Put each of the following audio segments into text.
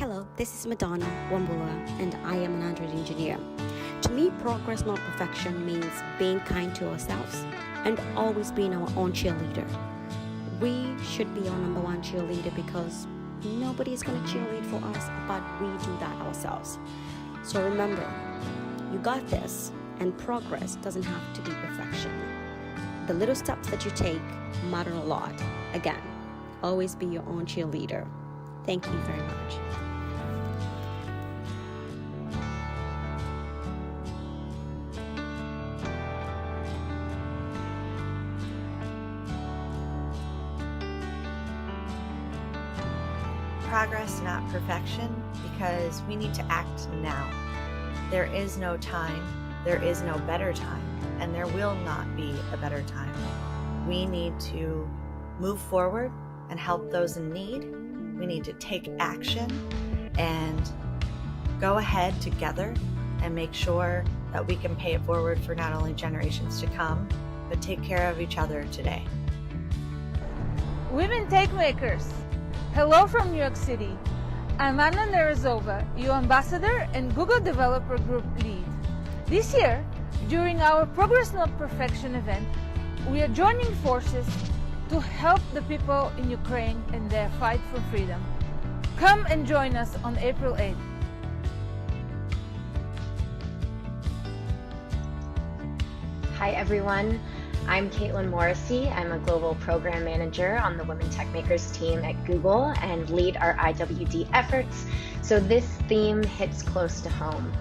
Hello, this is Madonna Wambua, and I am an Android engineer. To me, progress, not perfection, means being kind to ourselves and always being our own cheerleader. We should be our number one cheerleader because nobody is going to cheerlead for us, but we do that ourselves. So remember, you got this, and progress doesn't have to be perfection. The little steps that you take matter a lot. Again, always be your own cheerleader. Thank you very much. Progress, not perfection, because we need to act now. There is no time, there is no better time, and there will not be a better time. We need to move forward and help those in need. We need to take action and go ahead together and make sure that we can pay it forward for not only generations to come, but take care of each other today. Women Techmakers. Hello from New York City. I'm Anna Nerezova, your ambassador and Google Developer Group lead. This year, during our Progress Not Perfection event, we are joining forces to help the people in Ukraine in their fight for freedom. Come and join us on April 8th. Hi everyone, I'm Caitlin Morrissey. I'm a global program manager on the Women Techmakers team at Google and lead our IWD efforts, so this theme hits close to home.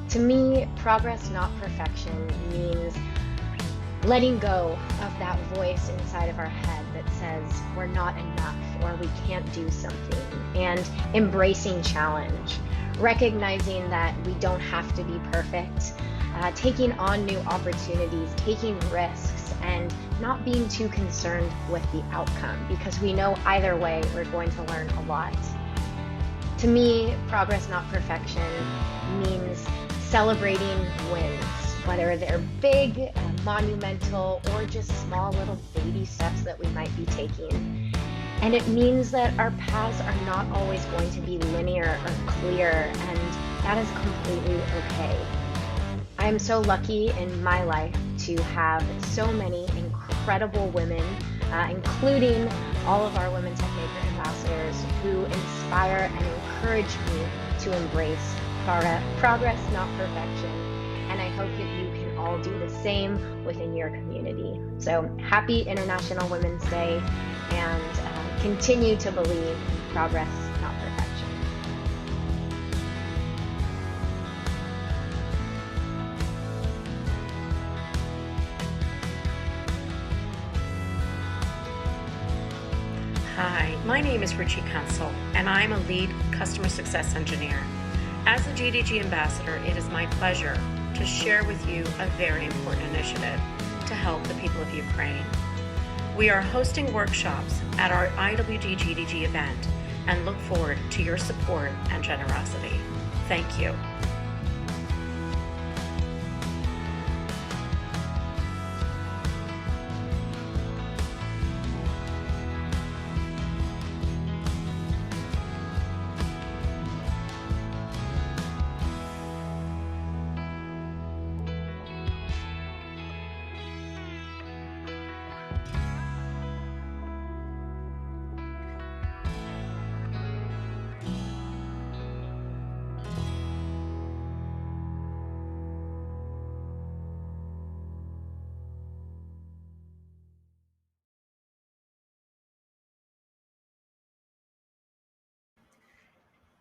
To me, progress, not perfection, means letting go of that voice inside of our head that says we're not enough or we can't do something, and embracing challenge, recognizing that we don't have to be perfect, taking on new opportunities, taking risks, and not being too concerned with the outcome, because we know either way we're going to learn a lot. To me, progress, not perfection, means celebrating wins, whether they're big, monumental, or just small little baby steps that we might be taking. And it means that our paths are not always going to be linear or clear, and that is completely okay. I'm so lucky in my life to have so many incredible women, including all of our Women Techmaker ambassadors, who inspire and encourage me to embrace progress, not perfection. And I hope that you can all do the same within your community. So happy International Women's Day, and continue to believe in progress, not perfection. Hi, my name is Richie Kunsel, and I'm a lead customer success engineer. As a GDG ambassador, it is my pleasure to share with you a very important initiative to help the people of Ukraine. We are hosting workshops at our IWD GDG event and look forward to your support and generosity. Thank you.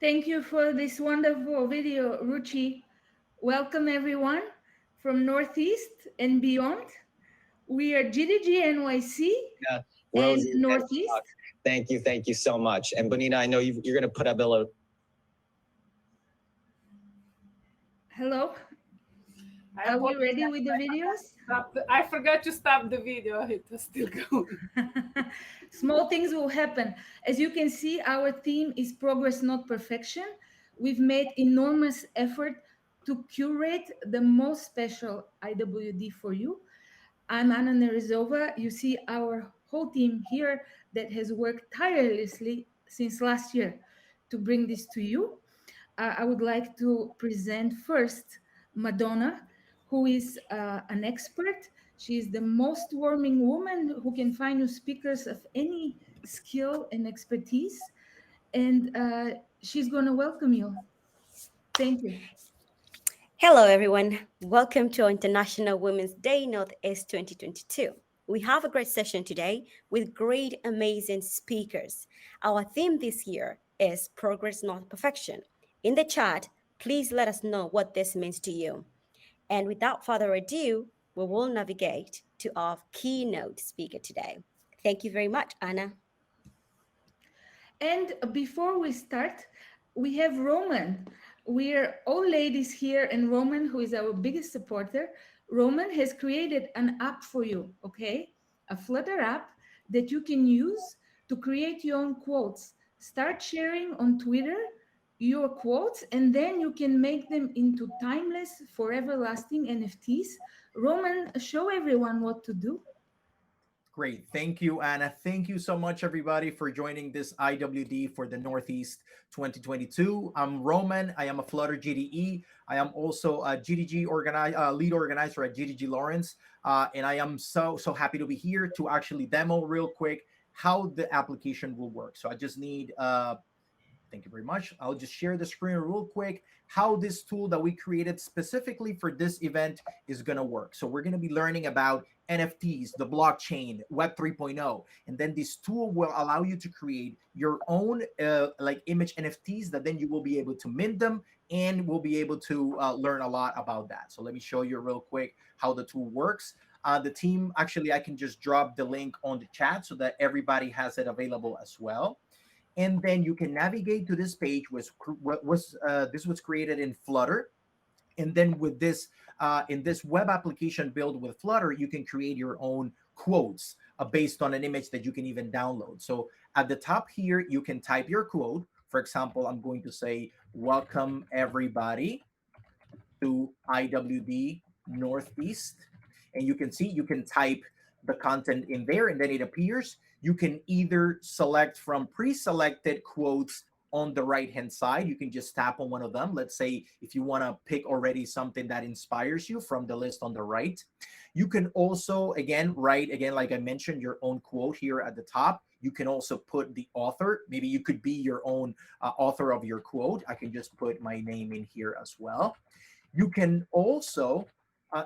Thank you for this wonderful video, Ruchi. Welcome everyone from Northeast and beyond. We are GDG NYC and Northeast. Thank you so much. And Bonita, I know you're going to put up a little. Hello. Are we ready with the videos? I forgot to stop the video. It was still going. Small things will happen. As you can see, our theme is progress, not perfection. We've made enormous effort to curate the most special IWD for you. I'm Anna Nerezova. You see our whole team here that has worked tirelessly since last year to bring this to you. I would like to present first Madonna, who is an expert. She is the most warming woman who can find you speakers of any skill and expertise. And she's going to welcome you. Thank you. Hello, everyone. Welcome to our International Women's Day Northeast 2022. We have a great session today with great, amazing speakers. Our theme this year is Progress Not Perfection. In the chat, please let us know what this means to you. And without further ado, we will navigate to our keynote speaker today. Thank you very much, Anna. And before we start, we have Roman. We're all ladies here, and Roman, who is our biggest supporter, Roman has created an app for you, okay? A Flutter app that you can use to create your own quotes. Start sharing on Twitter your quotes, and then you can make them into timeless, forever lasting NFTs. Roman, show everyone what to do. Great. Thank you, Anna. Thank you so much, everybody, for joining this IWD for the Northeast 2022. I'm Roman. I am a Flutter GDE. I am also a GDG lead organizer at GDG Lawrence. And I am so happy to be here to actually demo real quick how the application will work. So I just need thank you very much. I'll just share the screen real quick how this tool that we created specifically for this event is going to work. So we're going to be learning about NFTs, the blockchain, Web 3.0, and then this tool will allow you to create your own like image NFTs that then you will be able to mint them and we'll be able to learn a lot about that. So let me show you real quick how the tool works. The team, actually, I can just drop the link on the chat so that everybody has it available as well. And then you can navigate to this page, this was created in Flutter. And then with this, in this web application built with Flutter, you can create your own quotes based on an image that you can even download. So at the top here, you can type your quote. For example, I'm going to say, welcome everybody to IWD Northeast. And you can see, you can type the content in there and then it appears. You can either select from pre-selected quotes on the right-hand side. You can just tap on one of them. Let's say if you want to pick already something that inspires you from the list on the right. You can also, write, like I mentioned, your own quote here at the top. You can also put the author. Maybe you could be your own author of your quote. I can just put my name in here as well. You can also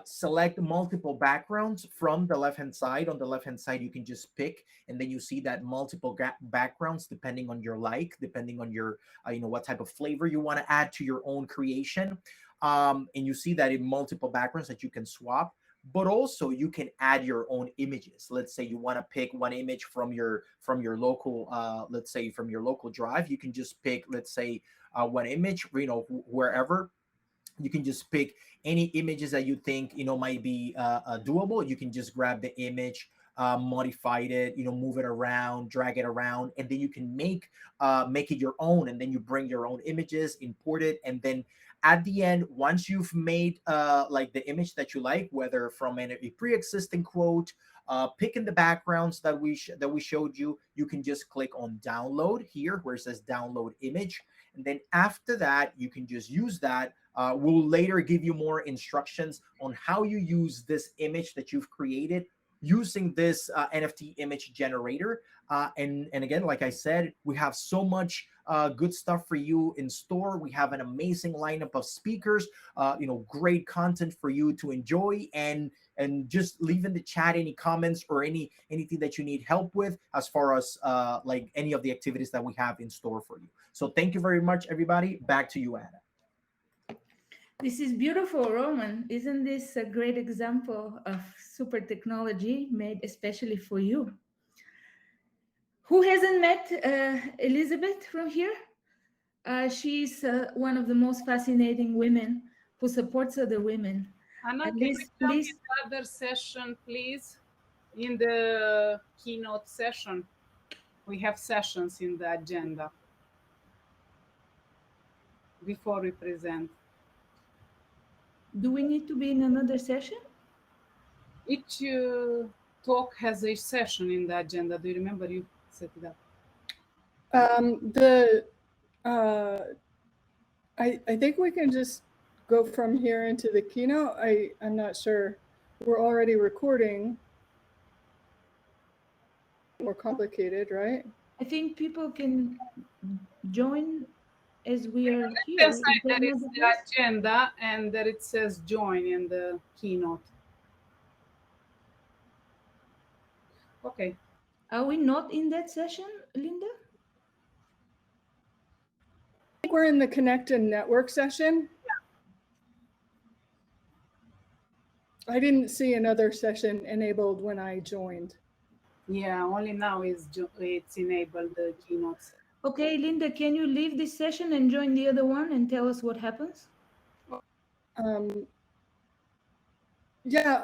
select multiple backgrounds from the left-hand side. On the left-hand side, you can just pick, and then you see that multiple backgrounds depending on your depending on your, what type of flavor you want to add to your own creation. And you see that in multiple backgrounds that you can swap. But also you can add your own images. Let's say you want to pick one image from your local, let's say from your local drive. You can just pick, let's say, one image, wherever. You can just pick any images that you think might be doable. You can just grab the image, modify it, move it around, drag it around, and then you can make it your own. And then you bring your own images, import it, and then at the end, once you've made like the image that you like, whether from a pre-existing quote, picking the backgrounds that we showed you, you can just click on download here where it says download image, and then after that you can just use that. We'll later give you more instructions on how you use this image that you've created using this NFT image generator. And again, like I said, we have so much good stuff for you in store. We have an amazing lineup of speakers, great content for you to enjoy, and just leave in the chat any comments or anything that you need help with as far as like any of the activities that we have in store for you. So thank you very much, everybody. Back to you, Anna. This is beautiful, Roman. Isn't this a great example of super technology made especially for you? Who hasn't met Elizabeth from here? She's one of the most fascinating women who supports other women. Anna, And can this, we jump please, in the other session, please? In the keynote session, we have sessions in the agenda before we present. do we need to be in another session? Each talk has a session in the agenda. Do you remember you set it up? I think we can just go from here into the keynote. I'm not sure. We're already recording. More complicated, right? I think people can join as we are here. Inside there is the agenda, and there it says join in the keynote. Okay. Are we not in that session, Linda? I think we're in the Connect and Network session. I didn't see another session enabled when I joined. Yeah, only now it's enabled, the keynotes. Okay, Linda, can you leave this session and join the other one and tell us what happens? Yeah,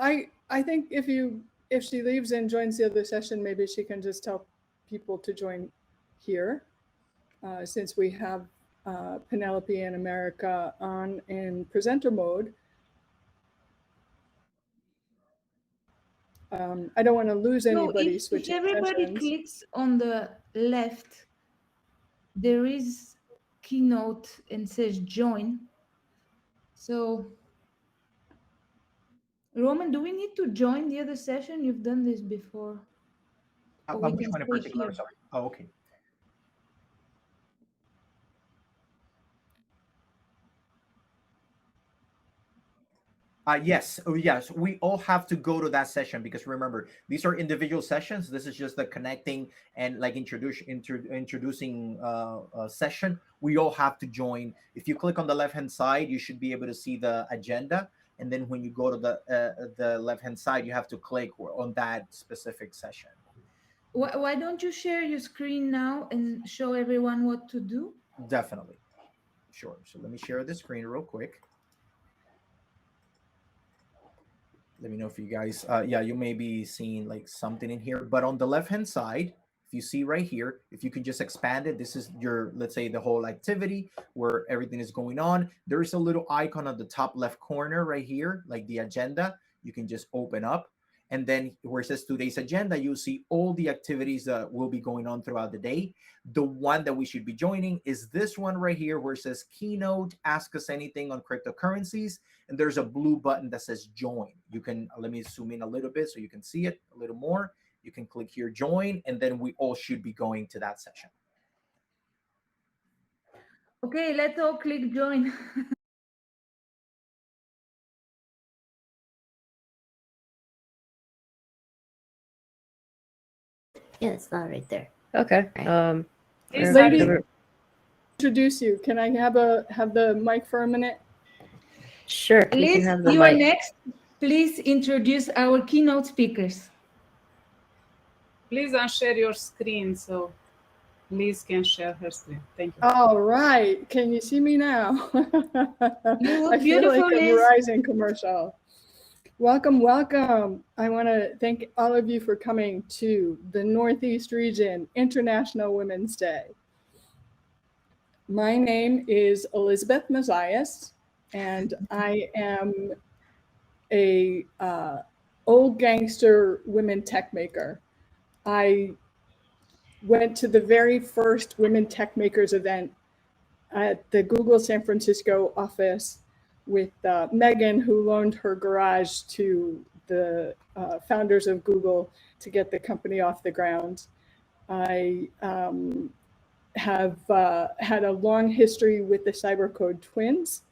I think if she leaves and joins the other session, maybe she can just tell people to join here, since we have Penelope and America on in presenter mode. I don't want to lose anybody switching sessions. If everybody clicks on the left, there is Keynote and says join. So, Roman, do we need to join the other session? You've done this before. Which one in particular? Sorry. Oh, okay. Yes. Oh, yes. We all have to go to that session because remember, these are individual sessions. This is just the connecting and like introducing session. We all have to join. If you click on the left-hand side, you should be able to see the agenda. And then when you go to the left-hand side, you have to click on that specific session. Why don't you share your screen now and show everyone what to do? Definitely. Sure. So let me share the screen real quick. Let me know if you guys, yeah, you may be seeing like something in here, but on the left-hand side, if you see right here, if you can just expand it, this is your, let's say the whole activity where everything is going on. There is a little icon on the top left corner right here, like the agenda. You can just open up. And then where it says today's agenda, you'll see all the activities that will be going on throughout the day. The one that we should be joining is this one right here where it says Keynote, ask us anything on cryptocurrencies. And there's a blue button that says join. You can, let me zoom in a little bit so you can see it a little more. You can click here, join, and then we all should be going to that session. Okay, let's all click join. Yeah, it's not right there. Okay. Lady, introduce you. Can I have the mic for a minute? Sure. Liz, you are next. Please introduce our keynote speakers. Please unshare your screen so Liz can share her screen. Thank you. All right. Can you see me now? You look I feel like a Liz. Verizon commercial. Welcome, welcome. I want to thank all of you for coming to the Northeast Region International Women's Day. My name is Elizabeth Mazias, and I am a old gangster women tech maker. I went to the very first Women Techmakers event at the Google San Francisco office with Megan, who loaned her garage to the founders of Google to get the company off the ground. I have had a long history with the Cybercode twins.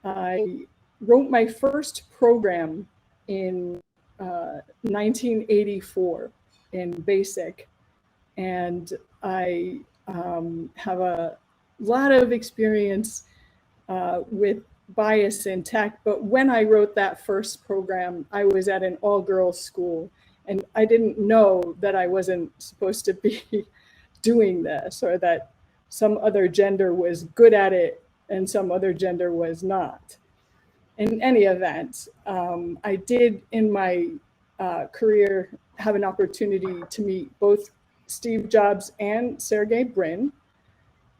I wrote my first program in 1984 in BASIC, and I have a lot of experience with bias in tech, but when I wrote that first program, I was at an all-girls school, and I didn't know that I wasn't supposed to be doing this, or that some other gender was good at it and some other gender was not. In any event, I did in my career have an opportunity to meet both Steve Jobs and Sergey Brin.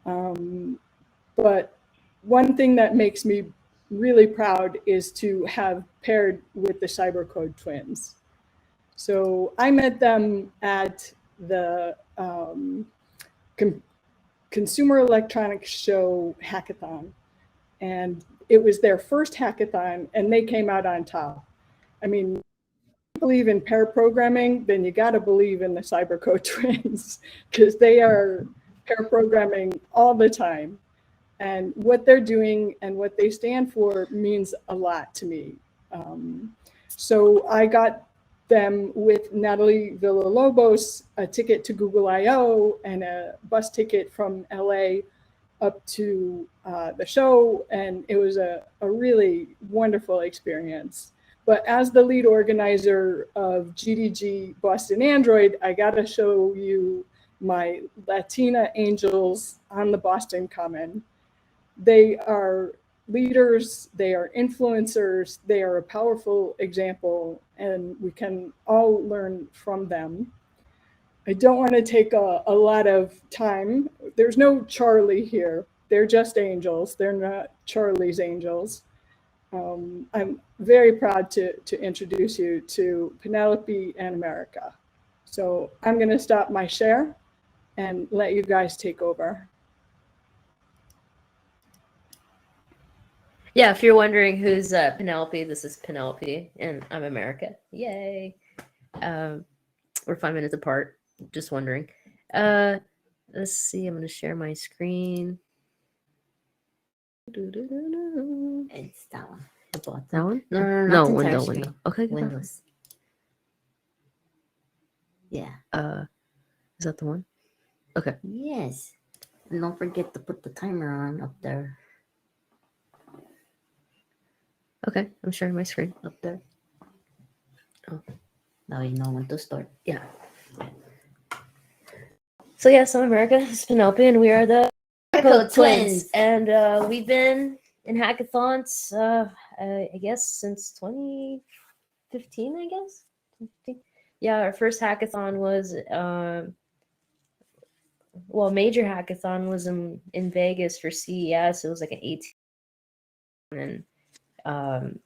But one thing that makes me really proud is to have paired with the Cybercode twins. So I met them at the Consumer Electronics Show hackathon. And it was their first hackathon, and they came out on top. I mean, if you believe in pair programming, then you got to believe in the Cybercode twins, because they are pair programming all the time. And what they're doing and what they stand for means a lot to me. So I got them with Natalie Villalobos a ticket to Google I/O and a bus ticket from LA up to the show, and it was a really wonderful experience. But as the lead organizer of GDG Boston Android, I got to show you my Latina angels on the Boston Common. They are leaders, they are influencers, they are a powerful example, and we can all learn from them. I don't want to take a lot of time. There's no Charlie here. They're just angels. They're not Charlie's angels. I'm very proud to introduce you to Penelope and America. So I'm going to stop my share and let you guys take over. Yeah, if you're wondering who's Penelope, this is Penelope, and I'm America. Yay! We're 5 minutes apart. Just wondering. Let's see. I'm going to share my screen. It's that one. That one? No, window. screen. Okay. Windows. Yeah. Is that the one? Okay. Yes. And don't forget to put the timer on up there. Okay, I'm sharing my screen. Up there. Oh. Now you know when to start. Yeah. So yes, I'm America. This is Penelope, and we are the Code Twins. And we've been in hackathons, I guess, since 2015, I guess. Yeah, our first hackathon was, major hackathon was in Vegas for CES. It was like an 18, and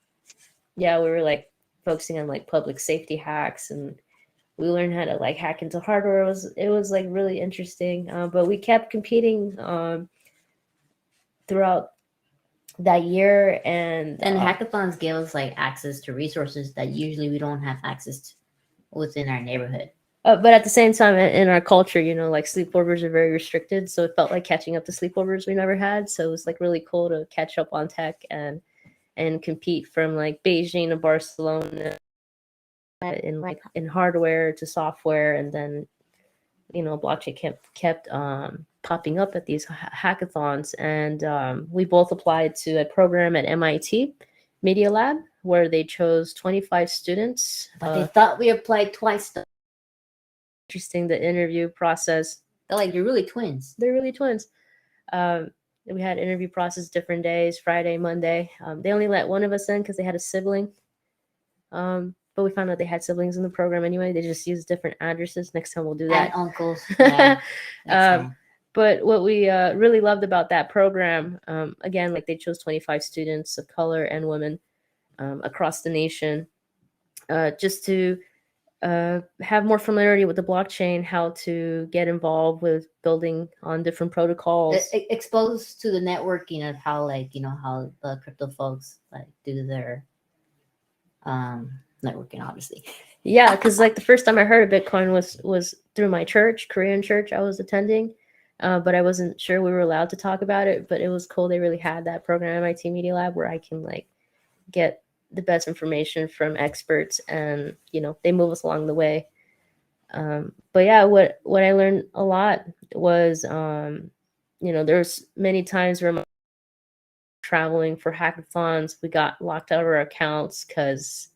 we were like focusing on like public safety hacks, and we learned how to like hack into hardware. It was like really interesting, but we kept competing throughout that year, and hackathons give us like access to resources that usually we don't have access to within our neighborhood. But at the same time, in our culture, like sleepovers are very restricted, so it felt like catching up to sleepovers we never had. So it was like really cool to catch up on tech and compete from like Beijing to Barcelona in hardware to software, and then blockchain kept popping up at these hackathons, and we both applied to a program at MIT Media Lab where they chose 25 students. But they thought we applied twice. Interesting, the interview process. They're really twins. They're really twins. We had interview process different days, Friday, Monday. They only let one of us in because they had a sibling. But we found out they had siblings in the program anyway. They just used different addresses. Next time we'll do that. And uncles. Yeah. But what we really loved about that program, again, like they chose 25 students of color and women across the nation, just to have more familiarity with the blockchain, how to get involved with building on different protocols. Exposed to the networking of how how the crypto folks do their networking, obviously. Yeah, because like the first time I heard of Bitcoin was through my church, Korean church I was attending, but I wasn't sure we were allowed to talk about it. But it was cool. They really had that program at MIT Media Lab where I can like get the best information from experts, and they move us along the way. But yeah, what I learned a lot was there's many times where traveling for hackathons we got locked out of our accounts because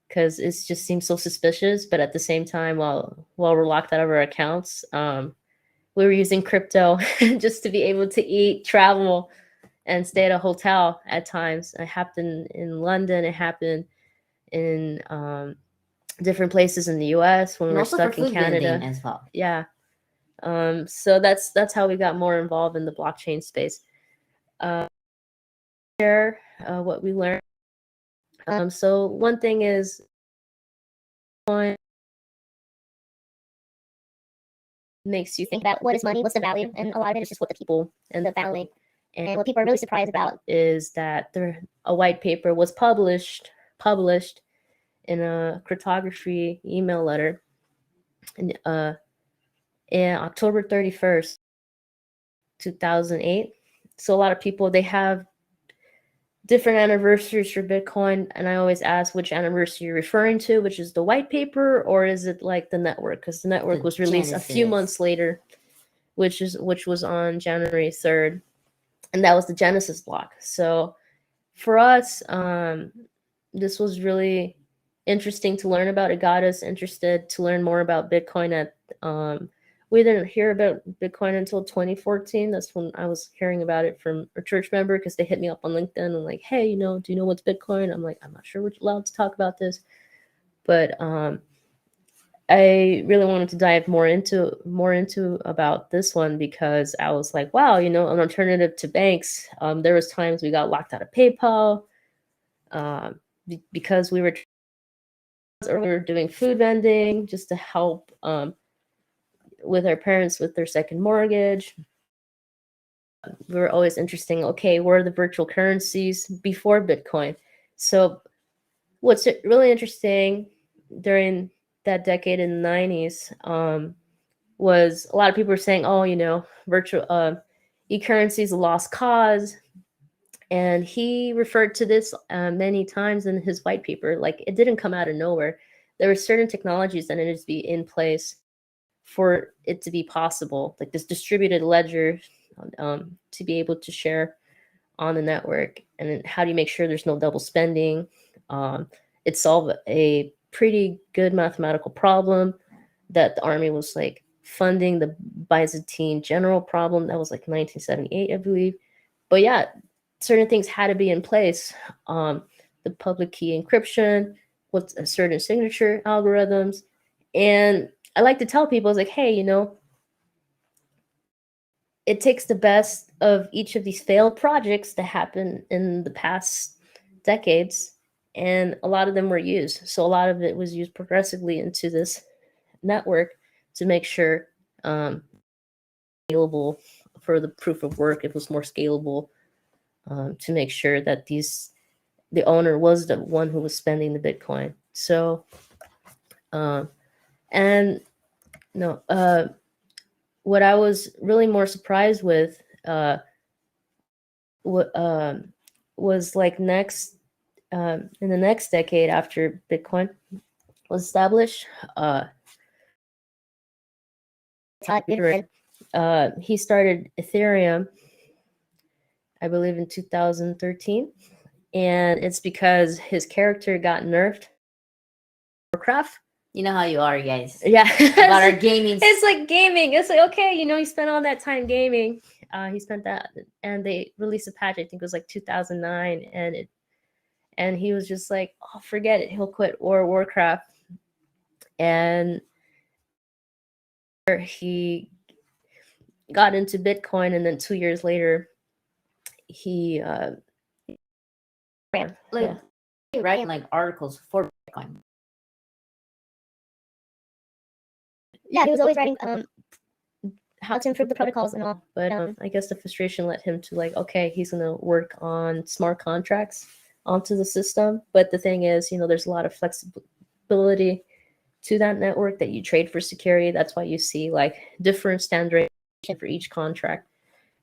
it just seems so suspicious. But at the same time, while we're locked out of our accounts, we were using crypto just to be able to eat, travel, and stay at a hotel at times. It happened in London. It happened in different places in the U.S. when we were stuck in Canada as well. Yeah. So that's how we got more involved in the blockchain space. Share what we learned. So one thing is makes you think about what is money, what's the value, and a lot of it is just what the people and the family. And what people are really surprised about is that a white paper was published in a cryptography email letter in October 31st, 2008. So a lot of people, they have different anniversaries for Bitcoin, and I always ask which anniversary you're referring to, which is the white paper, or is it like the network? Because the network was released a few months later, which was on January 3rd, and that was the Genesis block. So for us, this was really interesting to learn about. It got us interested to learn more about Bitcoin. We didn't hear about Bitcoin until 2014. That's when I was hearing about it from a church member, because they hit me up on LinkedIn and like, hey, do you know what's Bitcoin? I'm like, I'm not sure we're allowed to talk about this. But I really wanted to dive more into about this one, because I was like, wow, an alternative to banks. There was times we got locked out of PayPal because we were doing food vending just to help with our parents with their second mortgage. We were always interested, okay, where are the virtual currencies before Bitcoin? So what's really interesting during that decade in the 90s was a lot of people were saying, oh, virtual e-currency is a lost cause. And he referred to this many times in his white paper. Like, it didn't come out of nowhere. There were certain technologies that needed to be in place for it to be possible, like this distributed ledger, to be able to share on the network. And then how do you make sure there's no double spending? It solved a pretty good mathematical problem that the army was like funding, the Byzantine general problem. That was like 1978, I believe. But yeah, certain things had to be in place. The public key encryption with a certain signature algorithms. And I like to tell people, it's like, hey, it takes the best of each of these failed projects that happened in the past decades, and a lot of them were used. So a lot of it was used progressively into this network to make sure scalable for the proof of work. It was more scalable to make sure that the owner was the one who was spending the Bitcoin. So, what I was really more surprised with was like next in the next decade after Bitcoin was established, he started Ethereum, I believe, in 2013, and it's because his character got nerfed. Warcraft. You know how you are, guys. Yeah. About our gaming. It's like gaming. It's like, okay, he spent all that time gaming. He spent that, and they released a patch, I think it was like 2009, and he was just like, oh, forget it. He'll quit Warcraft. And he got into Bitcoin, and then 2 years later, he ran. Like, writing like articles for Bitcoin. Yeah, he was always writing how to improve the protocols and all. But I guess the frustration led him to like, okay, he's going to work on smart contracts onto the system. But the thing is, there's a lot of flexibility to that network that you trade for security. That's why you see like different standard for each contract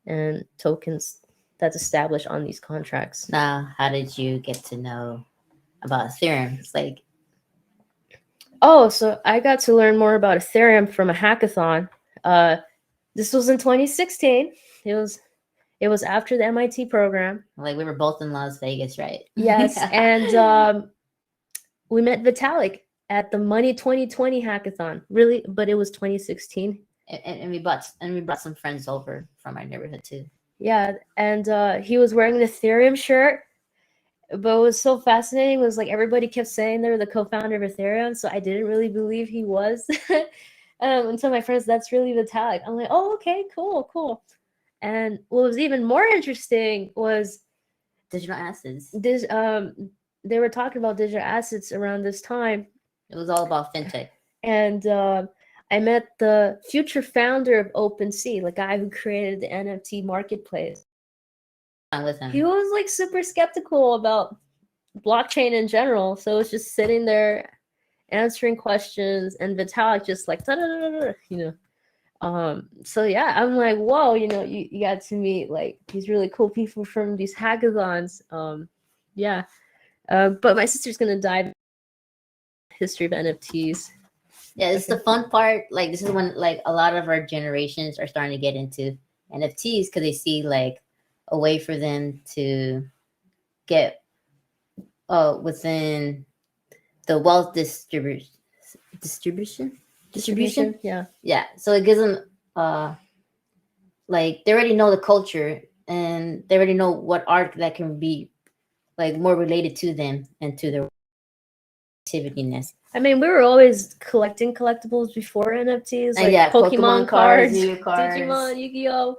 and tokens that's established on these contracts. Now, how did you get to know about Ethereum? It's like, oh, so I got to learn more about Ethereum from a hackathon. This was in 2016. It was after the MIT program. Like, we were both in Las Vegas, right? Yes, and we met Vitalik at the Money 2020 hackathon. Really, but it was 2016. And we brought some friends over from our neighborhood too. Yeah, and he was wearing an Ethereum shirt. But what was so fascinating was like everybody kept saying they were the co-founder of Ethereum, so I didn't really believe he was until my friends, that's really Vitalik. I'm like, oh, okay, cool. And what was even more interesting was digital assets. They were talking about digital assets around this time. It was all about fintech. And I met the future founder of OpenSea, the guy who created the NFT marketplace. With him. He was like super skeptical about blockchain in general, so it's just sitting there answering questions, and Vitalik just like so yeah, I'm like, whoa, you got to meet like these really cool people from these hackathons. But my sister's gonna dive history of NFTs. Yeah, it's the fun part. Like, this is when like a lot of our generations are starting to get into NFTs because they see like a way for them to get within the wealth distribution. Yeah, so it gives them like they already know the culture and they already know what art that can be like more related to them and to their activityness. I mean, we were always collecting collectibles before NFTs, like Pokemon cards, Digimon, Yu-Gi-Oh!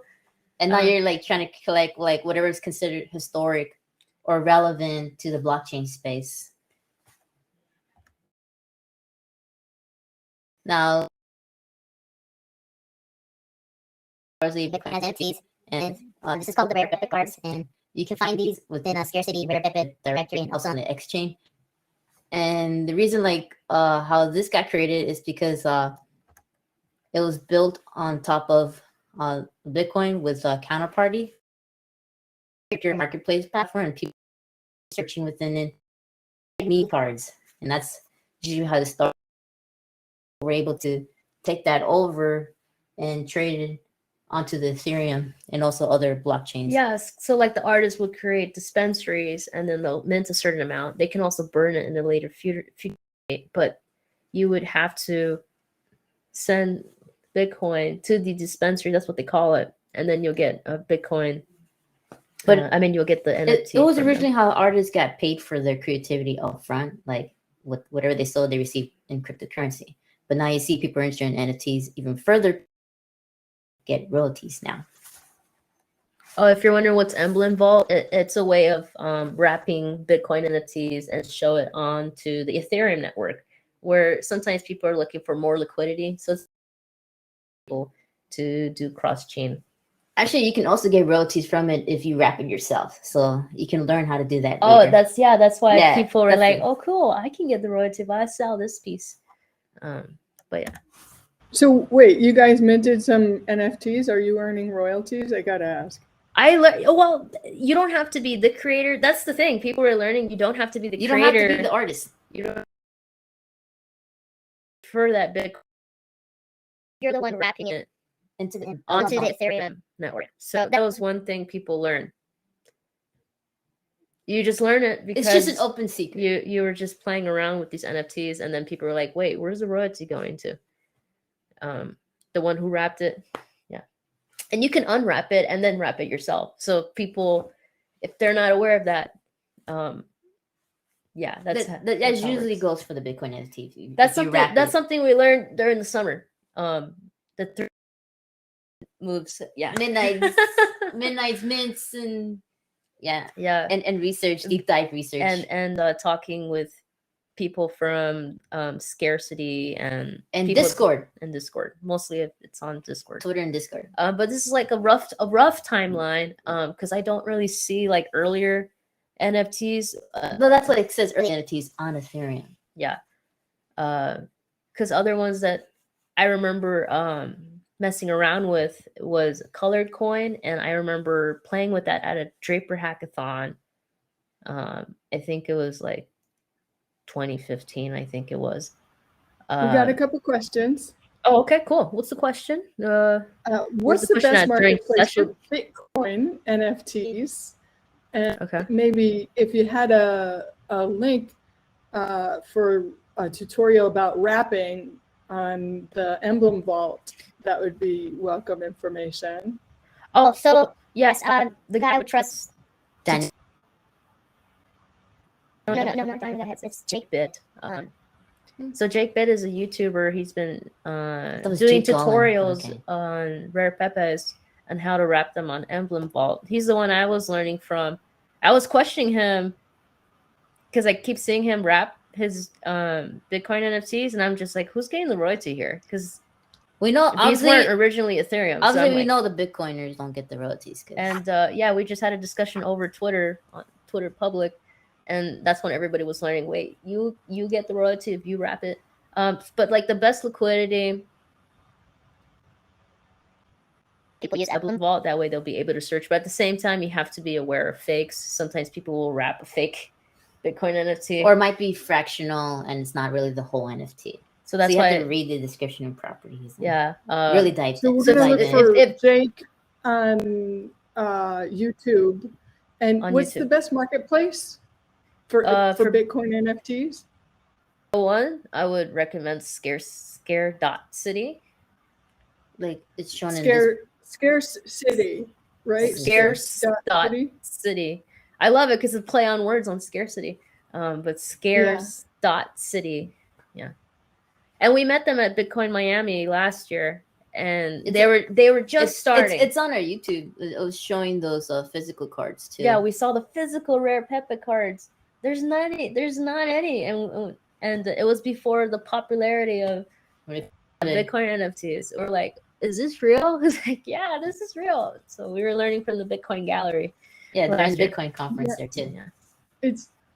And now you're like trying to collect like whatever is considered historic or relevant to the blockchain space. Now, Bitcoin has NFTs, and this is called the rare Pepper cards, and you can find these within a scarcity rare Pepper directory and also on the exchange. And the reason like how this got created is because it was built on top of Bitcoin with Counterparty, your marketplace platform, and people searching within it, me cards, and that's usually how the start. We're able to take that over and trade it onto the Ethereum and also other blockchains. Yes, so like the artists would create dispensaries and then they'll mint a certain amount. They can also burn it in a later future, but you would have to send Bitcoin to the dispensary. That's what they call it, and then you'll get a Bitcoin. But I mean, you'll get the NFT. It was originally how artists got paid for their creativity up front, like with whatever they sold, they received in cryptocurrency. But now you see people are interested in NFTs even further, get royalties now. Oh, if you're wondering what's Emblem Vault, it's a way of wrapping Bitcoin NFTs and show it onto the Ethereum network, where sometimes people are looking for more liquidity. So it's able to do cross-chain. Actually, you can also get royalties from it if you wrap it yourself. So you can learn how to do that. Oh, later. that's why people are like, oh, cool, I can get the royalty if I sell this piece. But yeah. So wait, you guys minted some NFTs. Are you earning royalties? I gotta ask. Well, you don't have to be the creator. That's the thing. People are learning. You don't have to be the creator. You don't have to be the artist. You don't for that Bitcoin. You're the one wrapping it onto the Ethereum network. So that was one thing people learn. You just learn it because it's just an open secret. You were just playing around with these NFTs, and then people were like, "Wait, where's the royalty going to?" The one who wrapped it, yeah. And you can unwrap it and then wrap it yourself. So people, if they're not aware of that, yeah, that usually goes for the Bitcoin NFT. That's something we learned during the summer. The 3 moves, yeah, midnight mints, and yeah, and research, deep dive research, and talking with people from scarcity and Discord. Mostly it's on Discord, Twitter and Discord. But this is like a rough timeline because I don't really see like earlier NFTs. No, that's what it says, early NFTs on Ethereum. Yeah, because other ones that I remember messing around with was Colored Coin, and I remember playing with that at a Draper hackathon. I think it was like 2015, I think it was. We got a couple questions. Oh, okay, cool. What's the question? What's the best marketplace for Bitcoin NFTs? And maybe if you had a link for a tutorial about wrapping on the Emblem Vault, that would be welcome information. Oh, so yes, the guy I would trust. Daniel. No, it's Jake Bit. So Jake Bit is a YouTuber. He's been doing tutorials on rare pepes and how to wrap them on Emblem Vault. He's the one I was learning from. I was questioning him because I keep seeing him wrap his Bitcoin NFTs, and I'm just like, who's getting the royalty here? Because We know These obviously weren't originally Ethereum. So obviously I'm we like, know the Bitcoiners don't get the royalties. and yeah, we just had a discussion over Twitter on Twitter public, and that's when everybody was learning. Wait, you get the royalty if you wrap it. But like the best liquidity, people use Evelyn Vault. That way they'll be able to search. But at the same time, you have to be aware of fakes. Sometimes people will wrap a fake Bitcoin NFT, or it might be fractional and it's not really the whole NFT. so that's you why have to read the description and properties. And yeah, really dive. So we're So gonna look if- for if- Jake on YouTube. And On what's the YouTube. best marketplace for for- Bitcoin NFTs? one, I would recommend Scare.city. Like it's shown in this. Scarce City, right? Scarce.city. I love it because it's play on words on scarcity. But scarce.city. Yeah. And we met them at Bitcoin Miami last year, and they were just starting. It's on our YouTube. It was showing those physical cards too. Yeah, we saw the physical rare Pepe cards. There's not any, and it was before the popularity of Bitcoin NFTs. We're like, is this real? It's like, yeah, this is real. So we were learning from the Bitcoin gallery. Yeah, there's last year. Bitcoin conference there too. Yeah.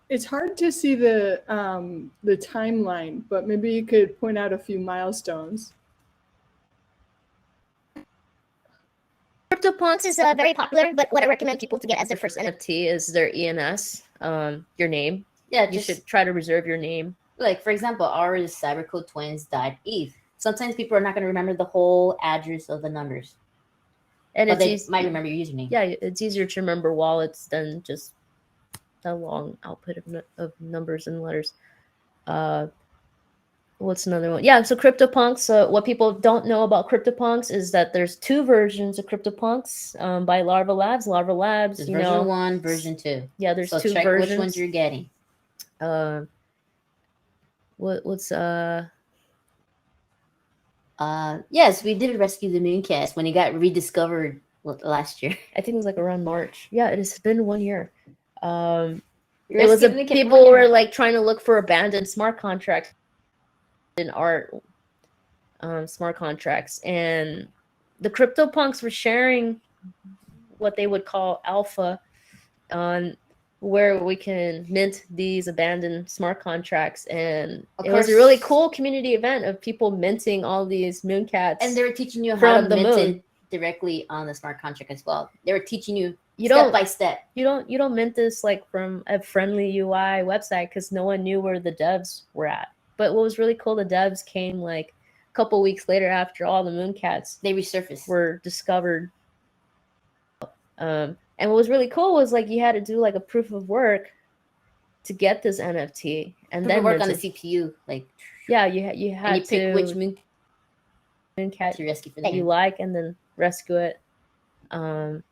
It's hard to see the timeline, but maybe you could point out a few milestones. CryptoPunks is very popular, but what I recommend people to get as their first NFT is their ENS, your name. Yeah, You should try to reserve your name. like for example, ours is cybercodetwins.eth. Sometimes people are not going to remember the whole address of the numbers, And but it's they might remember your username. Yeah, it's easier to remember wallets than just a long output of numbers and letters. What's another one? Yeah, so CryptoPunks. What people don't know about CryptoPunks is that there's two versions of CryptoPunks by Larva Labs. Larva Labs, There's version 1, version 2. Yeah, there's So two check versions. which ones you're getting. What's Yes, we did rescue the Mooncast when it got rediscovered last year. I think it was like around March. Yeah, it has been 1 year. It Rescue was the Mooncast people 1 were year. like trying to look for abandoned smart contracts in art, smart contracts, and the CryptoPunks were sharing what they would call alpha on where we can mint these abandoned smart contracts, and it was a really cool community event of people minting all these Mooncats. And they were teaching you how from to the mint moon. it directly on the smart contract as well. They were teaching you You step don't- by step. You don't mint this like from a friendly UI website because no one knew where the devs were at. But what was really cool, the devs came like a couple weeks later after all the Mooncats They resurfaced. were discovered. And what was really cool was like you had to do like a proof of work to get this NFT, and Proof then of work on the mint it. CPU, like Yeah, you had and you to pick which Mooncat to rescue for that you them. like, and then rescue it. But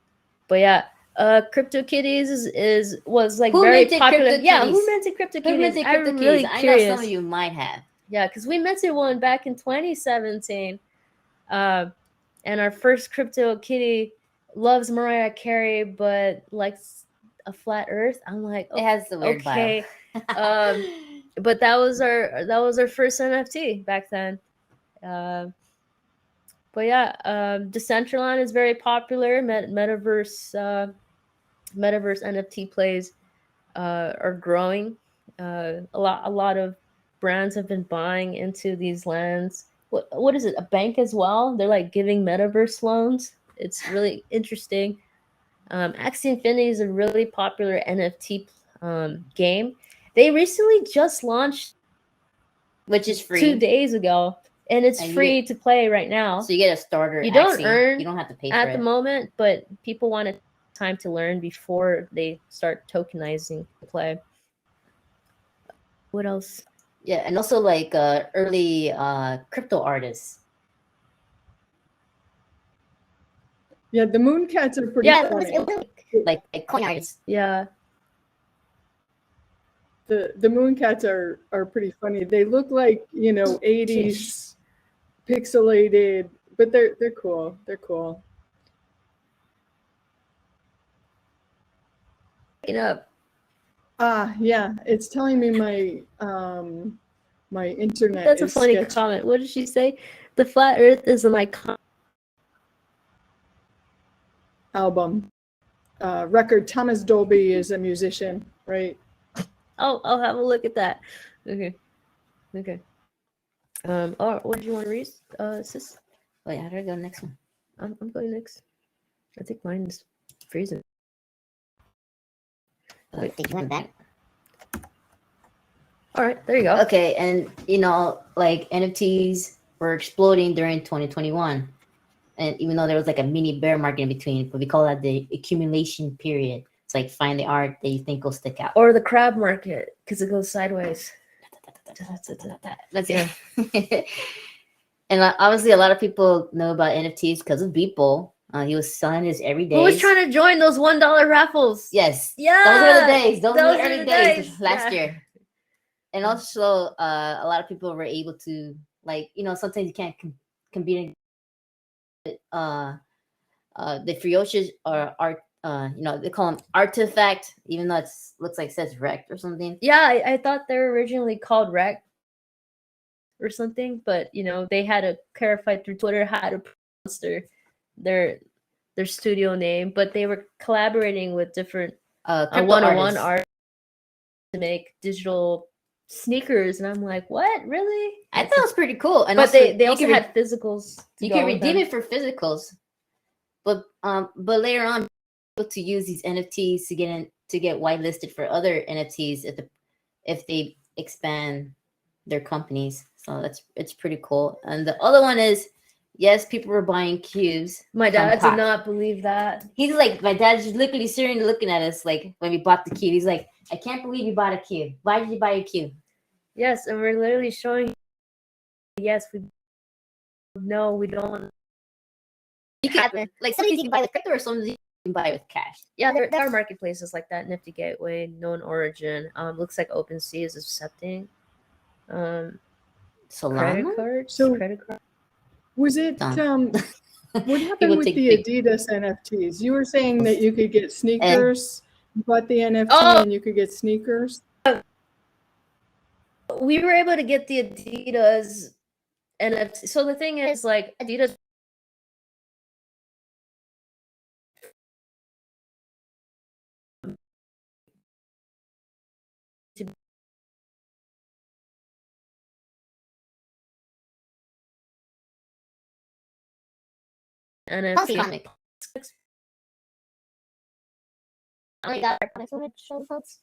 yeah, CryptoKitties was like Who very minted popular. Yeah, who CryptoKitties? minted CryptoKitties? Who minted I'm CryptoKitties? really I curious. know some of you might have. Yeah, because we minted one back in 2017, and our first CryptoKitty loves Mariah Carey but likes a flat Earth. I'm like, It has the weird okay. bio. But that was our first NFT back then. But yeah, Decentraland is very popular. Metaverse NFT plays are growing. A lot of brands have been buying into these lands. What is it? A bank as well? They're like giving metaverse loans. It's really interesting. Axie Infinity is a really popular NFT game. They recently just launched, which is free 2 days ago, and it's And you free to play right now. So you get a starter. You don't Axie. earn You don't have to pay at for the it. moment, but people wanted time to learn before they start tokenizing the play. What else? Yeah, and also like early crypto artists. Yeah, the Mooncats are pretty funny. Like coin artists. Yeah. The Mooncats are pretty funny. They look like, 80s pixelated, but they're cool. They're cool. Picking up. Yeah, it's telling me my My internet That's a is funny sketchy. comment. What did she say? The flat Earth is an icon. Album. Record. Thomas Dolby is a musician, right? Oh, I'll have a look at that. Okay. Oh, what do you want to read, sis? Wait, how do I go next one? I'm going next. I think mine is freezing. I think you went back. All right, there you go. Okay, and like NFTs were exploding during 2021, and even though there was like a mini bear market in between, but we call that the accumulation period. It's like find the art that you think will stick out, Or the crab market because it goes sideways. That's it. And obviously, a lot of people know about NFTs because of Beeple. He was selling his every day. Who was trying to join those $1 raffles? Yes. Yeah. Those were the days. Those were Those the were early the days days. last Yeah. year. And also, a lot of people were able to, like, sometimes you can't compete. The Frioches are art. They call them artifact, even though it looks like it says wrecked or something. Yeah, I thought they were originally called Rec or something, but they had to clarify through Twitter how to pronounce their studio name, but they were collaborating with different one-on-one art to make digital sneakers, and I'm like, what? Really? I thought it was pretty cool. And but also, they also had physicals. You can redeem it for physicals, but later on, able to use these NFTs to get whitelisted for other NFTs if they expand their companies. So it's pretty cool. And the other one is, yes, people were buying cubes. My dad did not believe that. He's like, my dad's just literally sitting looking at us like when we bought the cube. He's like, I can't believe you bought a cube. Why did you buy a cube? Yes, and we're literally showing. Yes, we don't. You can like some of these you can buy with crypto, or some of these you can buy with cash. Yeah, there are marketplaces like that. Nifty Gateway, Known Origin. Looks like OpenSea is accepting. Solana? Credit cards. So credit card. Was it what happened with the Adidas NFTs? You were saying that you could get sneakers, you bought the NFT and you could get sneakers. We were able to get the Adidas NFT. So the thing is, like, Adidas NFT comic. Oh my god, comics. Want to show the folks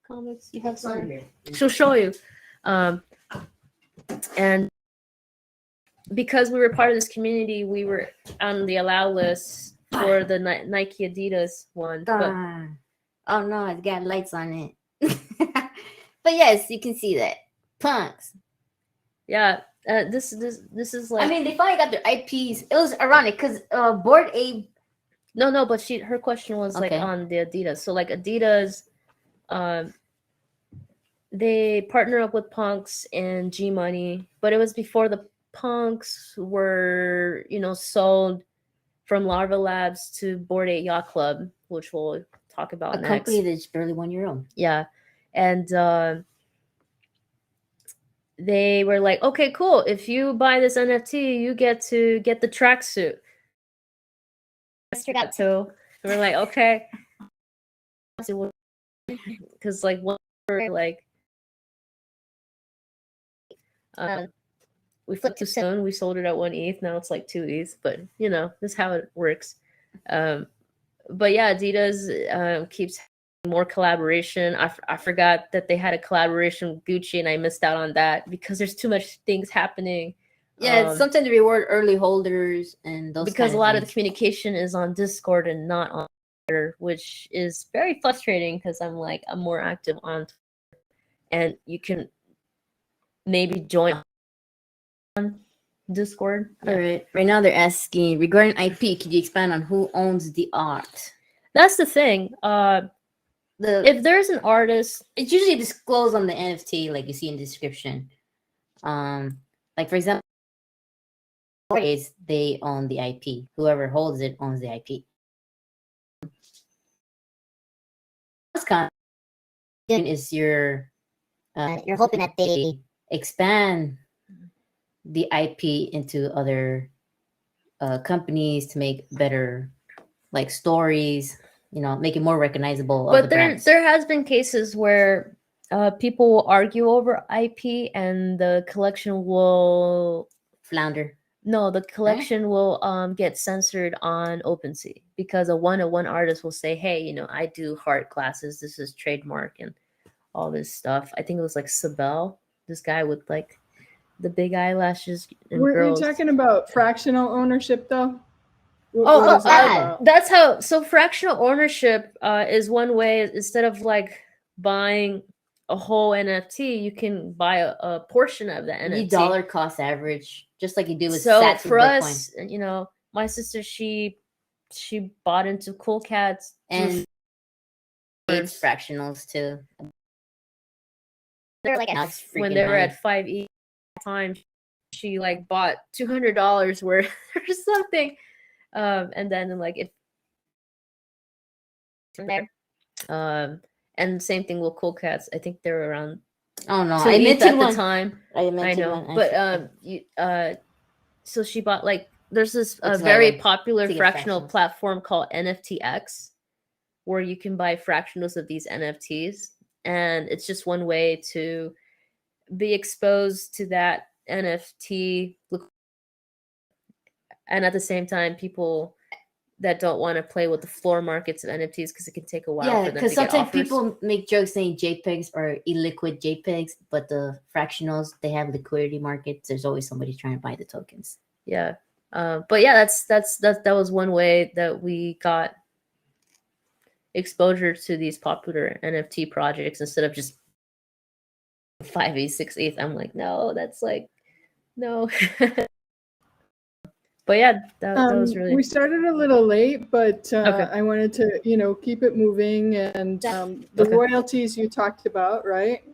comics? You have some here. She'll show you. And because we were part of this community, we were on the allow list for the Nike Adidas one. Oh no, it's got lights on it. But yes, you can see that. Punks. Yeah, this is like. I mean, they finally got their IPs. It was ironic because Bored Ape. No, but her question was like on the Adidas. So like Adidas, they partner up with Punks and G Money, but it was before the Punks were sold from Larva Labs to Bored Ape Yacht Club, which we'll talk about next. A company that's barely 1 year old. Yeah, and they were like, okay, cool. If you buy this NFT, you get to get the tracksuit. So we're like, okay, because like one like we flipped too soon. We sold it at 1 ETH. Now it's like 2 ETH, but this is how it works. But yeah, Adidas keeps more collaboration. I forgot that they had a collaboration with Gucci, and I missed out on that because there's too much things happening. Yeah, it's something to reward early holders and those. Because a lot of the communication is on Discord and not on Twitter, which is very frustrating because I'm more active on Twitter, and you can maybe join on Discord. All right. Right now they're asking regarding IP. Could you expand on who owns the art? That's the thing. If there's an artist, it's usually disclosed on the NFT, like you see in the description. Like for example, they own the IP. Whoever holds it owns the IP. Is you're hoping that they expand the IP into other companies to make better like stories, you know, make it more recognizable. But there has been cases where people will argue over IP and the collection will flounder. No, the collection will get censored on OpenSea because one artist will say, "Hey, you know, I do art classes. This is trademark and all this stuff." I think it was like Sabel, this guy with like the big eyelashes and Weren't girls. you talking about fractional ownership though? That's how. So fractional ownership is one way. Instead of like buying a whole NFT, you can buy a portion of the NFT. You dollar cost average, just like you do with So Sats for with us, you know, my sister she bought into Cool Cats and it's fractionals too. They're like when they were at 5E time, she like bought $200 worth or something, and then like it from there. And same thing with Cool Cats. I think they were around. Oh no, I minted at the time. I know, but so she bought like there's this very popular fractional platform called NFTX, where you can buy fractionals of these NFTs, and it's just one way to be exposed to that NFT, and at the same time, people that don't want to play with the floor markets of NFTs because it can take a while for them to get offers. Because sometimes people make jokes saying JPEGs are illiquid JPEGs, but the fractionals, they have liquidity markets. There's always somebody trying to buy the tokens. Yeah. But yeah, that was one way that we got exposure to these popular NFT projects instead of just 5e, 6e. I'm like, no, that's like, no. But yeah, that was really. We started a little late, but Okay. I wanted to, keep it moving. And the royalties you talked about, right?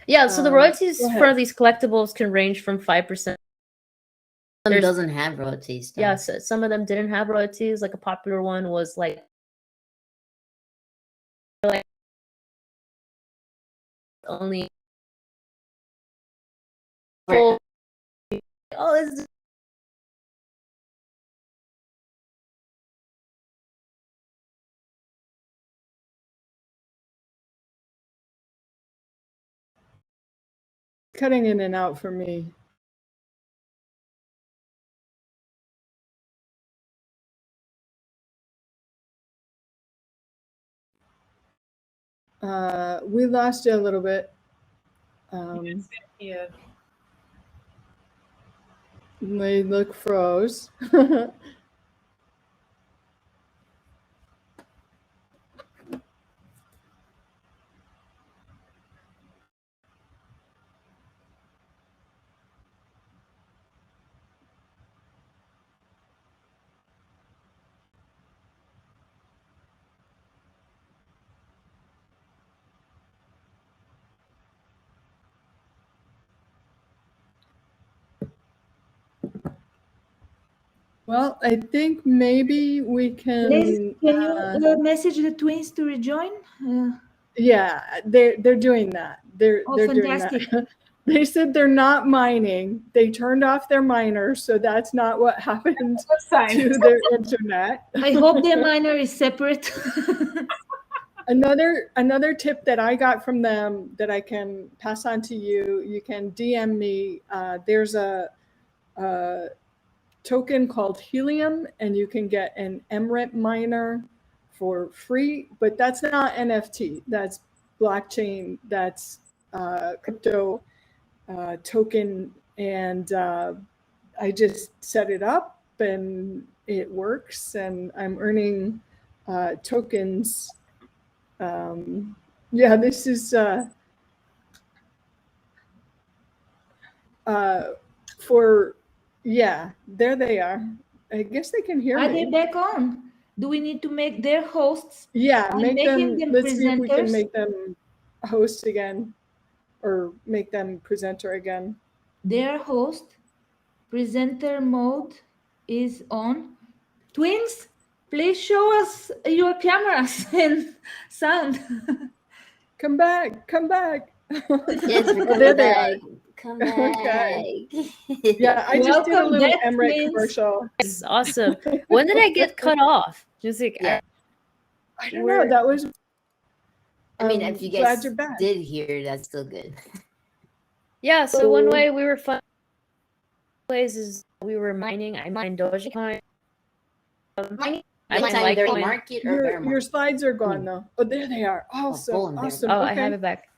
Yeah. So the royalties for these collectibles can range from 5%. Some doesn't have royalties. Though. Yeah, so some of them didn't have royalties. Like a popular one was like only. Oh, this is cutting in and out for me. We lost you a little bit. Yeah. They look froze. Well, I think maybe we can. Liz, can you message the twins to rejoin? Yeah, they're doing that. They're fantastic. doing that. They said they're not mining. They turned off their miner, so that's not what happened to their internet. I hope their miner is separate. Another tip that I got from them that I can pass on to you. You can DM me. There's a token called Helium, and you can get an MREP miner for free, but that's not NFT. That's blockchain. That's crypto token, and I just set it up and it works, and I'm earning tokens. Yeah, this is for, yeah, there they are. I guess they can hear me. Are they back on? Do we need to make their hosts? Yeah, make them let's presenters? see if we can make them host again, or make them presenter again. Their host presenter mode is on. Twins, please show us your cameras and sound. Come back. Yes, we're coming back. Welcome back. Okay. Yeah, I just did a Welcome little back, MREC Miss. commercial. It's awesome. When did I get cut off? Just like, Yeah. I don't know. That was. I mean, if you glad guys you're back. did hear, that's still good. yeah. So one way we were fun places we were mining. I mined Dogecoin. Mining I anytime like there's a Litecoin. market or bear Your market. slides are gone though. Oh, there they are. Awesome. bull and bear. Awesome. Oh, Okay. I have it back.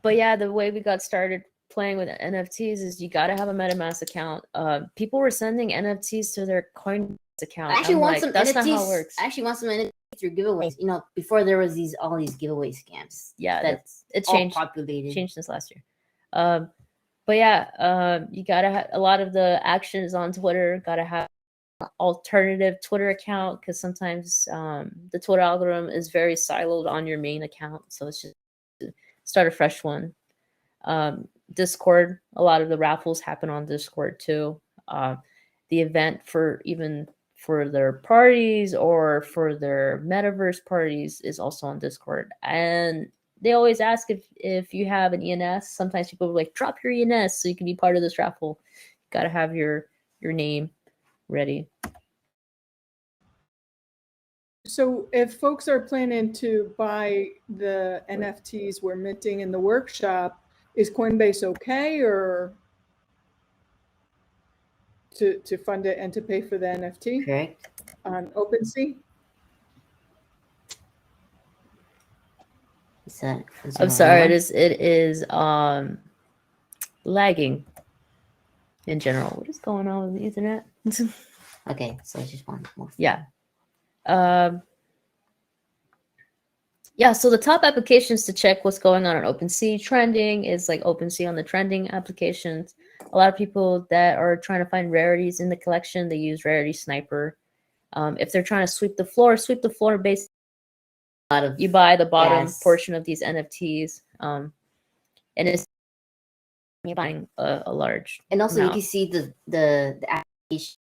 But yeah, the way we got started playing with NFTs is you got to have a MetaMask account. People were sending NFTs to their Coinbase account. I actually I'm want like, some that's NFTs. not how it works. I actually want some NFTs through giveaways. You know, before there was all these giveaway scams. Yeah, that's it all changed. populated. Changed since last year. But yeah, you gotta have a lot of the actions on Twitter. Gotta have alternative Twitter account because sometimes the Twitter algorithm is very siloed on your main account, so it's just start a fresh one. Discord, a lot of the raffles happen on Discord too. The event for their parties or for their metaverse parties is also on Discord, and they always ask if you have an ENS. Sometimes people are like, drop your ENS so you can be part of this raffle. You gotta have your name ready. So if folks are planning to buy the NFTs we're minting in the workshop, is Coinbase okay or to fund it and to pay for the NFT? Correct. On OpenSea? I'm sorry, it is lagging in general. What is going on with the internet? Okay, so I just want more. Yeah. Yeah, so the top applications to check what's going on OpenSea trending is like OpenSea on the trending applications. A lot of people that are trying to find rarities in the collection, they use Rarity Sniper. If they're trying to sweep the floor based, you buy the bottom portion of these NFTs. And it's you're buying a large And also amount. you can see the application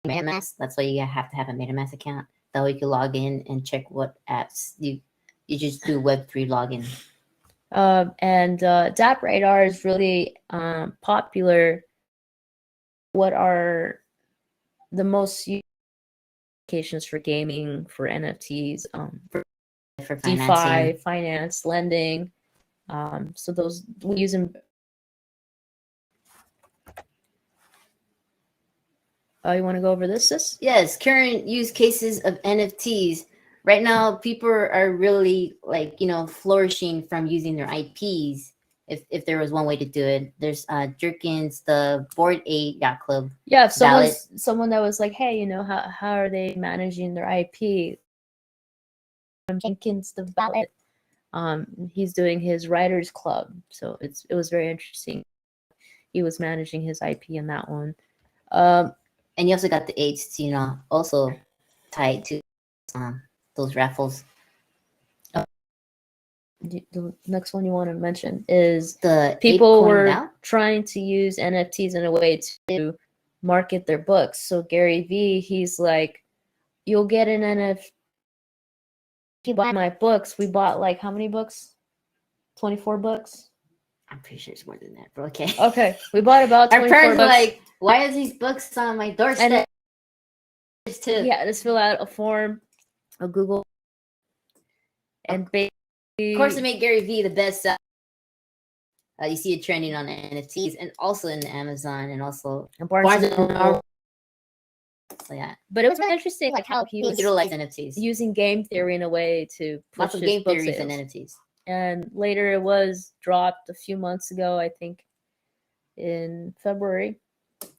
MetaMask. That's why you have to have a MetaMask account. That way you can log in and check what apps you just do Web3 login. And DApp Radar is really popular. What are the most used applications for gaming, for NFTs, for DeFi, finance, lending? So those we use them. Oh, you want to go over this, sis? Yes, current use cases of NFTs. Right now, people are really flourishing from using their IPs. If there was one way to do it, there's Jerkins, the Bored Ape Yacht Club. Yeah, if someone that was like, hey, how are they managing their IP? Jenkins, the Valet. He's doing his writers club, so it was very interesting. He was managing his IP in that one. And you also got the AIDS, also tied to those raffles. The next one you want to mention is the people were trying to use NFTs in a way to market their books. So Gary V, he's like, you'll get an NFT. You buy my books. We bought like how many books? 24 books. I'm pretty sure it's more than that, but okay. Okay, we bought about 24 Our parents books. were like, why are these books on my doorstep? Yeah, just fill out a form, a Google, and basically, of course, to make Gary V the best. You see it trending on NFTs and also in Amazon and also Barnes and Noble. So yeah, but it was really interesting, like how he was utilize NFTs, using game theory in a way to push lots of his game book theories sales. and NFTs. And later it was dropped a few months ago, I think, in February,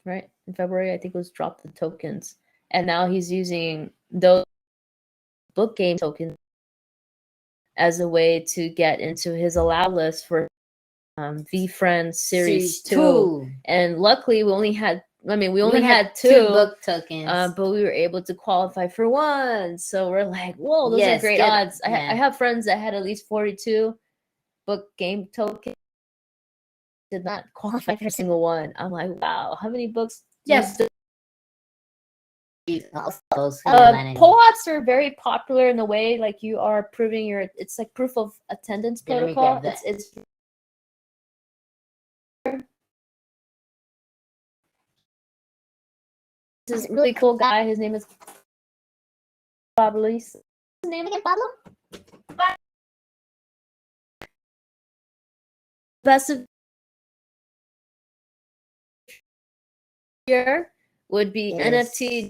right? In February, I think it was dropped the tokens, and now he's using those book game tokens as a way to get into his allow list for VFriends Series 2. And luckily, we only had two book tokens, but we were able to qualify for one. So we're like, whoa, those are great odds. I have friends that had at least 42 book game tokens. Did not qualify for a single one. I'm like, wow, how many books? Yes. POAPs are very popular in the way like you are proving it's like proof of attendance protocol. It's this really cool guy. His name is Pablo. His name again, Pablo? Best of year would be It NFT.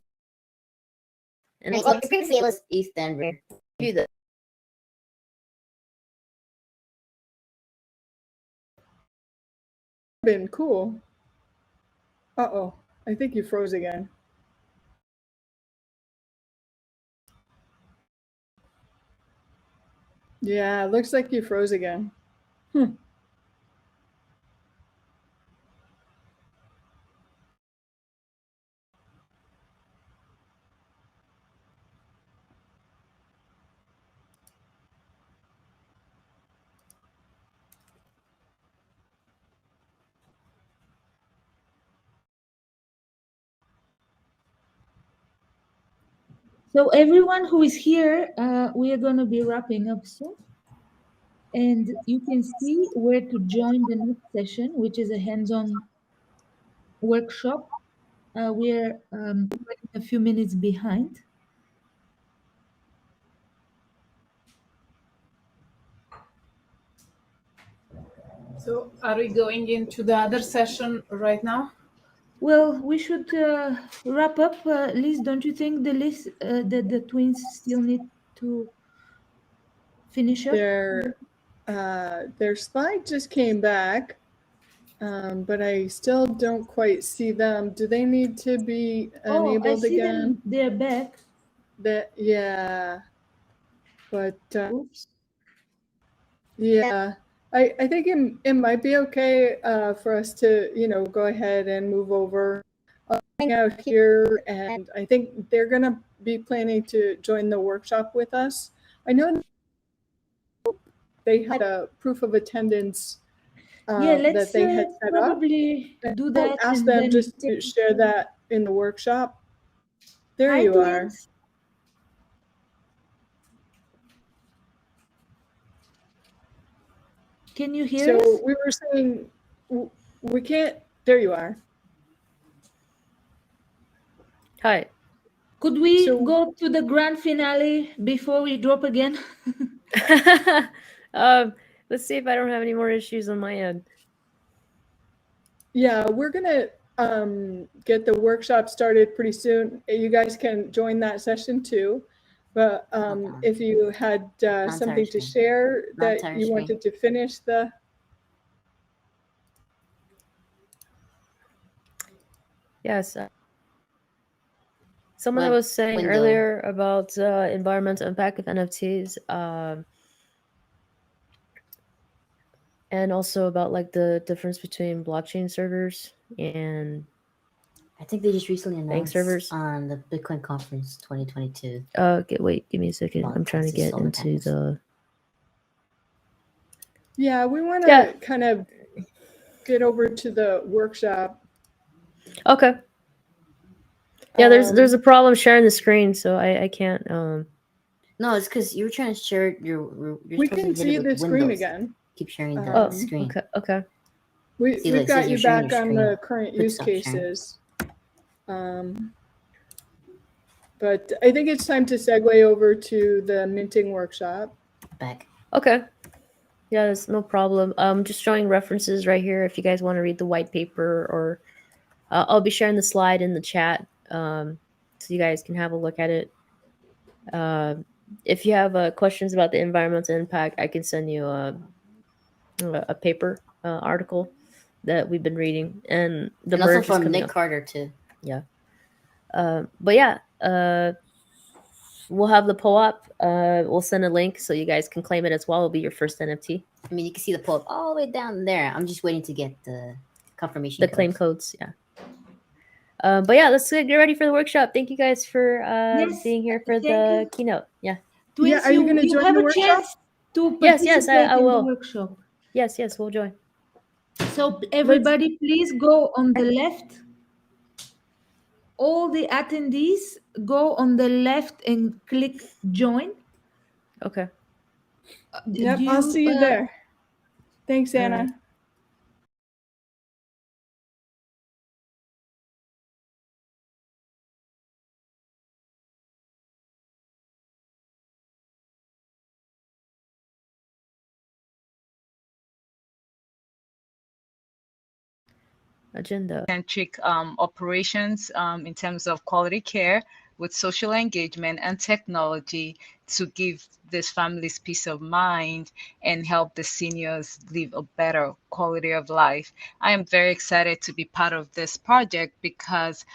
And well, previously it was East Denver. do that. Been cool. Uh-oh, I think you froze again. Yeah, looks like you froze again. So everyone who is here, we are going to be wrapping up soon. And you can see where to join the next session, which is a hands-on workshop. We're running a few minutes behind. So are we going into the other session right now? Well, we should wrap up. Liz, don't you think the twins still need to finish up? Their slide just came back, but I still don't quite see them. Do they need to be enabled I see again? them. They're back. Yeah, but Oops. yeah, I think it might be okay for us to go ahead and move over. I'll hang out here, and I think they're gonna be planning to join the workshop with us. I know they had a proof of attendance Let's that they had set up. probably do that. Ask and them then just to share that in the workshop. There Hi, you are. twins. Can you hear us? So we were saying we can't. There you are. Hi. Could we go to the grand finale before we drop again? Let's see if I don't have any more issues on my end. Yeah, we're gonna get the workshop started pretty soon. You guys can join that session too. But if you had something to share that you wanted to finish the. Yes. Someone was saying earlier about environmental impact of NFTs, and also about like the difference between blockchain servers and I think they just recently announced bank servers on the Bitcoin conference 2022. Wait, give me a second. I'm trying to get into the. Yeah, we want to kind of get over to the workshop. Okay. Yeah, there's a problem sharing the screen, so I can't. No, it's because you were trying to share your. We can see the screen again. Keep sharing the screen. Okay. We've got you back on the current use cases. But I think it's time to segue over to the minting workshop. Back. Okay. Yeah, there's no problem. Just showing references right here if you guys want to read the white paper, or I'll be sharing the slide in the chat, so you guys can have a look at it. If you have questions about the environmental impact, I can send you a paper article that we've been reading, and the also merge is from coming Nick up. Carter too. Yeah. But yeah, we'll have the POAP. We'll send a link so you guys can claim it as well. It'll be your first NFT. I mean, you can see the POAP all the way down there. I'm just waiting to get the confirmation. The claim codes, yeah. But yeah, let's get ready for the workshop. Thank you guys for being here for the keynote. Yeah. Twins, are you going to join have the a workshop? chance to participate Yes, I in will. the workshop. Yes, we'll join. So everybody, please go on the left. All the attendees go on the left and click join. Okay. Yep, I'll see you there. Thanks, Anna. agenda. Centric operations in terms of quality care with social engagement and technology to give these families peace of mind and help the seniors live a better quality of life. I am very excited to be part of this project because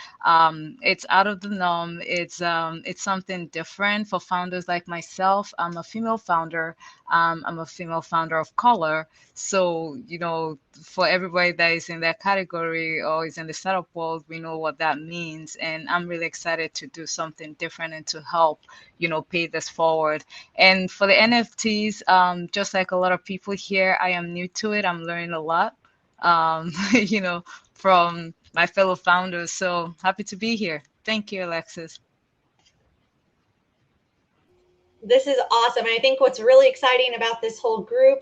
it's out of the norm. It's something different for founders like myself. I'm a female founder. I'm a female founder of color. So, you know, for everybody that is in that category or is in the startup world, we know what that means. And I'm really excited to do something different and to help, you know, pay this forward. And for the NFTs, just like a lot of people here, I am new to it. I'm learning a lot, you know, from my fellow founders. So happy to be here. Thank you, Alexis. This is awesome. And I think what's really exciting about this whole group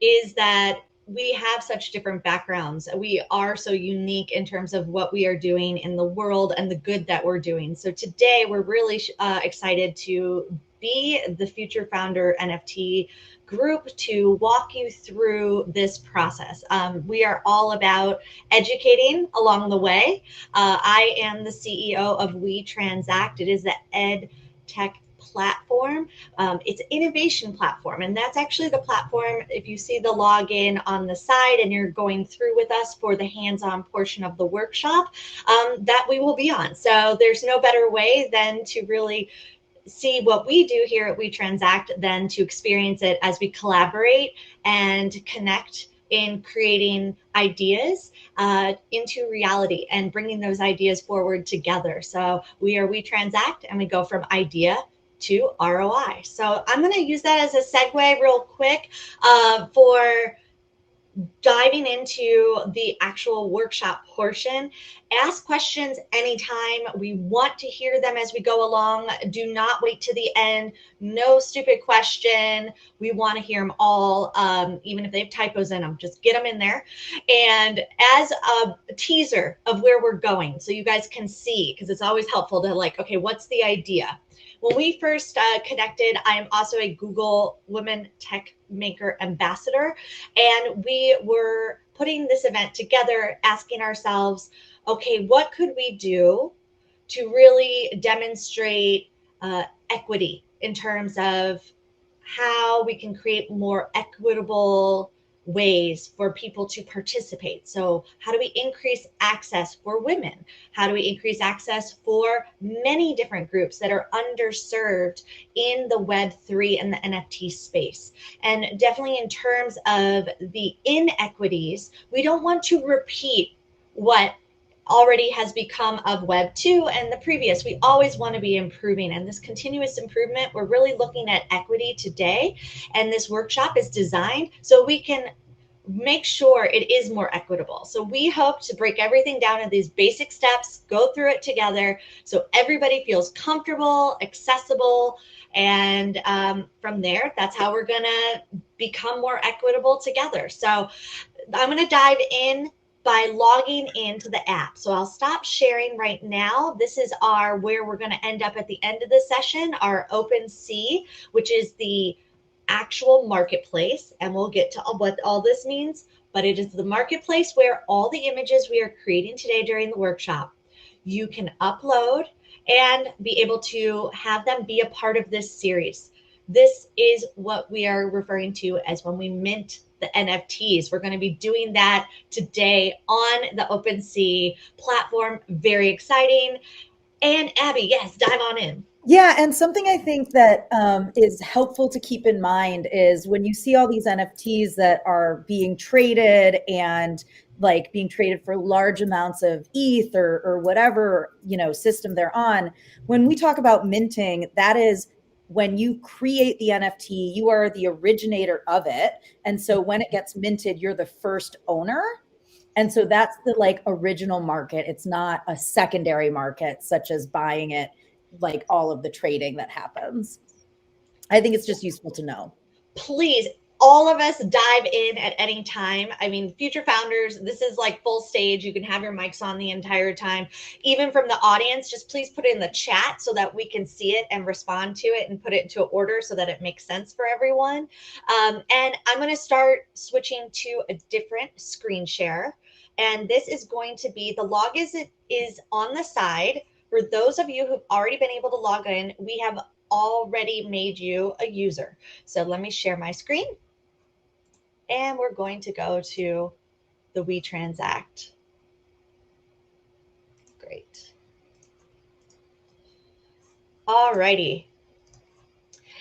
is that we have such different backgrounds. We are so unique in terms of what we are doing in the world and the good that we're doing. So today we're really excited to be the Future Founder NFT group to walk you through this process. We are all about educating along the way. I am the CEO of We Transact. It is the ed tech platform. It's an innovation platform, and that's actually the platform, if you see the login on the side and you're going through with us for the hands-on portion of the workshop, that we will be on. So there's no better way than to really see what we do here at We Transact than to experience it as we collaborate and connect in creating ideas into reality and bringing those ideas forward together. So we are We Transact, and we go from idea to ROI. So I'm going to use that as a segue real quick for diving into the actual workshop portion. Ask questions anytime. We want to hear them as we go along. Do not wait to the end. No stupid question. We want to hear them all, even if they have typos in them. Just get them in there. And as a teaser of where we're going, so you guys can see, because it's always helpful to like, okay, what's the idea? When we first connected, I am also a Google Women Techmaker ambassador, and we were putting this event together, asking ourselves, okay, what could we do to really demonstrate equity in terms of how we can create more equitable ways for people to participate. So how do we increase access for women? How do we increase access for many different groups that are underserved in the Web3 and the NFT space? And definitely in terms of the inequities, we don't want to repeat what already has become of Web 2 and the previous. We always want to be improving, and this continuous improvement, we're really looking at equity today, and this workshop is designed so we can make sure it is more equitable. So we hope to break everything down in these basic steps, go through it together so everybody feels comfortable, accessible, and from there, that's how we're going to become more equitable together. So I'm going to dive in by logging into the app. So I'll stop sharing right now. This is where we're going to end up at the end of the session, our OpenSea, which is the actual marketplace. And we'll get to what all this means, but it is the marketplace where all the images we are creating today during the workshop, you can upload and be able to have them be a part of this series. This is what we are referring to as when we mint the NFTs. We're going to be doing that today on the OpenSea platform. Very exciting. And Abby, yes, dive on in. Yeah, and something I think that is helpful to keep in mind is when you see all these NFTs that are being traded and like being traded for large amounts of ETH or whatever, system they're on. When we talk about minting, that is when you create the NFT, you are the originator of it. And so when it gets minted, you're the first owner. And so that's the original market. It's not a secondary market, such as buying it, like all of the trading that happens. I think it's just useful to know. Please, all of us dive in at any time. I mean, future founders, this is like full stage. You can have your mics on the entire time. Even from the audience, just please put it in the chat so that we can see it and respond to it and put it into order so that it makes sense for everyone. And I'm going to start switching to a different screen share. And this is going to be, the log is on the side. For those of you who've already been able to log in, we have already made you a user. So let me share my screen. And we're going to go to the We Transact. Great. All righty.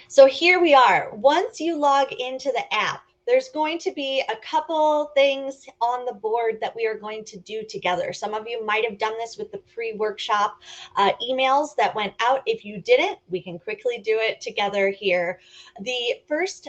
So here we are. Once you log into the app, there's going to be a couple things on the board that we are going to do together. Some of you might have done this with the pre-workshop emails that went out. If you didn't, we can quickly do it together here. The first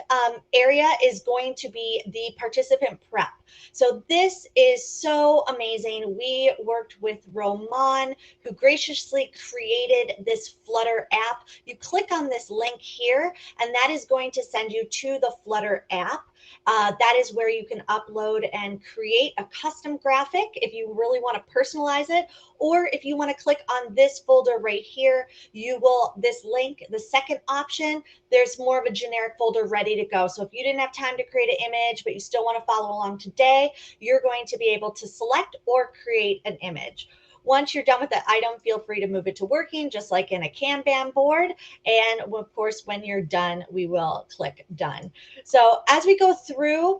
area is going to be the participant prep. So this is so amazing. We worked with Roman, who graciously created this Flutter app. You click on this link here, and that is going to send you to the Flutter app. That is where you can upload and create a custom graphic if you really want to personalize it, or if you want to click on this folder right here, this link, the second option, there's more of a generic folder ready to go. So if you didn't have time to create an image, but you still want to follow along today, you're going to be able to select or create an image. Once you're done with the item, feel free to move it to working, just like in a Kanban board. And of course, when you're done, we will click done. So as we go through,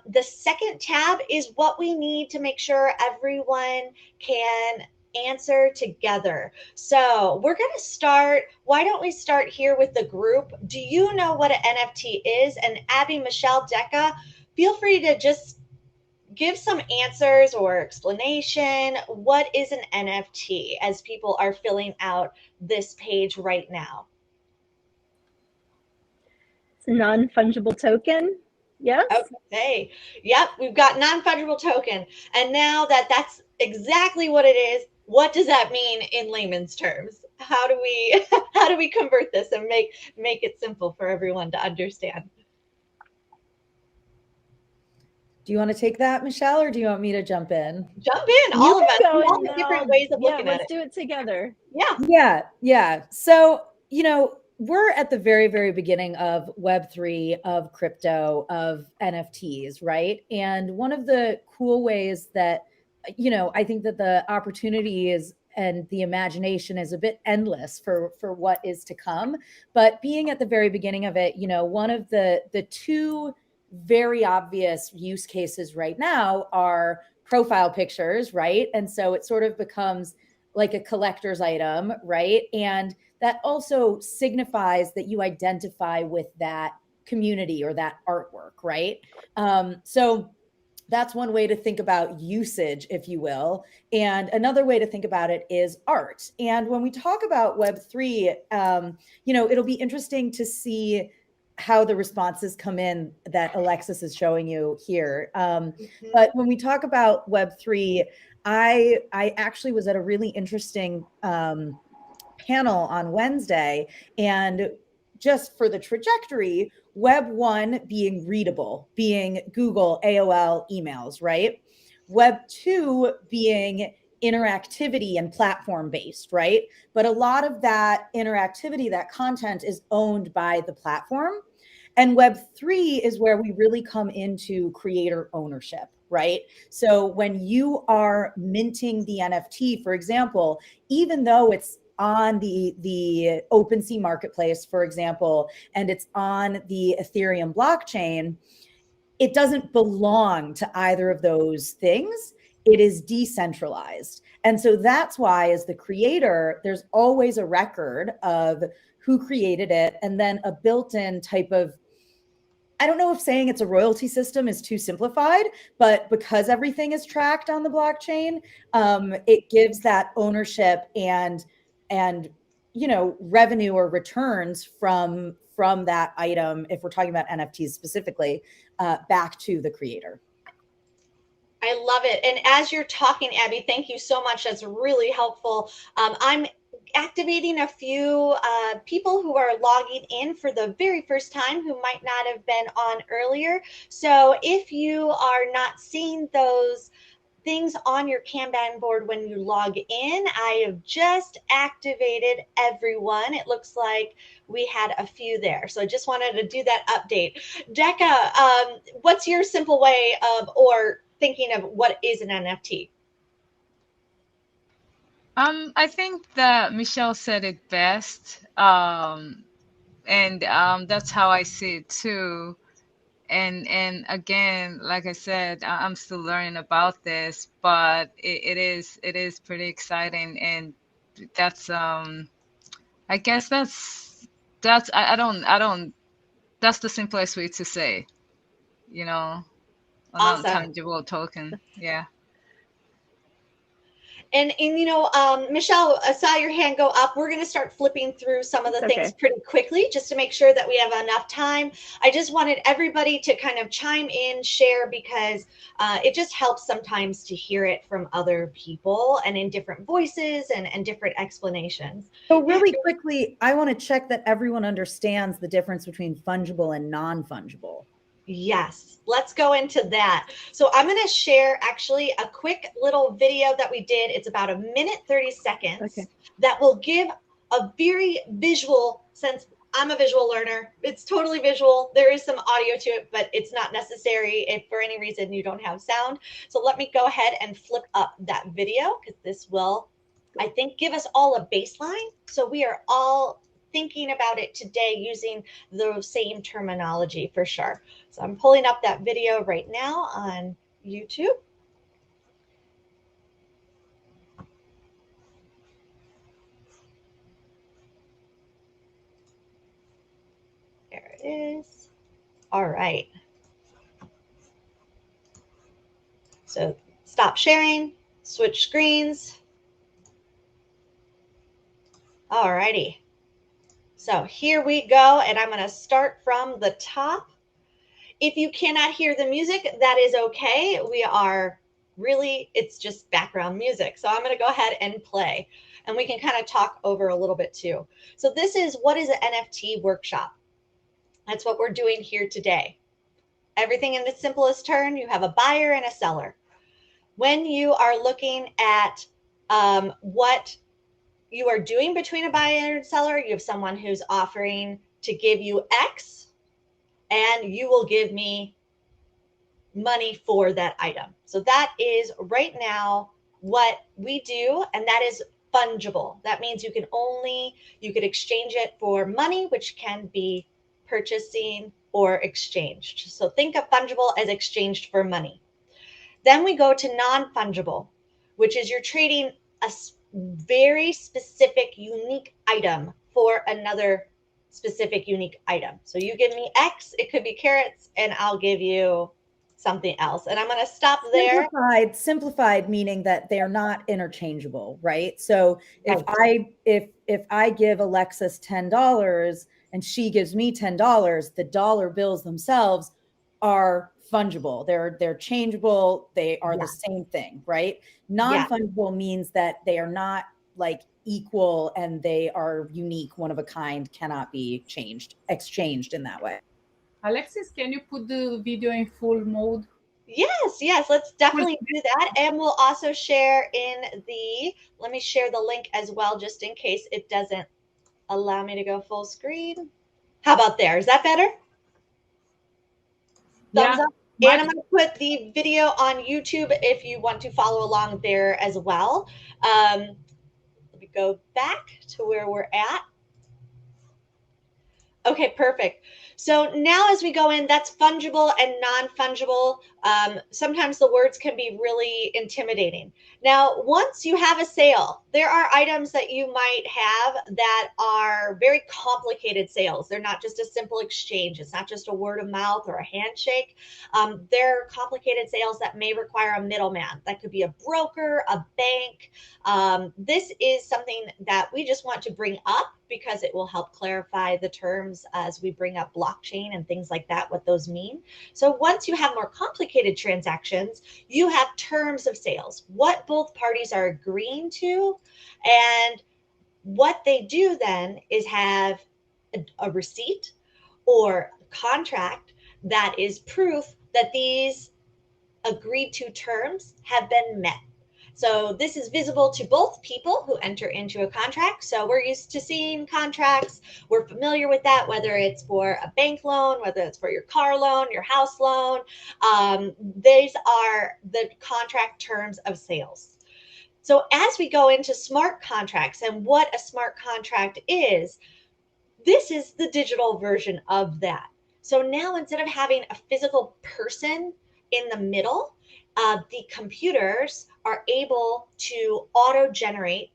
the second tab is what we need to make sure everyone can answer together. So we're going to start. Why don't we start here with the group? Do you know what an NFT is? And Abby, Michelle, Decca, feel free to just give some answers or explanation. What is an NFT as people are filling out this page right now? It's a non-fungible token. Yes. Okay. Yep. We've got non-fungible token. And now that that's exactly what it is, what does that mean in layman's terms? How do we convert this and make it simple for everyone to understand? Do you want to take that, Michelle, or do you want me to jump in? Jump in, all of us. We all have different ways of looking at it. Let's do it together. Yeah. So, we're at the very, very beginning of Web3, of crypto, of NFTs, right? And one of the cool ways that, I think that the opportunity is and the imagination is a bit endless for what is to come. But being at the very beginning of it, one of the two very obvious use cases right now are profile pictures, right? And so it sort of becomes like a collector's item, right? And that also signifies that you identify with that community or that artwork, right? So that's one way to think about usage, if you will. And another way to think about it is art. And when we talk about Web3, it'll be interesting to see how the responses come in that Alexis is showing you here. But when we talk about Web3, I actually was at a really interesting panel on Wednesday, and just for the trajectory, Web 1 being readable, being Google, AOL, emails, right? Web 2 being interactivity and platform based, right? But a lot of that interactivity, that content is owned by the platform. And Web 3 is where we really come into creator ownership, right? So when you are minting the NFT, for example, even though it's on the OpenSea marketplace, for example, and it's on the Ethereum blockchain, it doesn't belong to either of those things. It is decentralized. And so that's why, as the creator, there's always a record of who created it, and then a built-in type of, I don't know if saying it's a royalty system is too simplified, but because everything is tracked on the blockchain, it gives that ownership and revenue or returns from that item, if we're talking about NFTs specifically, back to the creator. I love it. And as you're talking, Abby, thank you so much. That's really helpful. I'm activating a few people who are logging in for the very first time who might not have been on earlier. So if you are not seeing those things on your Kanban board when you log in, I have just activated everyone. It looks like we had a few there. So I just wanted to do that update. Decca, what's your simple way of, or thinking of what is an NFT? I think that Michelle said it best. And that's how I see it too. And again, like I said, I'm still learning about this, but it is pretty exciting, and that's I guess that's I don't that's the simplest way to say, you know, a Awesome. non-tangible token. Yeah. And you know, Michelle, I saw your hand go up. We're going to start flipping through some of the things Okay. pretty quickly just to make sure that we have enough time. I just wanted everybody to kind of chime in, share, because it just helps sometimes to hear it from other people and in different voices and different explanations. So really quickly, I want to check that everyone understands the difference between fungible and non-fungible. Yes, let's go into that. So I'm going to share actually a quick little video that we did. It's about 1:30 that will give a very visual sense. I'm a visual learner. It's totally visual. There is some audio to it, but it's not necessary if for any reason you don't have sound. So let me go ahead and flip up that video because this will, I think, give us all a baseline. So we are all thinking about it today using the same terminology for sure. So I'm pulling up that video right now on YouTube. There it is. All right. So stop sharing, switch screens. All righty. So here we go, and I'm going to start from the top. If you cannot hear the music, that is okay. We are really, it's just background music. So I'm going to go ahead and play, and we can kind of talk over a little bit too. So this is what is an NFT workshop. That's what we're doing here today. Everything in the simplest term, you have a buyer and a seller. When you are looking at what you are doing between a buyer and seller, you have someone who's offering to give you X, and you will give me money for that item. So that is right now what we do, and that is fungible. That means you could exchange it for money, which can be purchasing or exchanged. So think of fungible as exchanged for money. Then we go to non-fungible, which is you're trading a very specific, unique item for another specific, unique item. So you give me X, it could be carrots, and I'll give you something else. And I'm going to stop there. Simplified meaning that they're not interchangeable, right? So if I give Alexis $10 and she gives me $10, the dollar bills themselves are fungible. They're changeable. They are the same thing, right? Non-fungible means that they are not like equal and they are unique, one of a kind, cannot be exchanged in that way. Alexis, can you put the video in full mode? Yes, let's definitely do that. And we'll also share let me share the link as well, just in case it doesn't allow me to go full screen. How about there? Is that better? Thumbs up. And I'm going to put the video on YouTube if you want to follow along there as well. Let me go back to where we're at. Okay, perfect. So now as we go in, that's fungible and non-fungible. Sometimes the words can be really intimidating. Now, once you have a sale, there are items that you might have that are very complicated sales. They're not just a simple exchange. It's not just a word of mouth or a handshake. They're complicated sales that may require a middleman. That could be a broker, a bank. This is something that we just want to bring up because it will help clarify the terms as we bring up blockchain and things like that, what those mean. So once you have more complicated transactions, you have terms of sales, what both parties are agreeing to. And what they do then is have a receipt or contract that is proof that these agreed to terms have been met. So this is visible to both people who enter into a contract. So we're used to seeing contracts. We're familiar with that, whether it's for a bank loan, whether it's for your car loan, your house loan. These are the contract terms of sales. So as we go into smart contracts and what a smart contract is, this is the digital version of that. So now instead of having a physical person in the middle, the computers are able to auto-generate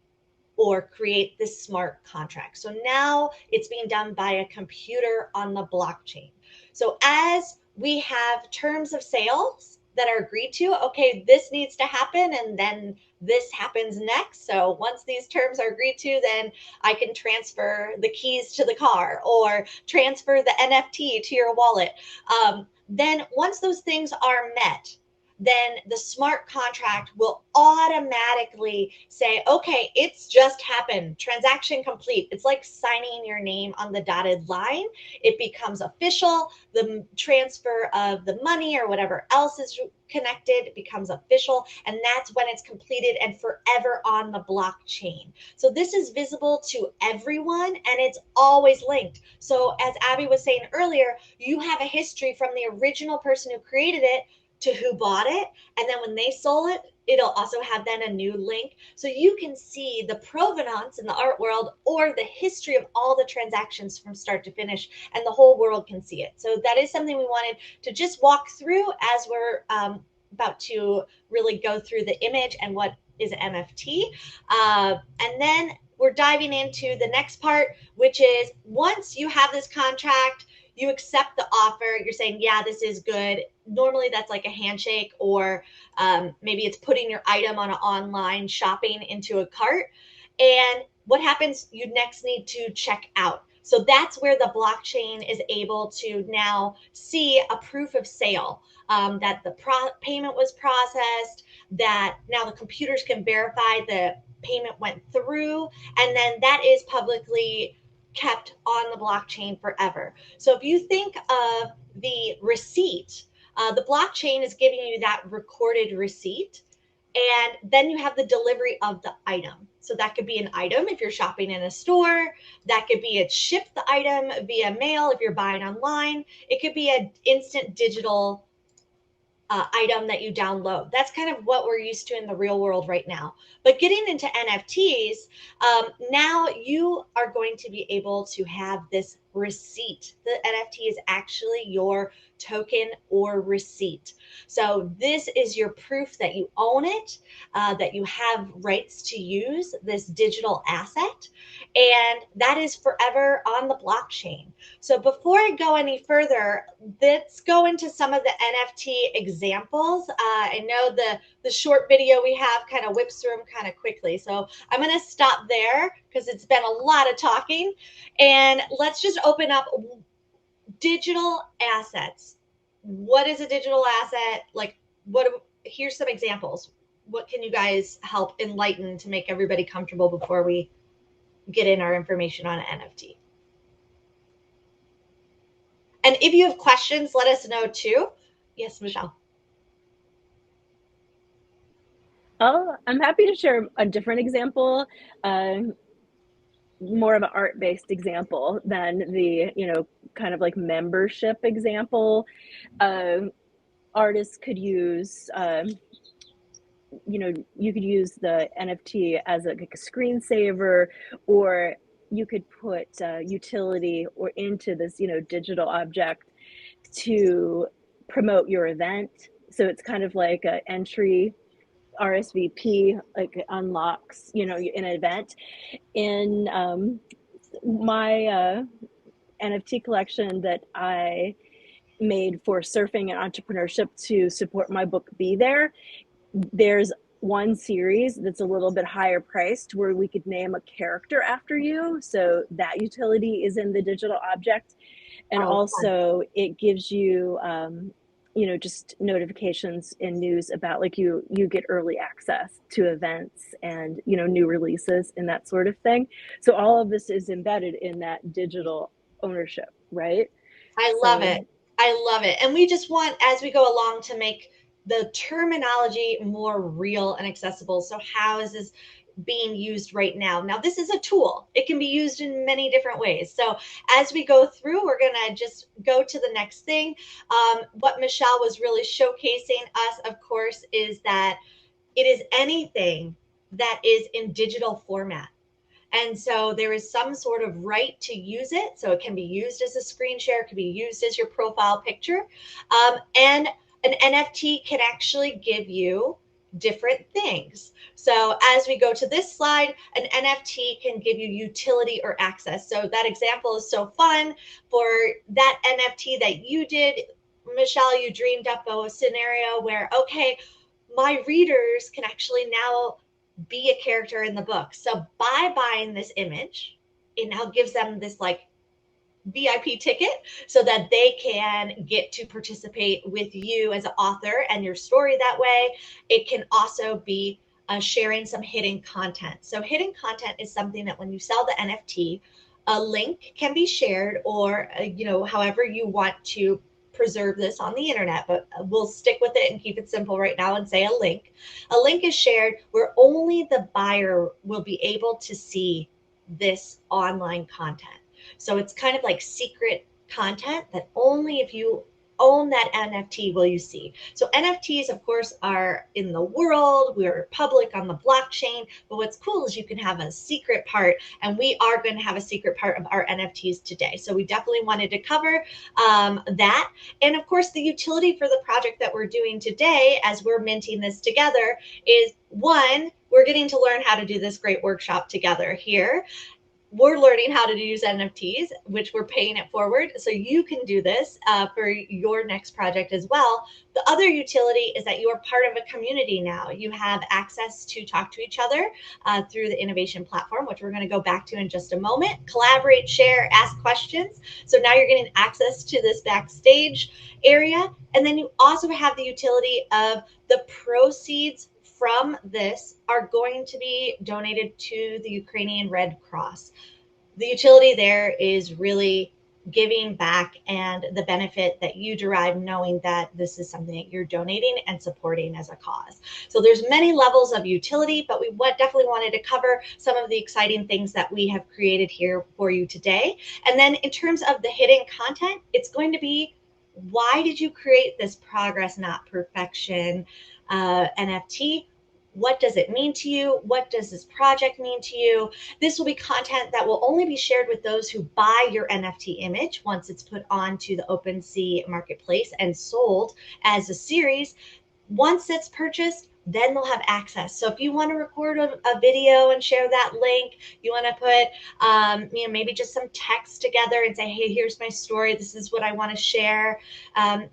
or create this smart contract. So now it's being done by a computer on the blockchain. So as we have terms of sales that are agreed to, okay, this needs to happen and then this happens next. So once these terms are agreed to, then I can transfer the keys to the car or transfer the NFT to your wallet. Then once those things are met, then the smart contract will automatically say, okay, it's just happened. Transaction complete. It's like signing your name on the dotted line. It becomes official. The transfer of the money or whatever else is connected becomes official. And that's when it's completed and forever on the blockchain. So this is visible to everyone and it's always linked. So as Abby was saying earlier, you have a history from the original person who created it to who bought it, and then when they sold it, it'll also have then a new link. So you can see the provenance in the art world or the history of all the transactions from start to finish, and the whole world can see it. So that is something we wanted to just walk through as we're about to really go through the image and what is an NFT. And then we're diving into the next part, which is once you have this contract, you accept the offer, you're saying, yeah, this is good. Normally that's like a handshake, or maybe it's putting your item on an online shopping into a cart. And what happens? You next need to check out. So that's where the blockchain is able to now see a proof of sale, that the payment was processed, that now the computers can verify the payment went through, and then that is publicly kept on the blockchain forever. So if you think of the receipt, the blockchain is giving you that recorded receipt, and then you have the delivery of the item. So that could be an item if you're shopping in a store. That could be shipped the item via mail if you're buying online. It could be an instant digital item that you download. That's kind of what we're used to in the real world right now. But getting into NFTs, now you are going to be able to have this receipt. The NFT is actually your token or receipt. So this is your proof that you own it, that you have rights to use this digital asset, and that is forever on the blockchain. So before I go any further, let's go into some of the NFT examples. I know the short video we have kind of whips through them kind of quickly. So I'm going to stop there because it's been a lot of talking, and let's just open up digital assets. What is a digital asset? Like, here's some examples. What can you guys help enlighten to make everybody comfortable before we get in our information on an NFT? And if you have questions, let us know too. Yes, Michelle. Oh, I'm happy to share a different example, more of an art-based example than the, kind of like membership example. Artists could use, you could use the NFT as like a screensaver, or you could put utility or into this, digital object to promote your event. So it's kind of like an entry RSVP, like unlocks, an event. In my NFT collection that I made for surfing and entrepreneurship to support my book Be There, there's one series that's a little bit higher priced where we could name a character after you. So that utility is in the digital object. And also it gives you, just notifications and news about like you get early access to events and, new releases and that sort of thing. So all of this is embedded in that digital ownership, right? I love it. I love it. And we just want, as we go along, to make the terminology more real and accessible. So how is this being used right now? Now, this is a tool. It can be used in many different ways. So as we go through, we're going to just go to the next thing. What Michelle was really showcasing us, of course, is that it is anything that is in digital format. And so there is some sort of right to use it. So it can be used as a screen share, it can be used as your profile picture. And an NFT can actually give you different things. So as we go to this slide, an NFT can give you utility or access. So that example is so fun. For that NFT that you did, Michelle, you dreamed up a scenario where, okay, my readers can actually now be a character in the book. So by buying this image, it now gives them this like VIP ticket so that they can get to participate with you as an author and your story that way. It can also be sharing some hidden content. So hidden content is something that when you sell the NFT, a link can be shared, or however you want to preserve this on the internet, but we'll stick with it and keep it simple right now and say a link. A link is shared where only the buyer will be able to see this online content. So it's kind of like secret content that only if you own that NFT will you see. So NFTs, of course, are in the world. We're public on the blockchain. But what's cool is you can have a secret part, and we are going to have a secret part of our NFTs today. So we definitely wanted to cover that. And of course, the utility for the project that we're doing today as we're minting this together is, one, we're getting to learn how to do this great workshop together here. We're learning how to use NFTs, which we're paying it forward. So you can do this for your next project as well. The other utility is that you are part of a community now. You have access to talk to each other through the innovation platform, which we're going to go back to in just a moment. Collaborate, share, ask questions. So now you're getting access to this backstage area. And then you also have the utility of the proceeds from this are going to be donated to the Ukrainian Red Cross. The utility there is really giving back and the benefit that you derive knowing that this is something that you're donating and supporting as a cause. So there's many levels of utility, but we definitely wanted to cover some of the exciting things that we have created here for you today. And then in terms of the hidden content, it's going to be, why did you create this Progress Not Perfection NFT? What does it mean to you? What does this project mean to you? This will be content that will only be shared with those who buy your NFT image once it's put onto the OpenSea marketplace and sold as a series. Once it's purchased, then they'll have access. So if you want to record a video and share that link, you want to put, maybe just some text together and say, hey, here's my story. This is what I want to share.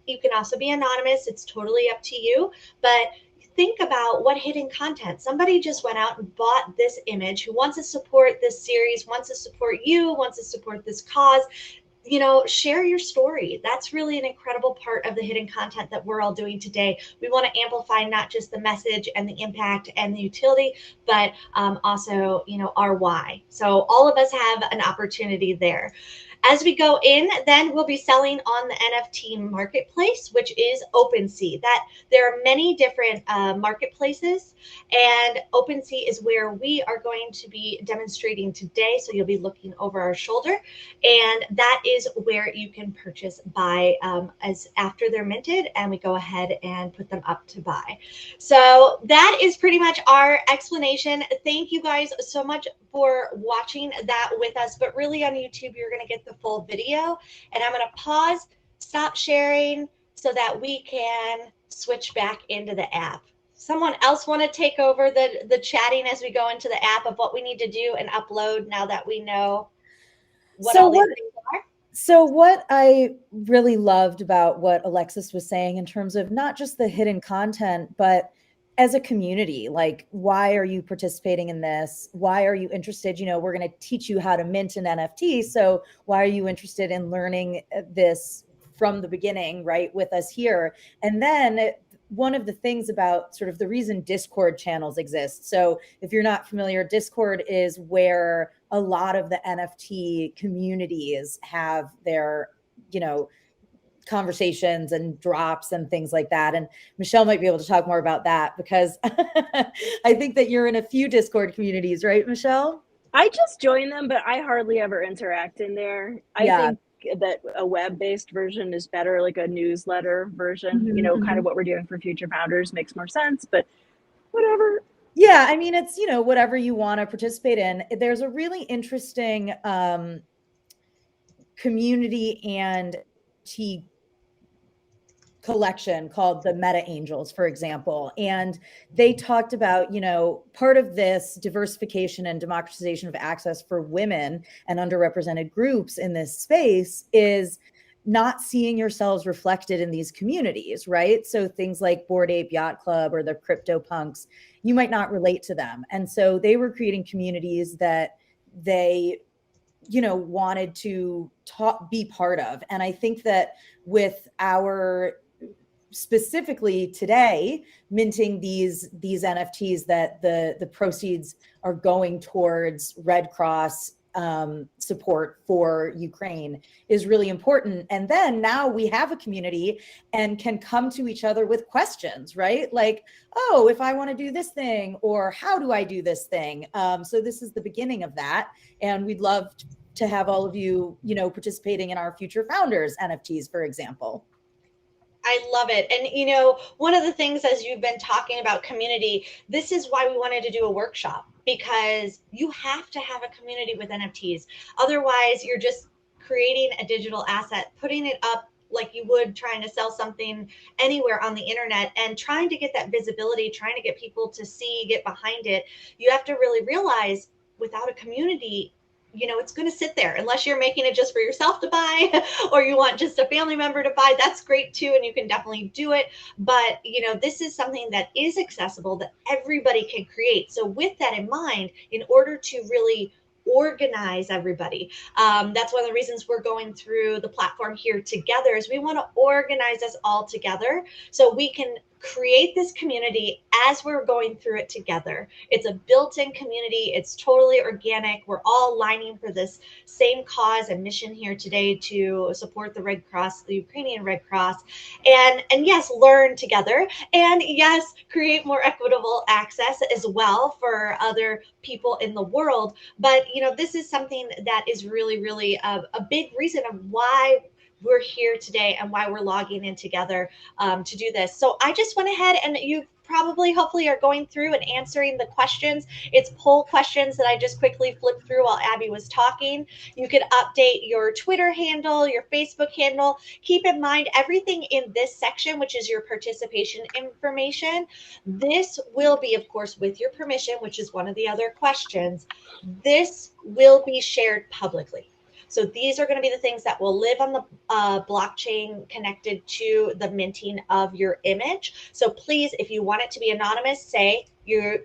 You can also be anonymous. It's totally up to you. But think about what hidden content. Somebody just went out and bought this image, who wants to support this series, wants to support you, wants to support this cause. Share your story. That's really an incredible part of the hidden content that we're all doing today. We want to amplify not just the message and the impact and the utility, but also, our why. So all of us have an opportunity there. As we go in, then we'll be selling on the NFT marketplace, which is OpenSea. That there are many different marketplaces, and OpenSea is where we are going to be demonstrating today. So you'll be looking over our shoulder, and that is where you can purchase buy as after they're minted, and we go ahead and put them up to buy. So that is pretty much our explanation. Thank you guys so much for watching that with us, but really on YouTube, you're going to get the full video, and I'm going to pause, stop sharing so that we can switch back into the app. Someone else want to take over the chatting as we go into the app of what we need to do and upload now that we know what all these things are? So what I really loved about what Alexis was saying in terms of not just the hidden content, but as a community, like, why are you participating in this? Why are you interested? We're going to teach you how to mint an NFT. So why are you interested in learning this from the beginning, right, with us here? And then one of the things about sort of the reason Discord channels exist. So if you're not familiar, Discord is where a lot of the NFT communities have their, conversations and drops and things like that. And Michelle might be able to talk more about that, because I think that you're in a few Discord communities, right, Michelle? I just join them, but I hardly ever interact in there. I think that a web-based version is better, like a newsletter version, you know, kind of what we're doing for Future Founders makes more sense, but whatever. Yeah, I mean, it's, you know, whatever you want to participate in. There's a really interesting community and collection called the Meta Angels, for example. And they talked about, you know, part of this diversification and democratization of access for women and underrepresented groups in this space is not seeing yourselves reflected in these communities, right? So things like Bored Ape Yacht Club or the Crypto Punks, you might not relate to them. And so they were creating communities that they, you know, wanted to be part of. And I think that with our specifically today minting these NFTs, that the proceeds are going towards Red Cross support for Ukraine is really important. And then now we have a community and can come to each other with questions, right? Like, oh, if I want to do this thing, or how do I do this thing? So this is the beginning of that. And we'd love to have all of you, you know, participating in our Future Founders NFTs, for example. I love it. And, you know, one of the things, as you've been talking about community, this is why we wanted to do a workshop, because you have to have a community with NFTs. Otherwise, you're just creating a digital asset, putting it up like you would trying to sell something anywhere on the internet, and trying to get that visibility, trying to get people to see, get behind it. You have to really realize, without a community, you know, it's going to sit there unless you're making it just for yourself to buy, or you want just a family member to buy. That's great too, and you can definitely do it. But, you know, this is something that is accessible, that everybody can create. So with that in mind, in order to really organize everybody, that's one of the reasons we're going through the platform here together, is we want to organize us all together so we can create this community as we're going through it together. It's a built-in community. It's totally organic. We're all lining for this same cause and mission here today to support the Red Cross, the Ukrainian Red Cross, and yes, learn together, and yes, create more equitable access as well for other people in the world. But, you know, this is something that is really, really a big reason of why we're here today and why we're logging in together to do this. So I just went ahead, and you probably, hopefully, are going through and answering the questions. It's poll questions that I just quickly flipped through while Abby was talking. You could update your Twitter handle, your Facebook handle. Keep in mind, everything in this section, which is your participation information, this will be, of course, with your permission, which is one of the other questions. This will be shared publicly. So these are going to be the things that will live on the blockchain connected to the minting of your image. So please, if you want it to be anonymous, say your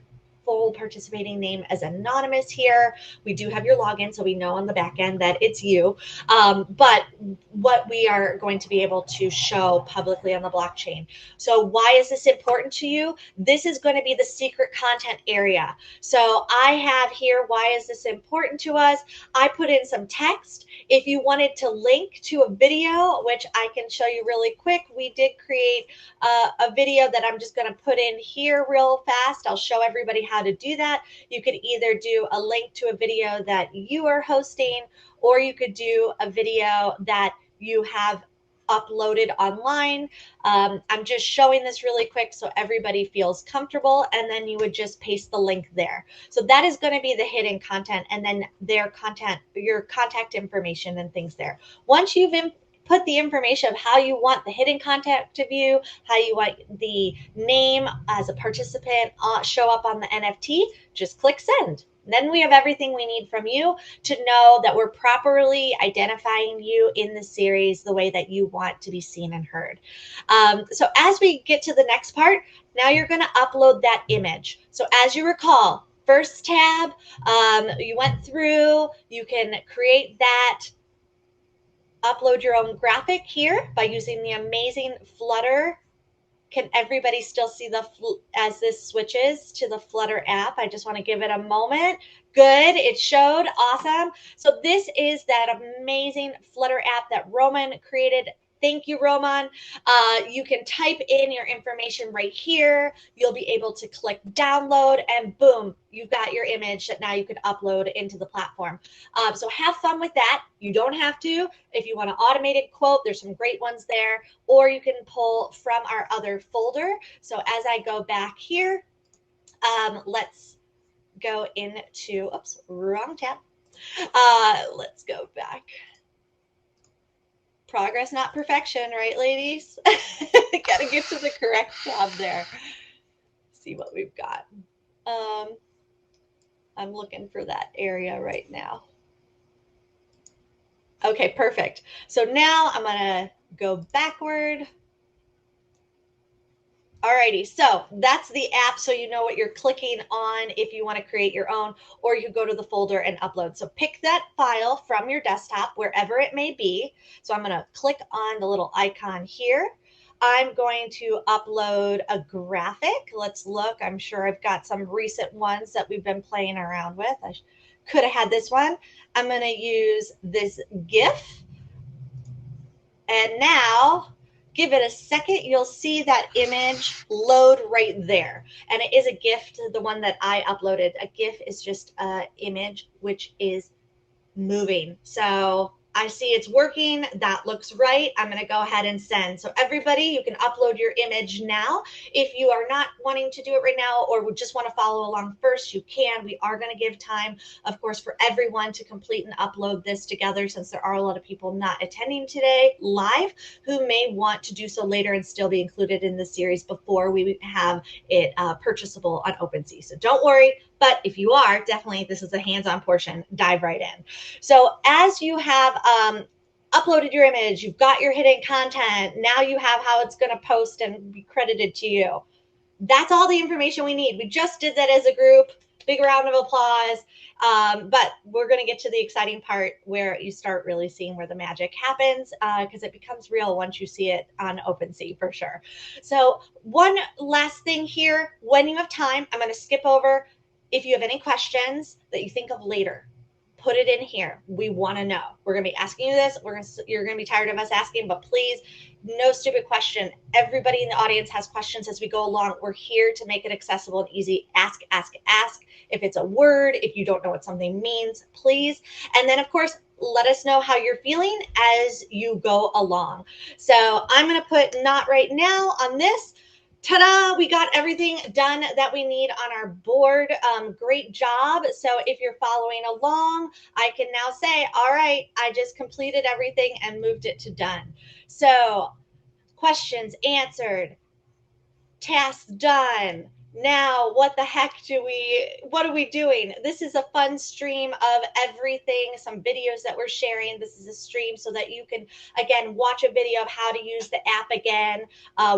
full participating name as anonymous here. We do have your login, so we know on the back end that it's you. But what we are going to be able to show publicly on the blockchain. So why is this important to you? This is going to be the secret content area. So I have here, why is this important to us? I put in some text. If you wanted to link to a video, which I can show you really quick, we did create a video that I'm just going to put in here real fast. I'll show everybody how to do that. You could either do a link to a video that you are hosting, or you could do a video that you have uploaded online. I'm just showing this really quick so everybody feels comfortable, and then you would just paste the link there. So that is going to be the hidden content, and then their content, your contact information and things there. Once you've put the information of how you want the hidden contact to view, how you want the name as a participant show up on the NFT, just click send. Then we have everything we need from you to know that we're properly identifying you in the series the way that you want to be seen and heard. So as we get to the next part, now you're going to upload that image. So as you recall, first tab, you went through, you can create that, upload your own graphic here by using the amazing Flutter. Can everybody still see as this switches to the Flutter app? I just want to give it a moment. Good, it showed, awesome. So this is that amazing Flutter app that Roman created Thank you, Roman. You can type in your information right here. You'll be able to click download and boom, you've got your image that now you can upload into the platform. So have fun with that. You don't have to. If you want an automated quote, there's some great ones there, or you can pull from our other folder. So as I go back here, let's go into, oops, wrong tab. Let's go back. Progress, not perfection, right, ladies? Got to get to the correct tab there. See what we've got. I'm looking for that area right now. Okay, perfect. So now I'm going to go backward. Alrighty, so that's the app, so you know what you're clicking on if you want to create your own, or you go to the folder and upload. So pick that file from your desktop, wherever it may be. So I'm going to click on the little icon here. I'm going to upload a graphic. Let's look. I'm sure I've got some recent ones that we've been playing around with. I could have had this one. I'm going to use this GIF. And now, give it a second, you'll see that image load right there. And it is a GIF to the one that I uploaded. A GIF is just an image which is moving. So I see it's working. That looks right. I'm going to go ahead and send. So everybody, you can upload your image now. If you are not wanting to do it right now or would just want to follow along first, you can. We are going to give time, of course, for everyone to complete and upload this together, since there are a lot of people not attending today live who may want to do so later and still be included in the series before we have it purchasable on OpenSea. So don't worry. But if you are, definitely this is a hands-on portion. Dive right in. So as you have uploaded your image, you've got your hidden content, now you have how it's going to post and be credited to you. That's all the information we need. We just did that as a group. Big round of applause. But we're going to get to the exciting part where you start really seeing where the magic happens, because it becomes real once you see it on OpenSea for sure. So one last thing here, when you have time, I'm going to skip over. If you have any questions that you think of later, put it in here. We want to know. We're going to be asking you this. You're going to be tired of us asking, but please, no stupid question. Everybody in the audience has questions as we go along. We're here to make it accessible and easy. Ask, ask, ask. If it's a word, if you don't know what something means, please. And then, of course, let us know how you're feeling as you go along. So I'm going to put not right now on this. Ta-da, we got everything done that we need on our board. Great job. So if you're following along, I can now say, all right, I just completed everything and moved it to done. So questions answered, tasks done. Now, what the heck what are we doing? This is a fun stream of everything, some videos that we're sharing. This is a stream so that you can, again, watch a video of how to use the app again.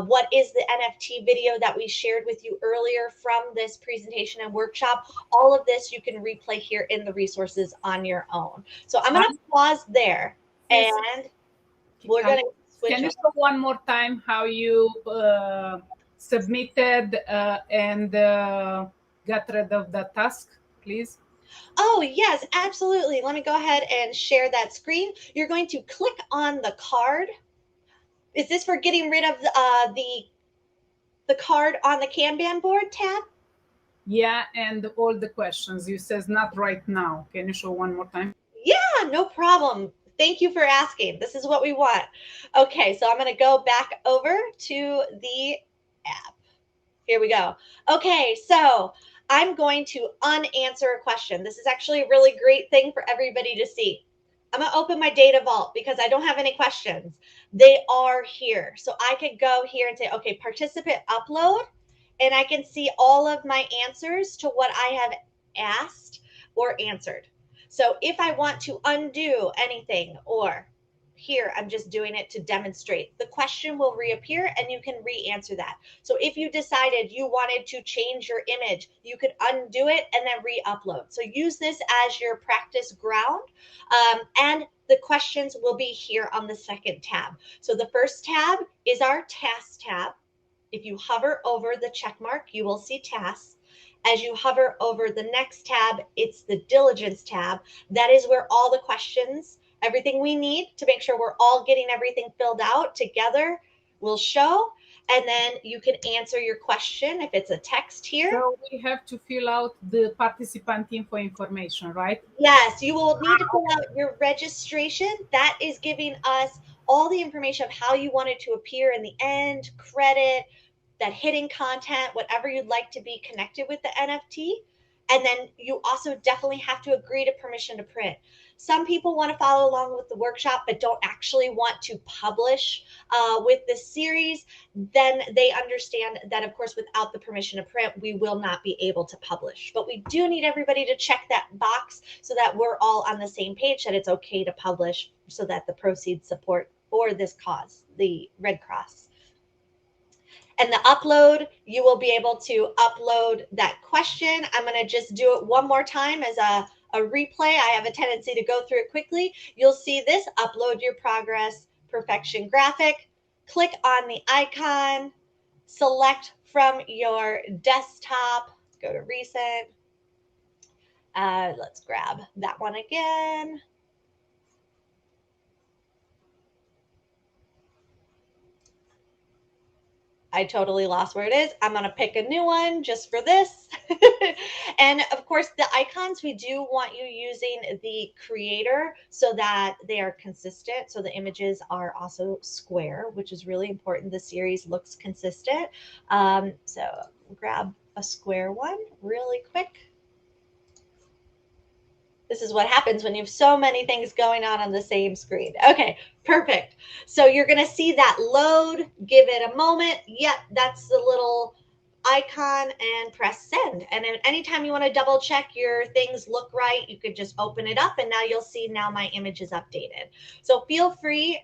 What is the NFT video that we shared with you earlier from this presentation and workshop? All of this you can replay here in the resources on your own. So I'm going to pause there, and we're going to switch. Can you show one more time how you submitted and got rid of the task, please? Oh, yes, absolutely. Let me go ahead and share that screen. You're going to click on the card. Is this for getting rid of the card on the Kanban board tab? Yeah, and all the questions. You says not right now. Can you show one more time? Yeah, no problem. Thank you for asking. This is what we want. Okay, so I'm going to go back over to the app. Here we go. Okay, so I'm going to unanswer a question. This is actually a really great thing for everybody to see. I'm going to open my data vault because I don't have any questions. They are here. So I could go here and say, okay, participant upload, and I can see all of my answers to what I have asked or answered. So if I want to undo anything, or here, I'm just doing it to demonstrate, the question will reappear and you can re-answer that. So if you decided you wanted to change your image, you could undo it and then re-upload. So use this as your practice ground. And the questions will be here on the second tab. So the first tab is our tasks tab. If you hover over the check mark, you will see tasks. As you hover over the next tab, it's the diligence tab. That is where all the questions everything we need to make sure we're all getting everything filled out together will show. And then you can answer your question if it's a text here. So we have to fill out the participant info information, right? Yes, you will need to fill out your registration. That is giving us all the information of how you want it to appear in the end, credit, that hidden content, whatever you'd like to be connected with the NFT. And then you also definitely have to agree to permission to print. Some people want to follow along with the workshop, but don't actually want to publish with this series. Then they understand that, of course, without the permission to print, we will not be able to publish. But we do need everybody to check that box so that we're all on the same page, that it's okay to publish, so that the proceeds support for this cause, the Red Cross. And the upload, you will be able to upload that question. I'm going to just do it one more time as a replay. I have a tendency to go through it quickly. You'll see this, upload your Progress Perfection graphic. Click on the icon, select from your desktop, go to recent. Let's grab that one again. I totally lost where it is. I'm going to pick a new one just for this. And of course, the icons, we do want you using the creator so that they are consistent. So the images are also square, which is really important. The series looks consistent. So grab a square one really quick. This is what happens when you have so many things going on the same screen. Okay, perfect. So you're going to see that load. Give it a moment. Yep, that's the little icon, and press send. And then anytime you want to double check your things look right, you could just open it up, and now you'll see now my image is updated. So feel free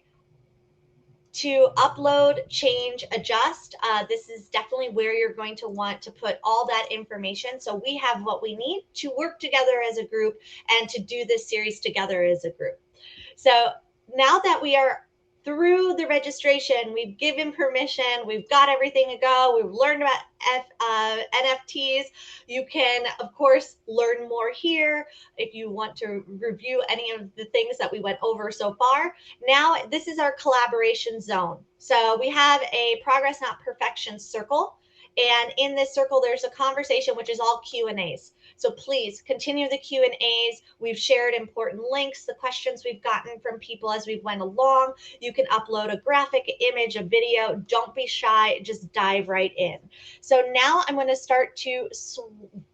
to upload, change, adjust. This is definitely where you're going to want to put all that information. So we have what we need to work together as a group and to do this series together as a group. So now that we are through the registration, we've given permission, we've got everything to go, we've learned about NFTs. You can, of course, learn more here if you want to review any of the things that we went over so far. Now, this is our collaboration zone. So we have a Progress Not Perfection circle. And in this circle, there's a conversation, which is all Q&As. So please continue the Q&As. We've shared important links, the questions we've gotten from people as we went along. You can upload a graphic, image, a video. Don't be shy. Just dive right in. So now I'm going to start to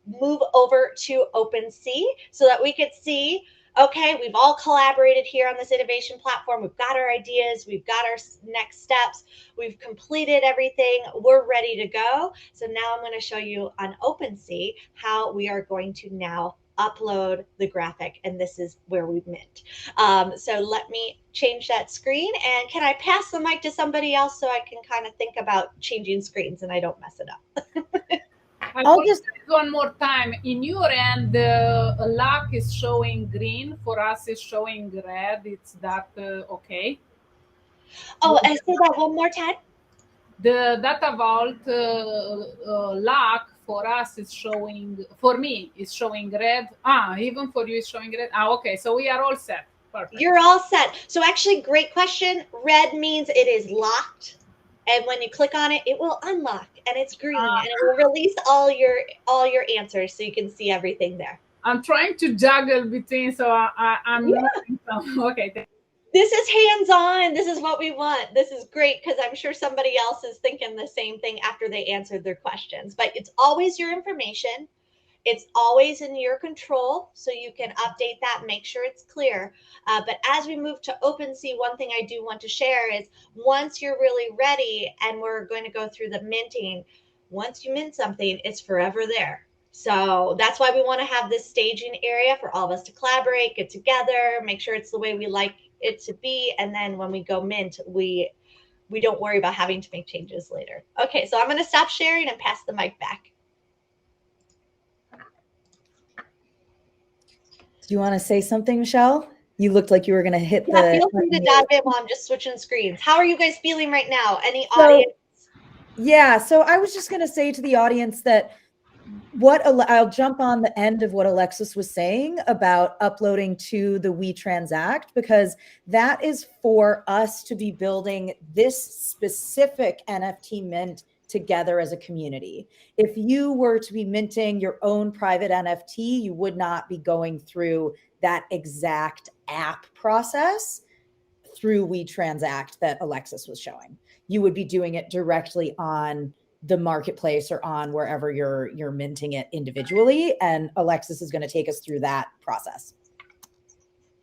move over to OpenSea so that we could see, okay, we've all collaborated here on this innovation platform. We've got our ideas. We've got our next steps. We've completed everything. We're ready to go. So now I'm going to show you on OpenSea how we are going to now upload the graphic. And this is where we've met. So let me change that screen. And can I pass the mic to somebody else so I can kind of think about changing screens and I don't mess it up? I'll just one more time. In your end, the lock is showing green. For us, it's showing red. It's that okay? Oh, I say that one more time. The data vault lock for us is showing. For me, it's showing red. Even for you, it's showing red. Okay. So we are all set. Perfect. You're all set. So actually, great question. Red means it is locked. And when you click on it, it will unlock, and it's green, and it will release all your answers, so you can see everything there. I'm trying to juggle between, so I'm okay. This is hands-on. This is what we want. This is great because I'm sure somebody else is thinking the same thing after they answered their questions. But it's always your information. It's always in your control, so you can update that, make sure it's clear. But as we move to OpenSea, one thing I do want to share is once you're really ready and we're going to go through the minting, once you mint something, it's forever there. So that's why we want to have this staging area for all of us to collaborate, get together, make sure it's the way we like it to be. And then when we go mint, we don't worry about having to make changes later. Okay, so I'm going to stop sharing and pass the mic back. Do you want to say something, Michelle? You looked like you were going to hit the... Feel free to dive in while I'm just switching screens. How are you guys feeling right now? Any audience? Yeah, so I was just going to say to the audience that I'll jump on the end of what Alexis was saying about uploading to the We Transact, because that is for us to be building this specific NFT mint together as a community. If you were to be minting your own private NFT, you would not be going through that exact app process through We Transact that Alexis was showing. You would be doing it directly on the marketplace or on wherever you're minting it individually. And Alexis is going to take us through that process.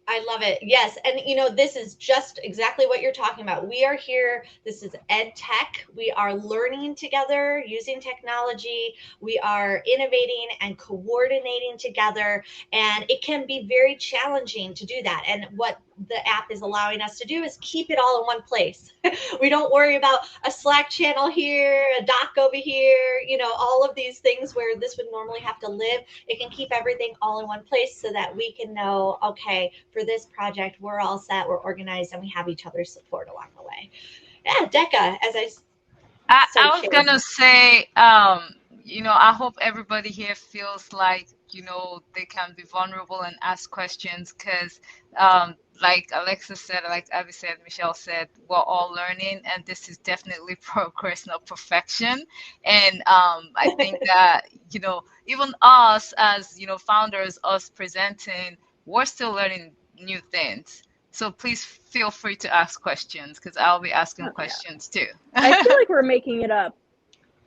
I love it. Yes. And this is just exactly what you're talking about. We are here. This is Ed Tech. We are learning together using technology. We are innovating and coordinating together. And it can be very challenging to do that. And what the app is allowing us to do is keep it all in one place. We don't worry about a Slack channel here, a doc over here, all of these things where this would normally have to live. It can keep everything all in one place so that we can know, okay, for this project, we're all set, we're organized, and we have each other's support along the way. Yeah, Decca, as I was gonna say, I hope everybody here feels like, they can be vulnerable and ask questions, because like Alexa said, like Abby said, Michelle said, we're all learning, and this is definitely progress, not perfection. And I think that, even us as, founders, us presenting, we're still learning new things. So please feel free to ask questions, because I'll be asking questions too. I feel like we're making it up.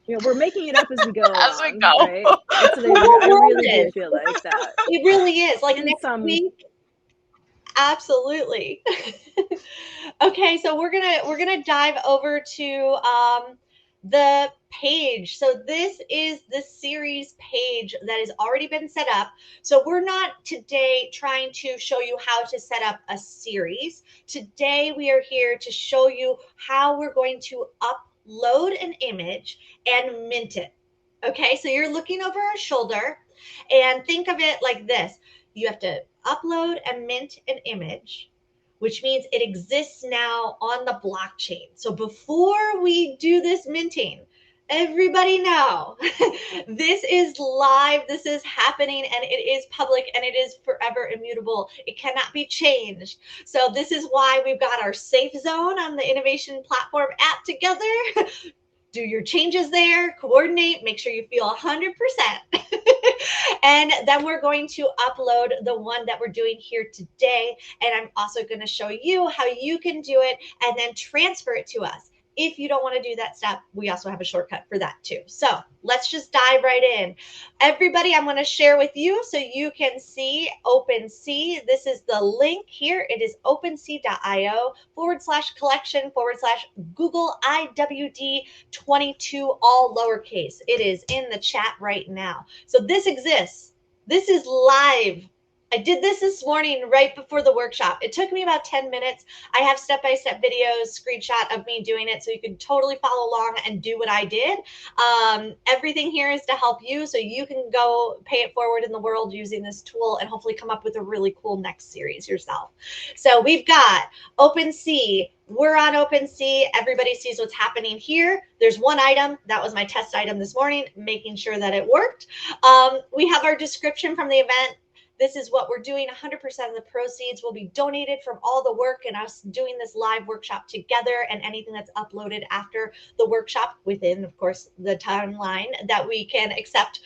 We're making it up as we go along, as we go. Right? I really do feel like that. It really is. Like In next week. Absolutely. Okay, so we're gonna dive over to the page. So this is the series page that has already been set up. So we're not today trying to show you how to set up a series. Today we are here to show you how we're going to upload an image and mint it. Okay, so you're looking over our shoulder, and think of it like this. You have to upload and mint an image, which means it exists now on the blockchain. So before we do this minting, everybody know this is live, this is happening, and it is public, and it is forever immutable. It cannot be changed. So this is why we've got our safe zone on the Innovation Platform app together. Do your changes there, coordinate, make sure you feel 100%. And then we're going to upload the one that we're doing here today. And I'm also going to show you how you can do it and then transfer it to us. If you don't want to do that step, we also have a shortcut for that too. So let's just dive right in. Everybody, I'm going to share with you so you can see OpenSea. This is the link here. It is OpenSea.io/collection/Google IWD 22, all lowercase. It is in the chat right now. So this exists. This is live. I did this morning right before the workshop. It took me about 10 minutes. I have step-by-step videos, screenshot of me doing it, so you can totally follow along and do what I did. Everything here is to help you, so you can go pay it forward in the world using this tool and hopefully come up with a really cool next series yourself. So we've got OpenSea. We're on OpenSea. Everybody sees what's happening here. There's one item. That was my test item this morning, making sure that it worked. We have our description from the event. This is what we're doing. 100% of the proceeds will be donated from all the work and us doing this live workshop together, and anything that's uploaded after the workshop within, of course, the timeline that we can accept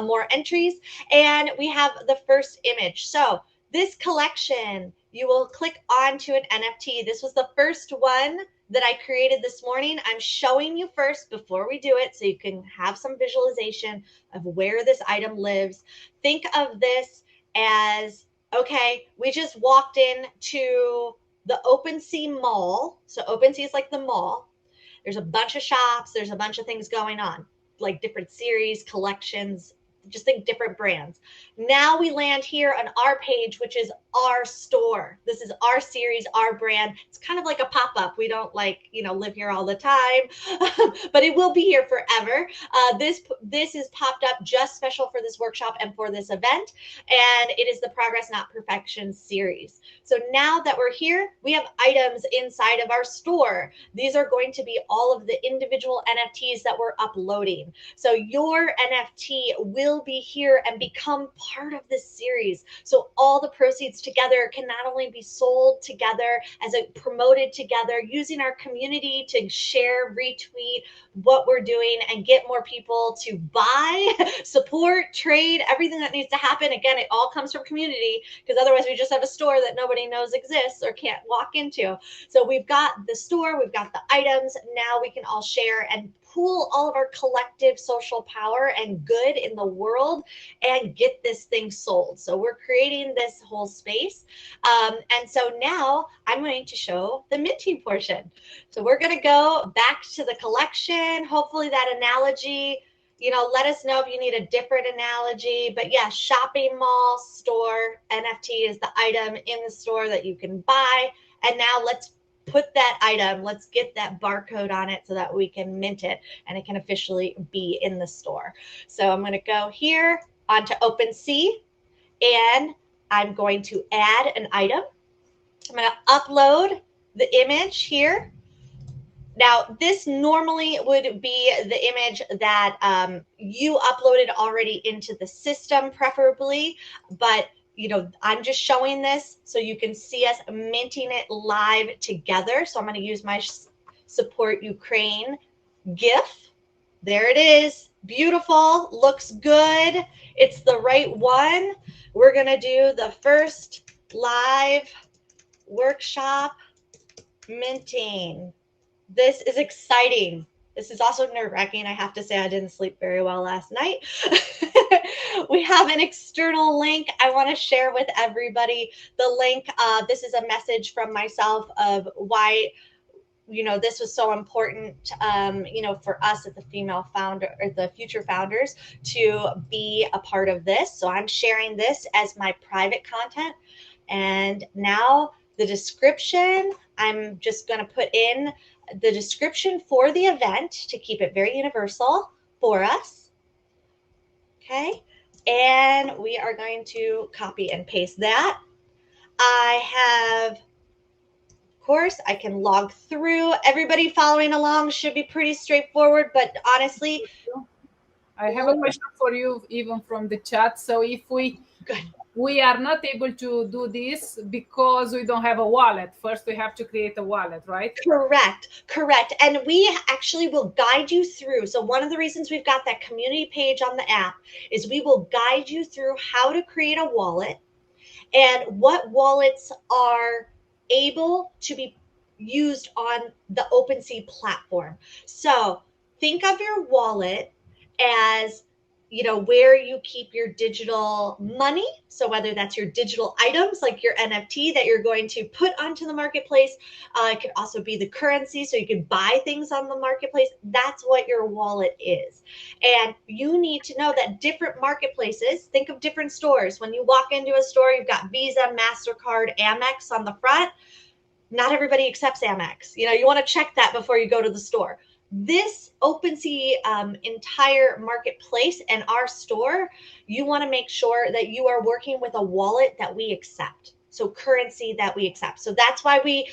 more entries. And we have the first image. So this collection, you will click onto an NFT. This was the first one that I created this morning. I'm showing you first before we do it so you can have some visualization of where this item lives. Think of this as, okay, we just walked in to the OpenSea Mall. So OpenSea is like the mall. There's a bunch of shops. There's a bunch of things going on, like different series, collections, just think different brands. Now we land here on our page, which is our store. This is our series, our brand. It's kind of like a pop-up. We don't live here all the time, but it will be here forever. This is popped up just special for this workshop and for this event. And it is the Progress Not Perfection series. So now that we're here, we have items inside of our store. These are going to be all of the individual NFTs that we're uploading. So your NFT will will be here and become part of this series. So all the proceeds together can not only be sold together as a promoted together, using our community to share, retweet what we're doing and get more people to buy, support, trade, everything that needs to happen. Again, it all comes from community, because otherwise we just have a store that nobody knows exists or can't walk into. So we've got the store, we've got the items. Now we can all share and pool all of our collective social power and good in the world and get this thing sold. So we're creating this whole space. And so now I'm going to show the minting portion. So we're going to go back to the collection. Hopefully that analogy, let us know if you need a different analogy. But yeah, shopping mall, store, NFT is the item in the store that you can buy. And now let's put that item, let's get that barcode on it so that we can mint it and it can officially be in the store. So I'm going to go here onto OpenSea and I'm going to add an item. I'm going to upload the image here. Now, this normally would be the image that you uploaded already into the system, preferably, but I'm just showing this so you can see us minting it live together. So I'm going to use my Support Ukraine GIF. There it is. Beautiful. Looks good. It's the right one. We're going to do the first live workshop minting. This is exciting. This is also nerve-wracking. I have to say I didn't sleep very well last night. We have an external link I want to share with everybody. The link, this is a message from myself of why, this was so important, for us at the female founder or the future founders to be a part of this. So I'm sharing this as my private content. And now the description, I'm just going to put in the description for the event to keep it very universal for us. Okay. And we are going to copy and paste that. I have, of course, I can log through. Everybody following along should be pretty straightforward, but honestly, I have a question for you, even from the chat. So if we are not able to do this because we don't have a wallet. First, we have to create a wallet, right? Correct. And we actually will guide you through. So one of the reasons we've got that community page on the app is we will guide you through how to create a wallet and what wallets are able to be used on the OpenSea platform. So think of your wallet as where you keep your digital money. So whether that's your digital items, like your NFT that you're going to put onto the marketplace, it could also be the currency. So you can buy things on the marketplace. That's what your wallet is. And you need to know that different marketplaces, think of different stores. When you walk into a store, you've got Visa, MasterCard, Amex on the front. Not everybody accepts Amex. You want to check that before you go to the store. This OpenSea entire marketplace and our store, you want to make sure that you are working with a wallet that we accept. So currency that we accept. So that's why we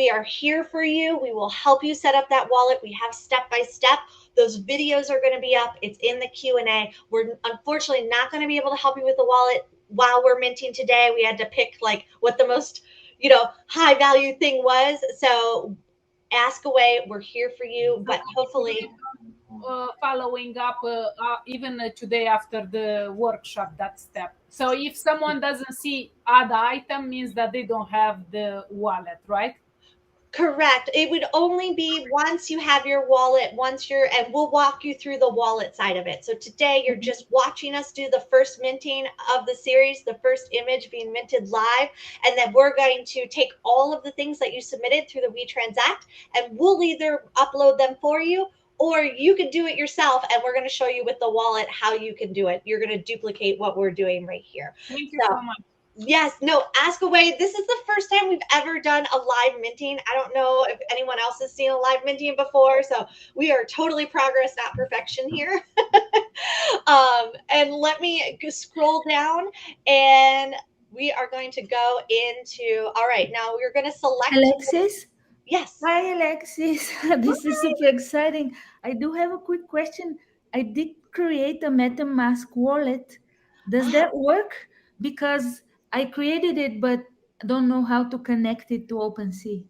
are here for you. We will help you set up that wallet. We have step-by-step. Those videos are going to be up. It's in the Q&A. We're unfortunately not going to be able to help you with the wallet while we're minting today. We had to pick what the most, high value thing was. So ask away. We're here for you, but hopefully following up even today after the workshop, that step. So if someone doesn't see add item, means that they don't have the wallet, right? Correct. It would only be once you have your wallet, and we'll walk you through the wallet side of it. So today you're just watching us do the first minting of the series, the first image being minted live. And then we're going to take all of the things that you submitted through the We Transact, and we'll either upload them for you, or you can do it yourself. And we're going to show you with the wallet how you can do it. You're going to duplicate what we're doing right here. Thank you so much. Yes, no, ask away. This is the first time we've ever done a live minting. I don't know if anyone else has seen a live minting before. So we are totally progress, not perfection here. And let me scroll down and we are going to go into, all right, now we're going to select. Alexis? Yes. Hi, Alexis. This is super exciting. I do have a quick question. I did create a MetaMask wallet. Does that work? Because I created it, but I don't know how to connect it to OpenSea.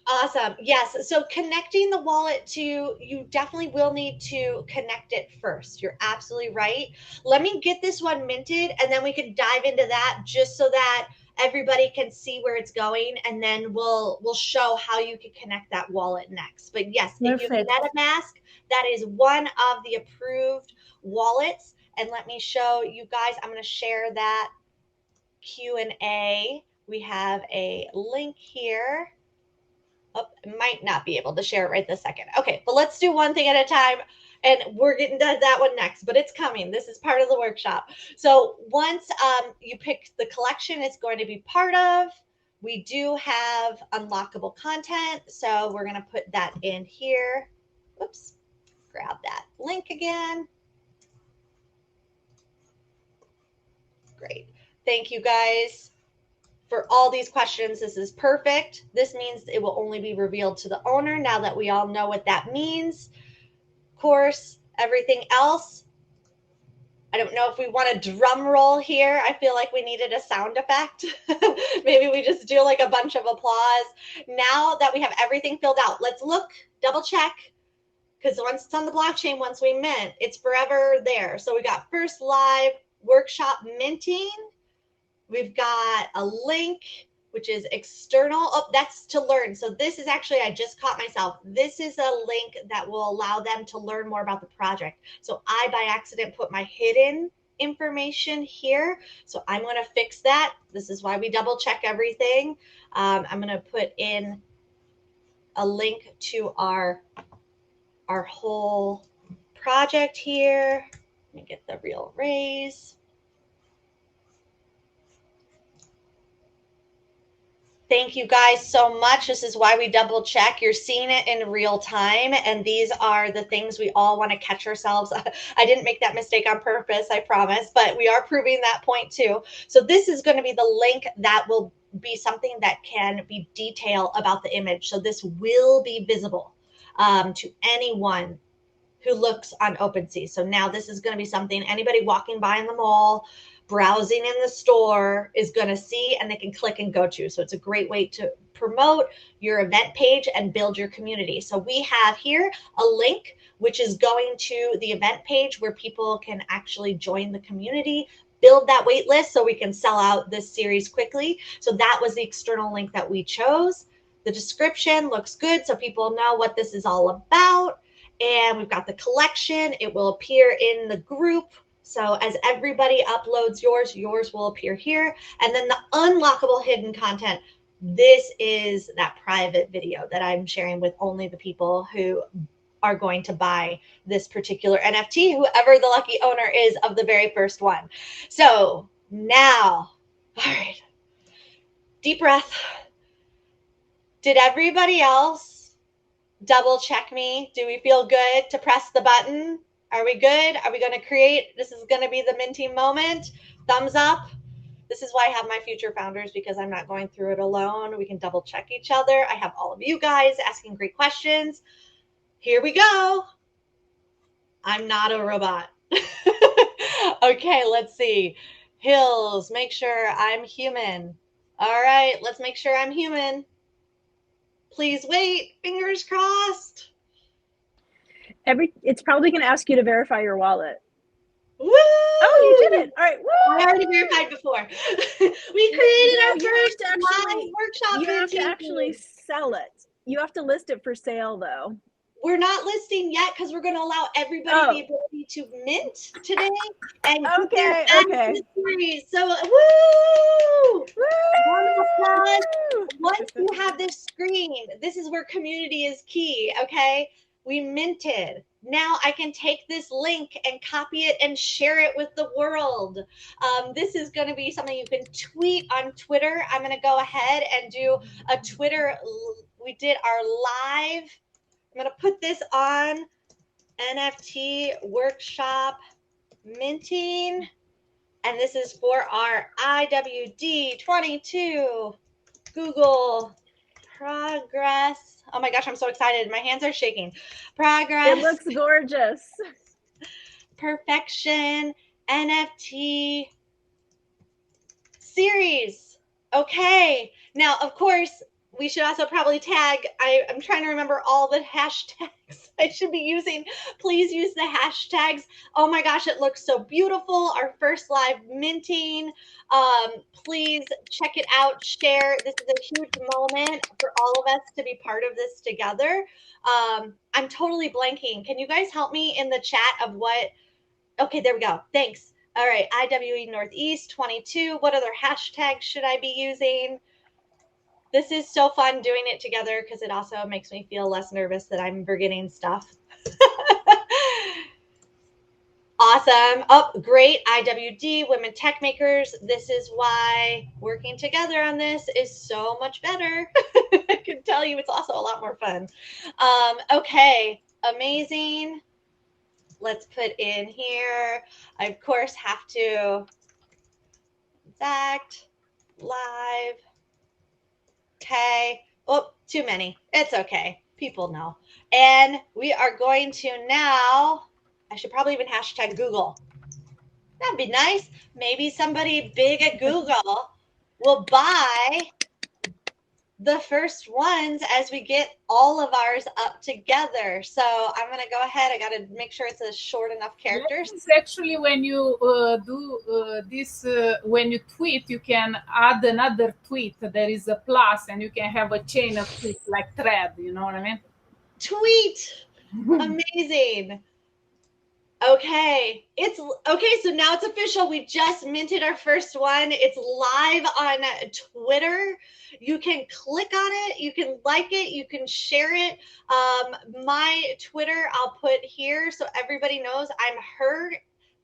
Awesome. Yes. So connecting the wallet to, you definitely will need to connect it first. You're absolutely right. Let me get this one minted and then we can dive into that just so that everybody can see where it's going, and then we'll show how you can connect that wallet next. But yes, if you have MetaMask, that is one of the approved wallets. And let me show you guys, I'm going to share that Q&A. We have a link here. Oh, might not be able to share it right this second. Okay, but let's do one thing at a time, and we're getting to that one next, but it's coming. This is part of the workshop. So once you pick the collection it's going to be part of, we do have unlockable content. So we're going to put that in here. Oops, grab that link again. Great. Thank you guys for all these questions. This is perfect. This means it will only be revealed to the owner now that we all know what that means. Of course, everything else, I don't know if we want a drum roll here. I feel like we needed a sound effect. Maybe we just do like a bunch of applause. Now that we have everything filled out, let's look, double check, because once it's on the blockchain, once we mint, it's forever there. So we got first live workshop minting. We've got a link, which is external. Oh, that's to learn. So this is actually, I just caught myself. This is a link that will allow them to learn more about the project. So I, by accident, put my hidden information here. So I'm going to fix that. This is why we double check everything. I'm going to put in a link to our whole project here. Let me get the real raise. Thank you guys so much. This is why we double check. You're seeing it in real time. And these are the things we all want to catch ourselves. I didn't make that mistake on purpose, I promise, but we are proving that point too. So this is going to be the link that will be something that can be detail about the image. So this will be visible to anyone who looks on OpenSea. So now this is going to be something anybody walking by in the mall, browsing in the store is going to see, and they can click and go to. So it's a great way to promote your event page and build your community. So we have here a link, which is going to the event page where people can actually join the community, build that wait list so we can sell out this series quickly. So that was the external link that we chose. The description looks good so people know what this is all about. And we've got the collection. It will appear in the group. So as everybody uploads yours, yours will appear here. And then the unlockable hidden content. This is that private video that I'm sharing with only the people who are going to buy this particular NFT, whoever the lucky owner is of the very first one. So now, all right, deep breath. Did everybody else double check me? Do we feel good to press the button? Are we good? Are we going to create? This is going to be the minting moment. Thumbs up. This is why I have my future founders, because I'm not going through it alone. We can double check each other. I have all of you guys asking great questions. Here we go. I'm not a robot. Okay, let's see. Hills, make sure I'm human. All right, let's make sure I'm human. Please wait. Fingers crossed. It's probably going to ask you to verify your wallet. Woo! Oh, you did it. All right. Woo! I already verified before. We created our first live workshop. You have to actually sell it. You have to list it for sale, though. We're not listing yet because we're going to allow everybody the ability to mint today. And okay. So, woo! Once you have this screen, this is where community is key, okay? We minted. Now I can take this link and copy it and share it with the world. This is going to be something you can tweet on Twitter. I'm going to go ahead and do a Twitter. We did our live. I'm going to put this on NFT workshop minting. And this is for our IWD 22 Google Progress. Oh my gosh, I'm so excited. My hands are shaking. Progress. It looks gorgeous. Perfection NFT series. Okay. Now, of course, we should also probably tag, I'm trying to remember all the hashtags I should be using. Please use the hashtags. Oh my gosh, it looks so beautiful. Our first live minting. Please check it out, share. This is a huge moment for all of us to be part of this together. I'm totally blanking. Can you guys help me in the chat of what? Okay, there we go. Thanks. All right, IWE Northeast 22. What other hashtags should I be using? This is so fun doing it together because it also makes me feel less nervous that I'm forgetting stuff. Awesome. Oh, great. IWD, Women Techmakers. This is why working together on this is so much better. I can tell you it's also a lot more fun. Okay, amazing. Let's put in here. I, of course, have to exact live. Okay. Oh, too many. It's okay. People know. And we are going to now, I should probably even hashtag Google. That'd be nice. Maybe somebody big at Google will buy the first ones as we get all of ours up together. So I'm going to go ahead. I got to make sure it's a short enough characters. Yes, actually, when you do this, when you tweet, you can add another tweet. There is a plus, and you can have a chain of tweets like thread. You know what I mean? Tweet. Amazing. Okay, it's okay. So now it's official. We just minted our first one. It's live on Twitter. You can click on it. You can like it. You can share it. My Twitter, I'll put here so everybody knows I'm her.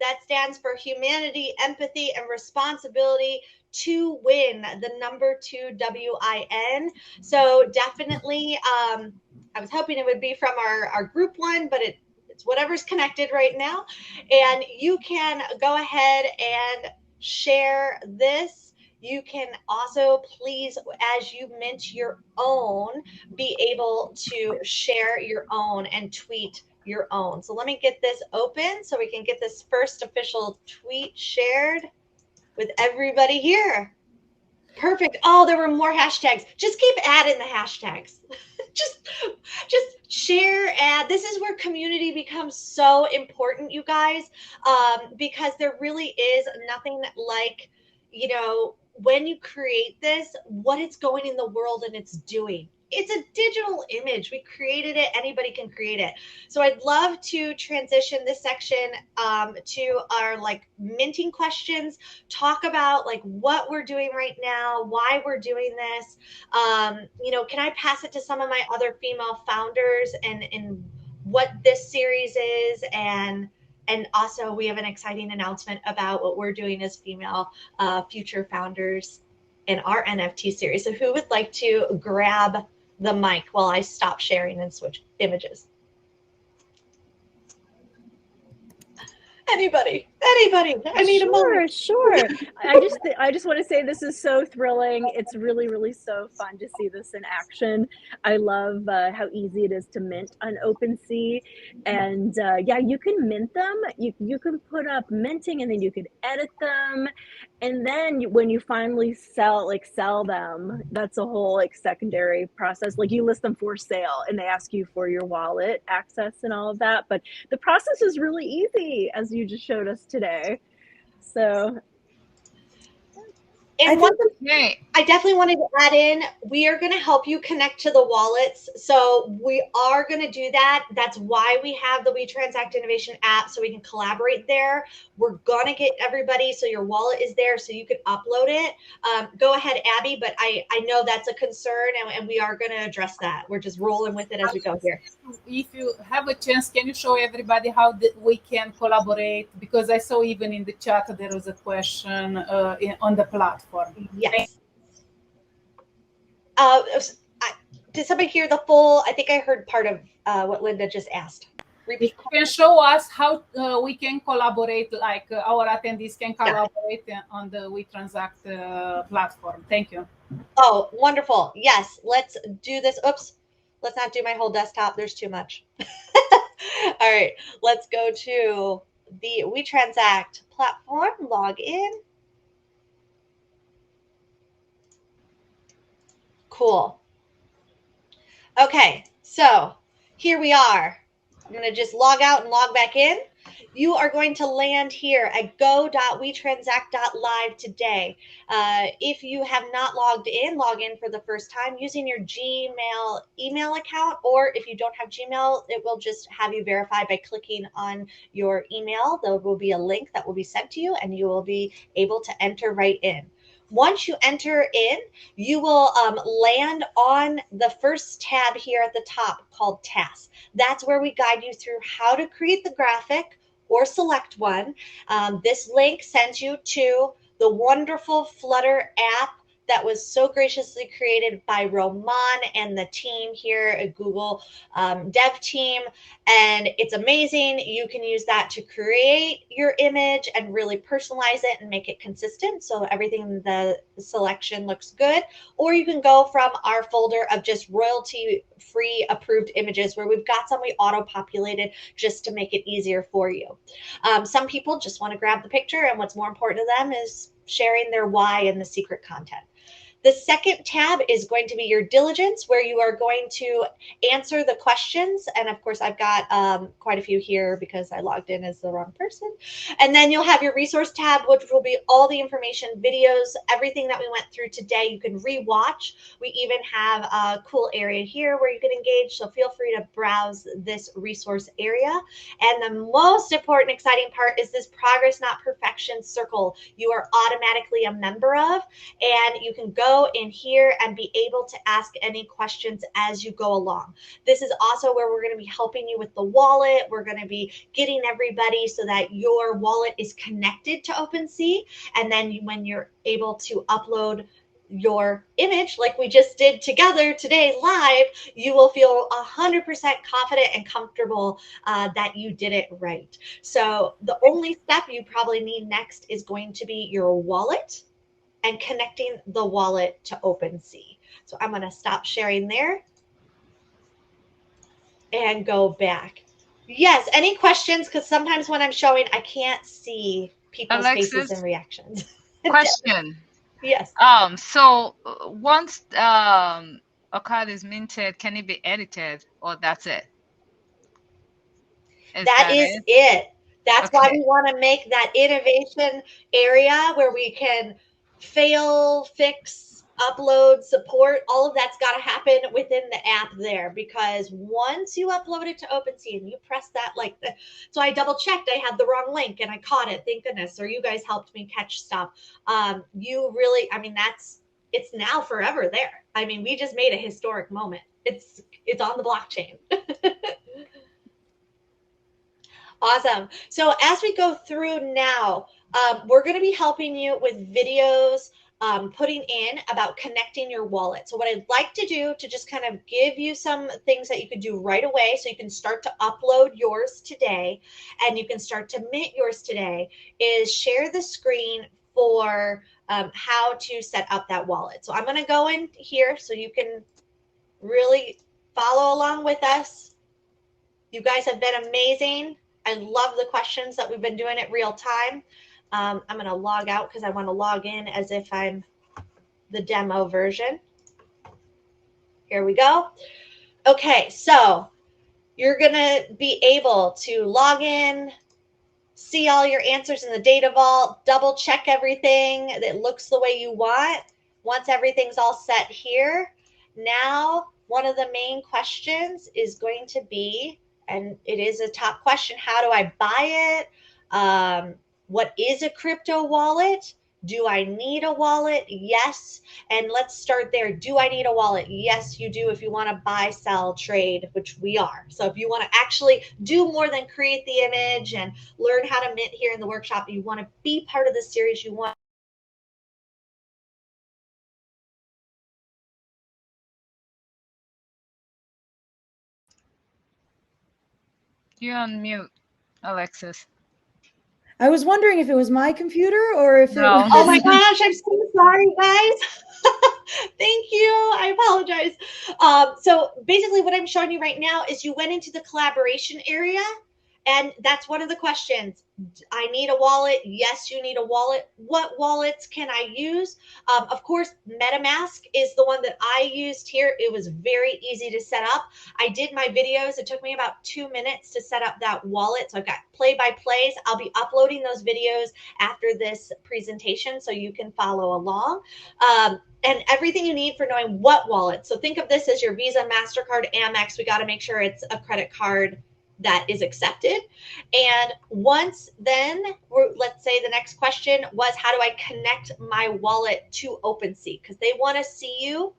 That stands for humanity, empathy, and responsibility to win. The number 2 WIN. So definitely, I was hoping it would be from our group one, but it's whatever's connected right now. And you can go ahead and share this. You can also, please, as you mint your own, be able to share your own and tweet your own. So let me get this open so we can get this first official tweet shared with everybody here. Perfect. Oh, there were more hashtags. Just keep adding the hashtags. just share, add. This is where community becomes so important, you guys, because there really is nothing like, you know, when you create this, what it's going in the world and it's doing. It's a digital image. We created it. Anybody can create it. So I'd love to transition this section to our like minting questions, talk about like what we're doing right now, why we're doing this. You know, can I pass it to some of my other female founders and what this series is? And also we have an exciting announcement about what we're doing as female future founders in our NFT series. So who would like to grab the mic while I stop sharing and switch images? Anybody? I need a moment. Sure. I just want to say this is so thrilling. It's really so fun to see this in action. I love how easy it is to mint on OpenSea, and yeah, you can mint them. You can put up minting, and then you could edit them, and then when you finally sell them, that's a whole like secondary process. Like you list them for sale, and they ask you for your wallet access and all of that. But the process is really easy, as you just showed us today. So And I definitely wanted to add in, we are going to help you connect to the wallets. So we are going to do that. That's why we have the We Transact Innovation app, so we can collaborate there. We're going to get everybody so your wallet is there so you can upload it. Go ahead, Abby, but I know that's a concern, and we are going to address that. We're just rolling with it as we go here. If you have a chance, can you show everybody how we can collaborate? Because I saw even in the chat there was a question on the platform. Yes. Did somebody hear the full? I think I heard part of what Linda just asked. Repeat. Can show us how we can collaborate, like our attendees can collaborate on the We Transact platform. Thank you. Oh, wonderful. Yes, let's do this. Oops, let's not do my whole desktop. There's too much. All right, let's go to the WeTransact platform, log in. Cool. Okay, so here we are. I'm going to just log out and log back in. You are going to land here at go.wetransact.live today. If you have not logged in, log in for the first time using your Gmail email account, or if you don't have Gmail, it will just have you verify by clicking on your email. There will be a link that will be sent to you, and you will be able to enter right in. Once you enter in, you will land on the first tab here at the top called Tasks. That's where we guide you through how to create the graphic or select one. This link sends you to the wonderful Flutter app that was so graciously created by Roman and the team here at Google dev team. And it's amazing. You can use that to create your image and really personalize it and make it consistent, so everything in the selection looks good. Or you can go from our folder of just royalty-free approved images, where we've got some we auto-populated just to make it easier for you. Some people just want to grab the picture, and what's more important to them is sharing their why and the secret content. The second tab is going to be your diligence, where you are going to answer the questions. And of course, I've got quite a few here because I logged in as the wrong person. And then you'll have your resource tab, which will be all the information, videos, everything that we went through today. You can rewatch. We even have a cool area here where you can engage. So feel free to browse this resource area. And the most important, exciting part is this Progress Not Perfection circle you are automatically a member of, and you can go in here and be able to ask any questions as you go along. This is also where we're going to be helping you with the wallet. We're going to be getting everybody so that your wallet is connected to OpenSea. And then when you're able to upload your image like we just did together today live, you will feel 100% confident and comfortable that you did it right. So the only step you probably need next is going to be your wallet and connecting the wallet to OpenSea. So I'm going to stop sharing there and go back. Yes, any questions? Because sometimes when I'm showing, I can't see people's faces and reactions. Question. Yes. So once a card is minted, can it be edited, or that's it? That is it. That's why we want to make that innovation area where we can fail, fix, upload, support. All of that's got to happen within the app there, because once you upload it to OpenSea and you press that, so I double checked, I had the wrong link and I caught it, thank goodness, or you guys helped me catch stuff. You really, I mean, it's now forever there. I mean, we just made a historic moment. It's on the blockchain. Awesome. So as we go through now, we're going to be helping you with videos, putting in about connecting your wallet. So what I'd like to do to just kind of give you some things that you could do right away so you can start to upload yours today and you can start to mint yours today is share the screen for how to set up that wallet. So I'm going to go in here so you can really follow along with us. You guys have been amazing. I love the questions that we've been doing it real time. I'm going to log out because I want to log in as if I'm the demo version. Here we go. Okay, so you're going to be able to log in, see all your answers in the data vault, double check everything that looks the way you want. Once everything's all set here, now one of the main questions is going to be, and it is a top question, how do I buy it? What is a crypto wallet? Do I need a wallet? Yes. And let's start there. Do I need a wallet? Yes, you do if you want to buy, sell, trade, which we are. So if you want to actually do more than create the image and learn how to mint here in the workshop, you want to be part of this series, you want You're on mute, Alexis. I was wondering if it was my computer or if it was... Oh my gosh, I'm so sorry, guys. Thank you. I apologize. So basically what I'm showing you right now is you went into the collaboration area, and that's one of the questions. I need a wallet. Yes, you need a wallet. What wallets can I use? Of course, MetaMask is the one that I used here. It was very easy to set up. I did my videos. It took me about 2 minutes to set up that wallet. So I've got play-by-plays. I'll be uploading those videos after this presentation so you can follow along. And everything you need for knowing what wallet. So think of this as your Visa, MasterCard, Amex. We got to make sure it's a credit card that is accepted. And once then, let's say the next question was, how do I connect my wallet to OpenSea? Because they want to see you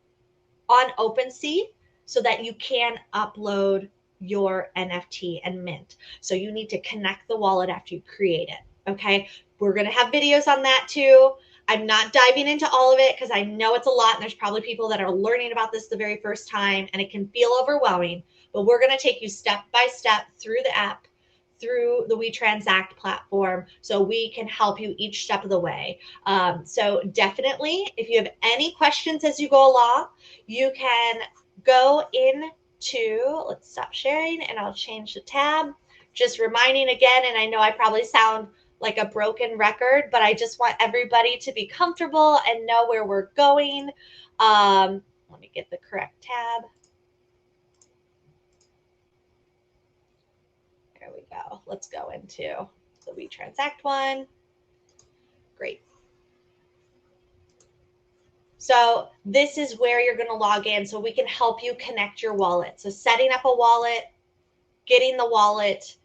on OpenSea so that you can upload your NFT and mint. So you need to connect the wallet after you create it. Okay. We're going to have videos on that too. I'm not diving into all of it because I know it's a lot and there's probably people that are learning about this the very first time and it can feel overwhelming, but we're going to take you step by step through the app, through the WeTransact platform, so we can help you each step of the way. So definitely, if you have any questions as you go along, you can go into, let's stop sharing and I'll change the tab. Just reminding again, and I know I probably sound like a broken record, but I just want everybody to be comfortable and know where we're going. Let me get the correct tab. There we go. Let's go into the WeTransact one. Great. So this is where you're going to log in so we can help you connect your wallet. So setting up a wallet, getting the wallet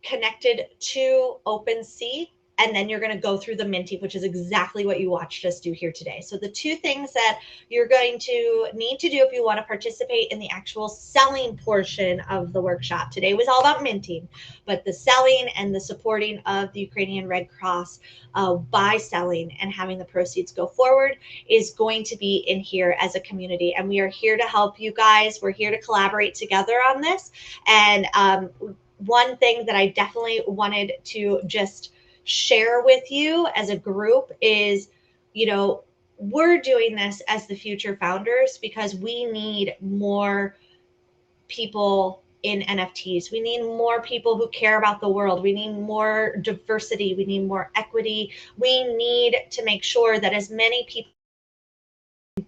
connected to OpenSea, and then you're going to go through the minting, which is exactly what you watched us do here today. So the two things that you're going to need to do if you want to participate in the actual selling portion of the workshop. Today was all about minting, but the selling and the supporting of the Ukrainian Red Cross by selling and having the proceeds go forward is going to be in here as a community. And we are here to help you guys. We're here to collaborate together on this. And one thing that I definitely wanted to just share with you as a group is, you know, we're doing this as the future founders because we need more people in NFTs. We need more people who care about the world. We need more diversity. We need more equity. We need to make sure that as many people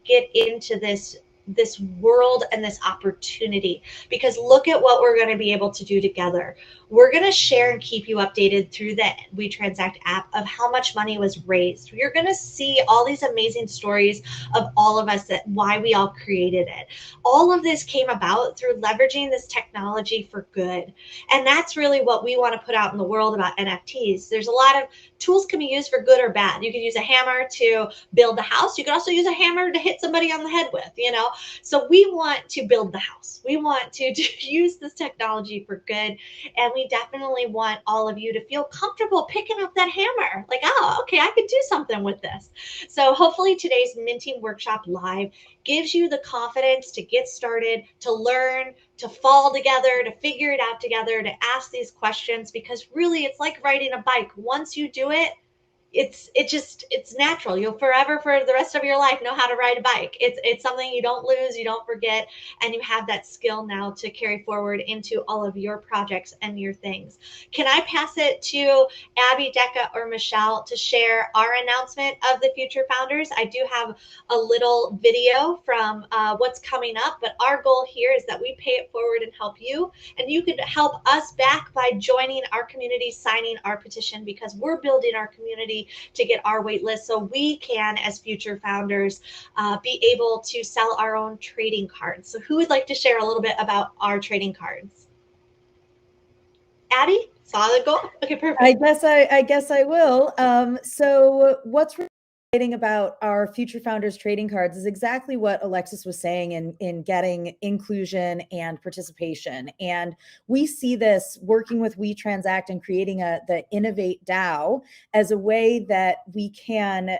get into this world and this opportunity, because look at what we're going to be able to do together. We're going to share and keep you updated through the WeTransact app of how much money was raised. You're going to see all these amazing stories of all of us, that why we all created it. All of this came about through leveraging this technology for good. And that's really what we want to put out in the world about NFTs. There's a lot of tools can be used for good or bad. You can use a hammer to build a house. You can also use a hammer to hit somebody on the head with, you know? So we want to build the house. We want to use this technology for good. And we definitely want all of you to feel comfortable picking up that hammer. Like, oh, okay, I could do something with this. So hopefully today's minting workshop live gives you the confidence to get started, to learn, to fall together, to figure it out together, to ask these questions, because really it's like riding a bike. Once you do it, it's natural. You'll forever, for the rest of your life, know how to ride a bike. It's something you don't lose, you don't forget, and you have that skill now to carry forward into all of your projects and your things. Can I pass it to Abby, Decca, or Michelle to share our announcement of the Future Founders? I do have a little video from what's coming up, but our goal here is that we pay it forward and help you, and you could help us back by joining our community, signing our petition, because we're building our community to get our wait list so we can, as future founders, be able to sell our own trading cards. So who would like to share a little bit about our trading cards? Abby, saw the goal? Okay, perfect. I guess I will. So what's really exciting about our Future Founders trading cards is exactly what Alexis was saying in getting inclusion and participation. And we see this working with WeTransact and creating the Innovate DAO as a way that we can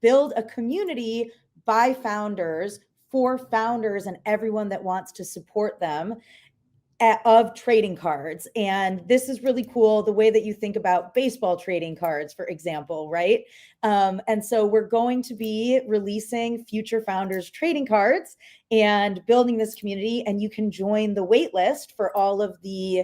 build a community by founders, for founders and everyone that wants to support them, of trading cards. And this is really cool, the way that you think about baseball trading cards, for example, right? And so we're going to be releasing Future Founders trading cards and building this community, and you can join the wait list for all of the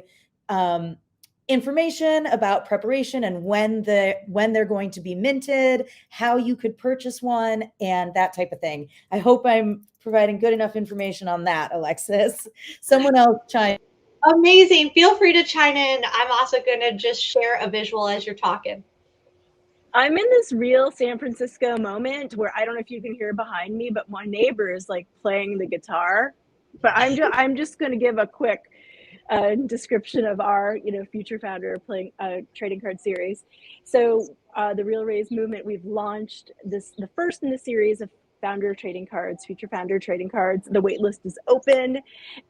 information about preparation and when they're going to be minted, how you could purchase one, and that type of thing. I hope I'm providing good enough information on that, Alexis. Someone else chime. Amazing. Feel free to chime in. I'm also going to just share a visual as you're talking. I'm in this real San Francisco moment where I don't know if you can hear behind me, but my neighbor is like playing the guitar. But I'm just going to give a quick description of our future founder playing a trading card series. So the Real Raise movement, we've launched the first in the series of founder trading cards, future founder trading cards. The waitlist is open,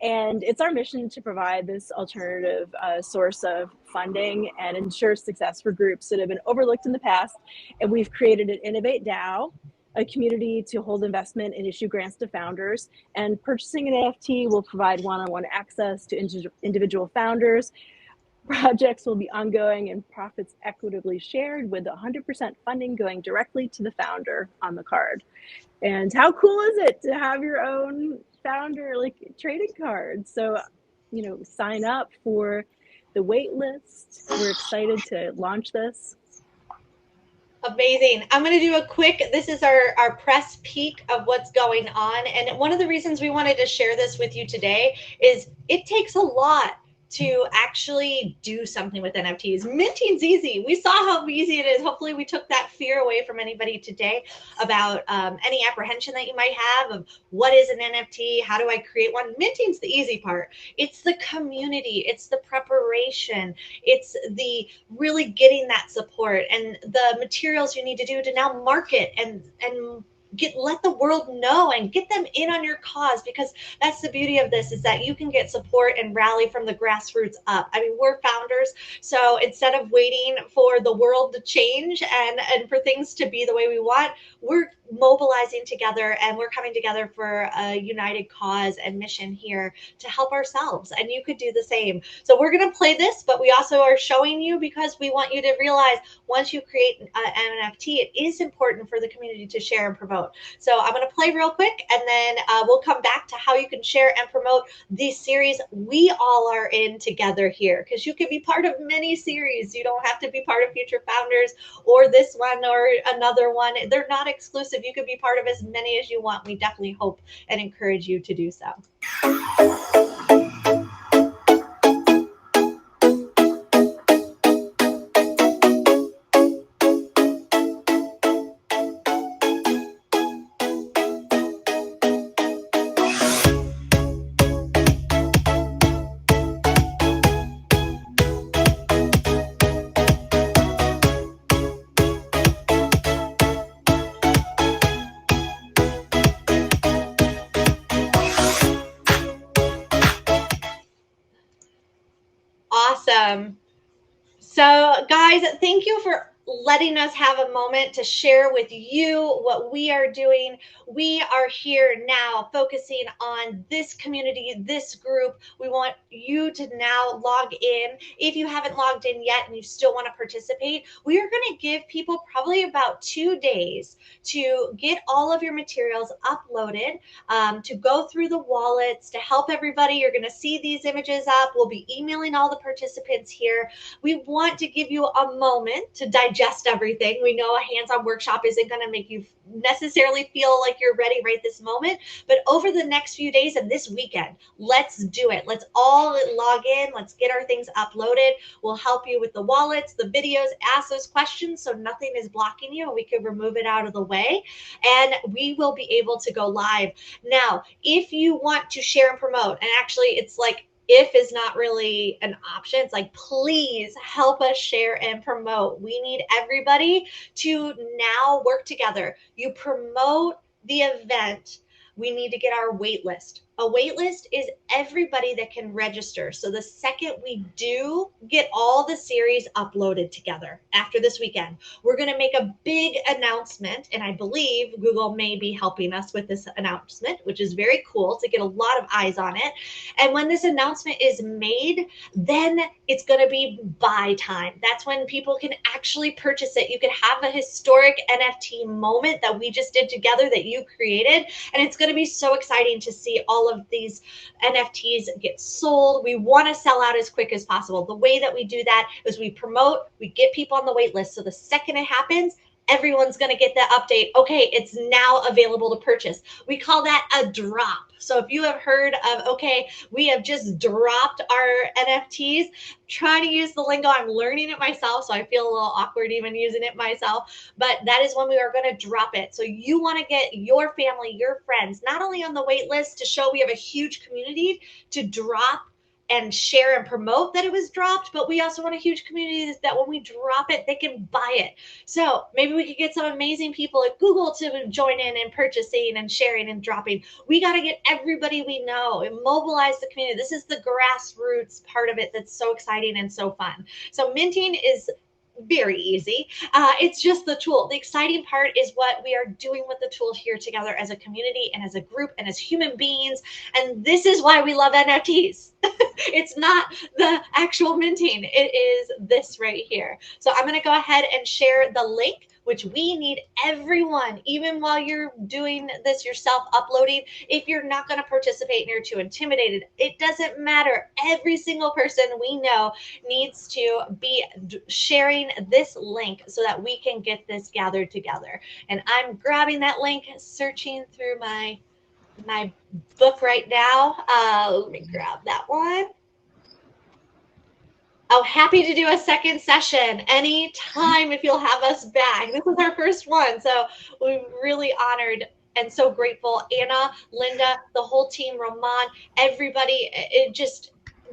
and it's our mission to provide this alternative source of funding and ensure success for groups that have been overlooked in the past. And we've created an Innovate DAO, a community to hold investment and issue grants to founders. And purchasing an NFT will provide one-on-one access to individual founders. Projects will be ongoing and profits equitably shared, with 100% funding going directly to the founder on the card. And how cool is it to have your own founder trading card? So, sign up for the wait list. We're excited to launch this. Amazing. I'm going to do a quick, this is our press peek of what's going on. And one of the reasons we wanted to share this with you today is it takes a lot to actually do something with NFTs. Minting's easy. We saw how easy it is. Hopefully we took that fear away from anybody today about any apprehension that you might have of what is an NFT, how do I create one? Minting's the easy part. It's the community, it's the preparation, it's the really getting that support and the materials you need to do to now market and let the world know and get them in on your cause, because that's the beauty of this, is that you can get support and rally from the grassroots up. I mean, we're founders, so instead of waiting for the world to change and for things to be the way we want, we're mobilizing together and we're coming together for a united cause and mission here to help ourselves. And you could do the same. So we're going to play this, but we also are showing you because we want you to realize once you create an NFT, it is important for the community to share and promote. So I'm going to play real quick, and then we'll come back to how you can share and promote these series we all are in together here, because you can be part of many series. You don't have to be part of Future Founders or this one or another one. They're not exclusive. You could be part of as many as you want. We definitely hope and encourage you to do so. Awesome. So guys, thank you for letting us have a moment to share with you what we are doing. We are here now focusing on this community, this group. We want you to now log in. If you haven't logged in yet and you still want to participate, we are going to give people probably about 2 days to get all of your materials uploaded, to go through the wallets, to help everybody. You're going to see these images up. We'll be emailing all the participants here. We want to give you a moment to digest everything. We know a hands-on workshop isn't going to make you necessarily feel like you're ready right this moment, but over the next few days and this weekend, let's do it. Let's all log in. Let's get our things uploaded. We'll help you with the wallets, the videos, ask those questions so nothing is blocking you and we can remove it out of the way, and we will be able to go live. Now, if you want to share and promote, and actually it's like, if is not really an option. It's like, please help us share and promote. We need everybody to now work together. You promote the event. We need to get our wait list. A wait list is everybody that can register. So the second we do get all the series uploaded together after this weekend, we're going to make a big announcement. And I believe Google may be helping us with this announcement, which is very cool to get a lot of eyes on it. And when this announcement is made, then it's going to be buy time. That's when people can actually purchase it. You can have a historic NFT moment that we just did together that you created. And it's going to be so exciting to see all all of these NFTs get sold. We want to sell out as quick as possible. The way that we do that is we promote, we get people on the wait list. So the second it happens, everyone's going to get that update. Okay, it's now available to purchase. We call that a drop. So if you have heard of, okay, we have just dropped our NFTs, trying to use the lingo. I'm learning it myself, so I feel a little awkward even using it myself. But that is when we are going to drop it. So you want to get your family, your friends, not only on the wait list to show we have a huge community to drop and share and promote that it was dropped, but we also want a huge community that when we drop it, they can buy it. So maybe we could get some amazing people at Google to join in and purchasing and sharing and dropping. We got to get everybody we know and mobilize the community. This is the grassroots part of it that's so exciting and so fun. So minting is very easy. It's just the tool. The exciting part is what we are doing with the tool here together as a community and as a group and as human beings. And this is why we love NFTs. It's not the actual minting. It is this right here. So I'm going to go ahead and share the link, which we need everyone, even while you're doing this yourself, uploading. If you're not going to participate and you're too intimidated, it doesn't matter. Every single person we know needs to be sharing this link so that we can get this gathered together. And I'm grabbing that link, searching through my book right now. Let me grab that one. Oh, happy to do a second session anytime if you'll have us back. This is our first one, so we're really honored and so grateful. Anna, Linda, the whole team, Roman, everybody,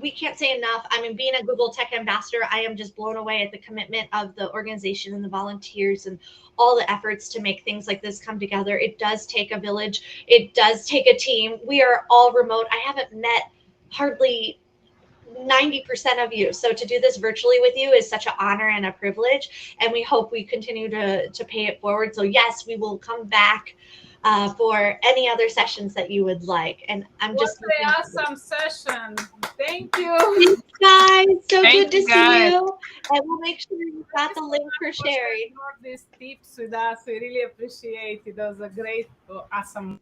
we can't say enough. I mean, being a Google Tech Ambassador, I am just blown away at the commitment of the organization and the volunteers and all the efforts to make things like this come together. It does take a village. It does take a team. We are all remote. I haven't met hardly 90% of you. So to do this virtually with you is such an honor and a privilege. And we hope we continue to pay it forward. So yes, we will come back for any other sessions that you would like. And I'm just an awesome session. Thank you. Thanks, guys. So Thank good to you, guys. see you. And we'll make sure you got the link for sharing. All these tips with us. We really appreciate it. That was a great, awesome.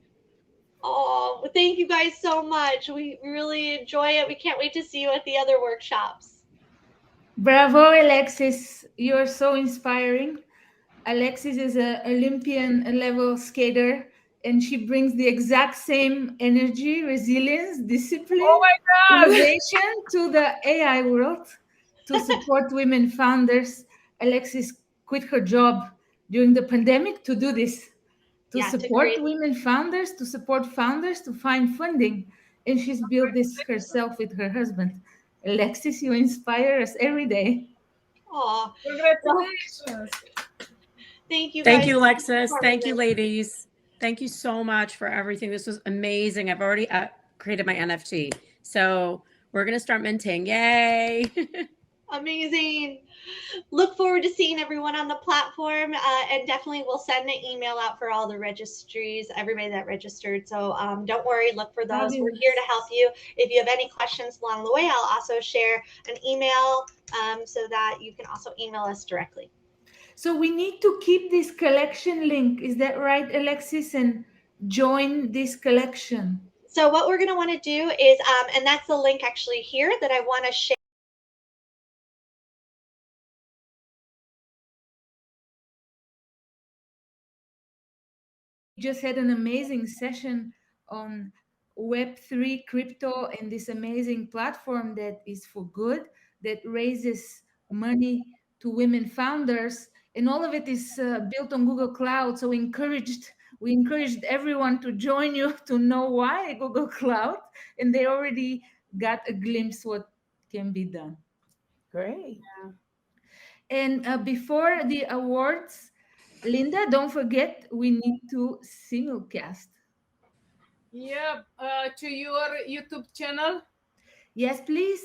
Oh, thank you guys so much. We really enjoy it. We can't wait to see you at the other workshops. Bravo, Alexis. You're so inspiring. Alexis is an Olympian level skater, and she brings the exact same energy, resilience, discipline, innovation to the AI world to support women founders. Alexis quit her job during the pandemic to do this, to support women founders, to support founders, to find funding. And she's built this herself with her husband. Alexis, you inspire us every day. Oh, congratulations. Thank you, Thank guys. you, Alexis. Thank you, ladies. Thank you so much for everything. This was amazing. I've already created my NFT. So we're going to start minting. Yay. Amazing. Look forward to seeing everyone on the platform, and definitely we'll send an email out for all the registries, everybody that registered. So don't worry, look for those. We're here to help you. If you have any questions along the way, I'll also share an email so that you can also email us directly. So we need to keep this collection link. Is that right, Alexis? And join this collection. So what we're going to want to do is, and that's the link actually here that I want to share. We just had an amazing session on Web3 crypto and this amazing platform that is for good, that raises money to women founders. And all of it is built on Google Cloud. So we encouraged everyone to join you to know why Google Cloud. And they already got a glimpse what can be done. Great. Yeah. And before the awards, Linda, don't forget, we need to simulcast. Yeah, to your YouTube channel. Yes, please.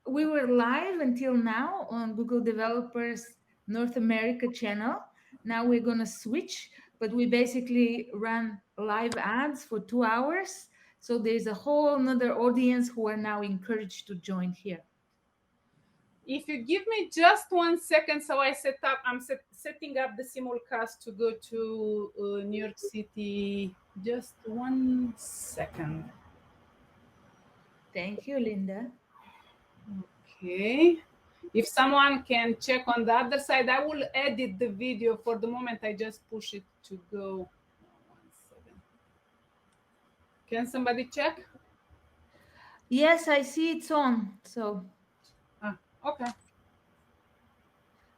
We were live until now on Google Developers North America channel. Now we're going to switch, but we basically run live ads for 2 hours. So there's a whole nother audience who are now encouraged to join here. If you give me just 1 second, so I'm setting up the simulcast to go to New York City. Just 1 second. Thank you, Linda. Okay. If someone can check on the other side, I will edit the video. For the moment, I just push it to go. 1 second. Can somebody check? Yes, I see it's on. So okay.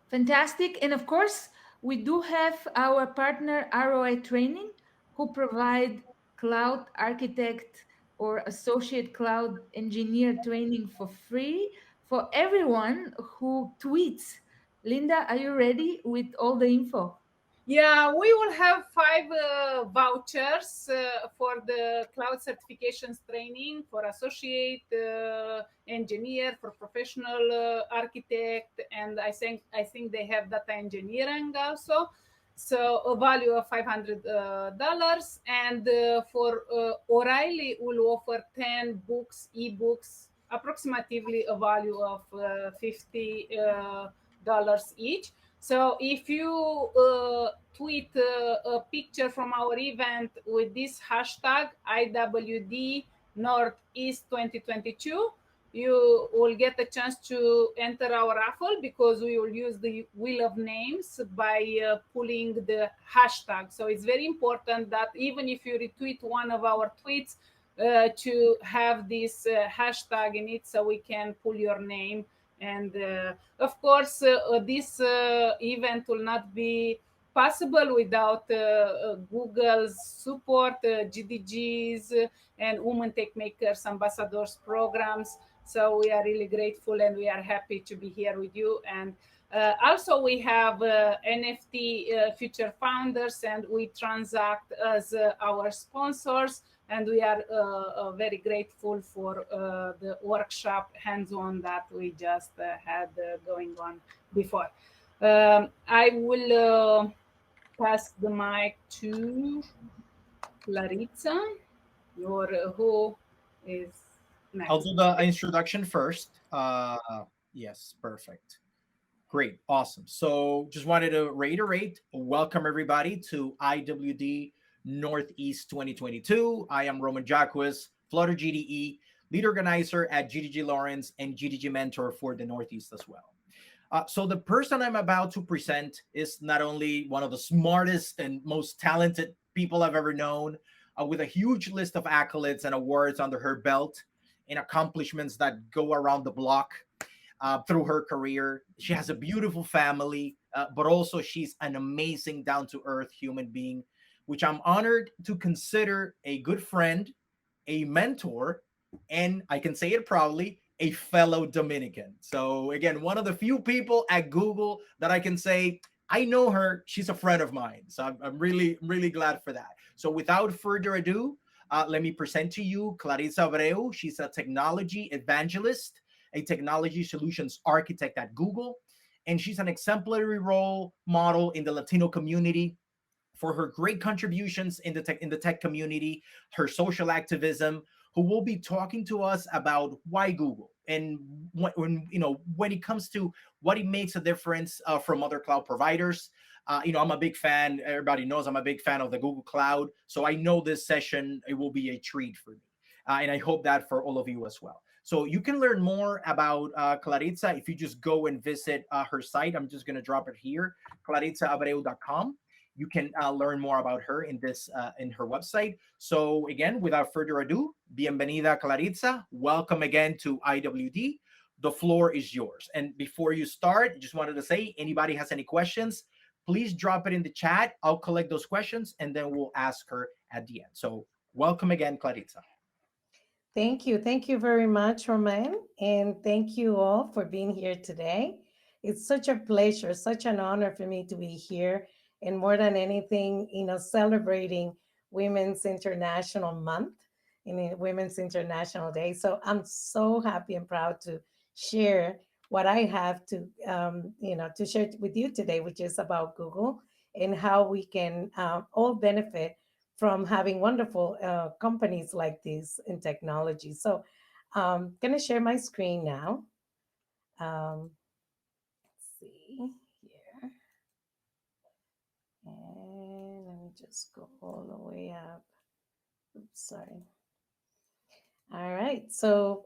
Fantastic. And of course, we do have our partner ROI Training, who provide cloud architect or associate cloud engineer training for free for everyone who tweets. Linda, are you ready with all the info? Yeah, we will have 5 vouchers for the cloud certifications training for associate engineer, for professional architect, and I think they have data engineering also. So a value of $500, and for O'Reilly will offer 10 books, ebooks, approximately a value of $50 each. So if you tweet a picture from our event with this hashtag IWD Northeast 2022, you will get a chance to enter our raffle, because we will use the wheel of names by pulling the hashtag. So it's very important that even if you retweet one of our tweets, to have this hashtag in it, so we can pull your name. And of course, this event will not be possible without Google's support, GDGs, and Women Techmakers ambassadors programs. So we are really grateful, and we are happy to be here with you. And also, we have NFT future founders, and we transact as our sponsors. And we are very grateful for the workshop hands-on that we just had going on before. I will pass the mic to Claritza, who is next. I'll do the introduction first. Yes, perfect. Great, awesome. So just wanted to reiterate, welcome everybody to IWD Northeast 2022. I am Roman Jacques, Flutter GDE, lead organizer at GDG Lawrence and GDG mentor for the Northeast as well. So the person I'm about to present is not only one of the smartest and most talented people I've ever known, with a huge list of accolades and awards under her belt and accomplishments that go around the block through her career. She has a beautiful family, but also she's an amazing down-to-earth human being, which I'm honored to consider a good friend, a mentor, and I can say it proudly, a fellow Dominican. So again, one of the few people at Google that I can say, I know her, she's a friend of mine. So I'm really, really glad for that. So without further ado, let me present to you Clarissa Abreu. She's a technology evangelist, a technology solutions architect at Google, and she's an exemplary role model in the Latino community for her great contributions in the tech community, her social activism, who will be talking to us about why Google and when it comes to what it makes a difference from other cloud providers. I'm a big fan. Everybody knows I'm a big fan of the Google Cloud, so I know this session it will be a treat for me, and I hope that for all of you as well. So you can learn more about Clarissa if you just go and visit her site. I'm just going to drop it here, claritzaabreu.com. You can learn more about her in her website. So again, without further ado, bienvenida Clarissa. Welcome again to IWD. The floor is yours. And before you start, just wanted to say, anybody has any questions, please drop it in the chat. I'll collect those questions and then we'll ask her at the end. So welcome again, Clarissa. Thank you. Thank you very much, Roman. And thank you all for being here today. It's such a pleasure, such an honor for me to be here. And more than anything, celebrating Women's International Month and Women's International Day. So I'm so happy and proud to share what I have to, to share with you today, which is about Google and how we can all benefit from having wonderful companies like this in technology. So I'm going to share my screen now. Let's see here. And let me just go all the way up. Oops, sorry. All right. So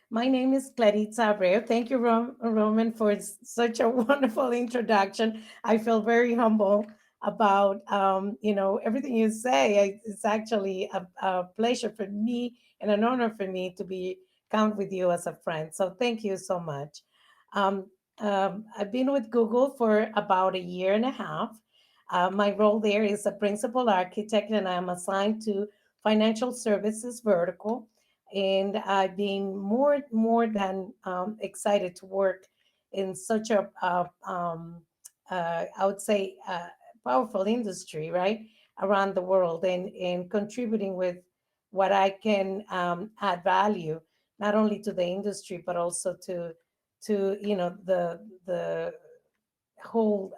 my name is Clarita Abreu. Thank you, Roman, for such a wonderful introduction. I feel very humble about everything you say. It's actually a pleasure for me and an honor for me to be count with you as a friend. So thank you so much. Um, I've been with Google for about a year and a half. My role there is a principal architect, and I'm assigned to financial services vertical, and I've been more than excited to work in such I would say, powerful industry, right, around the world, and contributing with what I can add value not only to the industry but also to the whole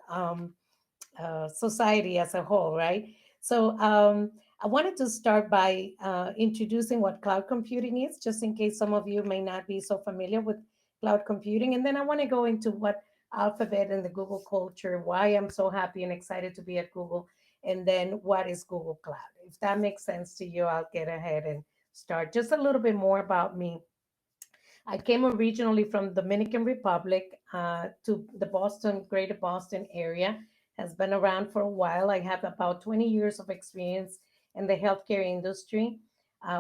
society as a whole, right? So I wanted to start by introducing what cloud computing is, just in case some of you may not be so familiar with cloud computing. And then I want to go into what Alphabet and the Google culture, why I'm so happy and excited to be at Google, and then what is Google Cloud. If that makes sense to you, I'll get ahead and start. Just a little bit more about me. I came originally from Dominican Republic to the Boston, greater Boston area. Has been around for a while. I have about 20 years of experience in the healthcare industry,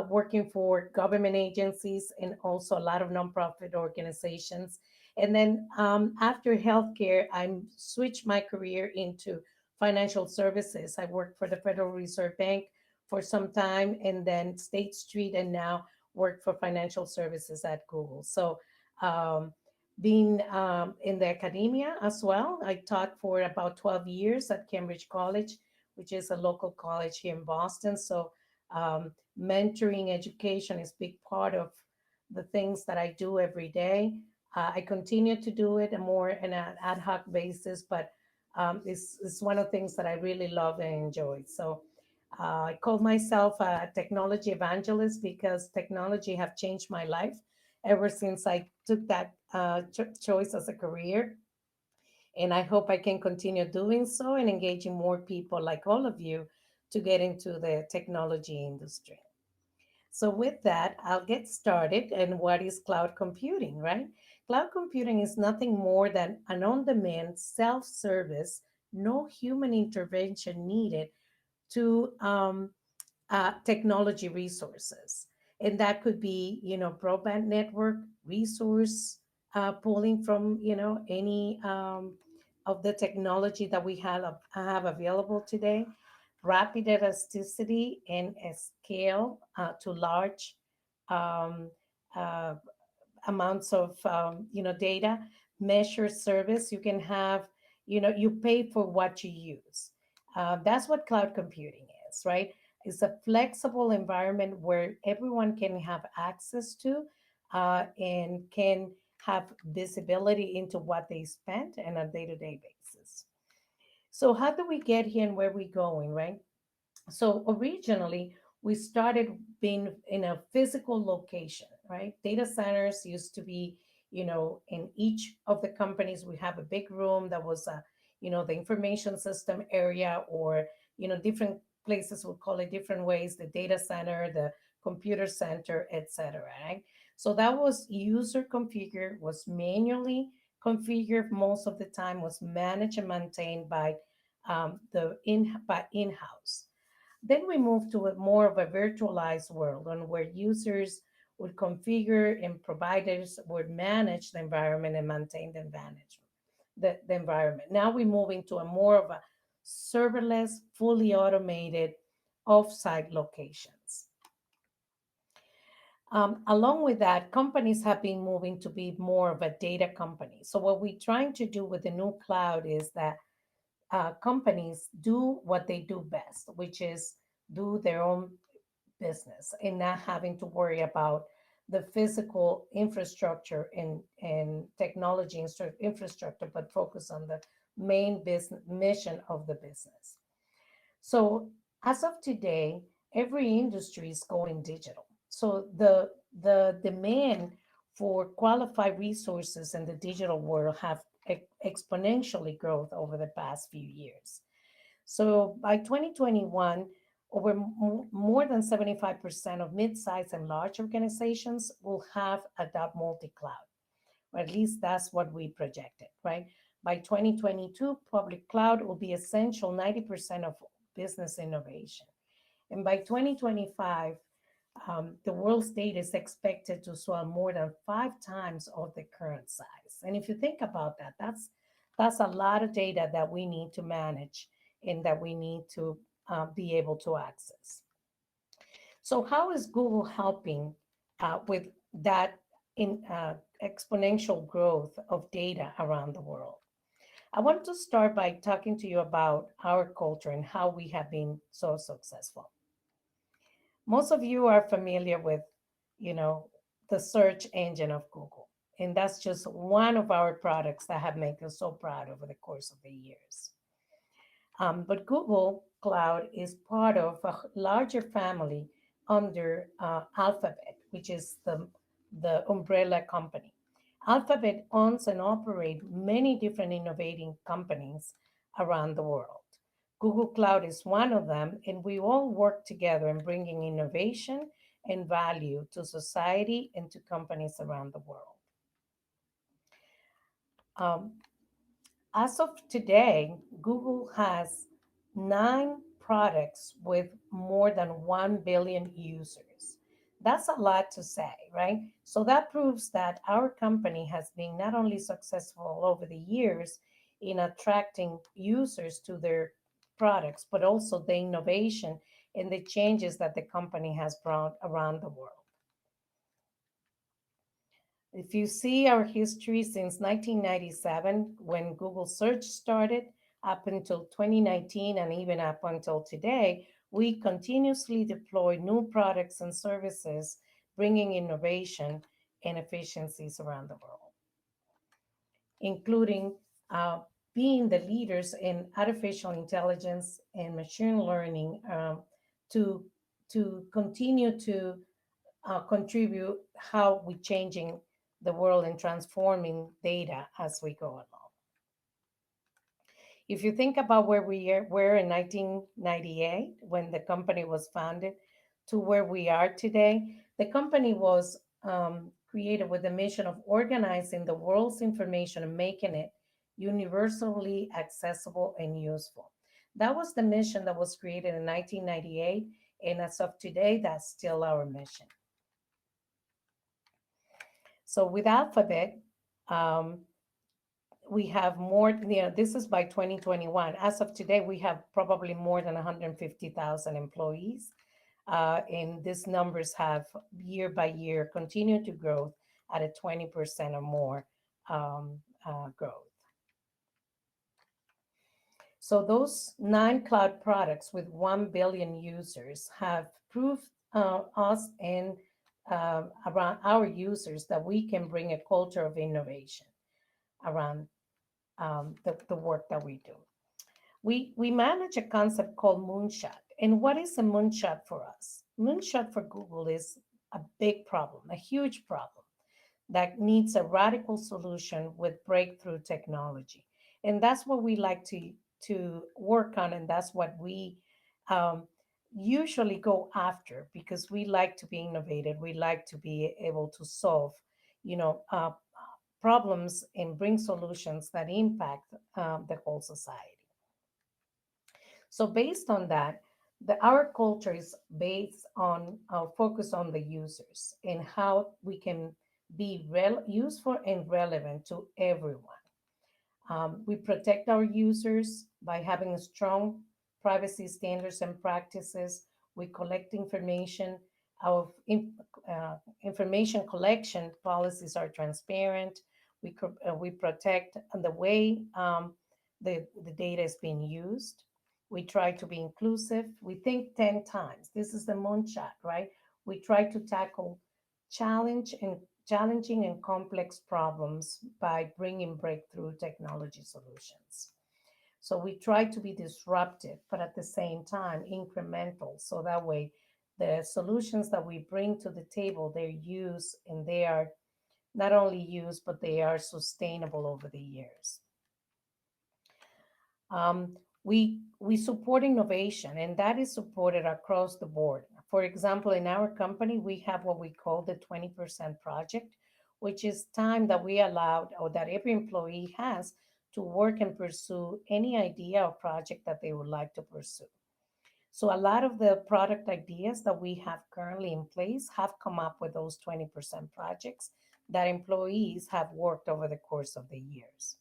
working for government agencies and also a lot of nonprofit organizations. And then after healthcare, I switched my career into financial services. I worked for the Federal Reserve Bank for some time, and then State Street, and now work for financial services at Google. So, being in the academia as well, I taught for about 12 years at Cambridge College, which is a local college here in Boston. So, mentoring education is a big part of the things that I do every day. I continue to do it more in an ad hoc basis, but it's one of the things that I really love and enjoy. So, I call myself a technology evangelist because technology have changed my life ever since I took that choice as a career. And I hope I can continue doing so and engaging more people like all of you to get into the technology industry. So, with that, I'll get started. And what is cloud computing, right? Cloud computing is nothing more than an on demand, self service, no human intervention needed to technology resources. And that could be, broadband network resource pulling from, any of the technology that we have available today, rapid elasticity and a scale to large um, uh, amounts of data, measure service. You can have, you pay for what you use. That's what cloud computing is, right? It's a flexible environment where everyone can have access to and can have visibility into what they spend on a day-to-day basis. So how do we get here and where we going, right? So originally, we started being in a physical location, right? Data centers used to be, in each of the companies, we have a big room that was, the information system area, or, different places will call it different ways, the data center, the computer center, etc. Right? So that was user configured, was manually configured most of the time, was managed and maintained by in-house. Then we moved to a more of a virtualized world on where users would configure and providers would manage the environment and maintain the environment. Now we're moving to a more of a serverless, fully automated offsite locations. Along with that, companies have been moving to be more of a data company. So what we're trying to do with the new cloud is that companies do what they do best, which is do their own business and not having to worry about the physical infrastructure and technology infrastructure, but focus on the main business mission of the business. So as of today, every industry is going digital. So the demand for qualified resources in the digital world have exponentially growth over the past few years. So by 2021, more than 75% of mid-sized and large organizations will have adopt multi-cloud, or at least that's what we projected, right? By 2022, public cloud will be essential 90% of business innovation. And by 2025, the world's data is expected to swell more than 5 times of the current size. And if you think about that, that's a lot of data that we need to manage and that we need to be able to access. So how is Google helping with that exponential growth of data around the world? I want to start by talking to you about our culture and how we have been so successful. Most of you are familiar with, the search engine of Google. And that's just one of our products that have made us so proud over the course of the years. But Google Cloud is part of a larger family under Alphabet, which is the umbrella company. Alphabet owns and operates many different innovating companies around the world. Google Cloud is one of them, and we all work together in bringing innovation and value to society and to companies around the world. As of today, Google has 9 products with more than 1 billion users. That's a lot to say, right? So that proves that our company has been not only successful over the years in attracting users to their products, but also the innovation and the changes that the company has brought around the world. If you see our history since 1997, when Google Search started, up until 2019, and even up until today, we continuously deploy new products and services, bringing innovation and efficiencies around the world, including being the leaders in artificial intelligence and machine learning to continue to contribute how we're changing the world and transforming data as we go along. If you think about where we were in 1998 when the company was founded to where we are today, the company was created with the mission of organizing the world's information and making it universally accessible and useful. That was the mission that was created in 1998, and as of today, that's still our mission. So with Alphabet, we have more, this is by 2021. As of today, we have probably more than 150,000 employees. And these numbers have year by year continued to grow at a 20% or more growth. So those 9 cloud products with 1 billion users have proved us and around our users that we can bring a culture of innovation around the work that we do. We manage a concept called moonshot. And what is a moonshot for us? Moonshot for Google is a big problem, a huge problem that needs a radical solution with breakthrough technology. And that's what we like to work on, and that's what we usually go after, because we like to be innovative. We like to be able to solve, problems and bring solutions that impact the whole society. So based on that, our culture is based on our focus on the users and how we can be useful and relevant to everyone. We protect our users by having strong privacy standards and practices. We collect information. Our information collection policies are transparent. We protect the way the data is being used. We try to be inclusive. We think 10 times. This is the moonshot, right? We try to tackle challenging and complex problems by bringing breakthrough technology solutions. So we try to be disruptive, but at the same time, incremental. So that way, the solutions that we bring to the table, they're used, and they are not only used, but they are sustainable over the years. We support innovation, and that is supported across the board. For example, in our company, we have what we call the 20% project, which is time that we allowed or that every employee has to work and pursue any idea or project that they would like to pursue. So a lot of the product ideas that we have currently in place have come up with those 20% projects that employees have worked over the course of the years.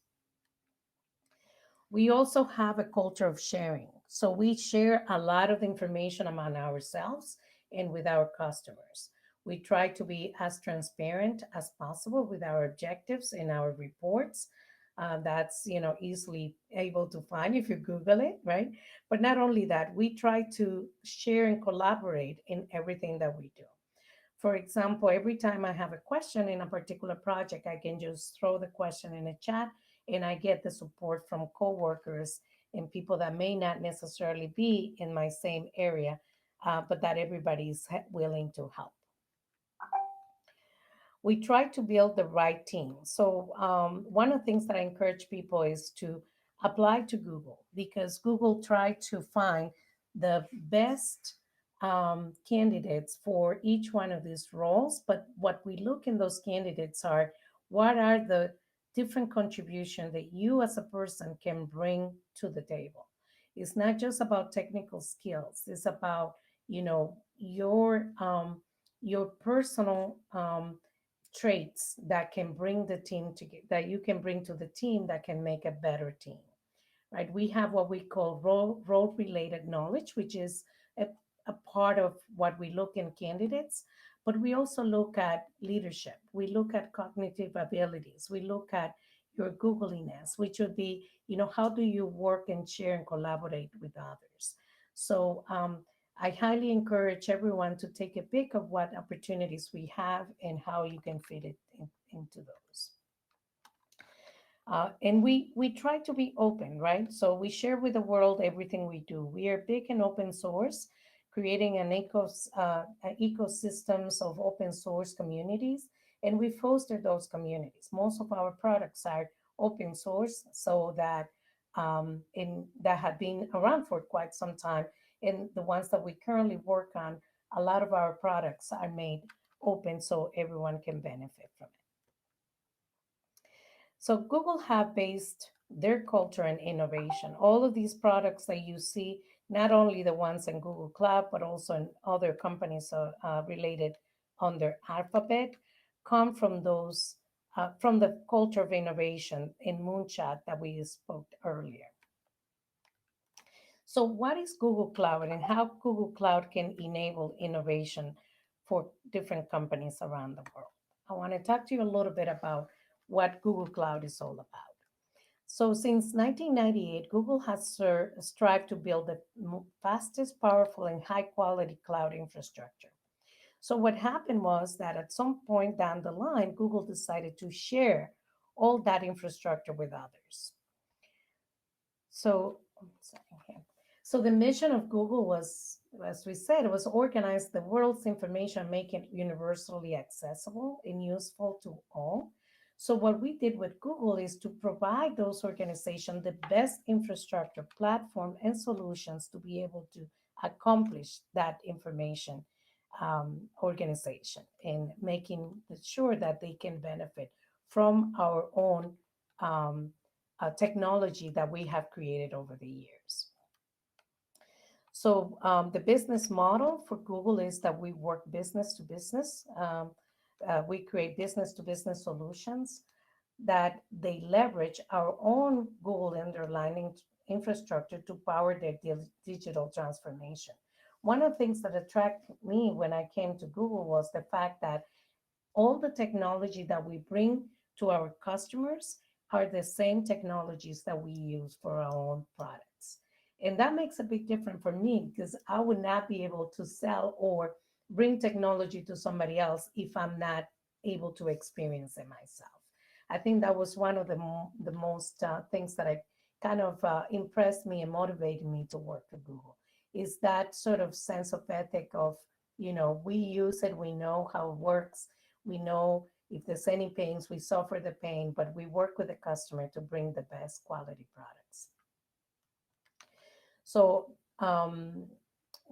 We also have a culture of sharing. So we share a lot of information among ourselves and with our customers. We try to be as transparent as possible with our objectives in our reports. That's easily able to find if you Google it, right? But not only that, we try to share and collaborate in everything that we do. For example, every time I have a question in a particular project, I can just throw the question in a chat and I get the support from coworkers and people that may not necessarily be in my same area, but that everybody's willing to help. We try to build the right team. So one of the things that I encourage people is to apply to Google, because Google tried to find the best candidates for each one of these roles. But what we look in those candidates are, what are the different contributions that you as a person can bring to the table? It's not just about technical skills. It's about, your personal traits that can bring the team together, that you can bring to the team that can make a better team, right? We have what we call role related knowledge, which is a part of what we look in candidates, but we also look at leadership. We look at cognitive abilities. We look at your Googliness, which would be, how do you work and share and collaborate with others? So I highly encourage everyone to take a pick of what opportunities we have and how you can fit it into those. And we try to be open, right? So we share with the world everything we do. We are big in open source, creating an ecosystems of open source communities, and we foster those communities. Most of our products are open source, so that that have been around for quite some time. And the ones that we currently work on, a lot of our products are made open so everyone can benefit from it. So Google have based their culture and innovation. All of these products that you see, not only the ones in Google Cloud, but also in other companies related under Alphabet, come from those, from the culture of innovation in Moonshot that we spoke earlier. So what is Google Cloud and how Google Cloud can enable innovation for different companies around the world? I want to talk to you a little bit about what Google Cloud is all about. So since 1998, Google has strived to build the fastest, powerful, and high-quality cloud infrastructure. So what happened was that at some point down the line, Google decided to share all that infrastructure with others. So the mission of Google was, as we said, it was organize the world's information, make it universally accessible and useful to all. So what we did with Google is to provide those organizations the best infrastructure, platform, and solutions to be able to accomplish that information organization, and making sure that they can benefit from our own technology that we have created over the years. So the business model for Google is that we work business to business. We create business to business solutions that they leverage our own Google underlying infrastructure to power their digital transformation. One of the things that attracted me when I came to Google was the fact that all the technology that we bring to our customers are the same technologies that we use for our own products. And that makes a big difference for me, because I would not be able to sell or bring technology to somebody else if I'm not able to experience it myself. I think that was one of the most things that I kind of impressed me and motivated me to work for Google, is that sort of sense of ethic of, we use it, we know how it works, we know if there's any pains, we suffer the pain, but we work with the customer to bring the best quality products. So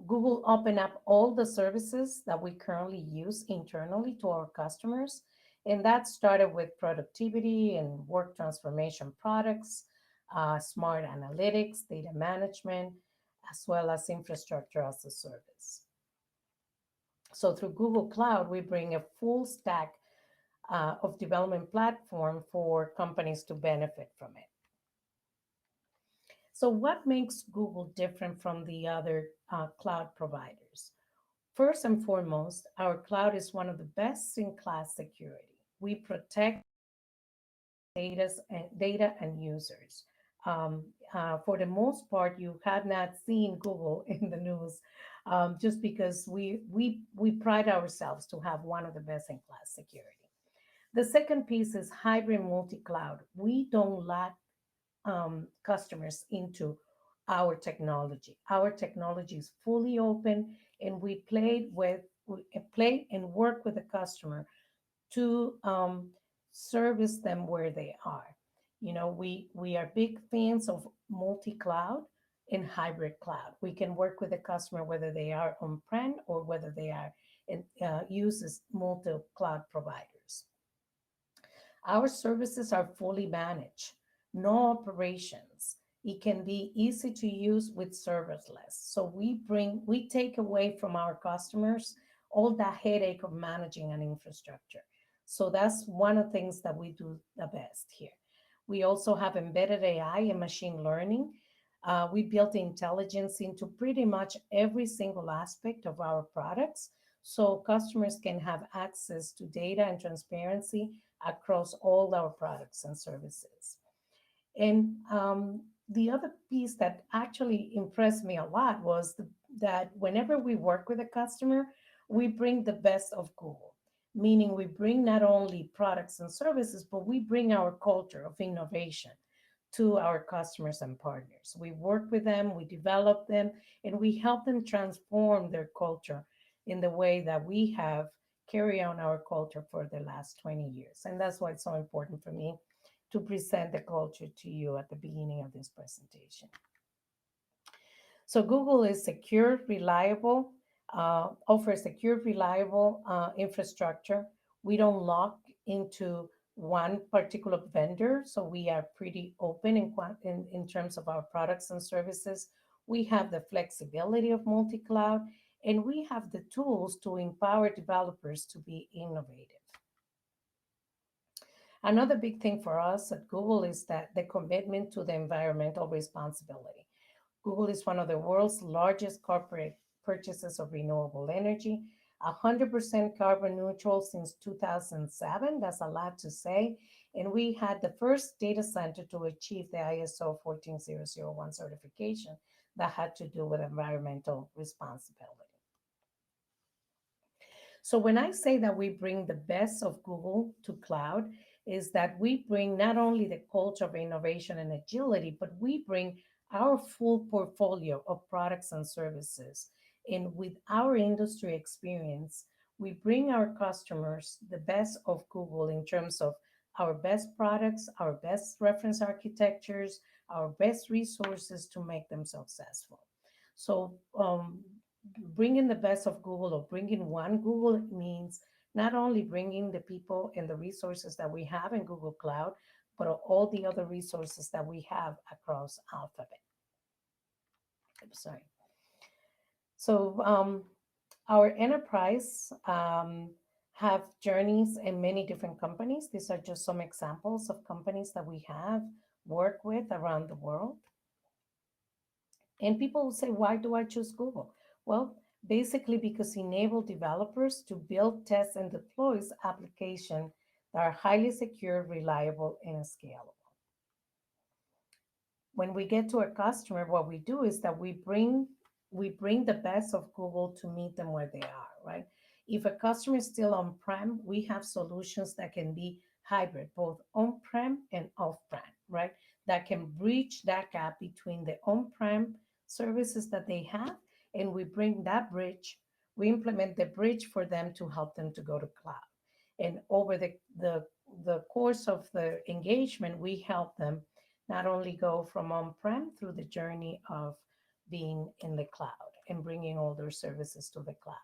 Google opened up all the services that we currently use internally to our customers. And that started with productivity and work transformation products, smart analytics, data management, as well as infrastructure as a service. So through Google Cloud, we bring a full stack of development platform for companies to benefit from it. So what makes Google different from the other cloud providers? First and foremost, our cloud is one of the best in class security. We protect data and users. For the most part, you have not seen Google in the news just because we pride ourselves to have one of the best in class security. The second piece is hybrid multi-cloud. We don't let customers into our technology. Our technology is fully open, and we play and work with the customer to service them where they are. You know, we are big fans of multi-cloud and hybrid cloud. We can work with the customer whether they are on-prem or whether they are uses multi-cloud providers. Our services are fully managed, no operations. It can be easy to use with serverless. So we take away from our customers all that headache of managing an infrastructure. So that's one of the things that we do the best here. We also have embedded AI and machine learning. We built intelligence into pretty much every single aspect of our products, so customers can have access to data and transparency across all our products and services. And the other piece that actually impressed me a lot was that whenever we work with a customer, we bring the best of Google, meaning we bring not only products and services, but we bring our culture of innovation to our customers and partners. We work with them, we develop them, and we help them transform their culture in the way that we have carried on our culture for the last 20 years. And that's why it's so important for me to present the culture to you at the beginning of this presentation. So Google is secure, reliable, offers secure, reliable infrastructure. We don't lock into one particular vendor, so we are pretty open in terms of our products and services. We have the flexibility of multi-cloud, and we have the tools to empower developers to be innovative. Another big thing for us at Google is that the commitment to the environmental responsibility. Google is one of the world's largest corporate purchasers of renewable energy, 100% carbon neutral since 2007. That's a lot to say. And we had the first data center to achieve the ISO 14001 certification that had to do with environmental responsibility. So when I say that we bring the best of Google to cloud, is that we bring not only the culture of innovation and agility, but we bring our full portfolio of products and services. And with our industry experience, we bring our customers the best of Google in terms of our best products, our best reference architectures, our best resources to make them successful. So bringing the best of Google or bringing one Google means not only bringing the people and the resources that we have in Google Cloud, but all the other resources that we have across Alphabet. Sorry. So our enterprise have journeys in many different companies. These are just some examples of companies that we have worked with around the world. And people will say, why do I choose Google? Well, basically because enable developers to build, test, and deploy applications that are highly secure, reliable, and scalable. When we get to a customer, what we do is that we bring the best of Google to meet them where they are, right? If a customer is still on-prem, we have solutions that can be hybrid, both on-prem and off-prem, right? That can bridge that gap between the on-prem services that they have, and we bring that bridge, we implement the bridge for them to help them to go to cloud. And over the course of the engagement, we help them not only go from on-prem through the journey of being in the cloud and bringing all their services to the cloud.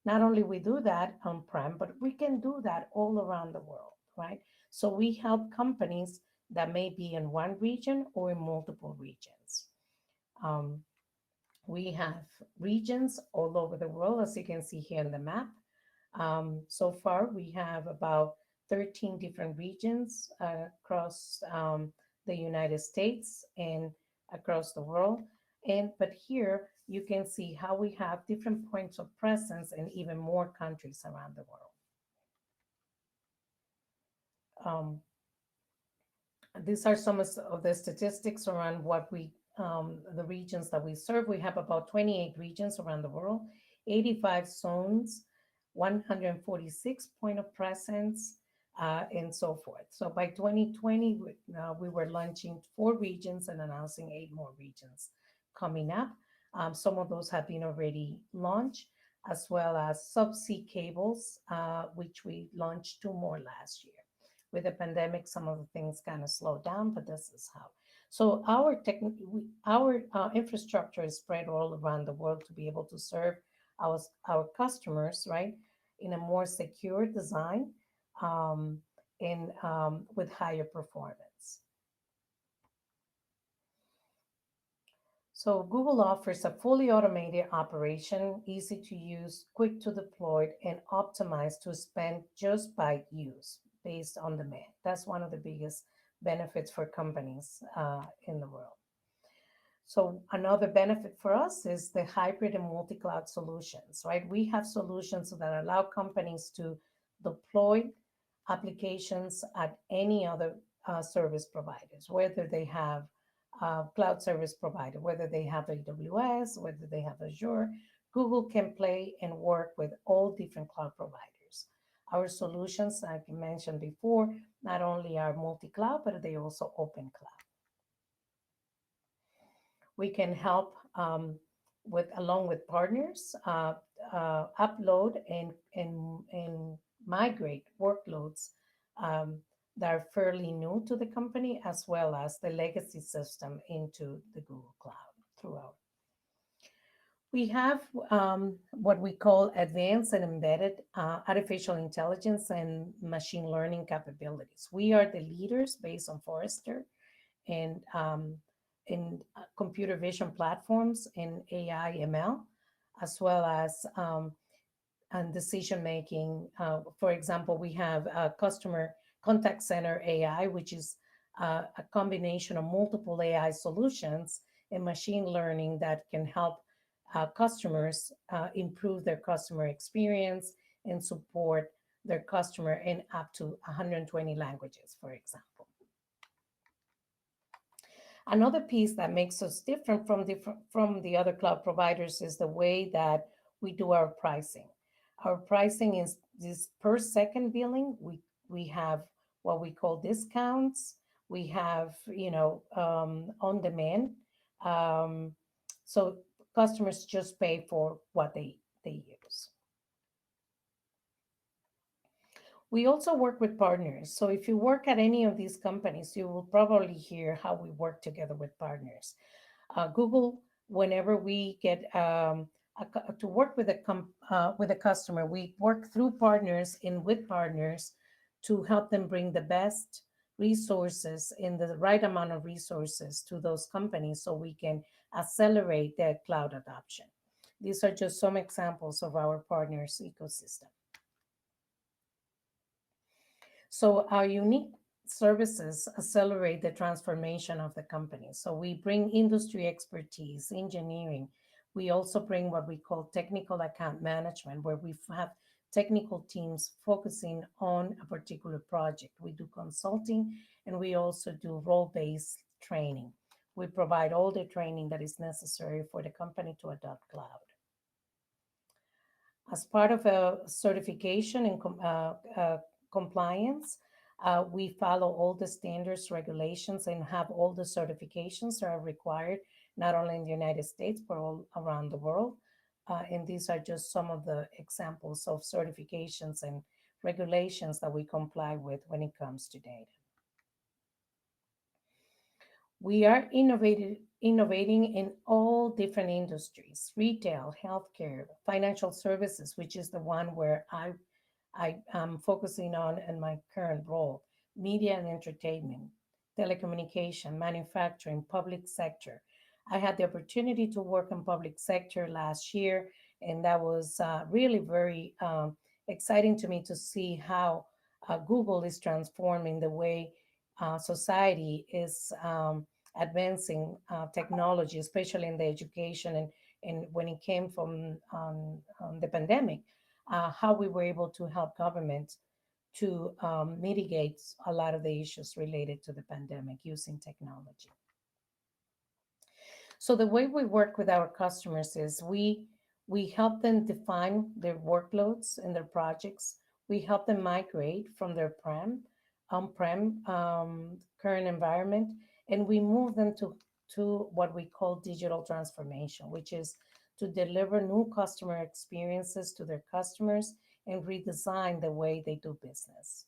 Not only we do that on-prem, but we can do that all around the world, right? So we help companies that may be in one region or in multiple regions. Um, we have regions all over the world, as you can see here in the map. So far, we have about 13 different regions across the United States and across the world. But here you can see how we have different points of presence in even more countries around the world. These are some of the statistics around what the regions that we serve. We have about 28 regions around the world, 85 zones, 146 point of presence, and so forth. So by 2020, we were launching 4 regions and announcing 8 more regions coming up. Some of those have been already launched, as well as subsea cables, which we launched 2 more last year. With the pandemic, some of the things kind of slowed down, but this is how. So our infrastructure is spread all around the world to be able to serve our customers, right, in a more secure design and with higher performance. So Google offers a fully automated operation, easy to use, quick to deploy, and optimized to spend just by use, based on demand. That's one of the biggest benefits for companies in the world. So another benefit for us is the hybrid and multi-cloud solutions, right? We have solutions that allow companies to deploy applications at any other service providers, whether they have cloud service provider, whether they have AWS, whether they have Azure. Google can play and work with all different cloud providers. Our solutions, like I mentioned before, not only are multi-cloud, but they also open cloud. We can help along with partners, upload and migrate workloads that are fairly new to the company, as well as the legacy system into the Google Cloud throughout. We have what we call advanced and embedded artificial intelligence and machine learning capabilities. We are the leaders based on Forrester and in computer vision platforms in AI ML, as well as and decision making. For example, we have a customer contact center AI, which is a combination of multiple AI solutions and machine learning that can help customers improve their customer experience and support their customer in up to 120 languages, for example. Another piece that makes us different from the other cloud providers is the way that we do our pricing. Our pricing is this per second billing. We have what we call discounts. We have, on demand. So customers just pay for what they use. We also work with partners. So if you work at any of these companies, you will probably hear how we work together with partners. Google, whenever we get to work with a customer, we work through partners and with partners to help them bring the best resources in the right amount of resources to those companies so we can accelerate their cloud adoption. These are just some examples of our partners' ecosystem. So our unique services accelerate the transformation of the company. So we bring industry expertise, engineering. We also bring what we call technical account management, where we have technical teams focusing on a particular project. We do consulting, and we also do role-based training. We provide all the training that is necessary for the company to adopt cloud. As part of a certification and compliance, we follow all the standards, regulations, and have all the certifications that are required, not only in the United States, but all around the world. And these are just some of the examples of certifications and regulations that we comply with when it comes to data. We are innovating in all different industries: retail, healthcare, financial services, which is the one where I am focusing on in my current role, media and entertainment, telecommunication, manufacturing, public sector. I had the opportunity to work in public sector last year, and that was really very exciting to me to see how Google is transforming the way society is advancing technology, especially in the education and when it came from the pandemic, how we were able to help government to mitigate a lot of the issues related to the pandemic using technology. So the way we work with our customers is we help them define their workloads and their projects. We help them migrate from their on-prem current environment, and we move them to what we call digital transformation, which is to deliver new customer experiences to their customers and redesign the way they do business.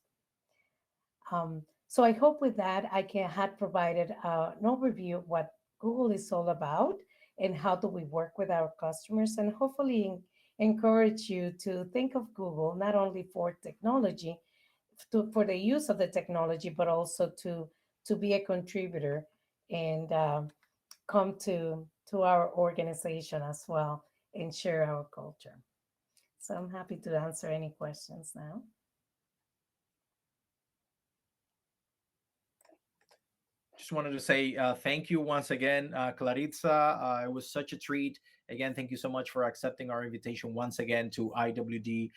So I hope with that I can had provided an overview of what Google is all about and how do we work with our customers, and hopefully encourage you to think of Google not only for technology, for the use of the technology, but also to be a contributor and come to our organization as well and share our culture. So I'm happy to answer any questions now. Just wanted to say thank you once again, Claritza. It was such a treat. Again, thank you so much for accepting our invitation once again to IWD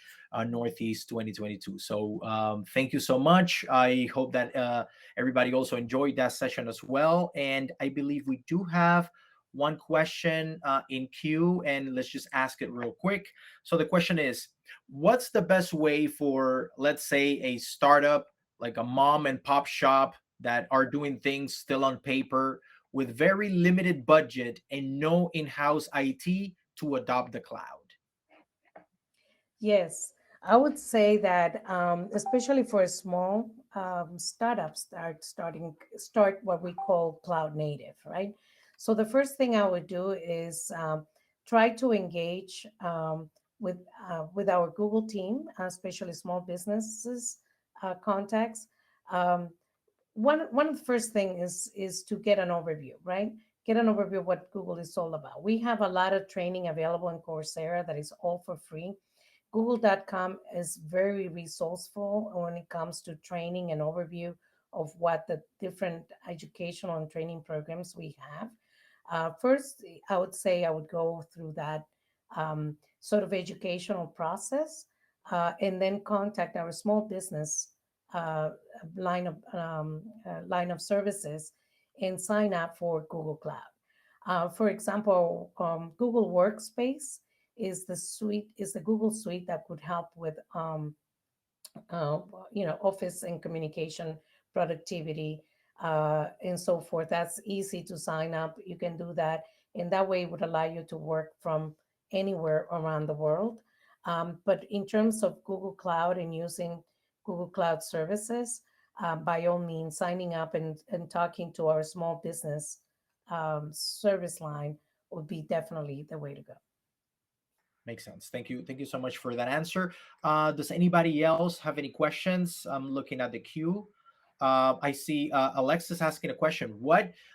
Northeast 2022. So thank you so much. I hope that everybody also enjoyed that session as well. And I believe we do have one question in queue, and let's just ask it real quick. So the question is, what's the best way for, let's say, a startup like a mom and pop shop that are doing things still on paper with very limited budget and no in-house IT to adopt the cloud? Yes, I would say that especially for small startups start what we call cloud native, right? So the first thing I would do is try to engage with our Google team, especially small businesses contacts. Um, one of the first thing is to get an overview, right? Get an overview of what Google is all about. We have a lot of training available in Coursera that is all for free. Google.com is very resourceful when it comes to training and overview of what the different educational and training programs we have. First, I would say I would go through that sort of educational process, and then contact our small business uh, line of services and sign up for Google Cloud. For example, Google Workspace is the Google suite that could help with uh, office and communication productivity and so forth. That's easy to sign up. You can do that, and that way it would allow you to work from anywhere around the world. But in terms of Google Cloud and using Google Cloud services, by all means, signing up and talking to our small business service line would be definitely the way to go. Makes sense. Thank you. Thank you so much for that answer. Does anybody else have any questions? I'm looking at the queue. I see Alexis asking a question.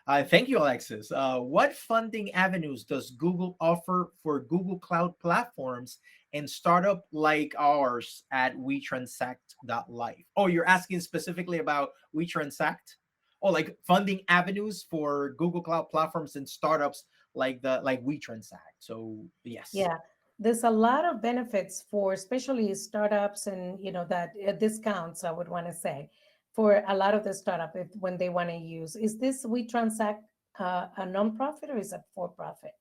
Thank you, Alexis. What funding avenues does Google offer for Google Cloud platforms and startup like ours at WeTransact.life? Oh, you're asking specifically about WeTransact? Oh, like funding avenues for Google Cloud platforms and startups like WeTransact. So yes. Yeah, there's a lot of benefits for especially startups and that discounts, I would want to say, for a lot of the startup when they want to use. Is this We Transact a nonprofit or is it for profit?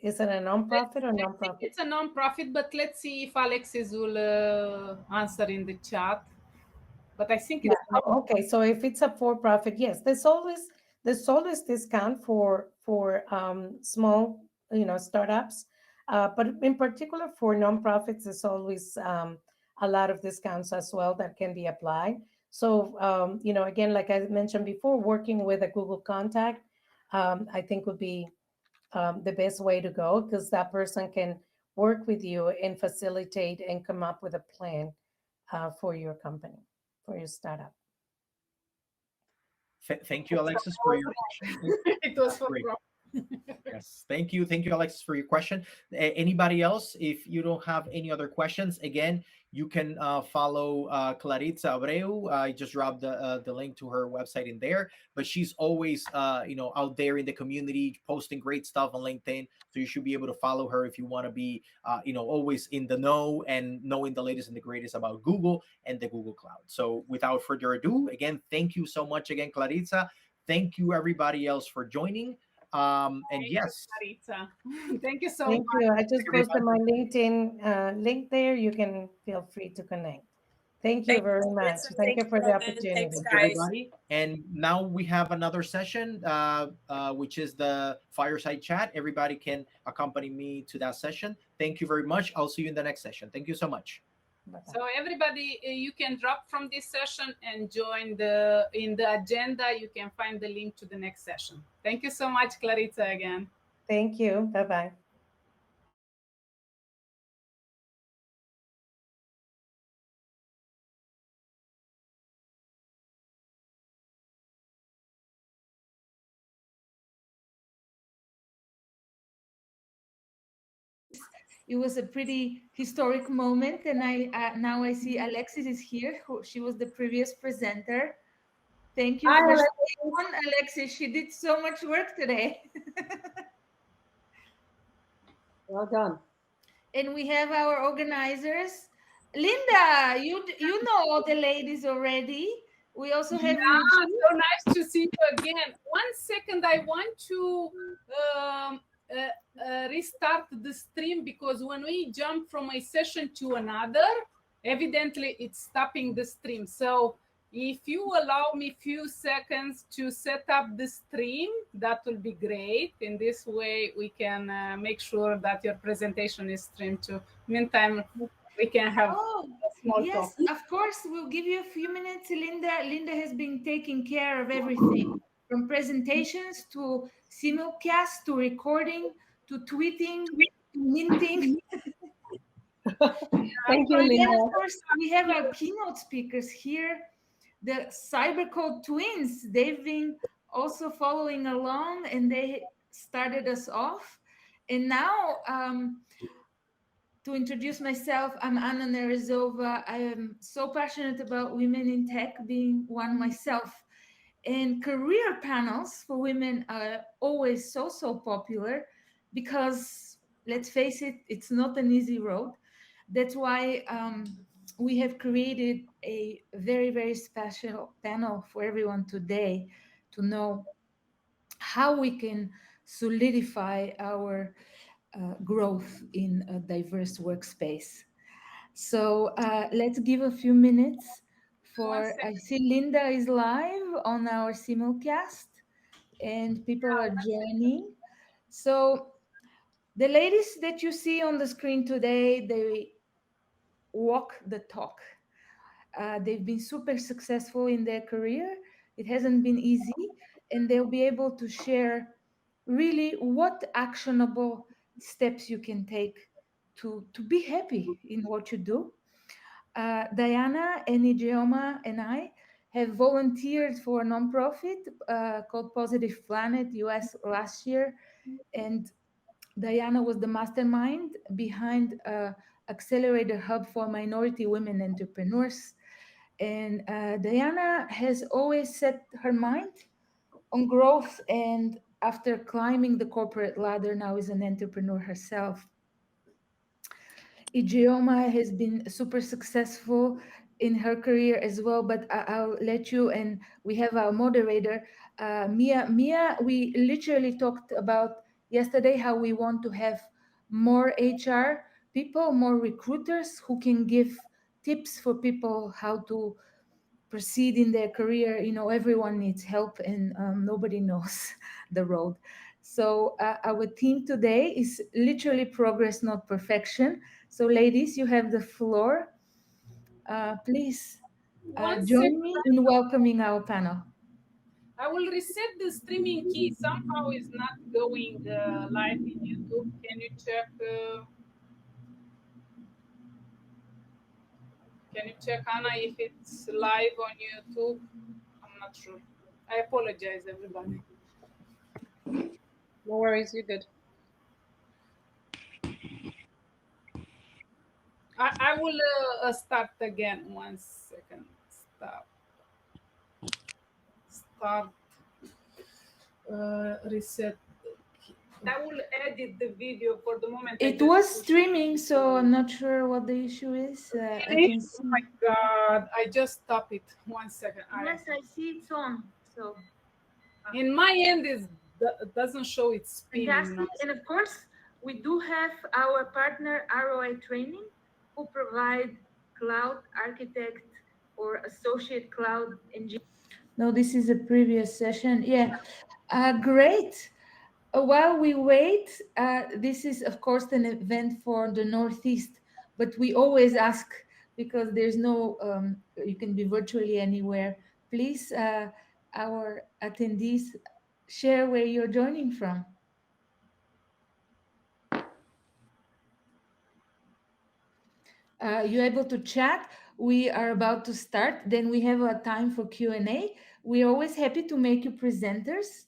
Is it a nonprofit or I think nonprofit? it's a non-profit, but let's see if Alexis will answer in the chat. But I think Yeah. it's not. Okay. So if it's a for-profit, yes, there's always discount for small startups, but in particular for nonprofits, there's always a lot of discounts as well that can be applied. So, again, like I mentioned before, working with a Google contact, I think would be the best way to go, because that person can work with you and facilitate and come up with a plan for your company, for your startup. Thank you, Alexis, for your question. It was for Great. Rob. Yes, thank you, Alexis, for your question. Anybody else? If you don't have any other questions, again, you can follow Claritza Abreu. I just dropped the link to her website in there. But she's always out there in the community posting great stuff on LinkedIn. So you should be able to follow her if you want to be always in the know and knowing the latest and the greatest about Google and the Google Cloud. So without further ado, again, thank you so much again, Claritza. Thank you everybody else for joining. And yes, Maritza. Thank you so Thank much. you. I just posted my LinkedIn link there. You can feel free to connect. Thank you very much. Thank you for the opportunity. thank you, everybody. And now we have another session, which is the Fireside Chat. Everybody can accompany me to that session. Thank you very much. I'll see you in the next session. Thank you so much. So everybody, you can drop from this session and join in the agenda. You can find the link to the next session. Thank you so much, Claritza, again. Thank you. Bye-bye. It was a pretty historic moment, and now I see Alexis is here. She was the previous presenter. Thank you for staying on, Alexis. She did so much work today. Well done. And we have our organizers. Linda, you know all the ladies already. We also have so nice to see you again. 1 second, I want to restart the stream, because when we jump from a session to another, evidently it's stopping the stream. So if you allow me a few seconds to set up the stream, that will be great. In this way, we can make sure that your presentation is streamed too. Meantime, we can have a small yes, talk. of course. We'll give you a few minutes, Linda. Linda has been taking care of everything, from presentations to simulcast to recording to tweeting to minting. Thank you, And then, Linda. of course, we have our keynote speakers here, the Cybercode twins. They've been also following along, and they started us off. And now, to introduce myself, I'm Anna Nerezova. I am so passionate about women in tech, being one myself. And career panels for women are always so popular, because let's face it, it's not an easy road. That's why we have created a very special panel for everyone today to know how we can solidify our growth in a diverse workspace. So let's give a few minutes for, I see Linda is live on our simulcast and people are joining. So the ladies that you see on the screen today, they walk the talk. They've been super successful in their career. It hasn't been easy, and they'll be able to share really what actionable steps you can take to be happy in what you do. Diana and Ijeoma and I have volunteered for a nonprofit called Positive Planet US last year, and Diana was the mastermind behind Accelerator Hub for Minority Women Entrepreneurs. And Diana has always set her mind on growth, and after climbing the corporate ladder, now is an entrepreneur herself. Ijeoma has been super successful in her career as well, but I'll let you, and we have our moderator, Mia. Mia, we literally talked about yesterday how we want to have more HR people, more recruiters who can give tips for people how to proceed in their career. You know, everyone needs help, and nobody knows the road. So our theme today is literally progress, not perfection. So ladies, you have the floor. Please One join me second. in welcoming our panel. I will reset the streaming key. Somehow it's not going live in YouTube. Can you check? Can you check, Anna, if it's live on YouTube? I'm not sure. I apologize, everybody. No worries, you're good. I will start again. 1 second. Stop. Start. Reset. I will edit the video for the moment. It was streaming, so I'm not sure what the issue is. I can see. Oh my God! I just stopped it. 1 second. Yes, I see it's on. So in my end, it doesn't show it's spinning. Fantastic. And of course, we do have our partner ROI Training, who provide cloud architect or associate cloud engineer. No, this is a previous session. Yeah, great. While we wait, this is of course an event for the Northeast, but we always ask, because there's no, you can be virtually anywhere. Please, our attendees, share where you're joining from. You're able to chat. We are about to start. Then we have a time for Q&A. We're always happy to make you presenters,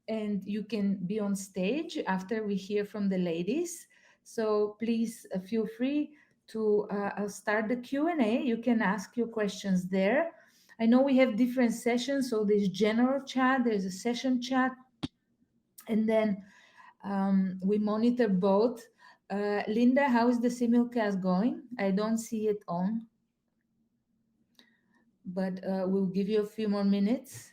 and you can be on stage after we hear from the ladies. So please feel free to I'll start the Q&A. You can ask your questions there. I know we have different sessions. So there's general chat, there's a session chat, and then we monitor both. Linda, how is the simulcast going? I don't see it on, but we'll give you a few more minutes.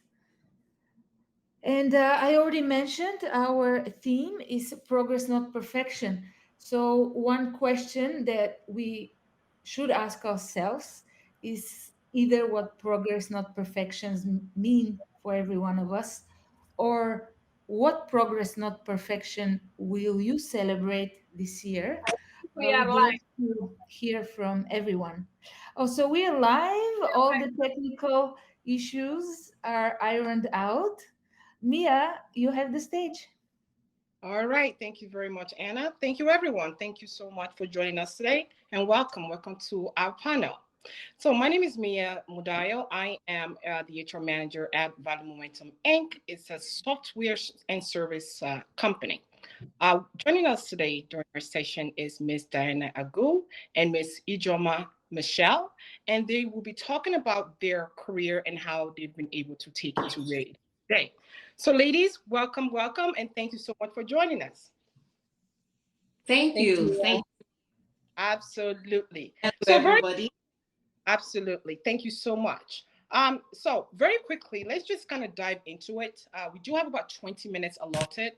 And I already mentioned our theme is progress, not perfection. So one question that we should ask ourselves is either what progress, not perfections mean for every one of us, or what progress, not perfection, will you celebrate this year? We are would live. like to hear from everyone. Also, we are live. All the technical issues are ironed out. Mia, you have the stage. All right. Thank you very much, Anna. Thank you, everyone. Thank you so much for joining us today, and welcome. Welcome to our panel. So my name is Mia Mudayo. I am the HR manager at Value Momentum Inc. It's a software and service company. Joining us today during our session is Ms. Diana Agu and Ms. Ijoma Michelle, and they will be talking about their career and how they've been able to take it to where it is today. So ladies, welcome, and thank you so much for joining us. Thank you. Absolutely. So everybody. Absolutely. Thank you so much. So very quickly, let's just kind of dive into it. We do have about 20 minutes allotted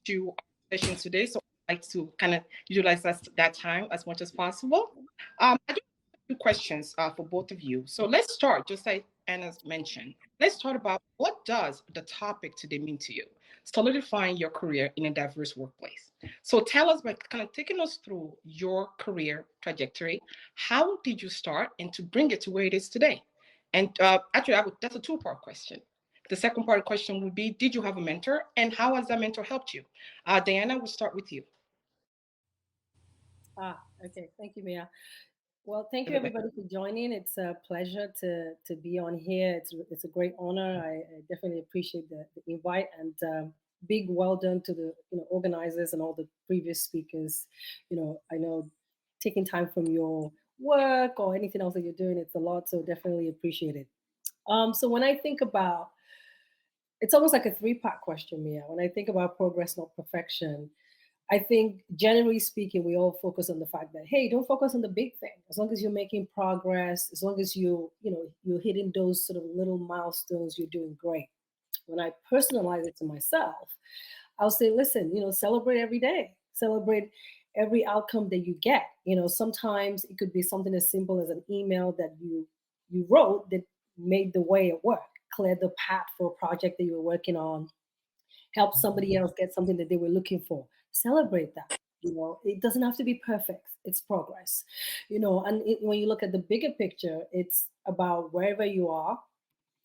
to our session today, so I'd like to kind of utilize that time as much as possible. I do have a few questions for both of you. So let's start, just like Anna mentioned, let's talk about what does the topic today mean to you? Solidifying your career in a diverse workplace. So tell us, by kind of taking us through your career trajectory, how did you start and to bring it to where it is today? And actually, that's a two-part question. The second part of the question would be, did you have a mentor, and how has that mentor helped you? Diana, we'll start with you. Okay. Thank you, Mia. Well, thank you everybody for joining. It's a pleasure to be on here. It's a great honor. I definitely appreciate the invite, and big well done to the organizers and all the previous speakers. I know taking time from your work or anything else that you're doing, it's a lot. So definitely appreciate it. So when I think about, it's almost like a three-part question, Mia. When I think about progress, not perfection, I think generally speaking, we all focus on the fact that, hey, don't focus on the big thing. As long as you're making progress, as long as you're hitting those sort of little milestones, you're doing great. When I personalize it to myself, I'll say, listen, celebrate every day, celebrate every outcome that you get. Sometimes it could be something as simple as an email that you wrote that made the way at work, cleared the path for a project that you were working on, help somebody else get something that they were looking for. Celebrate that. It doesn't have to be perfect. It's progress. And when you look at the bigger picture, it's about wherever you are,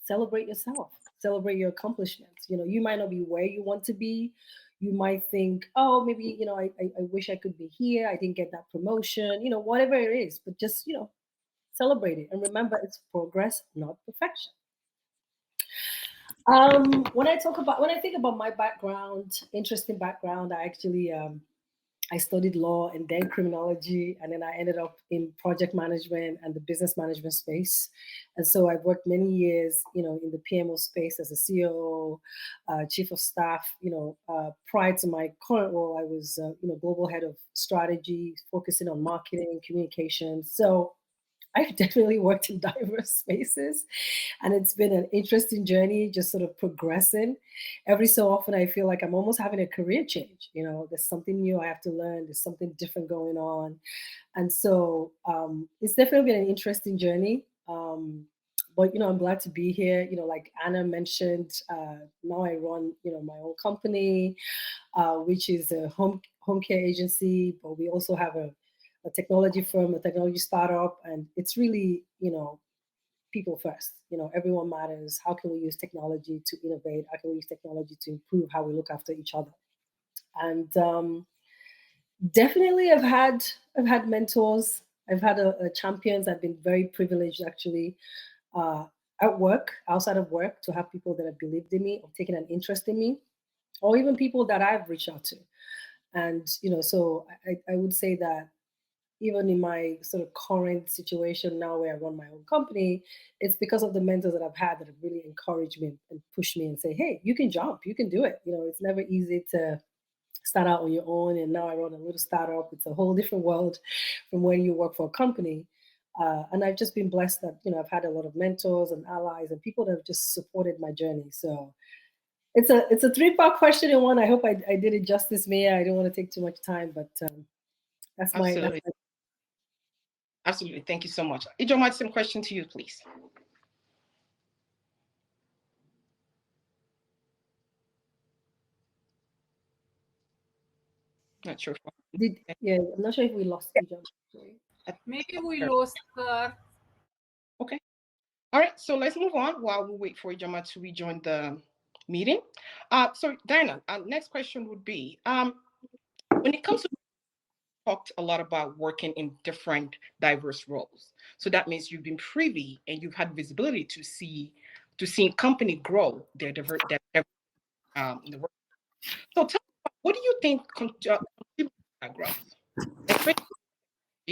celebrate yourself, celebrate your accomplishments. You might not be where you want to be. You might think, oh, maybe, I wish I could be here. I didn't get that promotion, whatever it is, but just, celebrate it. And remember, it's progress, not perfection. When I think about my background, interesting background, I actually, I studied law and then criminology, and then I ended up in project management and the business management space. And so I've worked many years, in the PMO space as a CEO, chief of staff. Prior to my current role, I was, global head of strategy, focusing on marketing, communications. So I've definitely worked in diverse spaces, and it's been an interesting journey, just sort of progressing. Every so often, I feel like I'm almost having a career change. There's something new I have to learn. There's something different going on, and so it's definitely been an interesting journey. But I'm glad to be here. Like Anna mentioned, now I run my own company, which is a home care agency, but we also have a technology firm, a technology startup, and it's really, people first. Everyone matters. How can we use technology to innovate? How can we use technology to improve how we look after each other? And definitely, I've had mentors. I've had a champions. I've been very privileged, actually, at work, outside of work, to have people that have believed in me or taken an interest in me, or even people that I've reached out to. And so I would say that even in my sort of current situation now where I run my own company, it's because of the mentors that I've had that have really encouraged me and pushed me and say, hey, you can jump, you can do it. It's never easy to start out on your own. And now I run a little startup. It's a whole different world from when you work for a company. And I've just been blessed that, I've had a lot of mentors and allies and people that have just supported my journey. So it's a three-part question in one. I hope I did it justice, Mia. I don't want to take too much time, but that's Absolutely. Absolutely. Thank you so much. Ijoma, some question to you, please. Not sure. I'm not sure if we lost Ijoma. Maybe we lost her. Okay. All right. So let's move on while we wait for Ijoma to rejoin the meeting. So Diana, next question would be, when it comes to talked a lot about working in different diverse roles. So that means you've been privy and you've had visibility to seeing company grow their diversity in the work. So tell me, what do you think contributes to that growth? Especially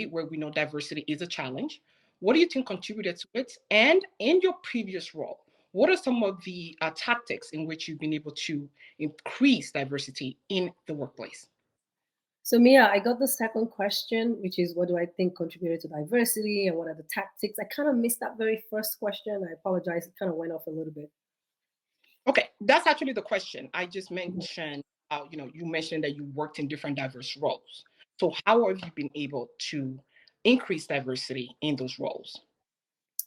where we know diversity is a challenge. What do you think contributed to it? And in your previous role, what are some of the tactics in which you've been able to increase diversity in the workplace? So Mia, I got the second question, which is what do I think contributed to diversity and what are the tactics? I kind of missed that very first question. I apologize. It kind of went off a little bit. Okay, that's actually the question. I just mentioned, you mentioned that you worked in different diverse roles. So how have you been able to increase diversity in those roles?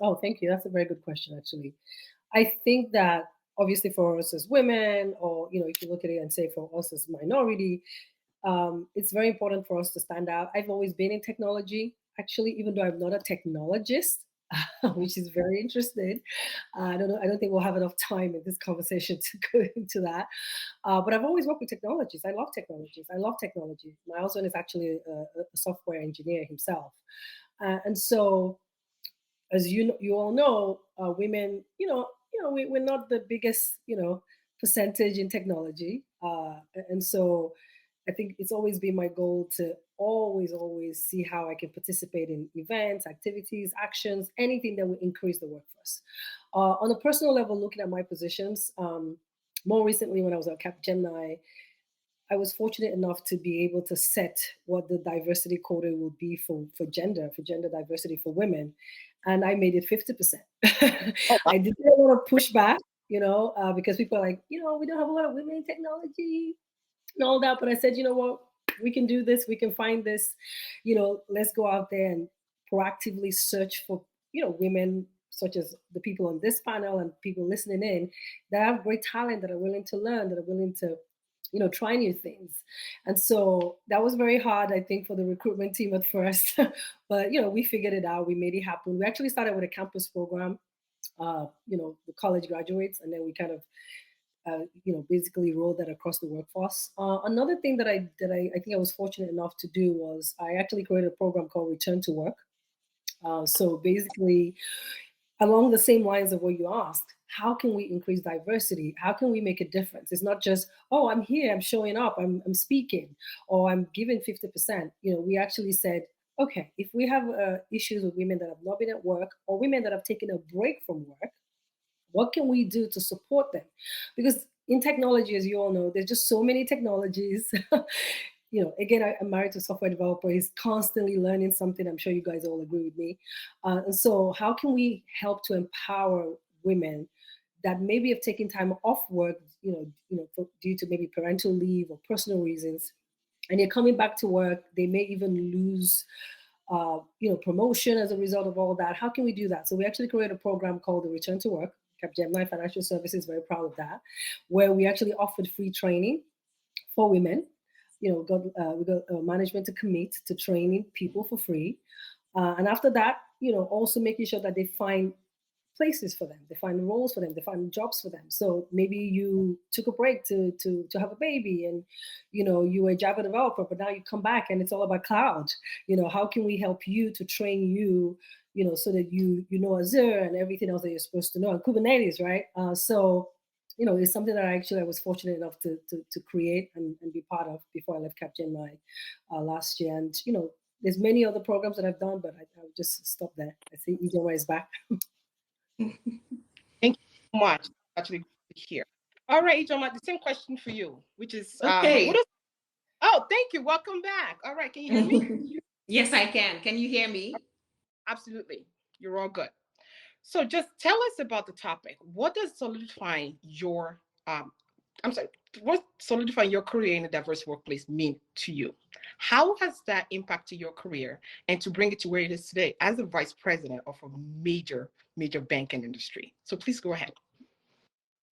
Oh, thank you. That's a very good question, actually. I think that obviously for us as women, or, if you look at it and say for us as minority, it's very important for us to stand out. I've always been in technology, actually, even though I'm not a technologist, which is very interesting. I don't think we'll have enough time in this conversation to go into that. But I've always worked with technologies. I love technologies. I love technology. My husband is actually a software engineer himself. And so, as you all know, women, we're not the biggest, percentage in technology. And so I think it's always been my goal to always see how I can participate in events, activities, actions, anything that will increase the workforce. On a personal level, looking at my positions, more recently when I was at Capgemini, I was fortunate enough to be able to set what the diversity quota would be for gender diversity for women. And I made it 50%. I did a lot of pushback, because people are like, we don't have a lot of women in technology and all that. But I said, you know what, we can do this. We can find this, let's go out there and proactively search for, women such as the people on this panel and people listening in that have great talent, that are willing to learn, that are willing to try new things. And so that was very hard, I think, for the recruitment team at first. But, we figured it out. We made it happen. We actually started with a campus program, the college graduates, and then we kind of, basically rolled that across the workforce. Another thing that I think I was fortunate enough to do was I actually created a program called Return to Work. So basically, along the same lines of what you asked, how can we increase diversity? How can we make a difference? It's not just, oh, I'm here, I'm showing up, I'm speaking, or I'm giving 50%. We actually said, okay, if we have issues with women that have not been at work or women that have taken a break from work, what can we do to support them? Because in technology, as you all know, there's just so many technologies. Again, I'm married to a software developer. He's constantly learning something. I'm sure you guys all agree with me. And so how can we help to empower women that maybe have taken time off work, due to maybe parental leave or personal reasons, and they're coming back to work, they may even lose promotion as a result of all that. How can we do that? So we actually created a program called the Return to Work. Capgemini Financial Services is very proud of that, where we actually offered free training for women. We got management to commit to training people for free. And after that, also making sure that they find places for them, they find roles for them, they find jobs for them. So maybe you took a break to have a baby, and you were a Java developer, but now you come back and it's all about cloud. How can we help you to train you, so that you know Azure and everything else that you're supposed to know, and Kubernetes, right? So it's something that I was fortunate enough to create and be part of before I left Capgemini last year. And there's many other programs that I've done, but I'll just stop there. I see Ijoma is back. Thank you so much. Actually, good to hear. All right, Ijoma, the same question for you, which is, Okay. Oh, thank you. Welcome back. All right, can you hear me? Yes, I can. Can you hear me? Absolutely. You're all good. So just tell us about the topic. What does solidifying your what solidifying your career in a diverse workplace mean to you? How has that impacted your career and to bring it to where it is today as the vice president of a major banking industry? So please go ahead.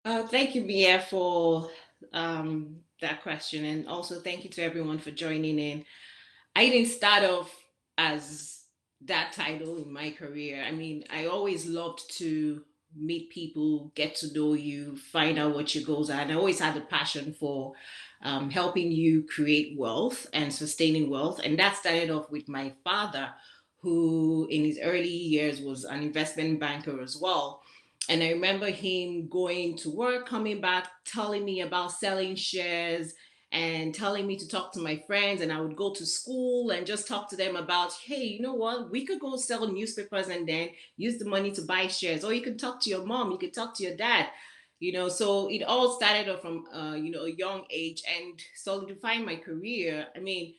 Thank you, Mia, for that question. And also thank you to everyone for joining in. I didn't start off as that title in my career. I mean, I always loved to meet people, get to know you, find out what your goals are. And I always had a passion for helping you create wealth and sustaining wealth. And that started off with my father, who in his early years was an investment banker as well. And I remember him going to work, coming back, telling me about selling shares and telling me to talk to my friends. And I would go to school and just talk to them about, hey, you know what? We could go sell newspapers and then use the money to buy shares. Or you could talk to your mom, you could talk to your dad. So it all started off from, a young age, and solidifying my career. I mean,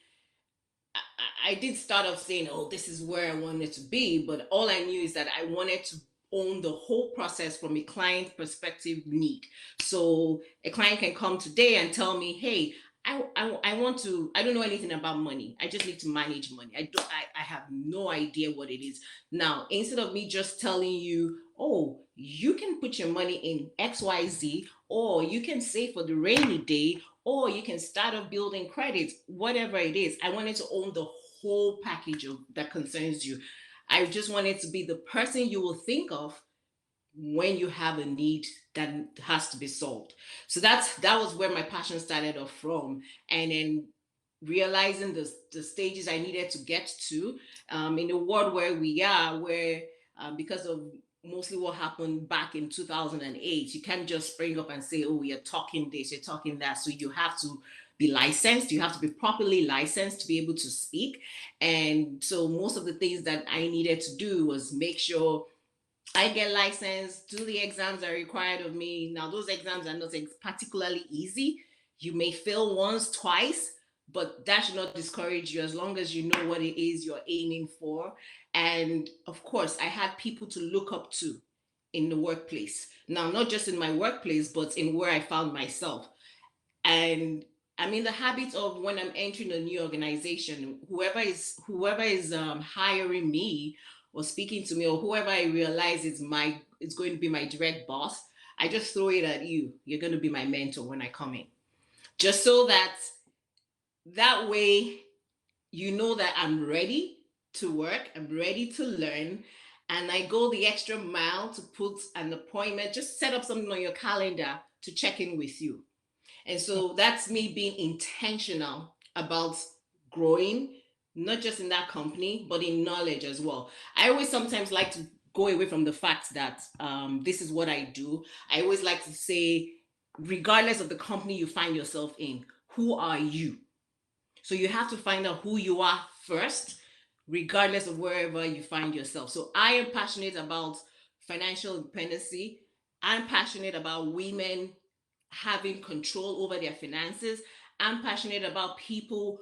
I did start off saying, oh, this is where I wanted to be. But all I knew is that I wanted to own the whole process from a client perspective need. So a client can come today and tell me, hey, I want to, I don't know anything about money. I just need to manage money. I have no idea what it is. Now, instead of me just telling you, oh, you can put your money in XYZ, or you can save for the rainy day, or you can start off building credits, whatever it is. I wanted to own the whole package that concerns you. I just wanted to be the person you will think of when you have a need that has to be solved. So that was where my passion started off from. And then realizing the stages I needed to get to in the world where we are, where because of mostly what happened back in 2008, you can't just spring up and say, oh, you're talking this, you're talking that. So you have to be licensed, you have to be properly licensed to be able to speak. And so most of the things that I needed to do was make sure I get licensed, do the exams that are required of me. Now, those exams are not particularly easy. You may fail once, twice, but that should not discourage you as long as you know what it is you're aiming for. And of course, I had people to look up to in the workplace. Now, not just in my workplace, but in where I found myself. And I'm in the habit of, when I'm entering a new organization, whoever is hiring me or speaking to me, or whoever I realize is going to be my direct boss, I just throw it at you. You're going to be my mentor when I come in. just so that way you know that I'm ready to work, I'm ready to learn, and I go the extra mile to put an appointment, just set up something on your calendar to check in with you. And so that's me being intentional about growing, not just in that company, but in knowledge as well. I always sometimes like to go away from the fact that this is what I do. I always like to say, regardless of the company you find yourself in, who are you? So you have to find out who you are first, regardless of wherever you find yourself. So I am passionate about financial independency. I'm passionate about women having control over their finances. I'm passionate about people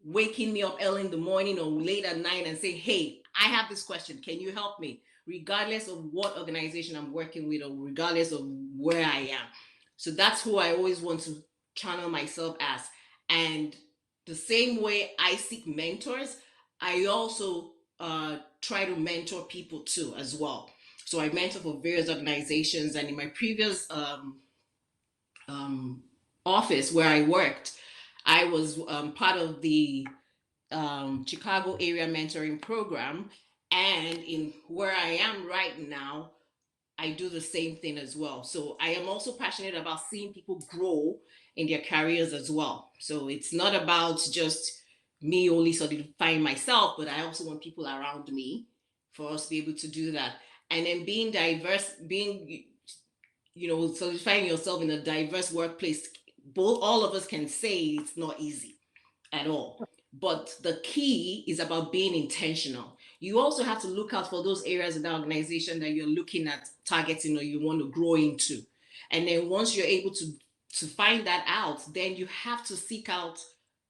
waking me up early in the morning or late at night and saying, hey, I have this question. Can you help me? Regardless of what organization I'm working with or regardless of where I am. So that's who I always want to channel myself as. And the same way I seek mentors, I also try to mentor people too as well. So I mentor for various organizations, and in my previous office where I worked, I was part of the Chicago area mentoring program, and in where I am right now, I do the same thing as well. So I am also passionate about seeing people grow in their careers as well. So it's not about just me only solidifying myself, but I also want people around me for us to be able to do that. And then being diverse, being, solidifying yourself in a diverse workplace, all of us can say it's not easy at all. But the key is about being intentional. You also have to look out for those areas in the organization that you're looking at targeting or you want to grow into. And then once you're able to find that out, then you have to seek out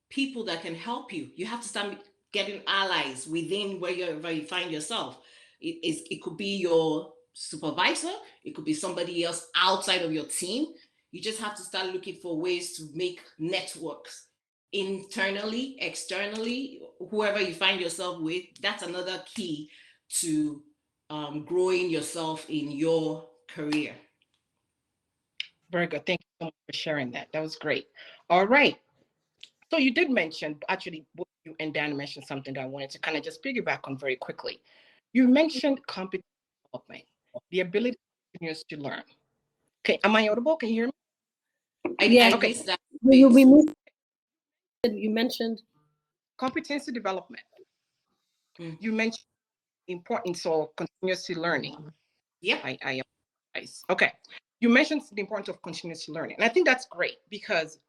people that can help you. You have to start getting allies within wherever you find yourself. It could be your supervisor, it could be somebody else outside of your team. You just have to start looking for ways to make networks internally, externally, whoever you find yourself with. That's another key to growing yourself in your career. Very good. Thank you so much for sharing that. That was great. All right. So you did mention, actually, both you and Dan mentioned something that I wanted to kind of just piggyback on very quickly. You mentioned competence development, the ability for continuous to learn. Okay, am I audible? Can you hear me? Yeah. Okay. You mentioned competency development. You mentioned importance of continuously learning. Yeah. I okay. You mentioned the importance of continuously learning. And I think that's great because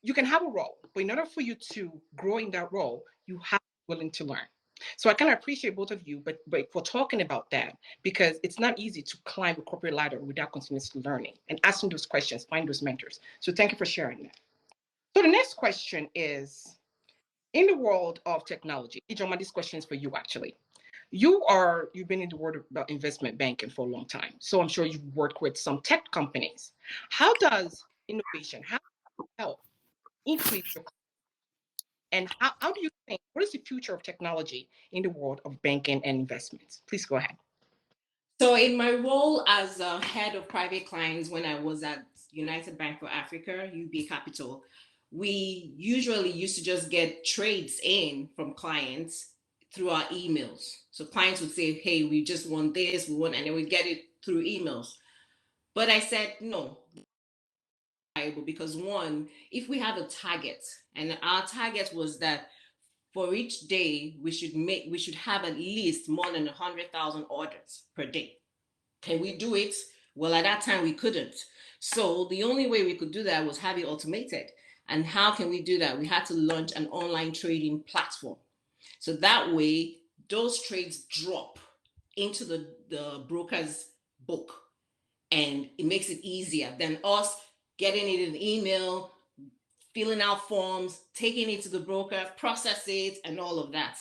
you can have a role, but in order for you to grow in that role, you have to be willing to learn. So I kind of appreciate both of you, but for talking about that, because it's not easy to climb a corporate ladder without continuously learning and asking those questions, find those mentors. So thank you for sharing that. So the next question is, in the world of technology, Ijoma, this question is for you actually. You've been in the world about investment banking for a long time. So I'm sure you've worked with some tech companies. How does innovation, how does it help increase your, and how do you think, what is the future of technology in the world of banking and investments? Please go ahead. So in my role as a head of private clients when I was at United Bank for Africa, UB Capital, we usually used to just get trades in from clients through our emails. So clients would say, hey, we just want this, we want, and then we get it through emails. But I said, no, because one, if we have a target, and our target was that for each day, we should have at least more than 100,000 orders per day. Can we do it? Well, at that time we couldn't. So the only way we could do that was have it automated. And how can we do that? We had to launch an online trading platform. So that way, those trades drop into the broker's book, and it makes it easier than us getting it in email, filling out forms, taking it to the broker, process it, and all of that.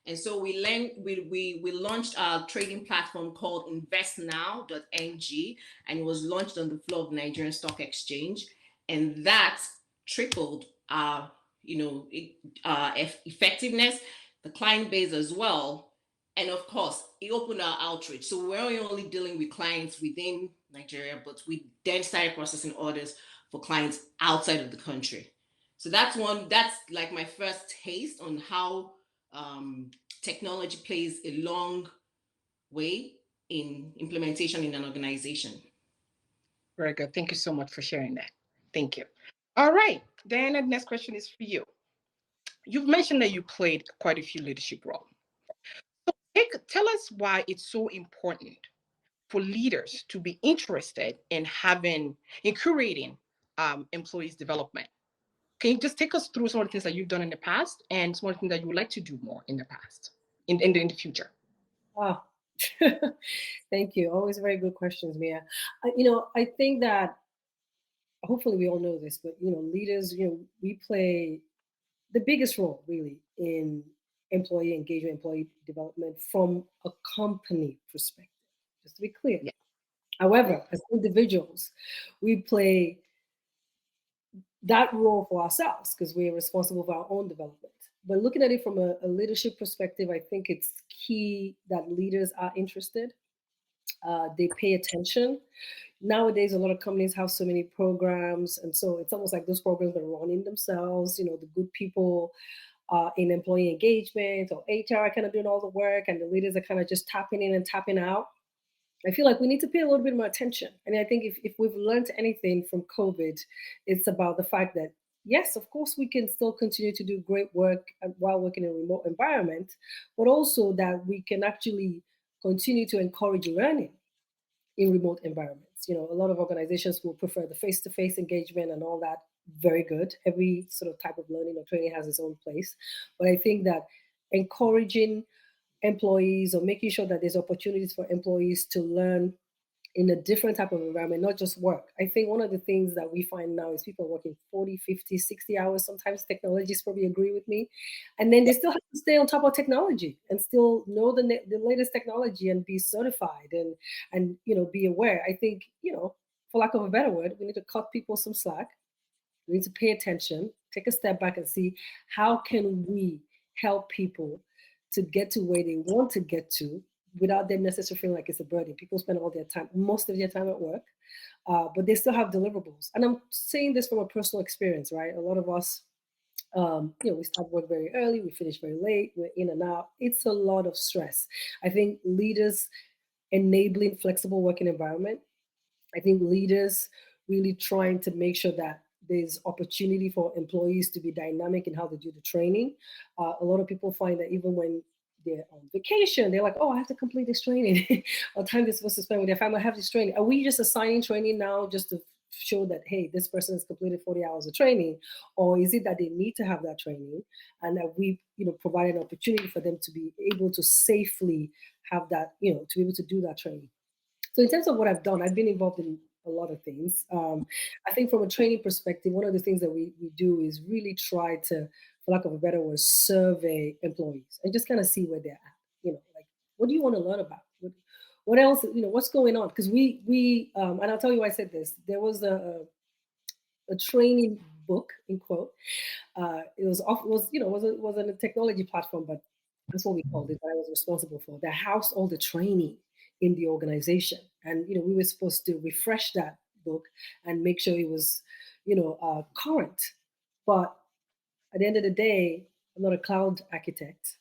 And so we launched our trading platform called investnow.ng, and it was launched on the floor of Nigerian Stock Exchange. And that tripled our effectiveness, the client base as well. And of course, it opened our outreach. So we're only dealing with clients within Nigeria, but we then started processing orders for clients outside of the country. So that's like my first taste on how technology plays a long way in implementation in an organization. Very good. Thank you so much for sharing that. Thank you. All right. Then the next question is for you. You've mentioned that you played quite a few leadership roles. So tell us why it's so important for leaders to be interested in curating employees' development. Can you just take us through some of the things that you've done in the past and some of the things that you would like to do more in the past, in the future? Wow. Thank you. Always very good questions, Mia. I think that hopefully we all know this, but leaders, we play the biggest role really in employee engagement, employee development from a company perspective, just to be clear. Yeah. However, as individuals, we play that role for ourselves because we are responsible for our own development. But looking at it from a leadership perspective, I think it's key that leaders are interested. They pay attention. Nowadays, a lot of companies have so many programs, and so it's almost like those programs are running themselves. The good people in employee engagement or HR are kind of doing all the work, and the leaders are kind of just tapping in and tapping out. I feel like we need to pay a little bit more attention. And I think if we've learned anything from COVID, it's about the fact that, yes, of course, we can still continue to do great work while working in a remote environment, but also that we can actually continue to encourage learning in remote environments. A lot of organizations will prefer the face-to-face engagement and all that. Very good. Every sort of type of learning or training has its own place. But I think that encouraging employees or making sure that there's opportunities for employees to learn in a different type of environment, not just work. I think one of the things that we find now is people working 40, 50, 60 hours. Sometimes technologists probably agree with me. And then they still have to stay on top of technology and still know the latest technology and be certified and be aware. I think, for lack of a better word, we need to cut people some slack. We need to pay attention, take a step back and see how can we help people to get to where they want to get to without them necessarily feeling like it's a burden. People spend most of their time at work, but they still have deliverables. And I'm saying this from a personal experience, right? A lot of us, we start work very early, we finish very late, we're in and out. It's a lot of stress. I think leaders enabling flexible working environment. I think leaders really trying to make sure that there's opportunity for employees to be dynamic in how they do the training. A lot of people find that even when they're on vacation, they're like, oh, I have to complete this training. Or time they're supposed to spend with their family, I have this training. Are we just assigning training now just to show that, hey, this person has completed 40 hours of training? Or is it that they need to have that training and that we, provide an opportunity for them to be able to safely have that, to be able to do that training? So in terms of what I've done, I've been involved in a lot of things. I think from a training perspective, one of the things that we do is really try to, for lack of a better word, survey employees and just kind of see where they're at. Like, what do you want to learn about? What else, what's going on? Because we and I'll tell you why I said this. There was a training book, in quote. It was on a technology platform, but that's what we called it, that I was responsible for. That housed all the training in the organization. And, we were supposed to refresh that book and make sure it was, current. But at the end of the day, I'm not a cloud architect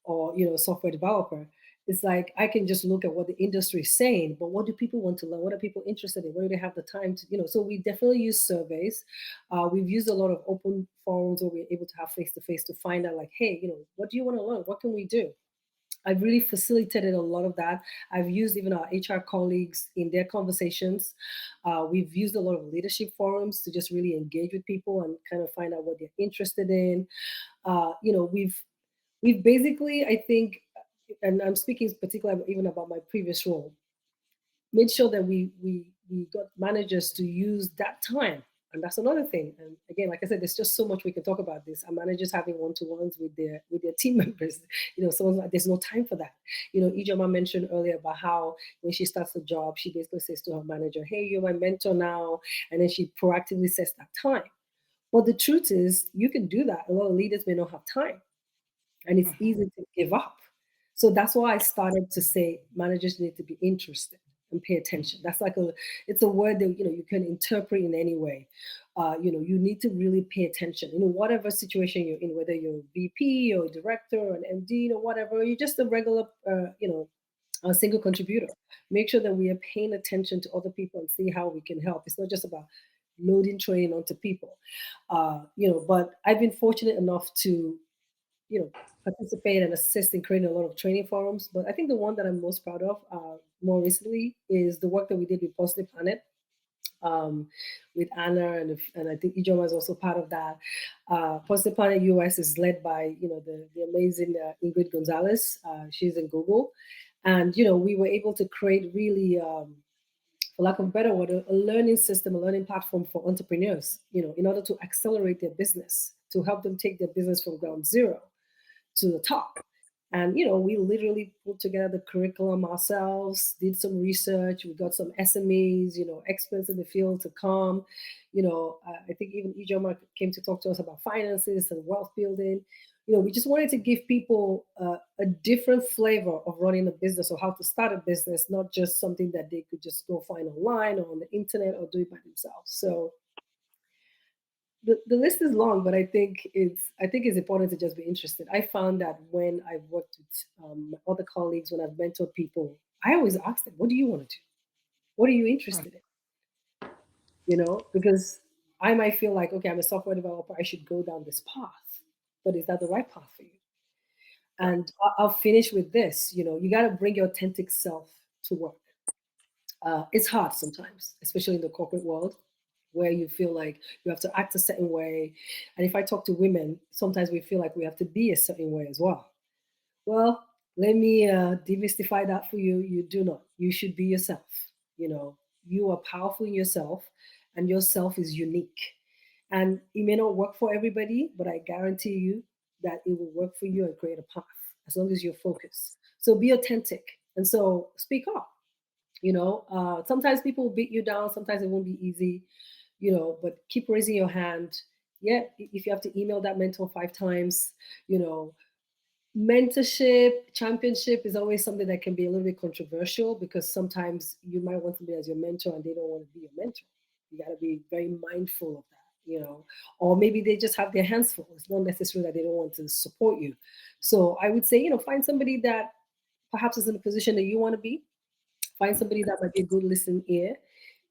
or, software developer. It's like, I can just look at what the industry is saying, but what do people want to learn? What are people interested in? Where do they have the time to, so we definitely use surveys. We've used a lot of open forums where we're able to have face-to-face to find out like, hey, what do you want to learn? What can we do? I've really facilitated a lot of that. I've used even our HR colleagues in their conversations. We've used a lot of leadership forums to just really engage with people and kind of find out what they're interested in. We've basically, I think, and I'm speaking particularly even about my previous role, made sure that we got managers to use that time. And that's another thing. And again, like I said, there's just so much we can talk about this. Our managers having one-to-ones with their team members. Someone's like, there's no time for that. Ijoma mentioned earlier about how when she starts the job, she basically says to her manager, hey, you're my mentor now. And then she proactively sets that time. But the truth is, you can do that. A lot of leaders may not have time. And it's easy to give up. So that's why I started to say managers need to be interested. and pay attention. That's like it's a word that, you can interpret in any way. You need to really pay attention, whatever situation you're in, whether you're a VP or a director or an MD or whatever, you're just a regular, a single contributor. Make sure that we are paying attention to other people and see how we can help. It's not just about loading training onto people, but I've been fortunate enough to, participate and assist in creating a lot of training forums. But I think the one that I'm most proud of more recently is the work that we did with Positive Planet, with Anna, and I think Ijoma is also part of that. Positive Planet US is led by, the amazing Ingrid Gonzalez. She's in Google. And, we were able to create really, for lack of a better word, a learning system, a learning platform for entrepreneurs, in order to accelerate their business, to help them take their business from ground zero to the top. And, we literally put together the curriculum ourselves, did some research. We got some SMEs, experts in the field to come. I think even Ijoma came to talk to us about finances and wealth building. We just wanted to give people a different flavor of running a business or how to start a business, not just something that they could just go find online or on the internet or do it by themselves. So the list is long, but I think it's important to just be interested. I found that when I've worked with my other colleagues, when I've mentored people, I always ask them, what do you want to do? What are you interested in? Because I might feel like, okay, I'm a software developer, I should go down this path, but is that the right path for you? And I'll finish with this, you got to bring your authentic self to work. It's hard sometimes, especially in the corporate world, where you feel like you have to act a certain way. And if I talk to women, sometimes we feel like we have to be a certain way as well. Well, let me demystify that for you. You do not. You should be yourself. You are powerful in yourself, and yourself is unique. And it may not work for everybody, but I guarantee you that it will work for you and create a path as long as you're focused. So be authentic. And so speak up. Sometimes people will beat you down. Sometimes it won't be easy, but keep raising your hand. Yeah, if you have to email that mentor 5 times, mentorship, championship is always something that can be a little bit controversial, because sometimes you might want somebody as your mentor and they don't want to be your mentor. You got to be very mindful of that, or maybe they just have their hands full. It's not necessarily that they don't want to support you. So I would say, find somebody that perhaps is in a position that you want to be. Find somebody that might be a good listening ear.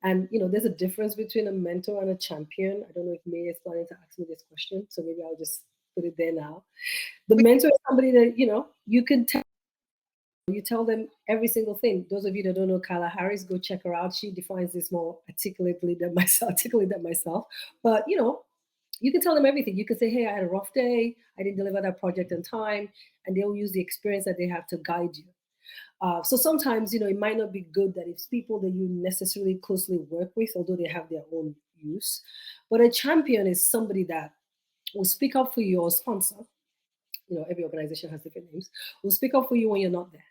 And, there's a difference between a mentor and a champion. I don't know if May is planning to ask me this question, so maybe I'll just put it there now. The mentor is somebody that, you can tell them every single thing. Those of you that don't know Carla Harris, go check her out. She defines this more articulately than myself. But, you can tell them everything. You can say, hey, I had a rough day. I didn't deliver that project on time. And they'll use the experience that they have to guide you. So sometimes, it might not be good that it's people that you necessarily closely work with, although they have their own use. But a champion is somebody that will speak up for you, or sponsor. Every organization has different names. Will speak up for you when you're not there.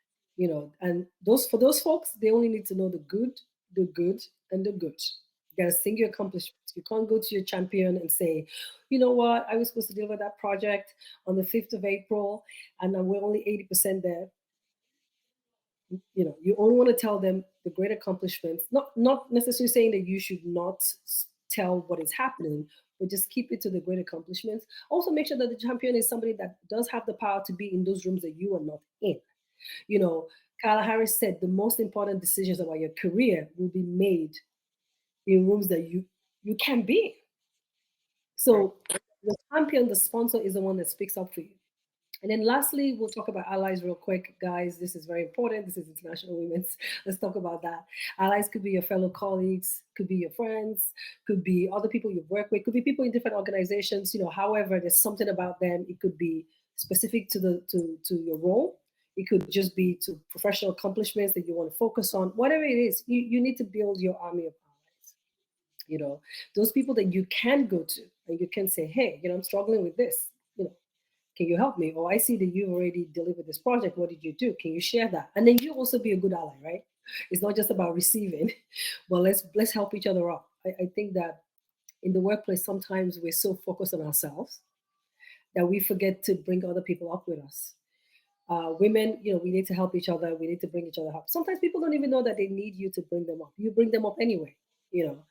And for those folks, they only need to know the good, and the good. You gotta sing your accomplishments. You can't go to your champion and say, you know what, I was supposed to deliver that project on the 5th of April, and we're only 80% there. You only want to tell them the great accomplishments, not necessarily saying that you should not tell what is happening, but just keep it to the great accomplishments. Also make sure that the champion is somebody that does have the power to be in those rooms that you are not in. Carla Harris said the most important decisions about your career will be made in rooms that you can be. So the champion, the sponsor, is the one that speaks up for you. And then lastly, we'll talk about allies real quick, guys. This is very important. This is International Women's. Let's talk about that. Allies could be your fellow colleagues, could be your friends, could be other people you work with, could be people in different organizations. However, there's something about them. It could be specific to your role. It could just be to professional accomplishments that you want to focus on. Whatever it is, you need to build your army of allies. Those people that you can go to and you can say, hey, I'm struggling with this. Can you help me? Or I see that you've already delivered this project. What did you do? Can you share that? And then you also be a good ally, right? It's not just about receiving, but let's help each other out. I think that in the workplace, sometimes we're so focused on ourselves that we forget to bring other people up with us. Women, we need to help each other. We need to bring each other up. Sometimes people don't even know that they need you to bring them up. You bring them up anyway, you know.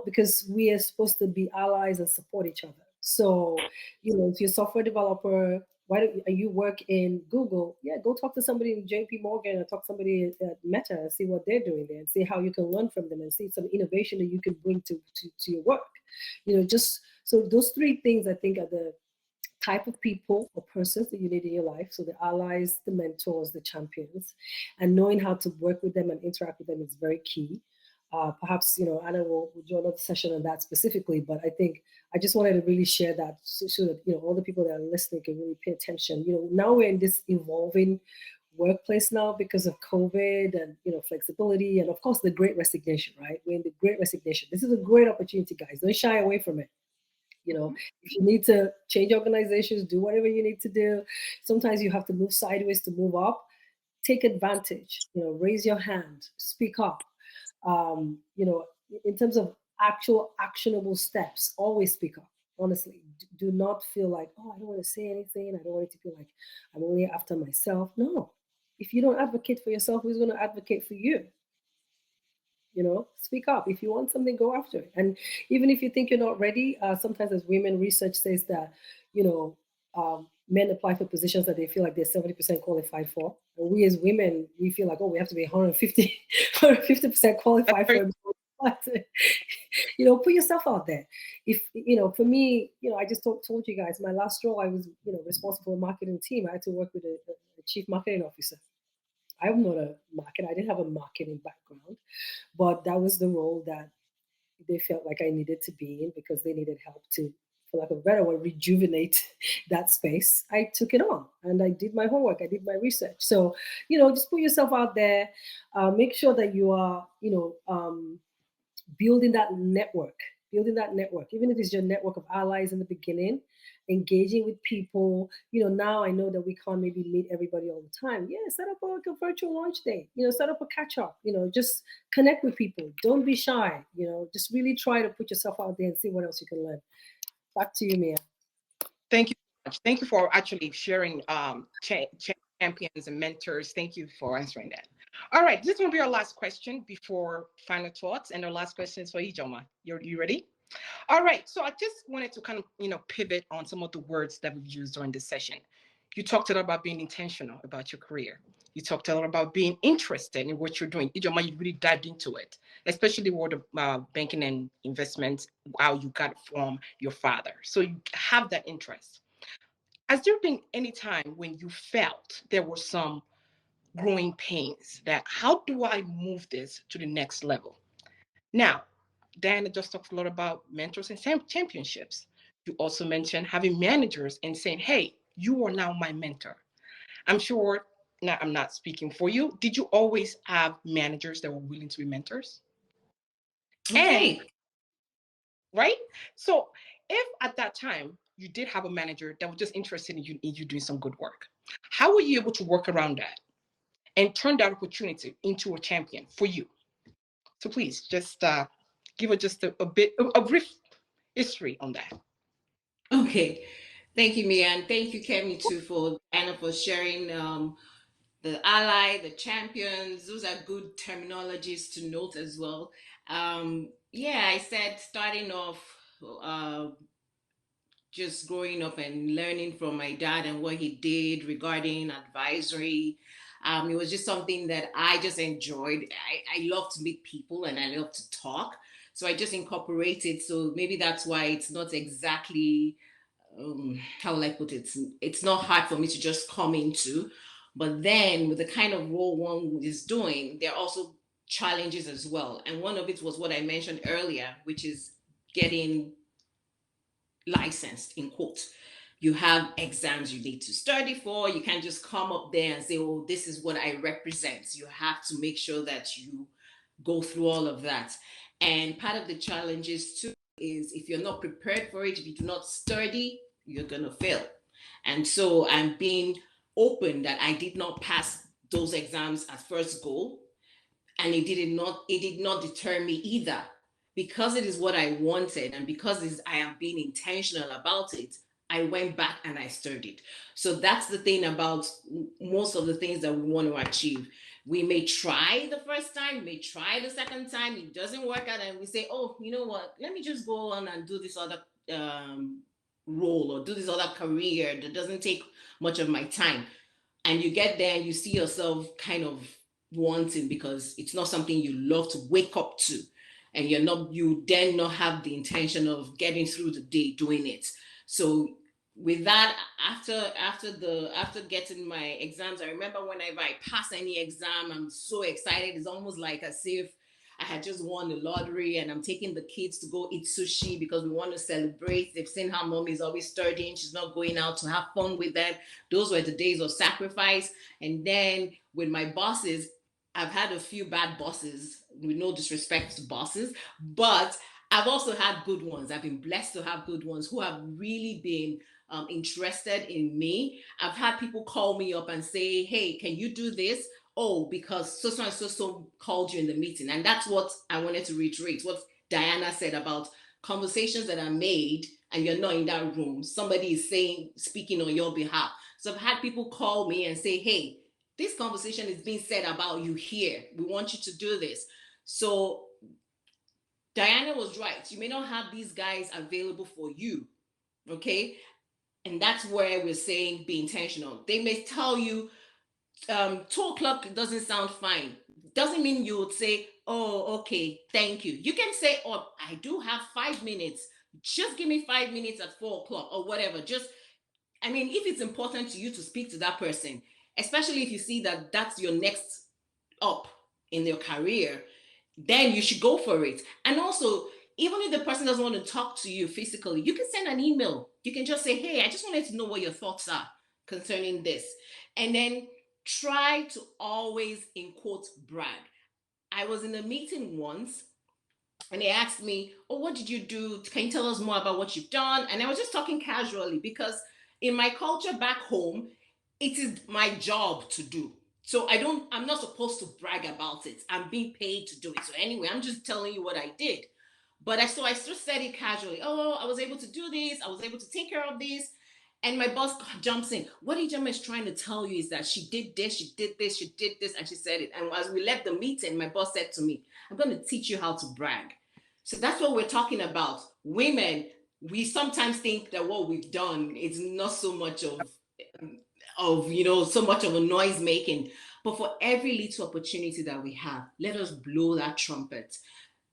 Because we are supposed to be allies and support each other. So, if you're a software developer, why don't you work in Google? Yeah, go talk to somebody in JP Morgan or talk to somebody at Meta and see what they're doing there and see how you can learn from them and see some innovation that you can bring to your work. Just so those three things I think are the type of people or persons that you need in your life. So the allies, the mentors, the champions, and knowing how to work with them and interact with them is very key. Perhaps, Anna will do another session on that specifically, but I think I just wanted to really share that so that, all the people that are listening can really pay attention. Now we're in this evolving workplace now because of COVID and, flexibility and of course the great resignation, right? We're in the great resignation. This is a great opportunity, guys. Don't shy away from it. If you need to change organizations, do whatever you need to do. Sometimes you have to move sideways to move up. Take advantage, raise your hand, speak up. In terms of actual actionable steps, always speak up. Honestly, do not feel like, oh, I don't want to say anything. I don't want it to feel like I'm only after myself. No, if you don't advocate for yourself, who's going to advocate for you? Speak up. If you want something, go after it. And even if you think you're not ready, sometimes as women, research says that, men apply for positions that they feel like they're 70% qualified for. And we as women, we feel like, oh, we have to be 150% qualified for it. Put yourself out there. If, for me, I just told you guys, my last role, I was, responsible for a marketing team. I had to work with a chief marketing officer. I'm not a marketer. I didn't have a marketing background, but that was the role that they felt like I needed to be in because they needed help to, for lack of a better word, rejuvenate that space. I took it on and I did my homework. I did my research. So, just put yourself out there. Make sure that you are, building that network, even if it's your network of allies in the beginning, engaging with people. Now I know that we can't maybe meet everybody all the time. Yeah, set up a virtual launch day, set up a catch up, just connect with people. Don't be shy, just really try to put yourself out there and see what else you can learn. Back to you, Mia. Thank you so much. Thank you for actually sharing champions and mentors. Thank you for answering that. All right, this will be our last question before final thoughts. And our last question is for Ijoma. You ready? All right, so I just wanted to kind of, pivot on some of the words that we've used during this session. You talked a lot about being intentional about your career. You talked a lot about being interested in what you're doing. Ijoma, you really dived into it, especially the world of banking and investments, how you got it from your father. So you have that interest. Has there been any time when you felt there were some growing pains that how do I move this to the next level? Now, Diana just talked a lot about mentors and championships. You also mentioned having managers and saying, hey, you are now my mentor. I'm sure, now I'm not speaking for you. Did you always have managers that were willing to be mentors? Okay. And, right? So if at that time you did have a manager that was just interested in you doing some good work, how were you able to work around that and turn that opportunity into a champion for you? So please just give us just a brief history on that. Okay. Thank you, Mia, and thank you, Kemi, too, for Anna, for sharing the ally, the champions. Those are good terminologies to note as well. Yeah, I said starting off, just growing up and learning from my dad and what he did regarding advisory. It was just something that I just enjoyed. I love to meet people and I love to talk. So I just incorporated. So maybe that's why it's not exactly, how will I put it? It's not hard for me to just come into. But then with the kind of role one is doing, there are also challenges as well. And one of it was what I mentioned earlier, which is getting licensed, in quotes. You have exams you need to study for. You can't just come up there and say, oh, this is what I represent. You have to make sure that you go through all of that. And part of the challenges too is if you're not prepared for it, if you do not study, you're gonna fail. And so I'm being open that I did not pass those exams at first go, and it did not deter me either. Because it is what I wanted and because I am being intentional about it, I went back and I stirred it. So that's the thing about most of the things that we want to achieve. We may try the first time, may try the second time, it doesn't work out, and we say, oh, you know what, let me just go on and do this other role or do this other career that doesn't take much of my time. And you get there and you see yourself kind of wanting because it's not something you love to wake up to, and you then not have the intention of getting through the day doing it. So with that, after getting my exams, I remember whenever I pass any exam, I'm so excited. It's almost like as if I had just won the lottery, and I'm taking the kids to go eat sushi because we want to celebrate. They've seen how mom is always studying. She's not going out to have fun with them. Those were the days of sacrifice. And then with my bosses, I've had a few bad bosses, with no disrespect to bosses, but I've also had good ones. I've been blessed to have good ones who have really been interested in me. I've had people call me up and say, hey, can you do this? Oh, because so and so called you in the meeting. And that's what I wanted to reiterate, what Diana said about conversations that are made and you're not in that room. Somebody is speaking on your behalf. So I've had people call me and say, hey, this conversation is being said about you here. We want you to do this. So Diana was right. You may not have these guys available for you, okay? And that's where we're saying be intentional. They may tell you 2 o'clock doesn't sound fine. Doesn't mean you would say, oh, okay, thank you. You can say, oh, I do have 5 minutes. Just give me 5 minutes at 4 o'clock or whatever. I mean, if it's important to you to speak to that person, especially if you see that that's your next up in your career, then you should go for it. And also, even if the person doesn't want to talk to you physically, you can send an email. You can just say, hey, I just wanted to know what your thoughts are concerning this. And then try to always, in quotes, brag. I was in a meeting once and they asked me, oh, what did you do? Can you tell us more about what you've done? And I was just talking casually because in my culture back home, it is my job to do. So I'm not supposed to brag about it. I'm being paid to do it. So anyway, I'm just telling you what I did. But I just said it casually. Oh, I was able to do this. I was able to take care of this. And my boss jumps in. What Ijoma is trying to tell you is that she did this, she did this, she did this, and she said it. And as we left the meeting, my boss said to me, I'm going to teach you how to brag. So that's what we're talking about. Women, we sometimes think that what we've done is not so much of so much of a noise making. But for every little opportunity that we have, let us blow that trumpet.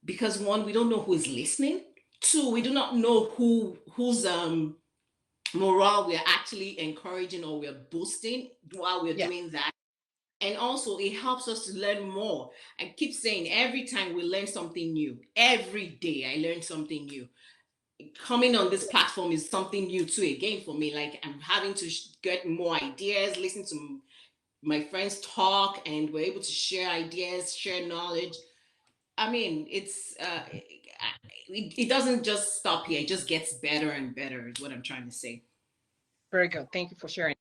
Because 1, we don't know who is listening. 2, we do not know whose morale we're actually encouraging or we're boosting while we're doing that. And also it helps us to learn more. I keep saying every time we learn something new, every day I learn something new. Coming on this platform is something new too, again, for me. Like I'm having to get more ideas, listen to my friends talk, and we're able to share ideas, share knowledge. I mean, it doesn't just stop here. It just gets better and better is what I'm trying to say. Very good. Thank you for sharing.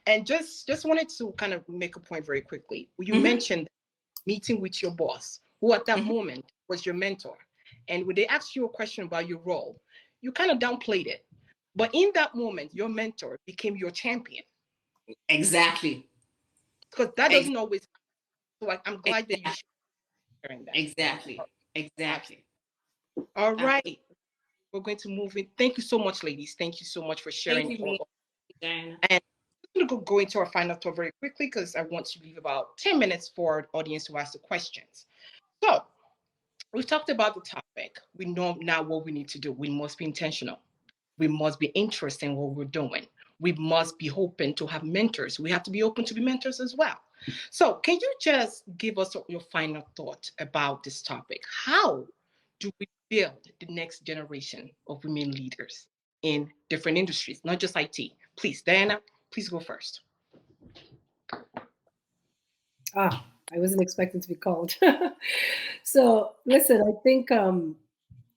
And just wanted to kind of make a point very quickly. You mentioned meeting with your boss, who at that moment was your mentor. And when they asked you a question about your role, you kind of downplayed it. But in that moment, your mentor became your champion. Exactly. Because that doesn't always happen. So I'm glad that you sharing that. Exactly. All right. We're going to move in. Thank you so much, ladies. Thank you so much for sharing. Thank you, Diana. And I'm going to go into our final thought very quickly because I want to leave about 10 minutes for the audience to ask the questions. So we've talked about the topic. We know now what we need to do. We must be intentional. We must be interested in what we're doing. We must be open to have mentors. We have to be open to be mentors as well. So can you just give us your final thought about this topic? How do we build the next generation of women leaders in different industries, not just IT? Please, Diana, please go first. I wasn't expecting to be called. So listen, I think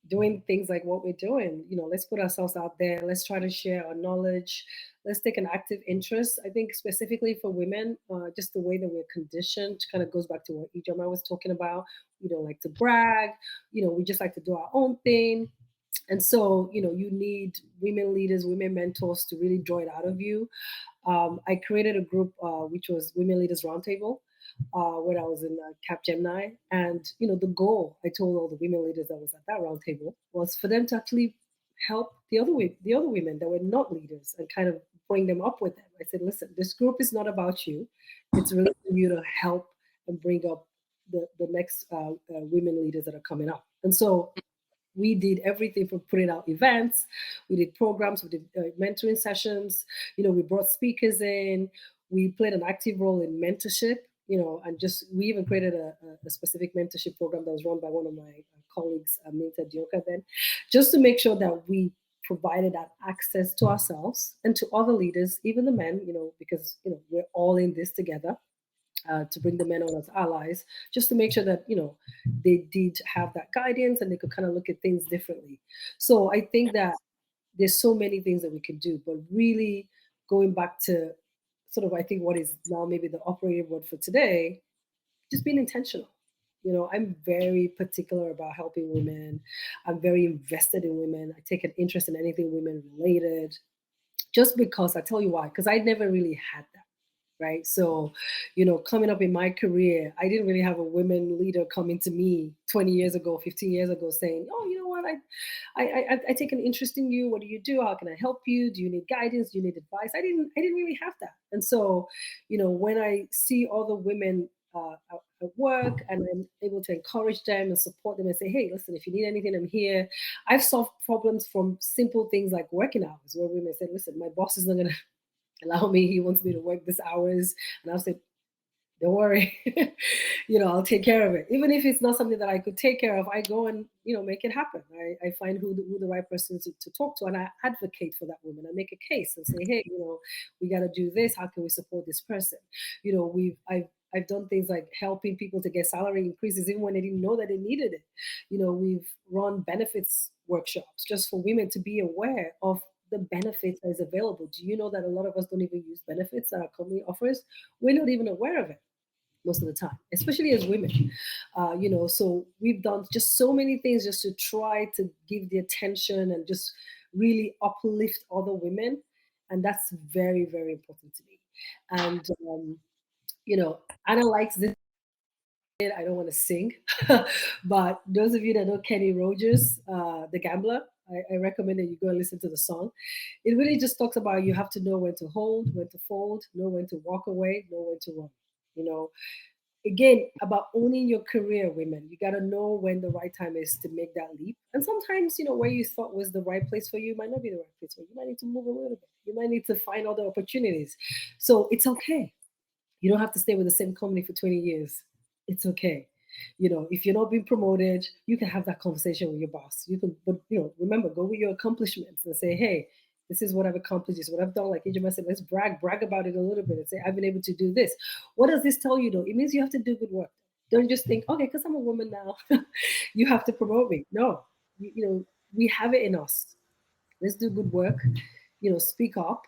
doing things like what we're doing, let's put ourselves out there. Let's try to share our knowledge. Let's take an active interest. I think specifically for women, just the way that we're conditioned kind of goes back to what Ijoma was talking about. We don't like to brag. We just like to do our own thing. And so, you need women leaders, women mentors to really draw it out of you. I created a group which was Women Leaders Roundtable when I was in Capgemini. And, the goal I told all the women leaders that was at that roundtable was for them to actually help the other women that were not leaders and kind of bring them up with them. I said, listen, this group is not about you. It's really for you to help and bring up the next women leaders that are coming up. And so we did everything from putting out events, we did programs, we did mentoring sessions, we brought speakers in, we played an active role in mentorship, and we even created a specific mentorship program that was run by one of my colleagues, Minta Dioka then, just to make sure that we provided that access to ourselves and to other leaders, even the men, because, we're all in this together. To bring the men on as allies, just to make sure that they did have that guidance and they could kind of look at things differently. So I think that there's so many things that we can do, but really going back to sort of I think what is now maybe the operative word for today, just being intentional. I'm very particular about helping women. I'm very invested in women. I take an interest in anything women related, just because I tell you why, because I never really had that. Right. So, coming up in my career, I didn't really have a women leader coming to me 20 years ago, 15 years ago saying, oh, you know what, I take an interest in you. What do you do? How can I help you? Do you need guidance? Do you need advice? I didn't really have that. And so, when I see other women at work and I'm able to encourage them and support them and say, hey, listen, if you need anything, I'm here. I've solved problems from simple things like working hours, where women say, listen, my boss is not going to allow me, he wants me to work this hours. And I'll say, don't worry, I'll take care of it. Even if it's not something that I could take care of, I go and, make it happen. I find who the right person to talk to, and I advocate for that woman. I make a case and say, hey, we got to do this. How can we support this person? I've done things like helping people to get salary increases even when they didn't know that they needed it. We've run benefits workshops just for women to be aware of the benefits that is available. Do you know that a lot of us don't even use benefits that our company offers? We're not even aware of it most of the time, especially as women. So we've done just so many things just to try to give the attention and just really uplift other women. And that's very, very important to me. And, Anna likes this. I don't want to sing, but those of you that know Kenny Rogers, The Gambler, I recommend that you go and listen to the song. It really just talks about you have to know when to hold, when to fold, know when to walk away, know when to run. Again, about owning your career, women. You got to know when the right time is to make that leap. And sometimes, where you thought was the right place for you might not be the right place for you. You might need to move a little bit. You might need to find other opportunities. So it's okay. You don't have to stay with the same company for 20 years. It's okay. If you're not being promoted, you can have that conversation with your boss. You can, but remember, go with your accomplishments and say, hey, this is what I've accomplished, this is what I've done. Like Ijima said, let's brag about it a little bit and say, I've been able to do this. What does this tell you though? It means you have to do good work. Don't just think, okay, because I'm a woman now, you have to promote me. No, we have it in us. Let's do good work, speak up,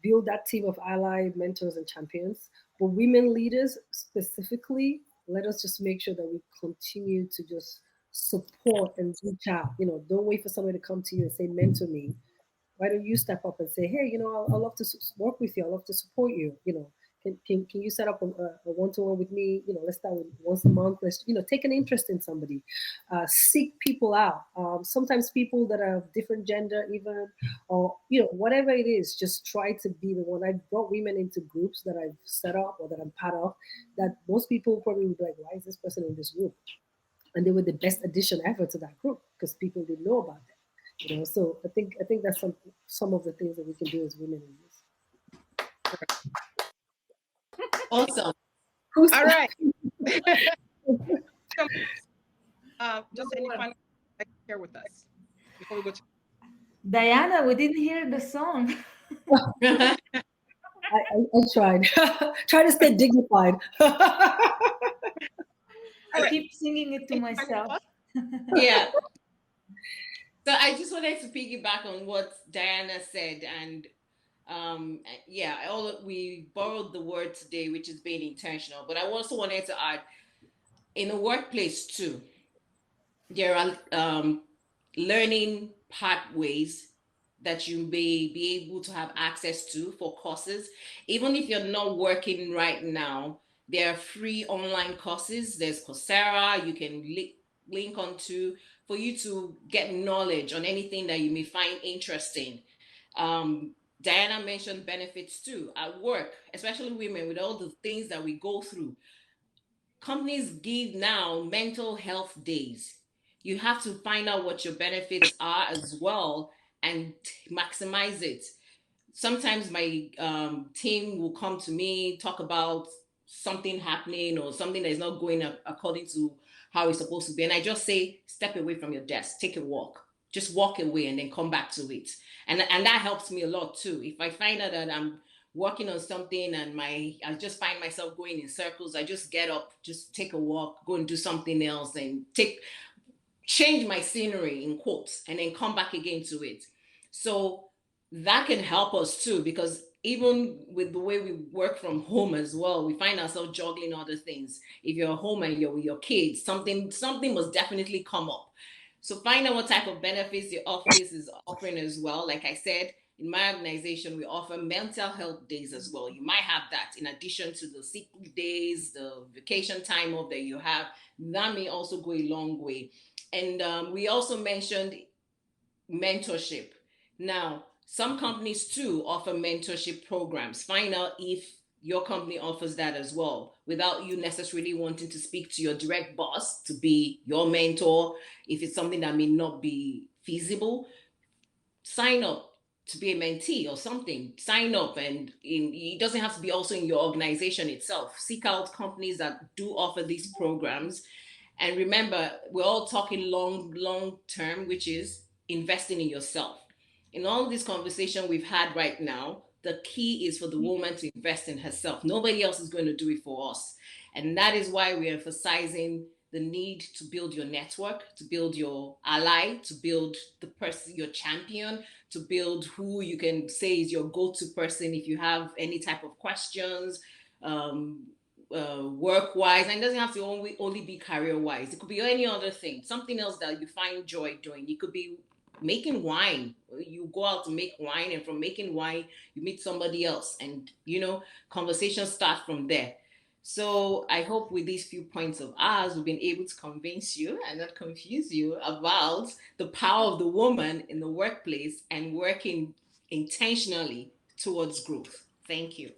build that team of ally mentors and champions. But women leaders specifically, let us just make sure that we continue to just support and reach out. Don't wait for somebody to come to you and say, mentor me. Why don't you step up and say, hey, I'd love to work with you. I'd love to support you. Can you set up a one-to-one with me? Let's start with once a month. Let's, take an interest in somebody. Seek people out. Sometimes people that are of different gender even, or, whatever it is, just try to be the one. I've brought women into groups that I've set up or that I'm part of that most people probably would be like, why is this person in this group? And they were the best addition ever to that group because people didn't know about them. So I think that's some of the things that we can do as women in this. Awesome. All right. Just any fun like share with us before we go to Diana, we didn't hear the song. I tried. Try to stay dignified. I keep singing it to myself. Yeah. So I just wanted to piggyback on what Diana said, and we borrowed the word today, which is being intentional. But I also wanted to add, in the workplace too, there are learning pathways that you may be able to have access to for courses. Even if you're not working right now, there are free online courses. There's Coursera, you can link onto for you to get knowledge on anything that you may find interesting. Diana mentioned benefits too at work, especially women with all the things that we go through. Companies give now mental health days. You have to find out what your benefits are as well and maximize it. Sometimes my team will come to me, talk about something happening or something that is not going according to how it's supposed to be. And I just say, step away from your desk, take a walk. Just walk away and then come back to it. And that helps me a lot too. If I find out that I'm working on something and I just find myself going in circles, I just get up, just take a walk, go and do something else and change my scenery in quotes and then come back again to it. So that can help us too, because even with the way we work from home as well, we find ourselves juggling other things. If you're home and you're with your kids, something must definitely come up. So find out what type of benefits your office is offering as well. Like I said, in my organization, we offer mental health days as well. You might have that in addition to the sick days, the vacation time off that you have. That may also go a long way. And we also mentioned mentorship. Now, some companies too offer mentorship programs. Find out if your company offers that as well without you necessarily wanting to speak to your direct boss to be your mentor. If it's something that may not be feasible, sign up to be a mentee or something. Sign up, and it doesn't have to be also in your organization itself. Seek out companies that do offer these programs. And remember, we're all talking long term, which is investing in yourself. In all this conversation we've had right now, the key is for the woman to invest in herself. Nobody else is going to do it for us. And that is why we're emphasizing the need to build your network, to build your ally, to build the person, your champion, to build who you can say is your go-to person if you have any type of questions, work-wise. And it doesn't have to only be career-wise. It could be any other thing, something else that you find joy doing. It could be making wine. You go out to make wine, and from making wine, you meet somebody else, and conversations start from there. So I hope with these few points of ours, we've been able to convince you and not confuse you about the power of the woman in the workplace and working intentionally towards growth. Thank you.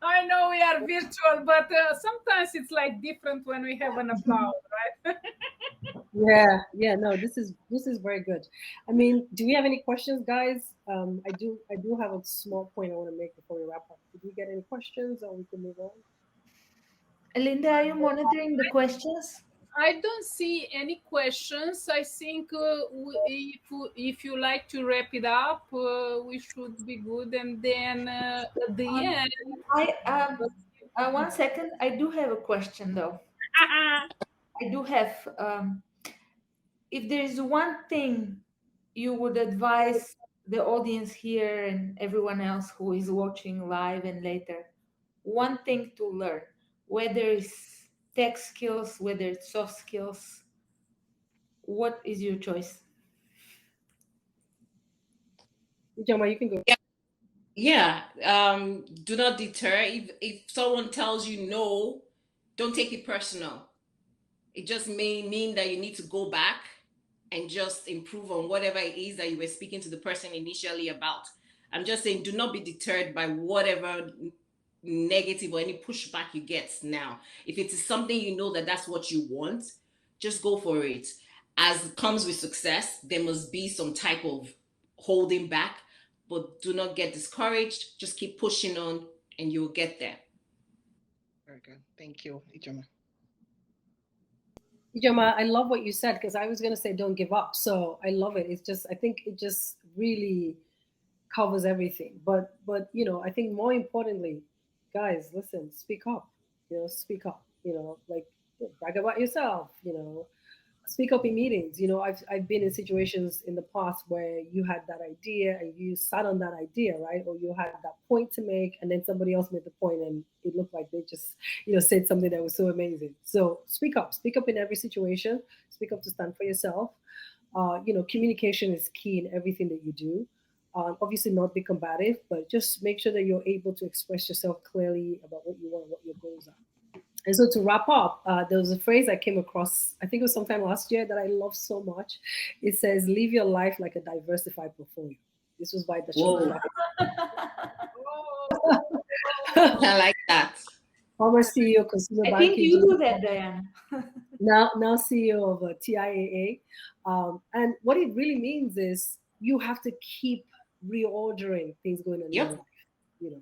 I know we are virtual, but sometimes it's like different when we have an applause, right? Yeah, no, this is very good. I mean, do we have any questions, guys? I do have a small point I want to make before we wrap up. Did we get any questions, or we can move on? Linda, are you monitoring the questions? I don't see any questions. I think if you like to wrap it up, we should be good. And then at the end, one second. I do have a question though. I do have. If there is one thing you would advise the audience here and everyone else who is watching live and later, one thing to learn, whether it's tech skills, whether it's soft skills, what is your choice? Joma, you can go. Yeah. Do not deter. If someone tells you no, don't take it personal. It just may mean that you need to go back and just improve on whatever it is that you were speaking to the person initially about. I'm just saying, do not be deterred by whatever negative or any pushback you get now. If it is something you know that that's what you want, just go for it. As comes with success, there must be some type of holding back, but do not get discouraged. Just keep pushing on and you'll get there. Very good. Thank you, Ijoma. Ijoma, I love what you said, because I was going to say don't give up. So I love it. It's just, I think it just really covers everything. But I think more importantly, guys, listen, speak up. Speak up. Like, brag about yourself. speak up in meetings. You know, I've been in situations in the past where you had that idea and you sat on that idea, right? Or you had that point to make, and then somebody else made the point, and it looked like they just, you know, said something that was so amazing. So speak up in every situation. Speak up to stand for yourself. You know, communication is key in everything that you do. Obviously, not be combative, but just make sure that you're able to express yourself clearly about what you want, what your goals are. And so to wrap up, there was a phrase I came across, I think it was sometime last year, that I love so much. It says, live your life like a diversified portfolio. This was by the Whoa. I like that. Former CEO, Consumer I Banking. think you do that, Diane. now CEO of TIAA. And what it really means is you have to keep reordering things going on in your life. You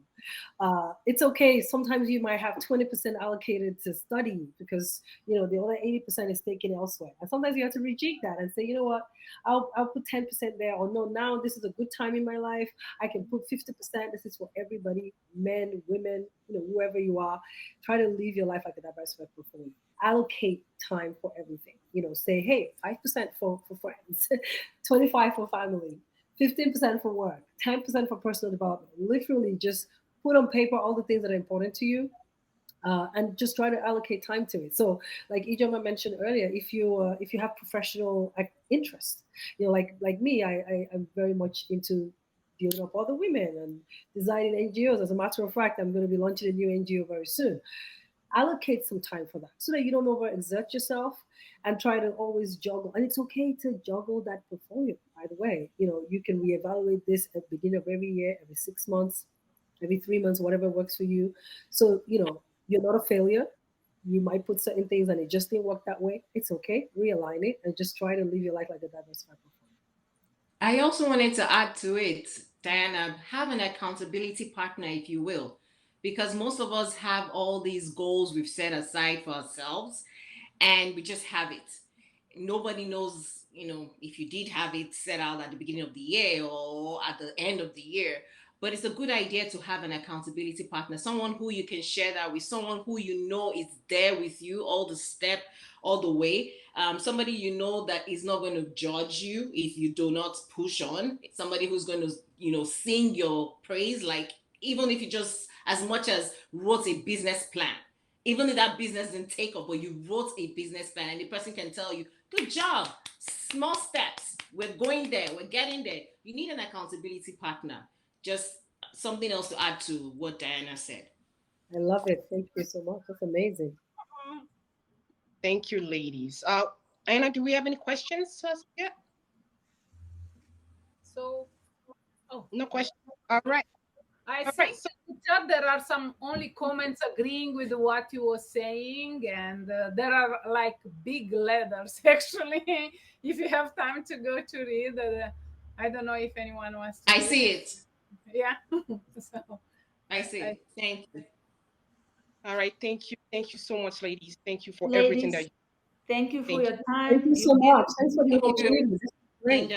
know, it's okay. Sometimes you might have 20% allocated to study because, you know, the other 80% is taken elsewhere. And sometimes you have to rejig that and say, you know what, I'll put 10% there, or no, now this is a good time in my life. I can put 50%. This is for everybody, men, women, you know, whoever you are. Try to live your life like a diversified portfolio. Allocate time for everything. You know, say, hey, 5% for friends, 25% for family, 15% for work, 10% for personal development. Literally just put on paper all the things that are important to you, and just try to allocate time to it. So like Ijoma mentioned earlier, if you have professional interests, you know, like me, I'm very much into building up other women and designing NGOs. As a matter of fact, I'm going to be launching a new NGO very soon. Allocate some time for that so that you don't overexert yourself, and try to always juggle. And it's okay to juggle that portfolio, by the way. You know, you can reevaluate this at the beginning of every year, every 6 months, every 3 months, whatever works for you. So, you know, you're not a failure. You might put certain things and it just didn't work that way. It's okay. Realign it and just try to live your life like a diversified portfolio. I also wanted to add to it, Diana, have an accountability partner, if you will, because most of us have all these goals we've set aside for ourselves and we just have it. Nobody knows, you know, if you did have it set out at the beginning of the year or at the end of the year. But it's a good idea to have an accountability partner, someone who you can share that with, someone who you know is there with you all the way. Somebody you know that is not going to judge you if you do not push on. It's somebody who's going to, you know, sing your praise, like even if you just as much as wrote a business plan. Even if that business didn't take up, but you wrote a business plan and the person can tell you, good job, small steps, we're going there, we're getting there. You need an accountability partner. Just something else to add to what Diana said. I love it. Thank you so much. That's amazing. Thank you, ladies. Anna, do we have any questions yet? So, no questions. All right. I think in the chat there are some only comments agreeing with what you were saying, and there are like big letters actually. If you have time to go to read, I don't know if anyone wants to. I see it. Yeah. So, I see. Thank you. All right. Thank you. Thank you so much, ladies. Thank you for Ladies, everything that you. Thank you for your time. Thank you so much. Thanks for the opportunity. Great.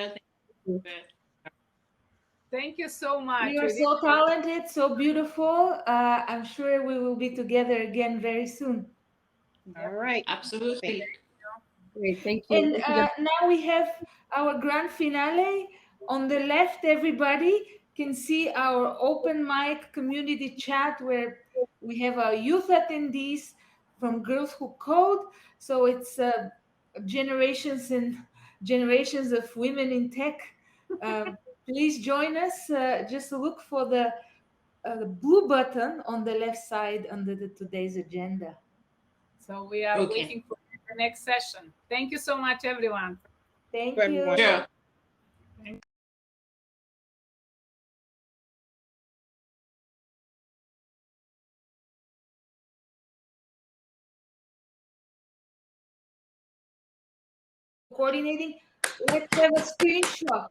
Thank you so much. You are so talented, so beautiful. I'm sure we will be together again very soon. All right. Absolutely. Great. Thank you. And now we have our grand finale. On the left, everybody can see our open mic community chat where we have our youth attendees from Girls Who Code. So it's generations and generations of women in tech. Please join us. Just look for the blue button on the left side under today's agenda. So we are waiting for the next session. Thank you so much, everyone. Thank you. Sure. Coordinating. Let's have a screenshot.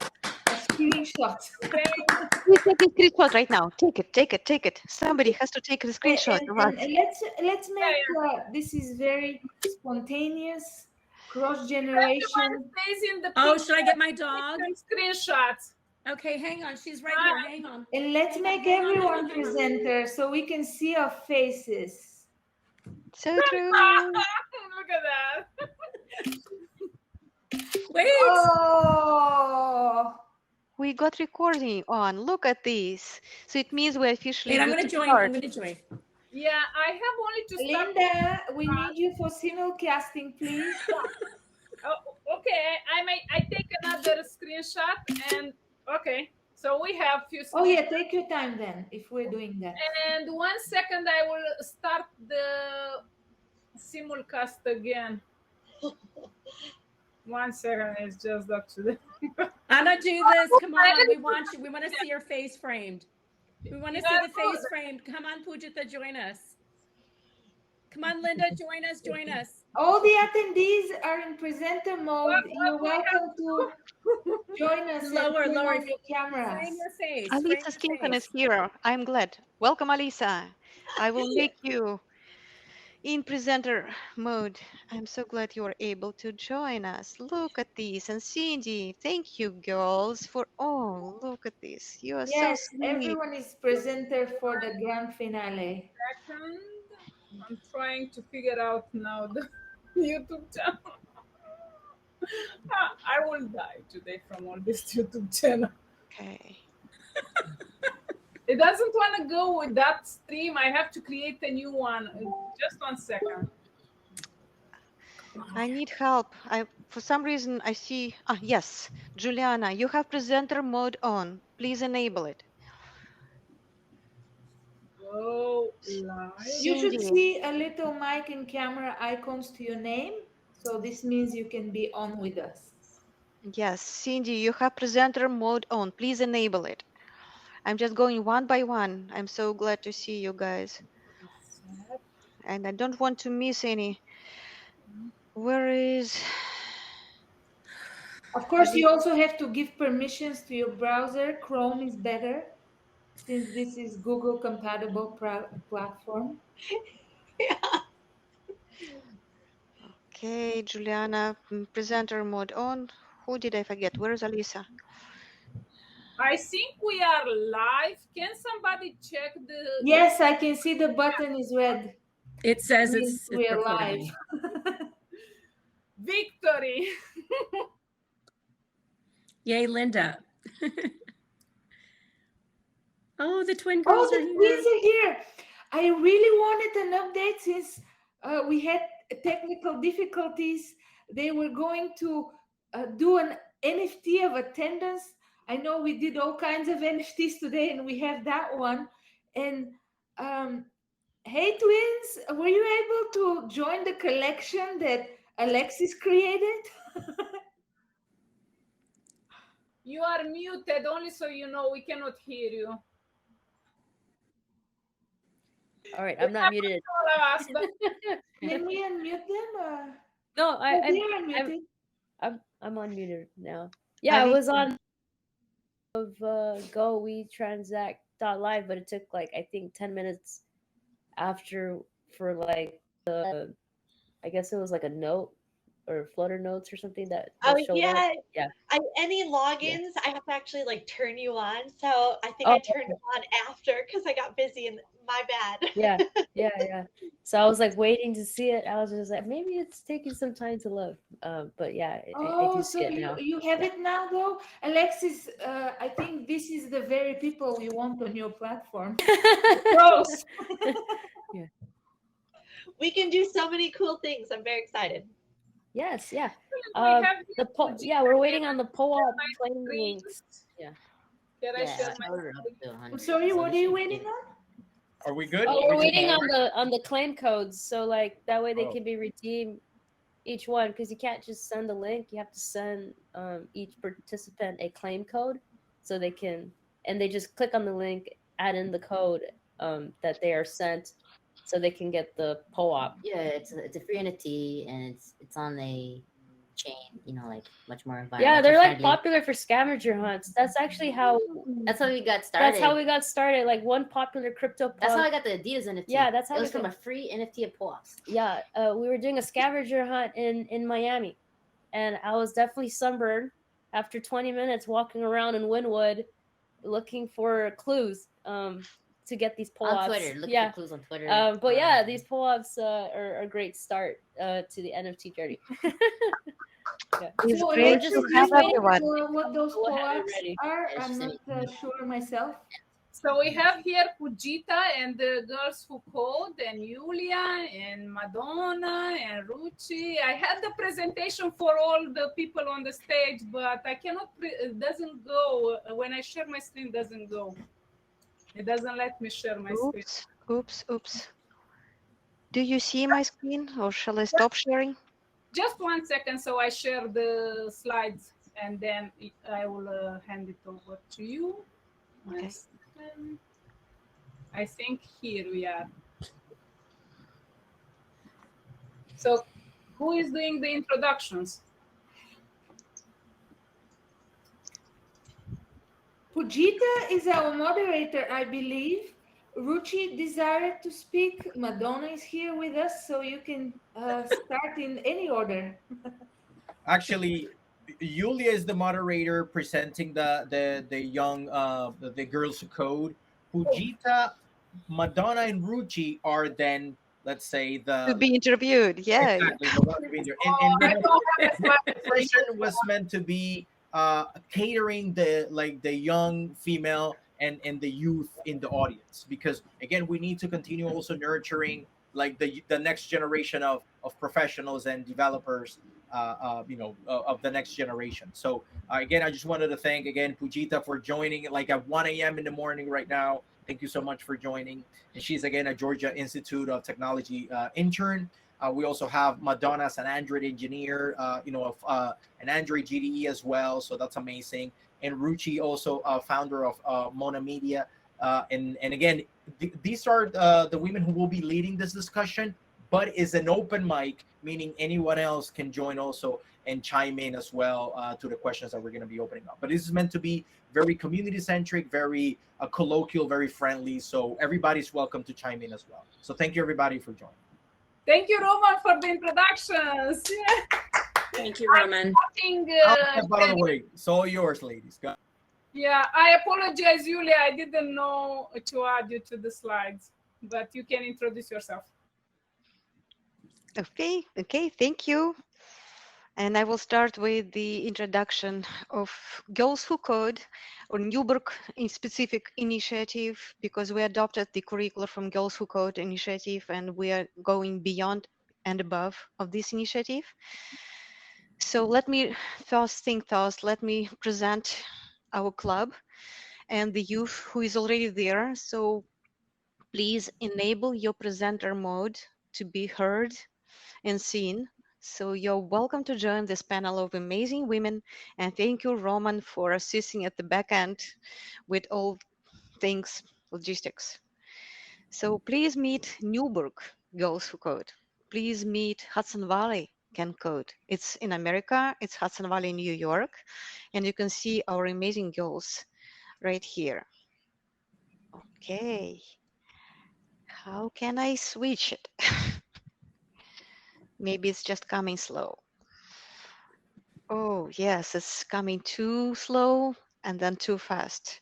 Please take a screenshot right now. Take it. Somebody has to take a screenshot of us. And let's make this is very spontaneous, cross generation. Oh, should I get my dog? Screenshots. Okay, hang on. She's right here. Hang on. And let's make everyone presenter so we can see our faces. So true. Look at that. Wait. Oh, We got recording on. Look at this. So it means we're officially Wait, I'm good gonna to join. start. I'm gonna join. Yeah, I have only to start. Linda, we need you for simulcasting, please. Oh, okay, I take another screenshot and okay. So we have few. Oh yeah, take your time then. If we're doing that. And 1 second, I will start the simulcast again. 1 second, it's just up to the. Anna, do this. Come on, we want you. We want to see your face framed. We want to see the face framed. Come on, Pujita, join us. Come on, Linda, join us. Join us. All the attendees are in presenter mode. You're welcome to join us. Lower, and turn lower. on your cameras. Frame your face. Alisa Stinson is here. I'm glad. Welcome, Alisa. I will make you in presenter mode. I'm so glad you are able to join us. Look at this. And Cindy, thank you, girls, for look at this. You are so Yes, sweet. everyone is presenter for the grand finale. Second, I'm trying to figure out now the YouTube channel. I will die today from all this YouTube channel. Okay. It doesn't want to go with that stream. I have to create a new one. Just 1 second. I need help. For some reason I see yes, Juliana, you have presenter mode on. Please enable it. Go live. You should see a little mic and camera icons to your name. So this means you can be on with us. Yes, Cindy, you have presenter mode on. Please enable it. I'm just going one by one. I'm so glad to see you guys. And I don't want to miss any. Where is... Of course, you also have to give permissions to your browser. Chrome is better since this is Google compatible platform. Okay, Juliana, presenter mode on. Who did I forget? Where is Alisa? I think we are live. Can somebody check the... Yes, I can see the button is red. It says we are live. Victory. Yay, Linda. Oh, the twin girls the are here. twins are here. I really wanted an update since we had technical difficulties. They were going to do an NFT of attendance. I know we did all kinds of NFTs today, and we have that one. And hey, twins, were you able to join the collection that Alexis created? You are muted, only so you know, we cannot hear you. All right, I'm not muted. All of us, but... Can we unmute them? No, I'm unmuted now. Yeah, I was on of Go We Transact .live, but it took like I think 10 minutes after for like the I guess it was like a note or Flutter notes or something that showed up. Yeah. Any logins, I have to actually like turn you on. So I think I turned it on after because I got busy and my bad. Yeah. So I was like waiting to see it. I was just like, maybe it's taking some time to load. But yeah, I do see it now. You have it now though? Alexis, I think this is the very people you want on your platform. Gross. Yeah. We can do so many cool things. I'm very excited. Yes, yeah. We're waiting on the POAP claim links. Yeah. I'm sorry, what are you waiting on? Are we good? We're waiting on the claim codes, so like that way they can be redeemed each one, because you can't just send a link. You have to send each participant a claim code, so they can, and they just click on the link, add in the code that they are sent, so they can get the POAP. Yeah, it's a free NFT, and it's on a chain, like much more environmental. Yeah, they're like friendly. popular for scavenger hunts. That's actually how we got started. That's how we got started. Like one popular crypto. That's how I got the Adidas NFT. Yeah, that's how it was from a free NFT of POAPs. Yeah, we were doing a scavenger hunt in Miami, and I was definitely sunburned after 20 minutes walking around in Wynwood, looking for clues. To get these POAPs. On Twitter, looking for clues on Twitter. But yeah, these POAPs are a great start to the NFT journey. It's So great let's to have explain everyone. what those Go ahead, I'm POAPs ready. are. It's I'm just not sure myself. So we have here Fujita and the girls who code, and Yulia and Madonna and Ruchi. I had the presentation for all the people on the stage, but I cannot, it doesn't go. When I share my screen, it doesn't go. It doesn't let me share my screen. Oops. Do you see my screen or shall I stop sharing? Just 1 second, so I share the slides and then I will hand it over to you. Okay. I think here we are. So who is doing the introductions? Fujita is our moderator, I believe. Ruchi desired to speak. Madonna is here with us, so you can start in any order. Actually, Yulia is the moderator presenting the young the girls who code. Fujita, Madonna, and Ruchi are then, let's say, To be interviewed, yeah. exactly the one to be there. And the person was meant to be catering the young female and the youth in the audience, because again we need to continue also nurturing like the next generation of professionals and developers of the next generation. So again, I just wanted to thank again Fujita for joining like at 1 a.m. in the morning right now. Thank you so much for joining. And she's again a Georgia Institute of Technology intern. We also have Madonna as an Android engineer, an Android GDE as well. So that's amazing. And Ruchi also founder of Mona Media. And again, these are the women who will be leading this discussion, but is an open mic, meaning anyone else can join also and chime in as well to the questions that we're going to be opening up. But this is meant to be very community centric, very colloquial, very friendly. So everybody's welcome to chime in as well. So thank you everybody for joining. Thank you, Roman, for the introductions. Yeah. Thank you, Roman. By the way, it's all yours, ladies. Go. Yeah, I apologize, Julia. I didn't know to add you to the slides, but you can introduce yourself. Okay, thank you. And I will start with the introduction of Girls Who Code, or Newburgh in specific initiative, because we adopted the curriculum from Girls Who Code initiative, and we are going beyond and above of this initiative. So let me let me present our club and the youth who is already there. So please enable your presenter mode to be heard and seen. So you're welcome to join this panel of amazing women. And thank you, Roman, for assisting at the back end with all things logistics. So please meet Newburgh Girls Who Code. Please meet Hudson Valley Can Code. It's in America, it's Hudson Valley, New York. And you can see our amazing girls right here. Okay. How can I switch it? Maybe it's just coming slow. Oh, yes, it's coming too slow and then too fast.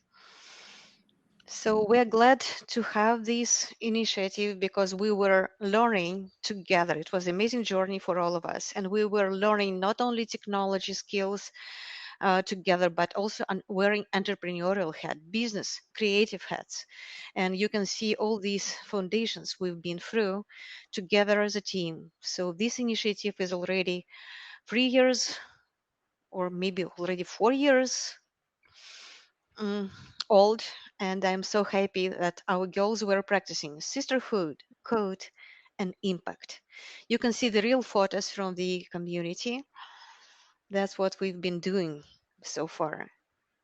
So we're glad to have this initiative because we were learning together. It was an amazing journey for all of us. And we were learning not only technology skills together, but also wearing entrepreneurial hat, business, creative hats. And you can see all these foundations we've been through together as a team. So this initiative is already 3 years or maybe already 4 years old, and I'm so happy that our girls were practicing sisterhood, code, and impact. You can see the real photos from the community. That's what we've been doing so far.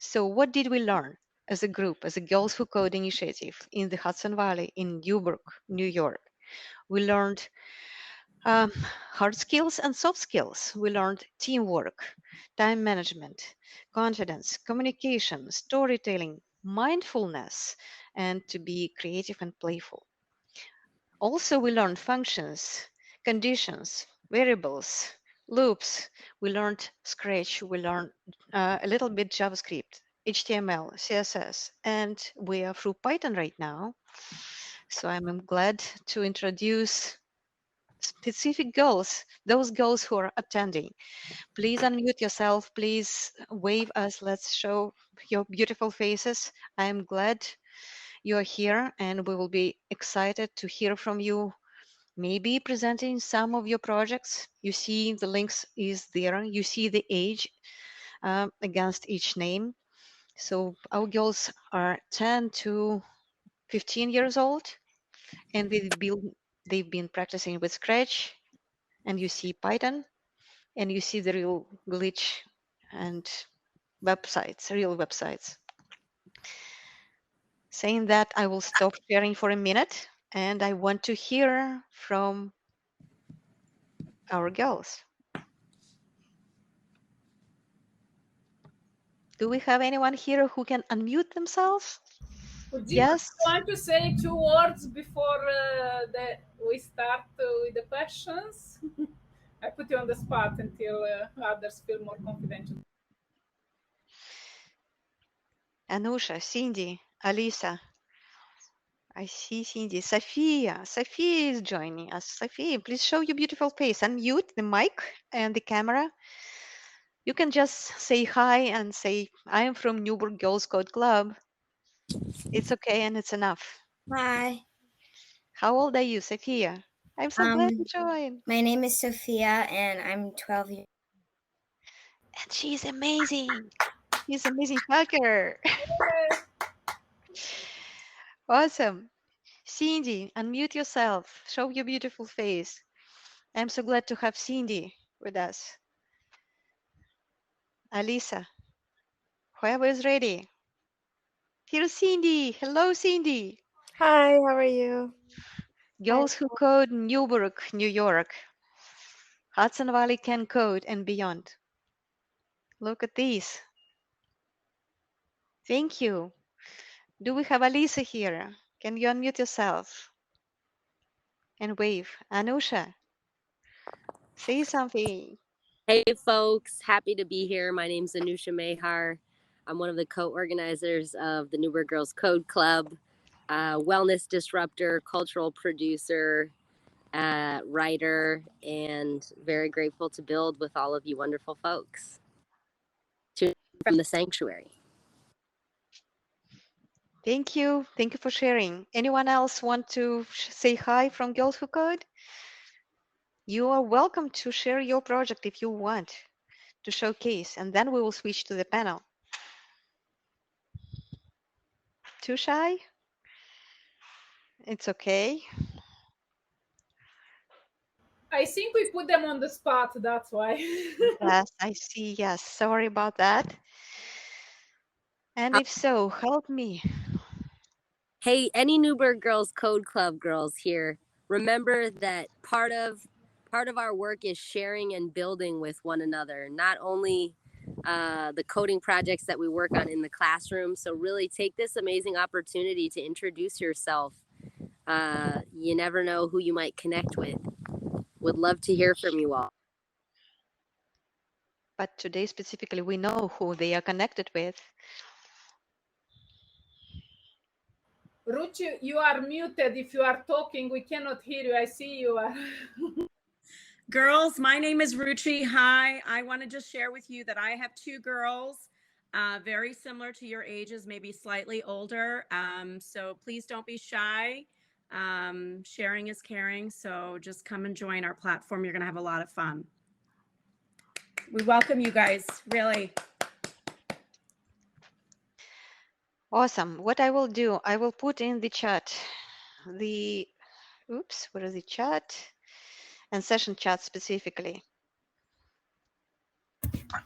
So what did we learn as a group, as a Girls Who Code initiative in the Hudson Valley in Newburgh, New York? We learned hard skills and soft skills. We learned teamwork, time management, confidence, communication, storytelling, mindfulness, and to be creative and playful. Also, we learned functions, conditions, variables, loops. We learned Scratch. We learned a little bit JavaScript, HTML, CSS, and we are through Python right now. So I'm glad to introduce specific girls, those girls who are attending. Please unmute yourself. Please wave us. Let's show your beautiful faces. I am glad you are here, and we will be excited to hear from you. Maybe presenting some of your projects. You see the links is there. You see the age against each name. So our girls are 10 to 15 years old, and they've been practicing with Scratch, and you see Python, and you see the real glitch and websites, real websites. Saying that, I will stop sharing for a minute, and I want to hear from our girls. Do we have anyone here who can unmute themselves? Yes. You want to say 2 words before we start with the questions? I put you on the spot until others feel more confidential. Anusha, Cindy, Alisa. I see Cindy. Sophia. Sophia is joining us. Sophia, please show your beautiful face. Unmute the mic and the camera. You can just say hi and say, I am from Newburgh Girls Code Club. It's okay and it's enough. Hi. How old are you, Sophia? I'm so glad you joined. My name is Sophia and I'm 12 years old. And she's amazing. She's an amazing hacker. Awesome. Cindy, unmute yourself. Show your beautiful face. I'm so glad to have Cindy with us. Alisa, whoever is ready. Here's Cindy. Hello, Cindy. Hi, how are you? Girls Who Code Newburgh, New York. Hudson Valley Can Code and beyond. Look at this. Thank you. Do we have Alisa here? Can you unmute yourself and wave? Anusha, say something. Hey folks, happy to be here. My name's Anusha Mehar. I'm one of the co-organizers of the Newburgh Girls Code Club, wellness disruptor, cultural producer, writer, and very grateful to build with all of you wonderful folks. From the sanctuary. Thank you. Thank you for sharing. Anyone else want to say hi from Girls Who Code? You are welcome to share your project if you want to showcase, and then we will switch to the panel. Too shy? It's okay. I think we put them on the spot, that's why. Yes, I see. Yes, sorry about that. And if so, help me. Hey, any Newburgh Girls Code Club girls here, remember that part of our work is sharing and building with one another, not only the coding projects that we work on in the classroom. So really take this amazing opportunity to introduce yourself. You never know who you might connect with. Would love to hear from you all. But today specifically, we know who they are connected with. Ruchi, you are muted. If you are talking, we cannot hear you. I see you are. Girls, my name is Ruchi. Hi, I want to just share with you that I have 2 girls, very similar to your ages, maybe slightly older. So please don't be shy. Sharing is caring. So just come and join our platform. You're going to have a lot of fun. We welcome you guys, really. Awesome. What I will do, I will put in the chat the, oops, what is the chat? And session chat specifically.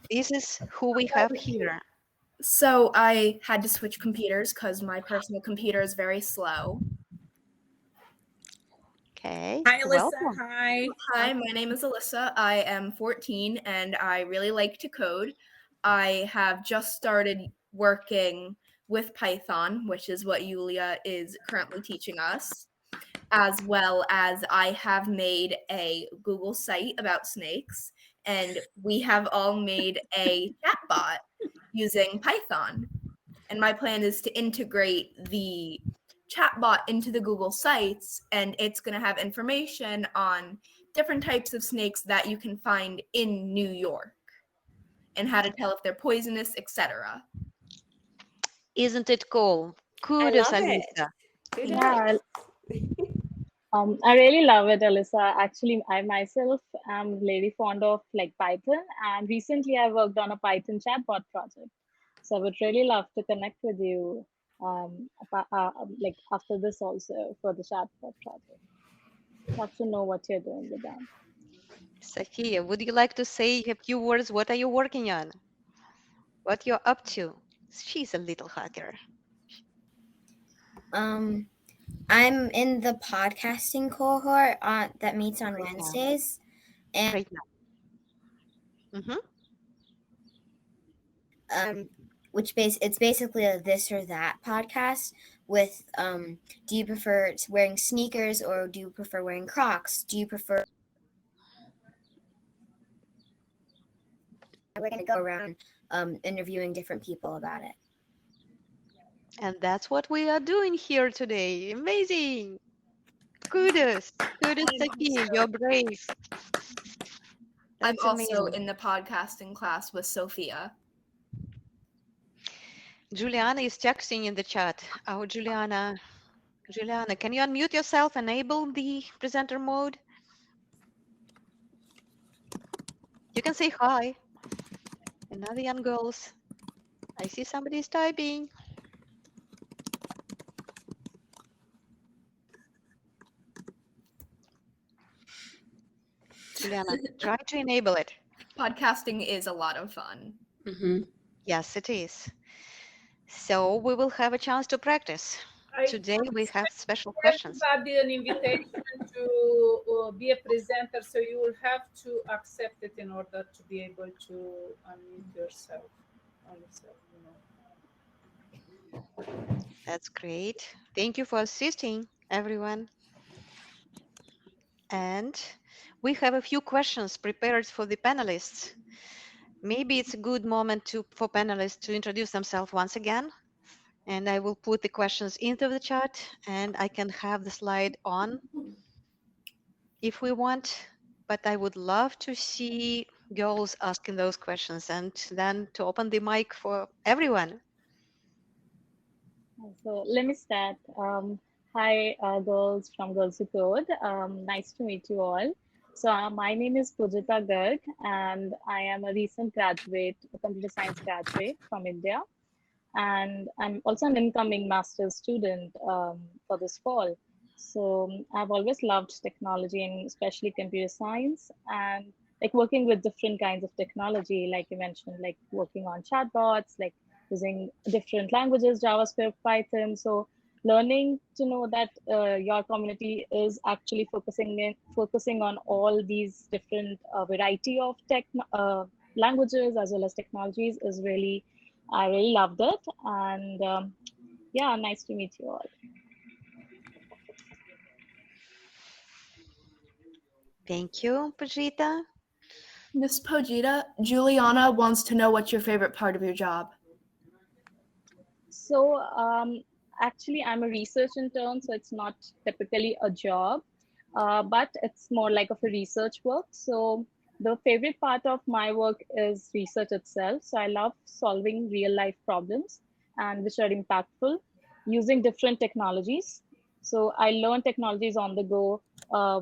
This is who we have here. So I had to switch computers because my personal computer is very slow. Okay. Hi, Alyssa. Welcome. Hi. Hi, my name is Alyssa. I am 14 and I really like to code. I have just started working with Python, which is what Yulia is currently teaching us, as well as I have made a Google site about snakes, and we have all made a chatbot using Python. And my plan is to integrate the chatbot into the Google Sites, and it's going to have information on different types of snakes that you can find in New York and how to tell if they're poisonous, etc. Isn't it cool? I Kudos, love it. Alisa. Yeah, I really love it, Alyssa. Actually, I myself am really fond of like Python, and recently I worked on a Python chatbot project. So I would really love to connect with you, like after this also for the chatbot project. Love to know what you're doing with that. Sophia, would you like to say a few words? What are you working on? What you're up to? She's a little hacker. I'm in the podcasting cohort that meets on Right now. Wednesdays, and Right now. it's basically a this or that podcast with do you prefer wearing sneakers or do you prefer wearing Crocs? Do you prefer? We're gonna go around interviewing different people about it. And that's what we are doing here today. Amazing. Kudos. Kudos, Sophia. You're brave. I'm That's also amazing. in the podcasting class with Sophia. Juliana is texting in the chat. Oh, Juliana, can you unmute yourself, enable the presenter mode? You can say hi. Another young girls. I see somebody's typing. Juliana, try to enable it. Podcasting is a lot of fun. Yes, it is. So we will have a chance to practice. Today we have special questions. Everybody an invitation to be a presenter, so you will have to accept it in order to be able to unmute yourself. That's great. Thank you for assisting, everyone. And we have a few questions prepared for the panelists. Maybe it's a good moment for panelists to introduce themselves once again. And I will put the questions into the chat, and I can have the slide on if we want. But I would love to see girls asking those questions and then to open the mic for everyone. So let me start. Hi, girls from Girls Who Code. Nice to meet you all. So my name is Pujita Garg, and I am a recent graduate, a computer science graduate from India. And I'm also an incoming master's student for this fall. So I've always loved technology and especially computer science and like working with different kinds of technology, like you mentioned, like working on chatbots, like using different languages, JavaScript, Python. So learning to know that your community is actually focusing on all these different variety of languages as well as technologies is really, I really loved it. And yeah, nice to meet you all. Thank you, Pujita. Miss Pujita, Juliana wants to know what's your favorite part of your job. So actually, I'm a research intern, so it's not typically a job, but it's more like of a research work. So the favorite part of my work is research itself. So I love solving real life problems and which are impactful using different technologies. So I learn technologies on the go,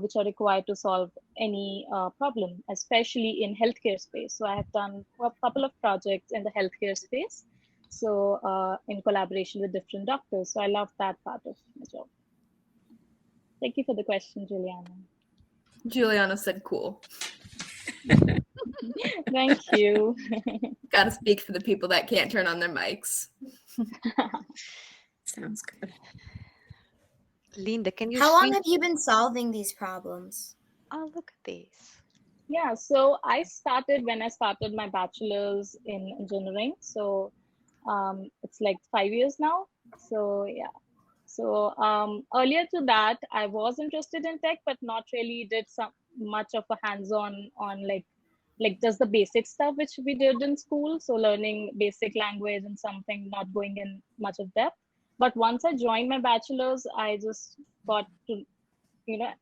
which are required to solve any problem, especially in healthcare space. So I have done a couple of projects in the healthcare space. So in collaboration with different doctors. So I love that part of my job. Thank you for the question, Juliana. Juliana said cool. Thank you. Gotta speak for the people that can't turn on their mics. Sounds good. Linda, can you How long have you been solving these problems? Oh, look at this. Yeah, so I started when I started my bachelor's in engineering. So it's like 5 years now. So yeah. So earlier to that, I was interested in tech, but not really did much of a hands-on on like just the basic stuff which we did in school. So learning basic language and something, not going in much of depth. But once I joined my bachelor's, I just got to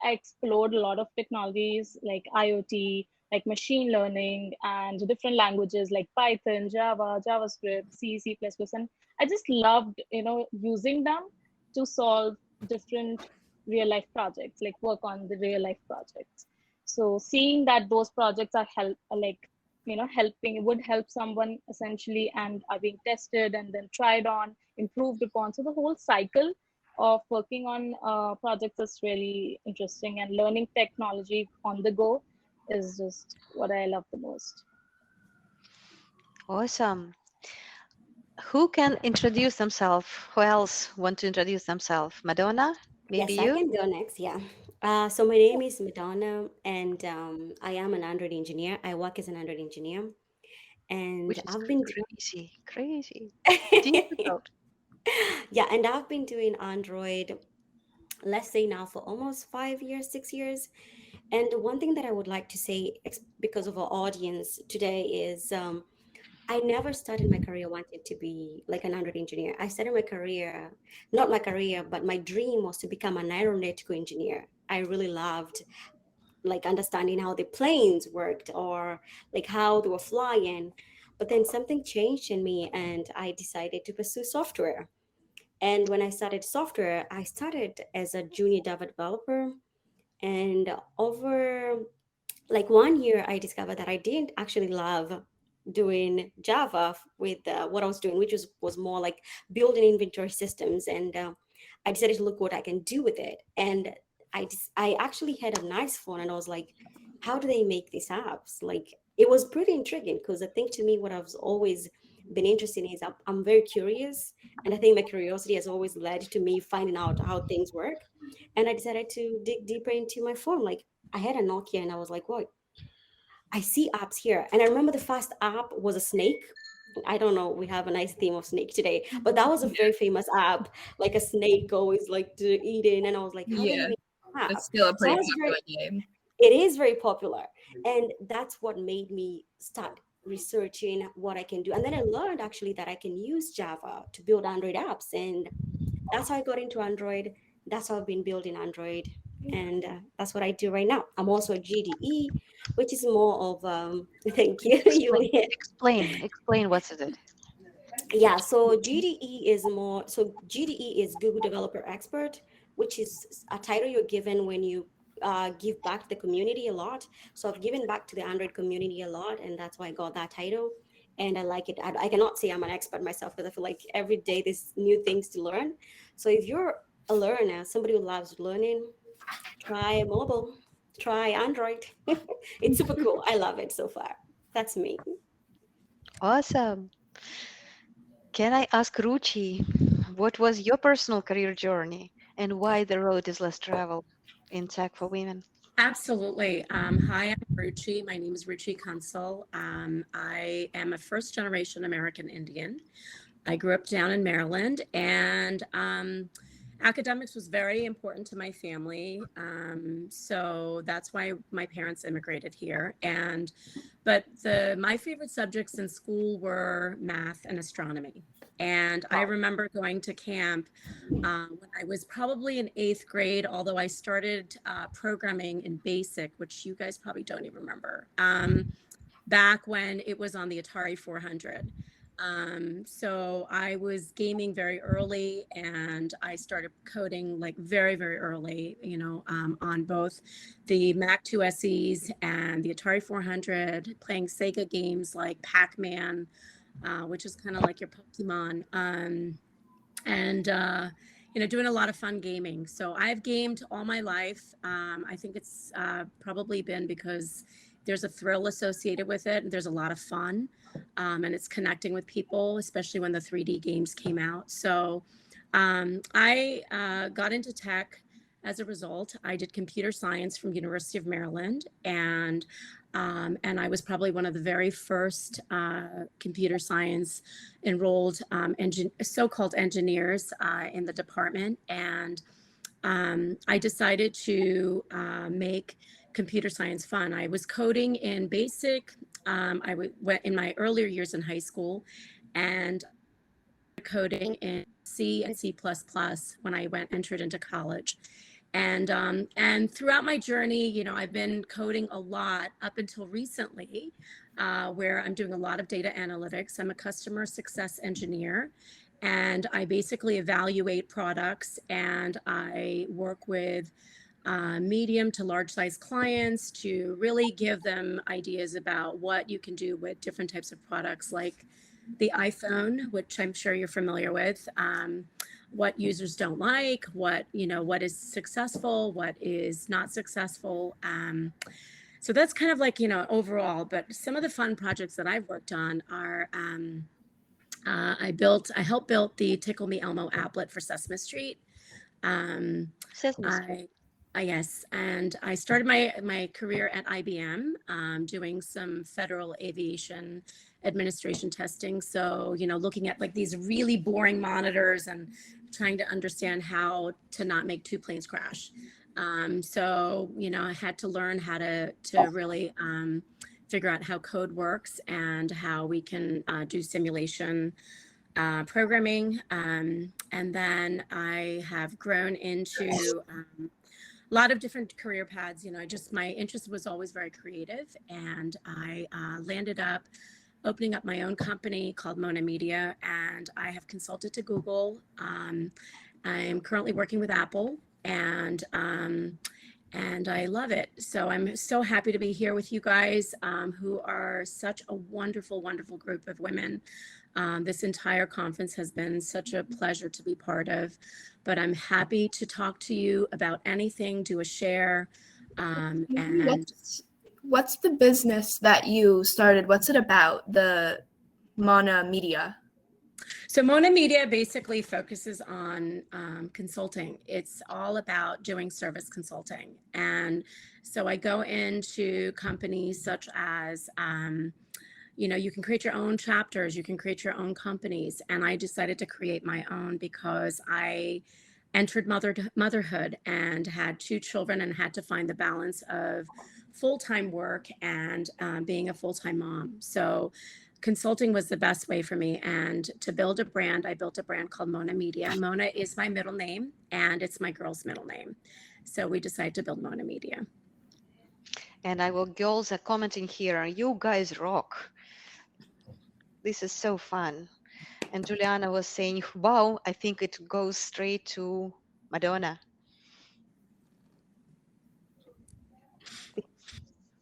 I explored a lot of technologies like IoT, like machine learning, and different languages like Python, Java, JavaScript, C, C++. And I just loved, using them to solve different real life projects, like work on the real life projects. So seeing that those projects are helping would help someone essentially and are being tested and then tried on, improved upon. So the whole cycle of working on projects is really interesting, and learning technology on the go is just what I love the most. Awesome. Who can introduce themselves? Who else want to introduce themselves? Madonna, maybe Yes, I you? can go next. Yeah. So my name is Madonna, and I am an Android engineer. I work as an Android engineer, and Which is I've been crazy. Difficult. yeah, and I've been doing Android, let's say now for almost 5 years, 6 years. And one thing that I would like to say, because of our audience today, is I never started my career wanting to be like an Android engineer. I started my career, not my career, but my dream was to become an aeronautical engineer. I really loved like understanding how the planes worked or like how they were flying. But then something changed in me and I decided to pursue software. And when I started software, I started as a junior Java developer. And over like 1 year, I discovered that I didn't actually love doing Java with what I was doing, which was more like building inventory systems. And I decided to look what I can do with it. And I actually had a nice phone, and I was like, how do they make these apps? Like it was pretty intriguing because I think to me, what I've always been interested in is I'm very curious, and I think my curiosity has always led to me finding out how things work. And I decided to dig deeper into my phone. Like I had a Nokia and I was like, what? I see apps here. And I remember the first app was a snake. I don't know, we have a nice theme of snake today, but that was a very famous app, like a snake always like eating. And I was like, how do you Yeah, make an app? it's still a So I pretty was very, popular game. it is very popular. And that's what made me start researching what I can do. And then I learned actually that I can use Java to build Android apps. And that's how I got into Android. That's how I've been building Android. And that's what I do right now. I'm also a GDE, which is more of, thank you, Juliet. Explain what's it. Yeah, so GDE is Google Developer Expert, which is a title you're given when you give back to the community a lot. So I've given back to the Android community a lot, and that's why I got that title. And I like it. I cannot say I'm an expert myself because I feel like every day there's new things to learn. So if you're a learner, somebody who loves learning, try mobile, try Android. It's super cool. I love it so far. That's me. Awesome. Can I ask Ruchi, what was your personal career journey and why the road is less traveled in tech for women? Absolutely. Hi, I'm Ruchi. My name is Ruchi Kunsel. I am a first generation American Indian. I grew up down in Maryland, and academics was very important to my family. So that's why my parents immigrated here. But my favorite subjects in school were math and astronomy. And I remember going to camp when I was probably in 8th grade, although I started programming in BASIC, which you guys probably don't even remember, back when it was on the Atari 400. So I was gaming very early, and I started coding like very, very early, on both the Mac 2 SEs and the Atari 400, playing Sega games like Pac-Man, which is kind of like your Pokemon, and doing a lot of fun gaming. So I've gamed all my life. I think it's probably been because there's a thrill associated with it, and there's a lot of fun, and it's connecting with people, especially when the 3D games came out. So I got into tech as a result. I did computer science from University of Maryland, and I was probably one of the very first computer science enrolled so-called engineers in the department. And I decided to make computer science fun. I was coding in BASIC. Went in my earlier years in high school, and coding in C and C++ when I entered into college. And throughout my journey, you know, I've been coding a lot up until recently, where I'm doing a lot of data analytics. I'm a customer success engineer, and I basically evaluate products, and I work with medium to large size clients to really give them ideas about what you can do with different types of products like the iPhone, which I'm sure you're familiar with, what users don't like, what, you know, what is successful, what is not successful. So that's kind of like, you know, overall, but some of the fun projects that I've worked on are, I helped build the Tickle Me Elmo applet for Sesame Street. Sesame Street. Yes, and I started my career at IBM, doing some federal aviation administration testing. So, you know, looking at like these really boring monitors and trying to understand how to not make two planes crash. So, you know, I had to learn how to really figure out how code works and how we can do simulation programming. And then I have grown into a lot of different career paths. You know, my interest was always very creative, and I landed up opening up my own company called Mona Media, and I have consulted to Google. I'm currently working with Apple, and I love it. So I'm so happy to be here with you guys, who are such a wonderful, wonderful group of women. This entire conference has been such a pleasure to be part of, but I'm happy to talk to you about anything, do a share. And What's the business that you started? What's it about, the Mana Media? so Mona Media basically focuses on consulting. It's all about doing service consulting. And so I go into companies such as, you know, you can create your own chapters, you can create your own companies. And I decided to create my own because I entered motherhood and had two children and had to find the balance of full-time work and being a full-time mom. So consulting was the best way for me. And to build a brand, I built a brand called Mona Media. Mona is my middle name and it's my girl's middle name. So we decided to build Mona Media. And girls are commenting here, you guys rock. This is so fun. And Juliana was saying, wow, I think it goes straight to Madonna.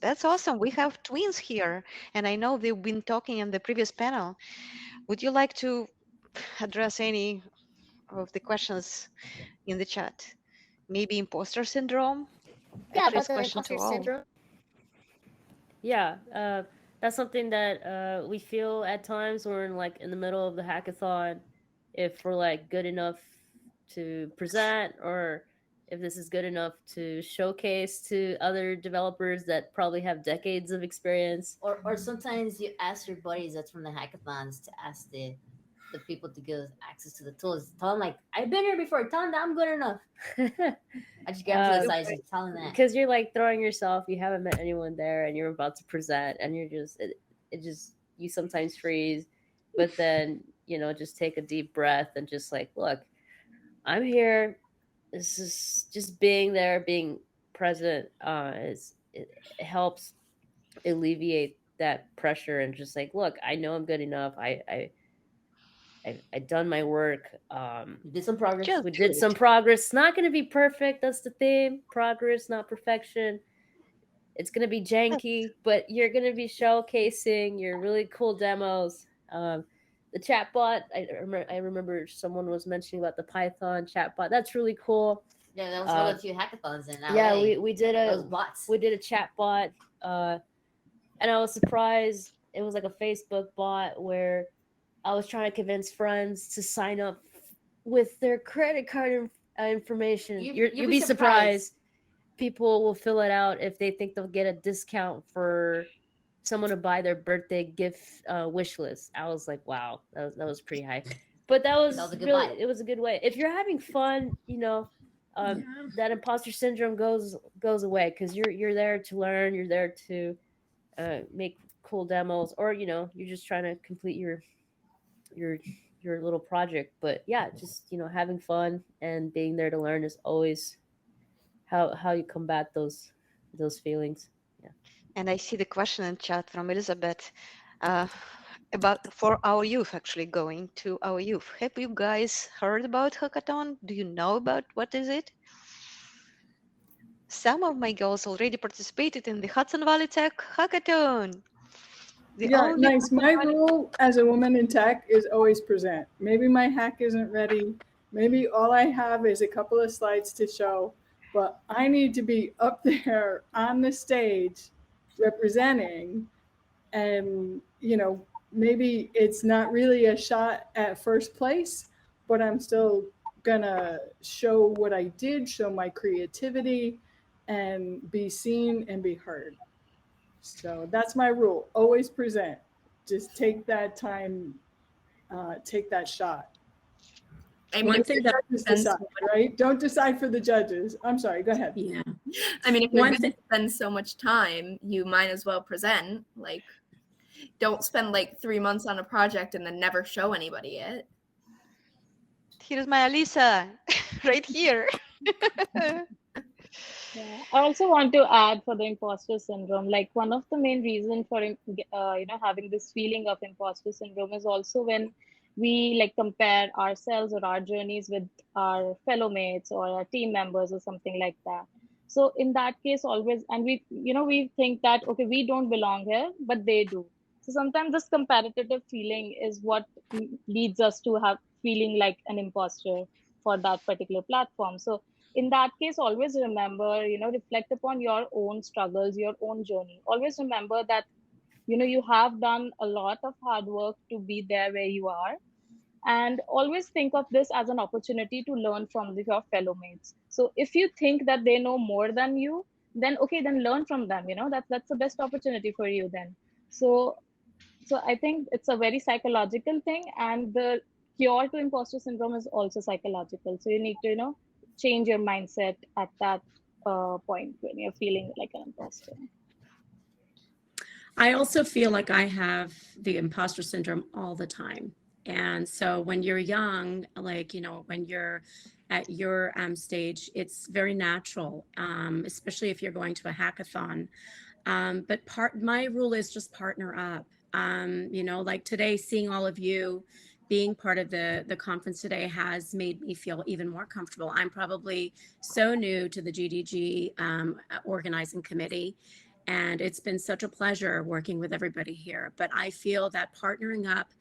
That's awesome. We have twins here. And I know they've been talking in the previous panel. Would you like to address any of the questions in the chat? Maybe imposter syndrome? Yeah, Address about the question imposter to all. syndrome. Yeah, that's something that we feel at times when we're in the middle of the hackathon, if we're like good enough to present, or if this is good enough to showcase to other developers that probably have decades of experience. Or sometimes you ask your buddies that's from the hackathons to ask the people to give us access to the tools. Tell them like, I've been here before. Tell them that I'm good enough. I just get to the side and tell them that. Because you're like throwing yourself, you haven't met anyone there, and you're about to present, and you're just you sometimes freeze, but then just take a deep breath and just like, look, I'm here. This is just being there, being present. It helps alleviate that pressure and just like, look, I know I'm good enough. I've done my work. We did some progress. We did some progress. It's not going to be perfect. That's the theme. Progress, not perfection. It's going to be janky, but you're going to be showcasing your really cool demos. The chatbot, I remember someone was mentioning about the Python chatbot. That's really cool. Yeah, that was one of the few hackathons in LA. Yeah, we did those bots. We did a chatbot, and I was surprised. It was like a Facebook bot where I was trying to convince friends to sign up with their credit card information. You'll be surprised. People will fill it out if they think they'll get a discount for someone to buy their birthday gift wish list. I was like, wow, that was pretty high. But that was a good really, it was a good way. If you're having fun, that imposter syndrome goes away because you're there to learn. You're there to make cool demos, or you're just trying to complete your little project. But yeah, just having fun and being there to learn is always how you combat those feelings. Yeah. And I see the question in chat from Elizabeth about for our youth, actually going to our youth. Have you guys heard about hackathon? Do you know about what is it? Some of my girls already participated in the Hudson Valley Tech Hackathon. The Yeah, only nice. My rule as a woman in tech is always present. Maybe my hack isn't ready. Maybe all I have is a couple of slides to show, but I need to be up there on the stage representing. And, you know, maybe it's not really a shot at first place, but I'm still gonna show what I did, show my creativity, and be seen and be heard. So that's my rule. Always present. Just take that time, take that shot. I mean, One if thing you're that gonna judges decide, right? Don't decide for the judges. I'm sorry, go ahead. Yeah. I mean, if you're going to spend so much time, you might as well present. Like, don't spend like 3 months on a project and then never show anybody it. Here's my Alisa, right here. Yeah. I also want to add for the imposter syndrome, like one of the main reasons for having this feeling of imposter syndrome is also when we like compare ourselves or our journeys with our fellow mates or our team members or something like that. So in that case, always, and we think that okay, we don't belong here, but they do. So sometimes this competitive feeling is what leads us to have feeling like an imposter for that particular platform. So in that case, always remember, reflect upon your own struggles, your own journey. Always remember that, you have done a lot of hard work to be there where you are. And always think of this as an opportunity to learn from your fellow mates. So if you think that they know more than you, then okay, then learn from them. That's the best opportunity for you then. So I think it's a very psychological thing, and the cure to imposter syndrome is also psychological. So you need to, change your mindset at that point when you're feeling like an imposter. I also feel like I have the imposter syndrome all the time. And so when you're young, like, when you're at your stage, it's very natural, especially if you're going to a hackathon. But my rule is just partner up. Like today, seeing all of you being part of the conference today has made me feel even more comfortable. I'm probably so new to the GDG organizing committee, and it's been such a pleasure working with everybody here. But I feel that partnering up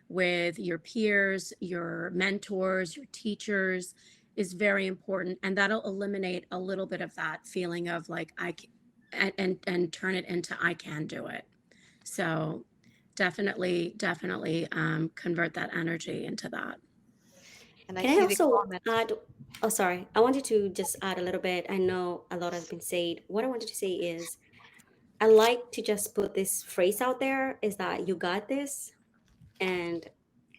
with your peers, your mentors, your teachers is very important, and that'll eliminate a little bit of that feeling of like and turn it into I can do it. So definitely convert that energy into that. And Can I also add? Oh, sorry. I wanted to just add a little bit. I know a lot has been said. What I wanted to say is, I like to just put this phrase out there: is that you got this, and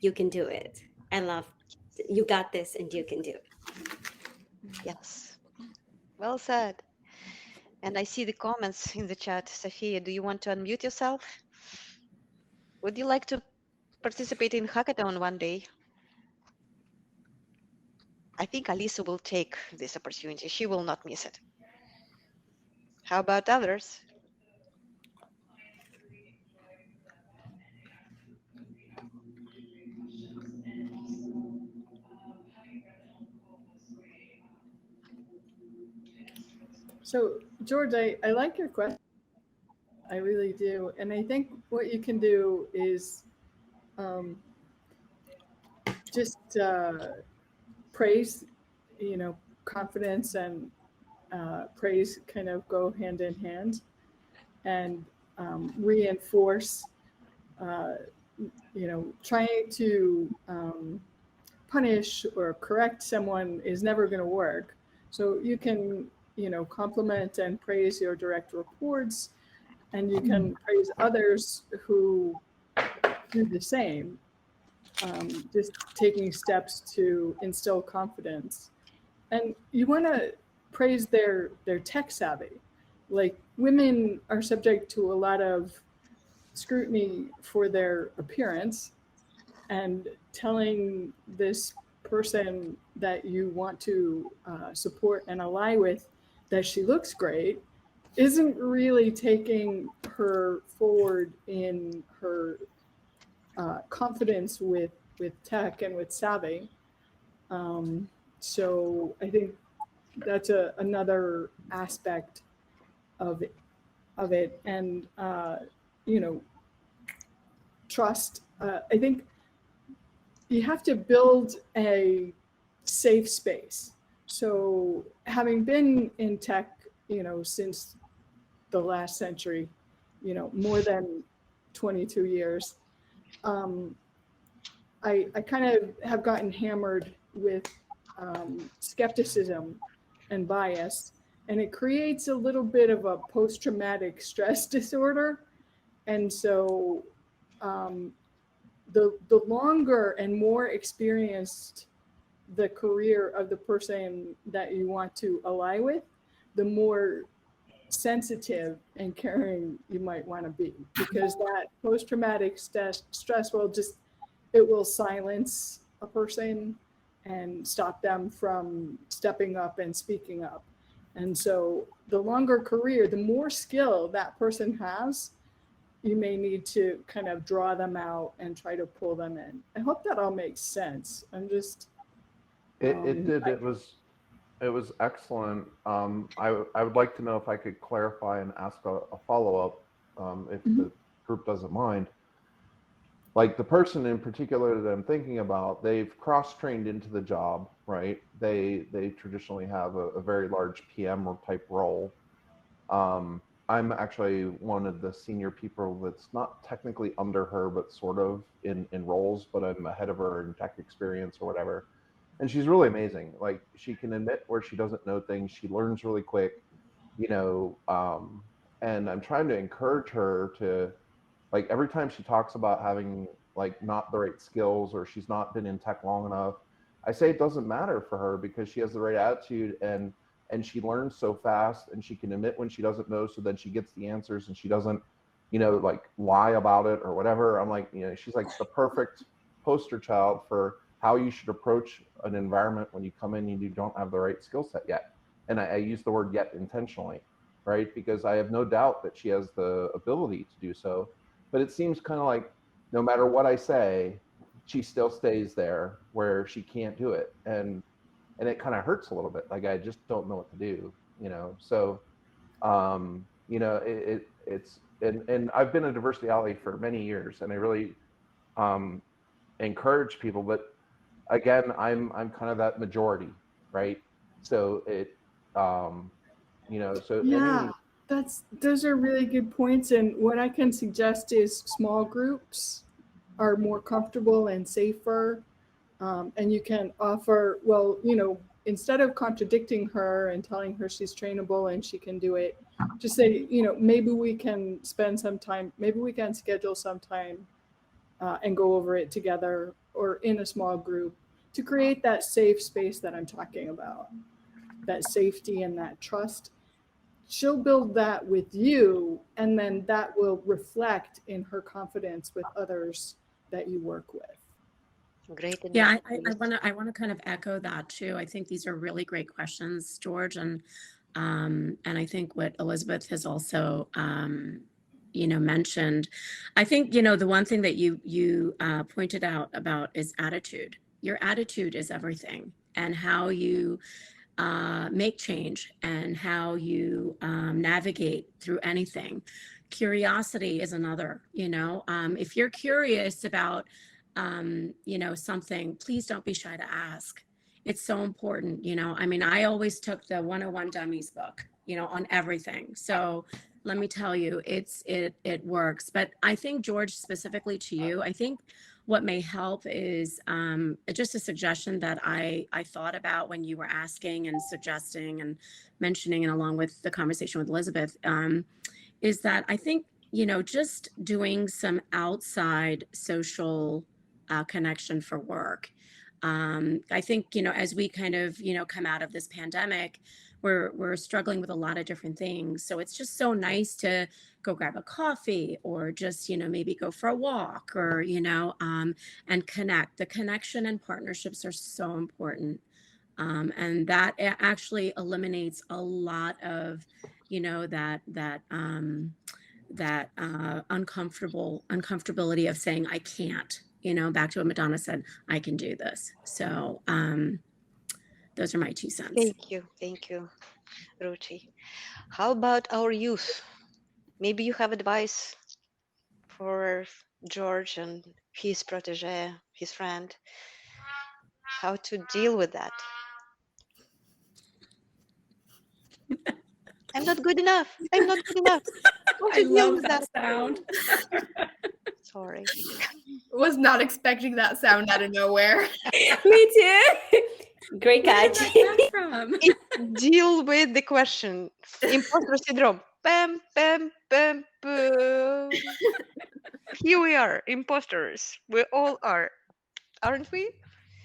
you can do it. I love you got this, and you can do it. Yes, well said. And I see the comments in the chat. Sophia, do you want to unmute yourself? Would you like to participate in hackathon one day? I think Alisa will take this opportunity. She will not miss it. How about others? So, George, I like your question. I really do. And I think what you can do is just praise, confidence and praise kind of go hand in hand, and reinforce, trying to punish or correct someone is never going to work. So you can, compliment and praise your direct reports, and you can praise others who do the same, just taking steps to instill confidence. And you want to praise their tech savvy. Like, women are subject to a lot of scrutiny for their appearance, and telling this person that you want to support and ally with that she looks great isn't really taking her forward in her confidence with tech and with savvy. So I think that's another aspect of it. And trust. I think you have to build a safe space. So having been in tech, since the last century, more than 22 years, I kind of have gotten hammered with skepticism and bias, and it creates a little bit of a post-traumatic stress disorder. And so the longer and more experienced the career of the person that you want to ally with, the more sensitive and caring you might want to be, because that post-traumatic stress will silence a person and stop them from stepping up and speaking up. And so the longer career, the more skill that person has, you may need to kind of draw them out and try to pull them in. I hope that all makes sense. I'm just it did. It was excellent. I would like to know if I could clarify and ask a follow-up, if the group doesn't mind. Like the person in particular that I'm thinking about, they've cross-trained into the job, right? They traditionally have a very large PM or type role. I'm actually one of the senior people that's not technically under her, but sort of in roles, but I'm ahead of her in tech experience or whatever. And she's really amazing. Like she can admit where she doesn't know things. She learns really quick, and I'm trying to encourage her to, like, every time she talks about having like not the right skills or she's not been in tech long enough, I say it doesn't matter for her because she has the right attitude and she learns so fast and she can admit when she doesn't know, so then she gets the answers and she doesn't, like lie about it or whatever. I'm like, she's like the perfect poster child for how you should approach an environment when you come in and you don't have the right skill set yet. And I use the word yet intentionally, right? Because I have no doubt that she has the ability to do so. But it seems kind of like no matter what I say, she still stays there where she can't do it. And it kind of hurts a little bit. Like I just don't know what to do, So, it's and I've been a diversity ally for many years, and I really encourage people. But again, I'm kind of that majority, right? So so yeah, those are really good points. And what I can suggest is small groups are more comfortable and safer. And you can offer, instead of contradicting her and telling her she's trainable and she can do it, just say, maybe we can spend some time, maybe we can schedule some time and go over it together or in a small group to create that safe space that I'm talking about, that safety and that trust. She'll build that with you, and then that will reflect in her confidence with others that you work with. Great. Yeah, I want to kind of echo that too. I think these are really great questions, George, and I think what Elizabeth has also mentioned. I think the one thing that you pointed out about is attitude. Your attitude is everything, and how you make change and how you navigate through anything. Curiosity is another. If you're curious about something, please don't be shy to ask. It's so important. I always took the 101 Dummies book, on everything. So let me tell you, it works. But I think, George, specifically to you, I think what may help is just a suggestion that I thought about when you were asking and suggesting and mentioning, and along with the conversation with Elizabeth, is that I think, just doing some outside social connection for work. I think, as we kind of, come out of this pandemic, we're struggling with a lot of different things. So it's just so nice to go grab a coffee or just, maybe go for a walk or, and connect. The connection and partnerships are so important. And that actually eliminates a lot of, that uncomfortability of saying I can't. Back to what Madonna said, I can do this. So those are my 2 cents. Thank you, Ruchi. How about our youth? Maybe you have advice for George and his protege, his friend, how to deal with that. I'm not good enough. I'm not good enough. How to I deal love with that that? sound. Sorry. Was not expecting that sound out of nowhere. Me too. Great catch. Deal with the question. Imposter syndrome. Bam, bam, bam, boom. Here we are, imposters. We all are, aren't we?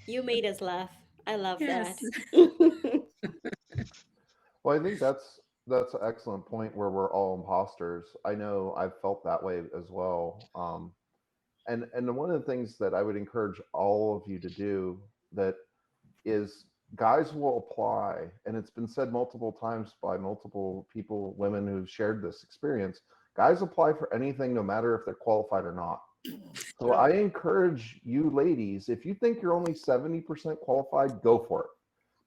You made us laugh. I love Yes. that. Well, I think that's an excellent point where we're all imposters. I know I've felt that way as well. And one of the things that I would encourage all of you to do that is guys will apply, and it's been said multiple times by multiple people, women who've shared this experience. Guys apply for anything, no matter if they're qualified or not. So I encourage you ladies, if you think you're only 70% qualified, go for it.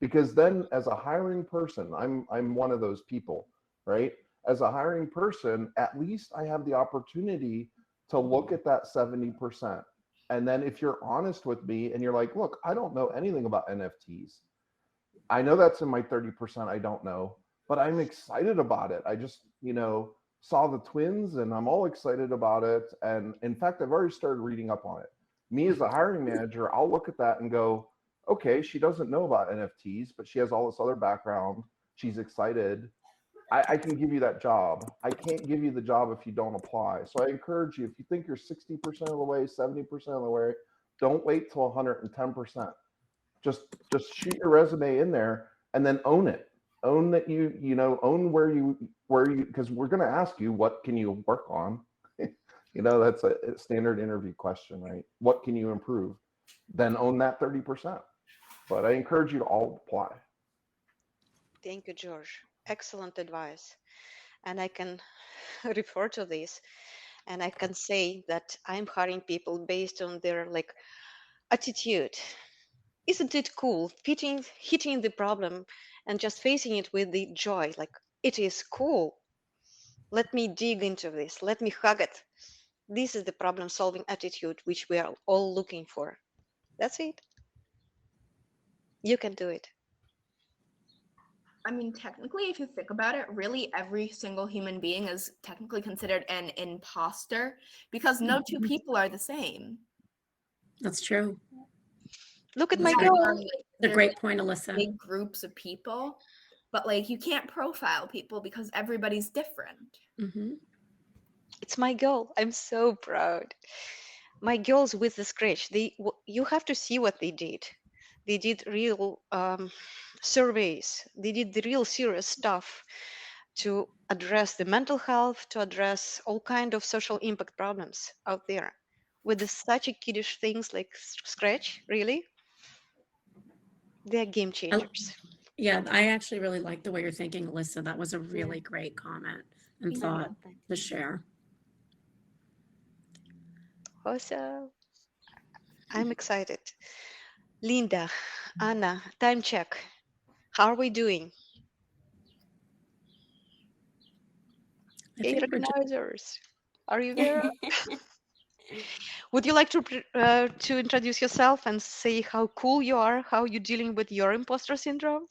Because then as a hiring person, I'm one of those people, right? As a hiring person, at least I have the opportunity to look at that 70%. And then if you're honest with me and you're like, look, I don't know anything about NFTs. I know that's in my 30% I don't know, but I'm excited about it. I just, saw the twins and I'm all excited about it. And in fact, I've already started reading up on it. Me as a hiring manager, I'll look at that and go, okay, she doesn't know about NFTs, but she has all this other background. She's excited. I can give you that job. I can't give you the job if you don't apply. So I encourage you, if you think you're 60% of the way, 70% of the way, don't wait till 110%. Just shoot your resume in there and then own it. Own that own where you, because we're going to ask you, what can you work on? That's a standard interview question, right? What can you improve? Then own that 30%. But I encourage you to all apply. Thank you, George. Excellent advice. And I can refer to this and I can say that I'm hiring people based on their attitude. Isn't it cool hitting the problem and just facing it with the joy? It is cool. Let me dig into this. Let me hug it. This is the problem solving attitude which we are all looking for. That's it. You can do it. I mean, technically, if you think about it, really every single human being is technically considered an imposter because no two people are the same. That's true. Look at That's my girl. A great point, Alyssa. Big groups of people, but you can't profile people because everybody's different. Mm-hmm. It's my girl. I'm so proud. My girls with the scratch. You have to see what they did. They did real surveys. They did the real serious stuff to address the mental health, to address all kind of social impact problems out there. With such a kiddish things like scratch, really, they're game changers. Yeah, I actually really like the way you're thinking, Alyssa. That was a really great comment and thought to share. Also, I'm excited. Linda, Anna, time check. How are we doing? Hey, recognizers, are you there? Would you like to introduce yourself and say how cool you are, how you're dealing with your imposter syndrome?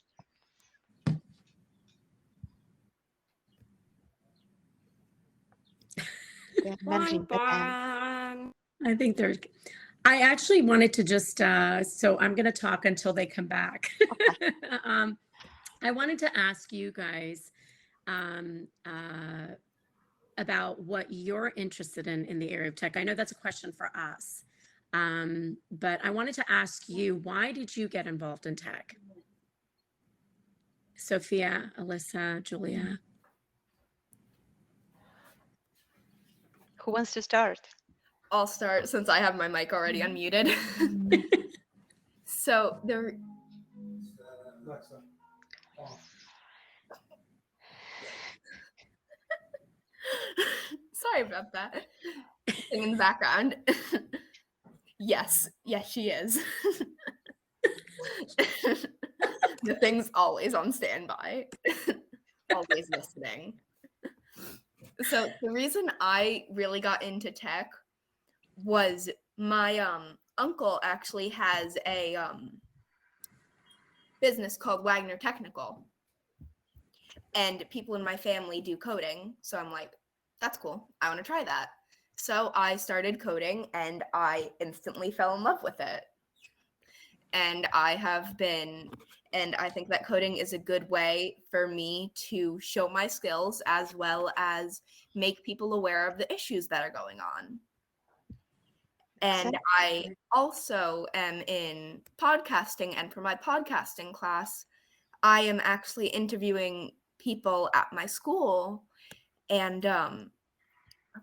Yeah, managing I think there's. I actually wanted to just. So I'm going to talk until they come back. I wanted to ask you guys about what you're interested in the area of tech. I know that's a question for us, but I wanted to ask you, why did you get involved in tech? Sophia, Alyssa, Julia. Who wants to start? I'll start since I have my mic already unmuted. So Sorry about that. Thing in the background. Yes, she is. The thing's always on standby, always listening. So the reason I really got into tech was my uncle actually has a business called Wagner Technical, and people in my family do coding. So I'm like, that's cool. I want to try that. So I started coding and I instantly fell in love with it. And I think that coding is a good way for me to show my skills as well as make people aware of the issues that are going on. And I also am in podcasting, and for my podcasting class, I am actually interviewing people at my school and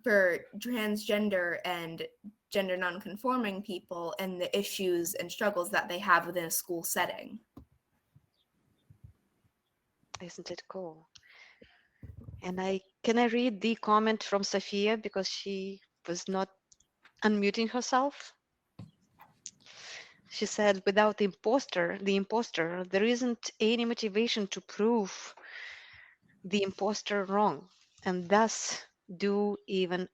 for transgender and gender nonconforming people and the issues and struggles that they have within a school setting. Isn't it cool? And can I read the comment from Sophia because she was not unmuting herself? She said, without the imposter, there isn't any motivation to prove the imposter wrong, and thus do even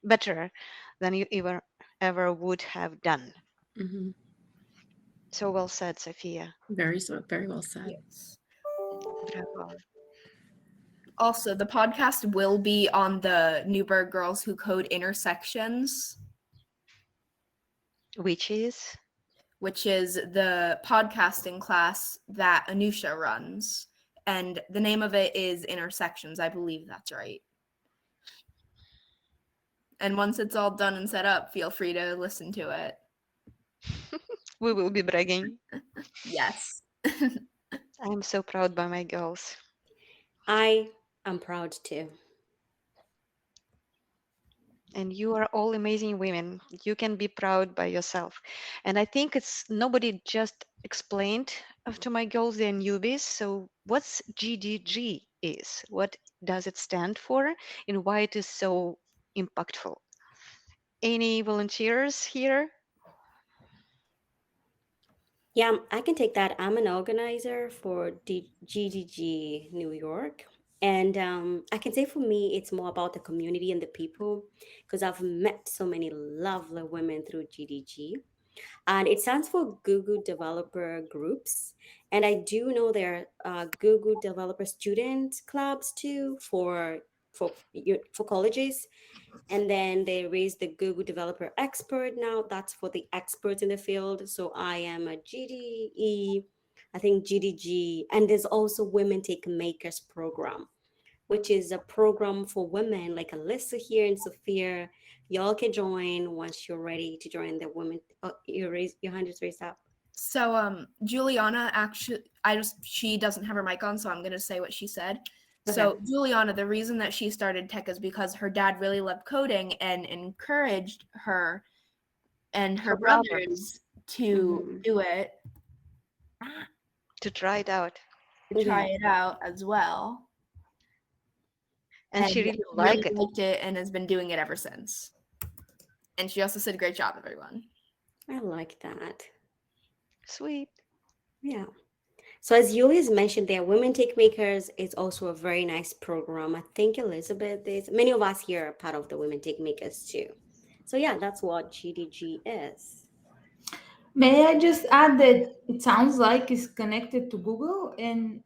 better than you ever would have done. Mhm. So well said, Sophia. Very well said. Yes. Bravo. Also, the podcast will be on the Newberg Girls Who Code Intersections. Which is the podcasting class that Anusha runs. And the name of it is Intersections. I believe that's right. And once it's all done and set up, feel free to listen to it. We will be bragging. Yes. I am so proud by my girls. I am proud too. And you are all amazing women. You can be proud by yourself. And I think nobody just explained to my girls they're newbies. So what's GDG is? What does it stand for? And why it is so impactful? Any volunteers here? Yeah, I can take that. I'm an organizer for GDG New York. And I can say for me, it's more about the community and the people because I've met so many lovely women through GDG. And it stands for Google Developer Groups. And I do know there are Google Developer Student Clubs too for colleges. And then they raised the Google Developer Expert now. That's for the experts in the field. So I am a GDE, I think GDG, and there's also Women Techmakers program, which is a program for women like Alyssa here and Sophia. Y'all can join once you're ready to join the women. Oh, your hand is raised up. So Juliana actually, she doesn't have her mic on, so I'm gonna say what she said. Okay. So Juliana, the reason that she started tech is because her dad really loved coding and encouraged her and her brothers to do it. To try it out. To try it out as well. And she really liked it and has been doing it ever since. And she also said, great job, everyone. I like that. Sweet. Yeah. So as Julia's mentioned there, Women Techmakers is also a very nice program. I think Elizabeth is. Many of us here are part of the Women Techmakers too. So yeah, that's what GDG is. May I just add that it sounds like it's connected to Google, and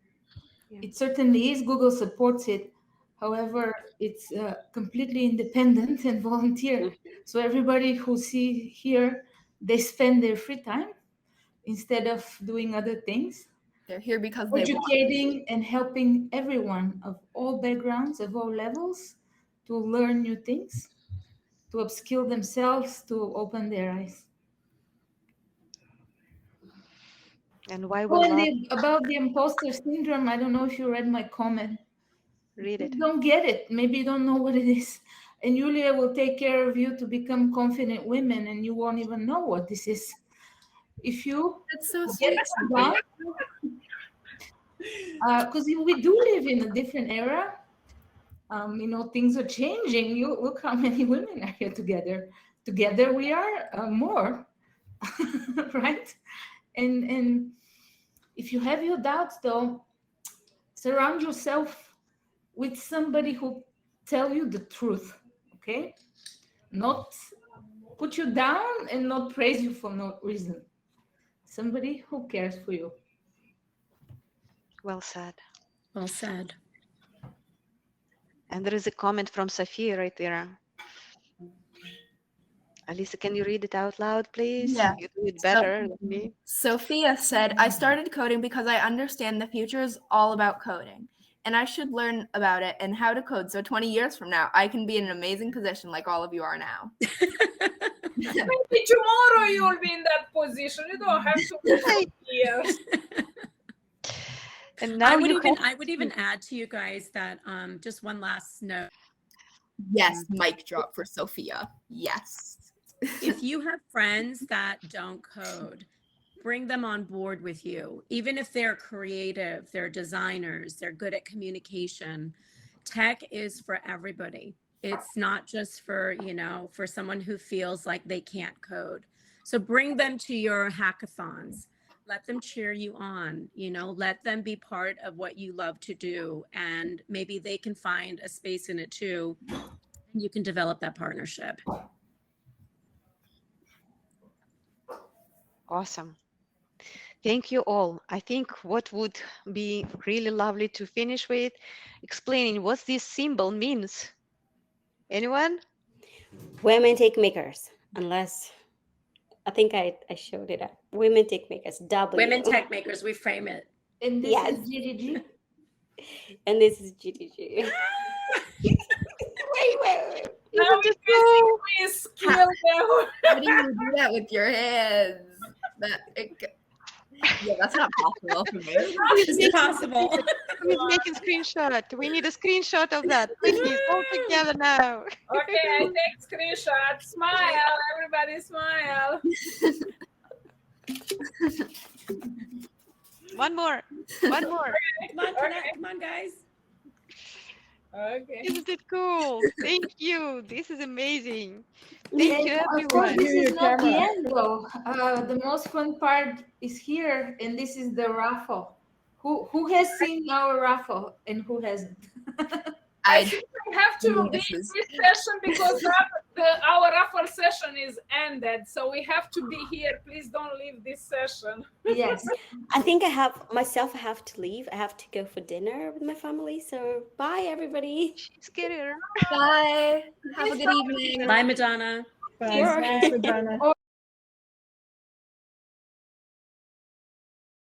it certainly is. Google supports it. However, it's completely independent and volunteer. So everybody who see here, they spend their free time instead of doing other things. They're here because they want educating and helping everyone of all backgrounds, of all levels, to learn new things, to upskill themselves, to open their eyes. And why about the imposter syndrome, I don't know if you read my comment. Read it. You don't get it. Maybe you don't know what it is. And Julia will take care of you to become confident women, and you won't even know what this is. If you That's so get sweet. it done, because we do live in a different era. Things are changing. You look how many women are here together. Together we are more, right? And if you have your doubts, though, surround yourself with somebody who tell you the truth, okay? Not put you down and not praise you for no reason. Somebody who cares for you. Well said. Well said. And there is a comment from Sophia right there. Alisa, can you read it out loud, please? Yeah. You do it better than me. Sophia said, I started coding because I understand the future is all about coding, and I should learn about it and how to code so 20 years from now, I can be in an amazing position like all of you are now. Maybe tomorrow you'll be in that position. You don't have to wait 20 years. And now I would even add to you guys that just one last note. Yes, mic drop for Sophia. Yes. If you have friends that don't code, bring them on board with you. Even if they're creative, they're designers, they're good at communication. Tech is for everybody. It's not just for, for someone who feels like they can't code. So bring them to your hackathons. Let them cheer you on, let them be part of what you love to do. And maybe they can find a space in it too. And you can develop that partnership. Awesome. Thank you all. I think what would be really lovely to finish with explaining what this symbol means. Anyone? Women Techmakers, unless I think I showed it up. Women Techmakers, W. Women Techmakers, we frame it. And this Yes. is GDG. And this is GDG. wait. Now we skill there. How do you do that with your hands? Yeah, that's not possible for me. It's possible. Please make a screenshot. We need a screenshot of that. Please, all together now. Okay, I take screenshot. Smile, everybody smile. One more. Come on, guys. Okay. Isn't it cool? Thank you. This is amazing. Thank you, Of course, everyone. this is not the end, though. The most fun part is here, and this is the raffle. Who has seen our raffle and who hasn't? I think we have to leave this session because our raffle session is ended. So we have to be here. Please don't leave this session. Yes. I think I have to leave. I have to go for dinner with my family. So bye, everybody. She's getting Bye. Have a good evening. Bye, Madonna. Bye, Madonna.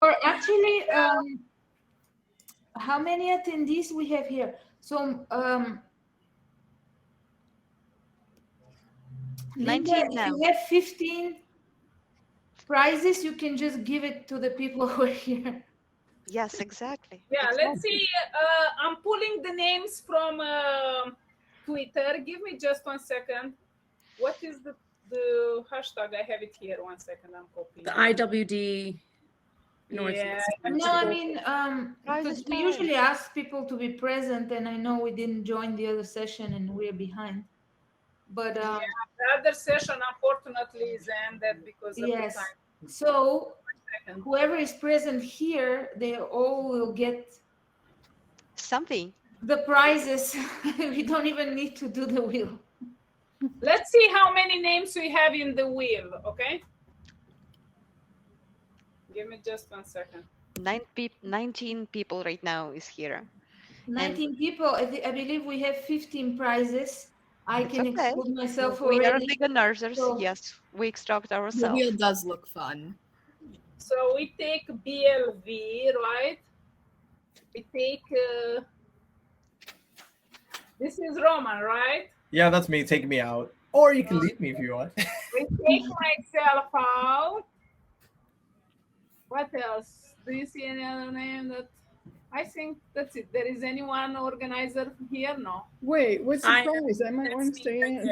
Or actually, how many attendees we have here? So, 19 Linda, now. if you have 15 prizes, you can just give it to the people who are here. Yes, exactly. Yeah, let's see. I'm pulling the names from Twitter. Give me just 1 second. What is the hashtag? I have it here. 1 second. I'm copying. The IWD. Yeah. No, I mean, because we usually ask people to be present, and I know we didn't join the other session and we're behind. But yeah, the other session unfortunately is ended because of yes. the time. So whoever is present here, they all will get something. The prizes. We don't even need to do the wheel. Let's see how many names we have in the wheel, okay? Give me just 1 second. 19 people right now is here. 19 people. I believe we have 15 prizes. I can okay. exclude myself We are already. organizers. So- Yes, we extract The ourselves. wheel does look fun. So we take BLV, right? We take, this is Roman, right? Yeah, that's me. Take me out. Or you can leave me if you want. We take myself out. What else? Do you see any other name that? I think that's it. There is anyone organizer here? No. Wait, what's the prize? I might want to stay in.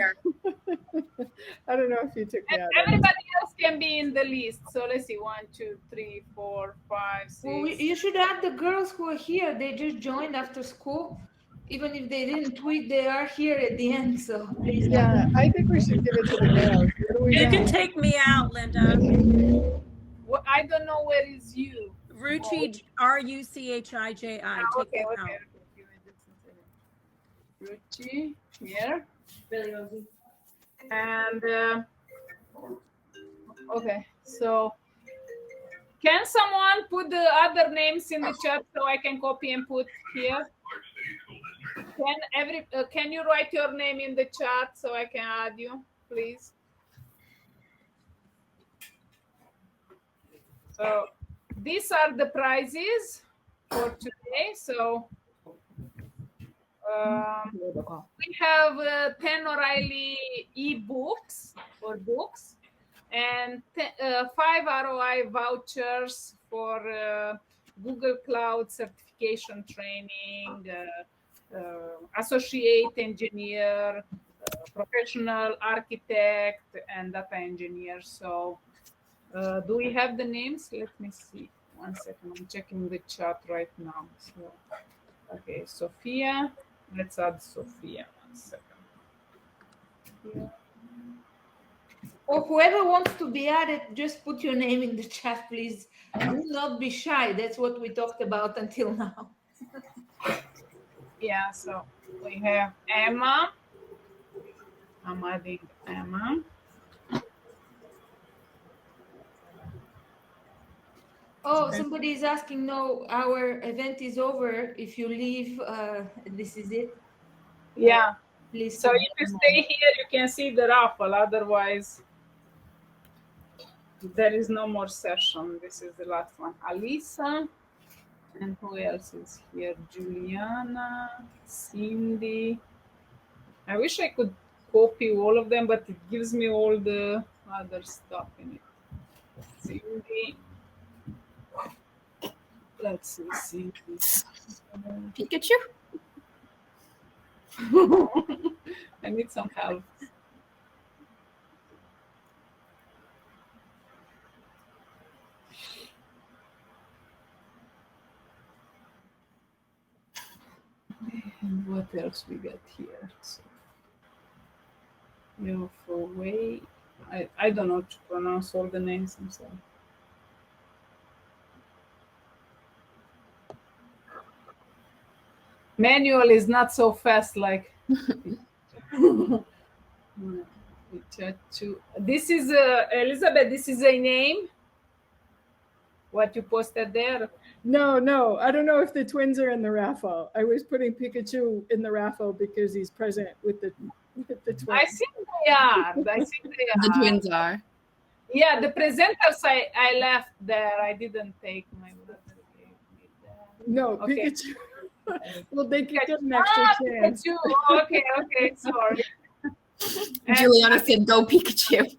I don't know if you took me out. Everybody else can be in the list. So let's see, 1, 2, 3, 4, 5, 6. Well, you should add the girls who are here. They just joined after school. Even if they didn't tweet, they are here at the end. So please. Yeah, I think we should give it to the girls. What do we You got? can take me out, Linda. Well, I don't know where is you. Ruchi, Ruchiji. Take me out. Ruchi, here. Really, Rosie? And okay, so can someone put the other names in the chat so I can copy and put here? Can you write your name in the chat so I can add you, please? So these are the prizes for today. So we have 10 O'Reilly ebooks or books and 5 ROI vouchers for Google Cloud certification training, associate engineer, professional architect, and data engineer. So do we have the names? Let me see. 1 second. I'm checking the chat right now. So, okay, Sophia. Let's add Sophia. 1 second. Yeah. Or whoever wants to be added, just put your name in the chat, please. Do not be shy. That's what we talked about until now. Yeah, so we have Emma. I'm adding Emma. Oh, somebody is asking, no, our event is over. If you leave, this is it. Yeah. Please. So if you stay here, you can see the raffle. Otherwise, there is no more session. This is the last one. Alisa. And who else is here? Juliana, Cindy. I wish I could copy all of them, but it gives me all the other stuff in it. Cindy. Let's see, Cindy. Pikachu? I need some help. And what else we got here? So, for way, I don't know to pronounce all the names. I'm sorry. Manual is not so fast like. This is Elizabeth. This is a name. What you posted there? No. I don't know if the twins are in the raffle. I was putting Pikachu in the raffle because he's present with the twins. I think they are. The twins are. Yeah, the presenters I left there. I didn't take my brother. No, Okay. Pikachu. Well, they can get an extra chance. Pikachu. Okay, sorry. Juliana said, "Go Pikachu."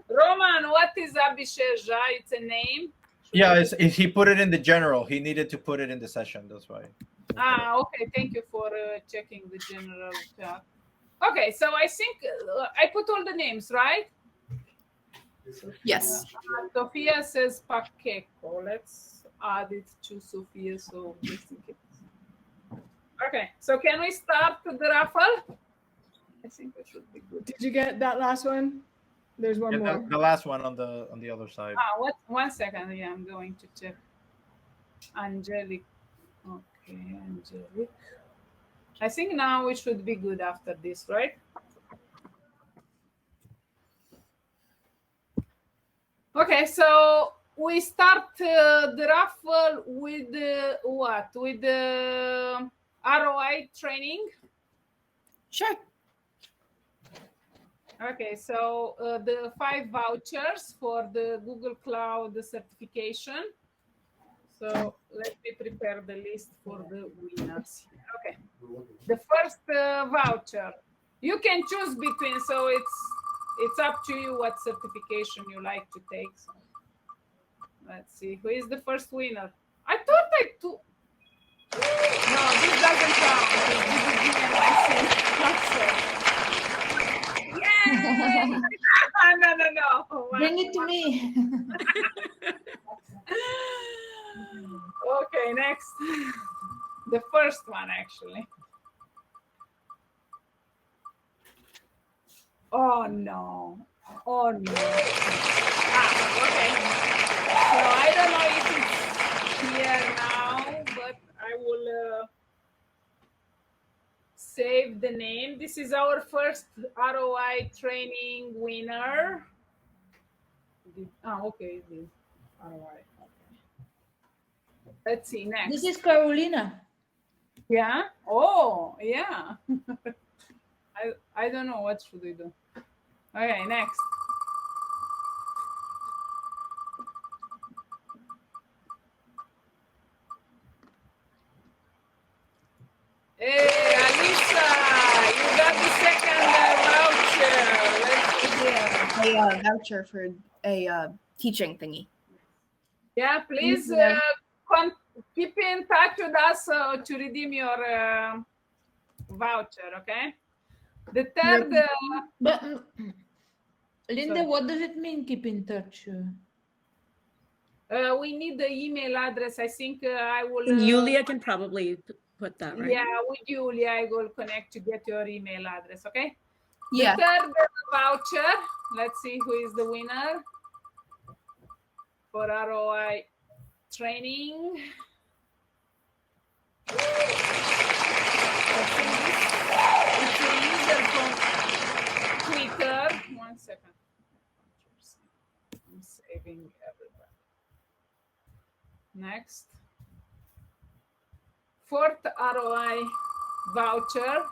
Roman, what is Abhishek? It's a name. Yeah, he put it in the general. He needed to put it in the session. That's why. Okay. Thank you for checking the general chat. Okay, so I think I put all the names, right? Yes. Sophia says Pakeko. Let's add it to Sophia. So just in case. Okay, so can we start the raffle? I think it should be good. Did you get that last one? There's one more. The last one on the other side. What? 1 second. Yeah, I'm going to check. Angelic. Okay, Angelic. I think now it should be good after this, right? Okay, so we start the raffle with what? With the ROI training? Sure. Okay, so the 5 vouchers for the Google Cloud certification. So let me prepare the list for the winners. Okay, the first voucher. You can choose between, so it's up to you what certification you like to take. So let's see, who is the first winner? I thought I took. No, this doesn't count. Yay! me. Okay, next. The first one, actually. Oh no. Oh no. Okay. So I don't know if it's here now, but I will save the name. This is our first ROI training winner. Okay. This ROI. Okay. Let's see next. This is Carolina. Yeah. Oh, yeah. I don't know what should we do. Okay, next. Hey, Alisa, you got the second voucher. Let's see here. A voucher for a teaching thingy. Yeah, please keep in touch with us to redeem your voucher, okay? The third... But, Linda, what does it mean, keep in touch? We need the email address. I think I will... Yulia can probably put that, right? Yeah, with Yulia, I will connect to get your email address, okay? Yeah. The third voucher. Let's see who is the winner for ROI training. I think it's a user from Twitter. 1 second. I'm saving everybody. Next. Fourth ROI voucher.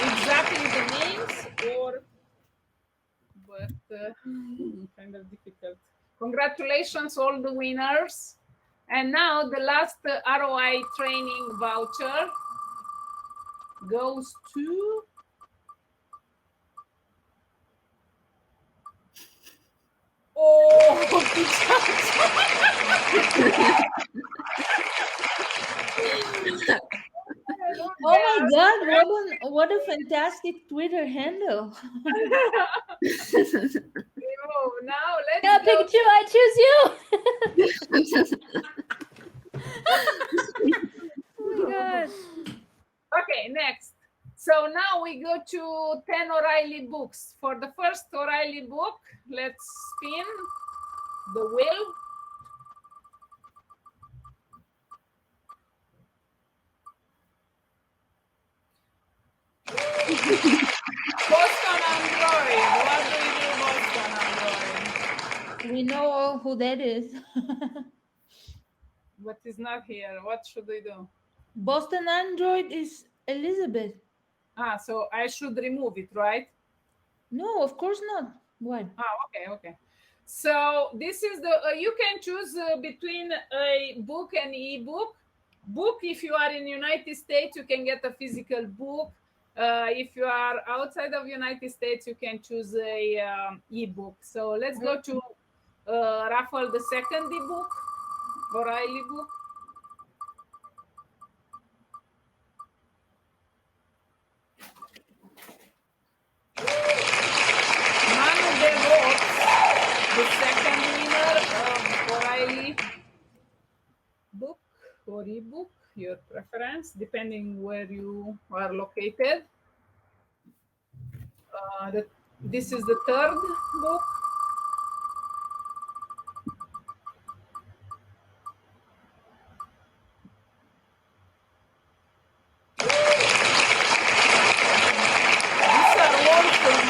Exactly the names, or but kind of difficult. Congratulations, all the winners. And now the last ROI training voucher goes to Oh my God, what a fantastic Twitter handle. Now let's Yeah, Pikachu, I choose you. Oh my God. Okay, next. So now we go to 10 O'Reilly books. For the first O'Reilly book, let's spin the wheel. Boston Android. What do we do, Boston Android? We know who that is. But it's not here. What should we do? Boston Android is Elizabeth. So I should remove it, right? No, of course not. What? Okay. So this is the, you can choose between a book and ebook. Book, if you are in United States, you can get a physical book. If you are outside of United States, you can choose a ebook. So let's go to raffle the second ebook, O'Reilly book. Manu DevOps, the second winner of O'Reilly book or ebook, your preference, depending where you are located. This is the third book. These are all from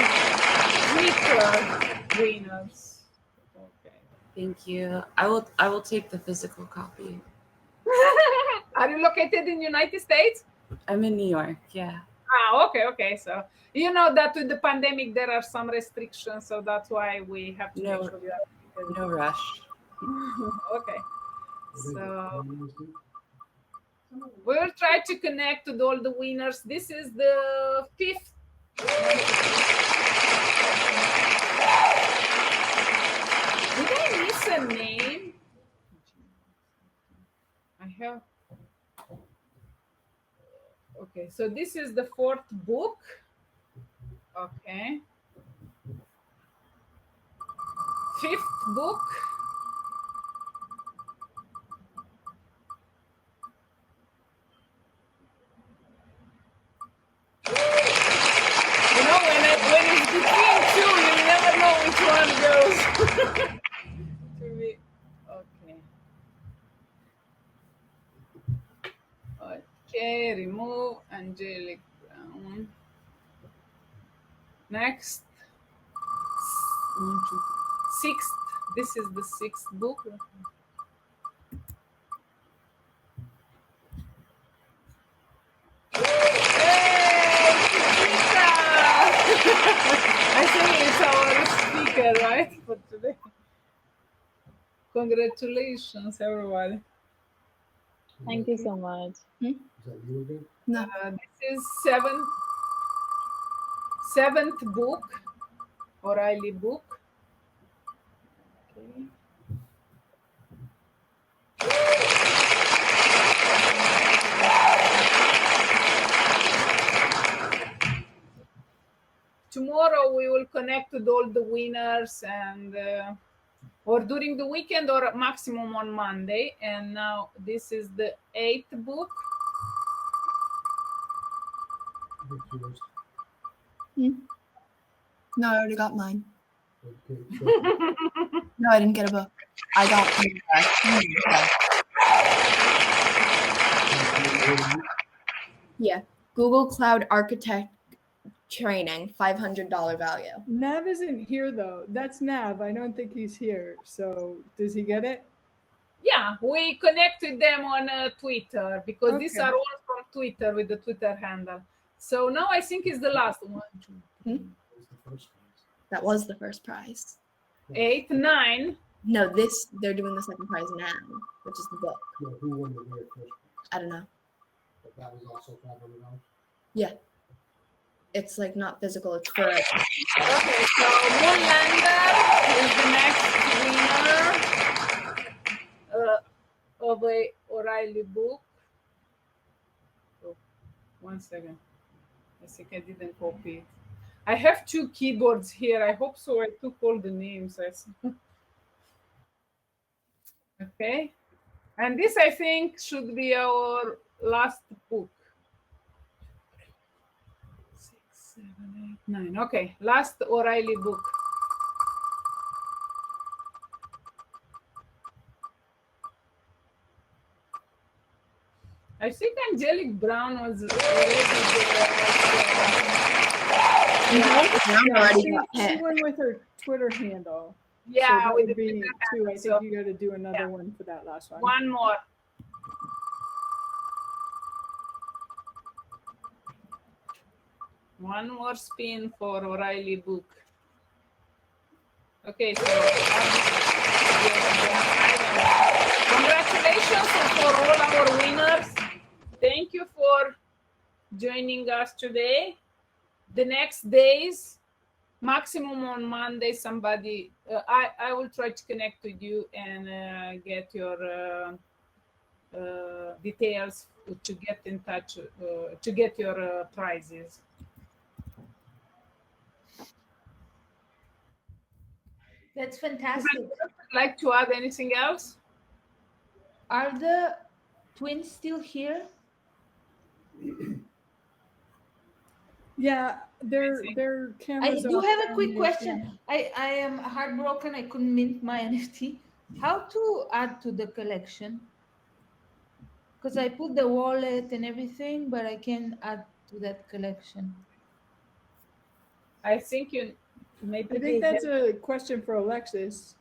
Twitter winners. Okay. Thank you. I will take the physical copy. Are you located in United States? I'm in New York. Yeah. Okay. So you know that with the pandemic there are some restrictions, so that's why we have to make sure we are. No rush. Okay. So we'll try to connect with all the winners. This is the fifth. Did I miss a name? I have. Okay, so this is the fourth book. Okay. Fifth book. You know, when it's between two, you never know which one goes. To me. Okay. Okay, remove angelic brown. Next. Sixth. This is the sixth book. I think it's our speaker, right, for today. Congratulations, everybody. Thank you so much. No. This is seventh book, O'Reilly book. Okay. Tomorrow we will connect with all the winners and or during the weekend or maximum on Monday. And now this is the eighth book. No, I already got mine. No, I didn't get a book. I got yeah. Google Cloud Architect Training, $500 value. Nav isn't here though. That's Nav. I don't think he's here. So does he get it? Yeah, we connect with them on Twitter because these Okay. are all from Twitter with the Twitter handle. So now I think it's the last one. That was the first prize. 8, 9. No, they're doing the second prize now, which is the book. Yeah, who won the very first? I don't know. But that was also $500. Yeah. It's like not physical, it's for Okay, so Moonlander is the next winner of a O'Reilly book. Oh, 1 second. I think I didn't copy it. I have 2 keyboards here. I hope so. I took all the names. Okay. And this, I think, should be our last book. 6, 7, 8, 9. Okay, last O'Reilly book. I think Angelic Brown was already She went with her Twitter handle. Yeah, so that with would the be Twitter 2. I handle, think so- you got to do another one for that last one. One more. One more spin for O'Reilly book. Okay, so congratulations for all our winners. Thank you for joining us today. The next days, maximum on Monday, somebody, I will try to connect with you and get your details to get in touch, to get your prizes. That's fantastic. Would you like to add anything else? Are the twins still here? Yeah, their I cameras do off have a down quick here. question. I am heartbroken. I couldn't mint my NFT. How to add to the collection? Because I put the wallet and everything, but I can't add to that collection. I think you maybe. I think that's a question for Alexis.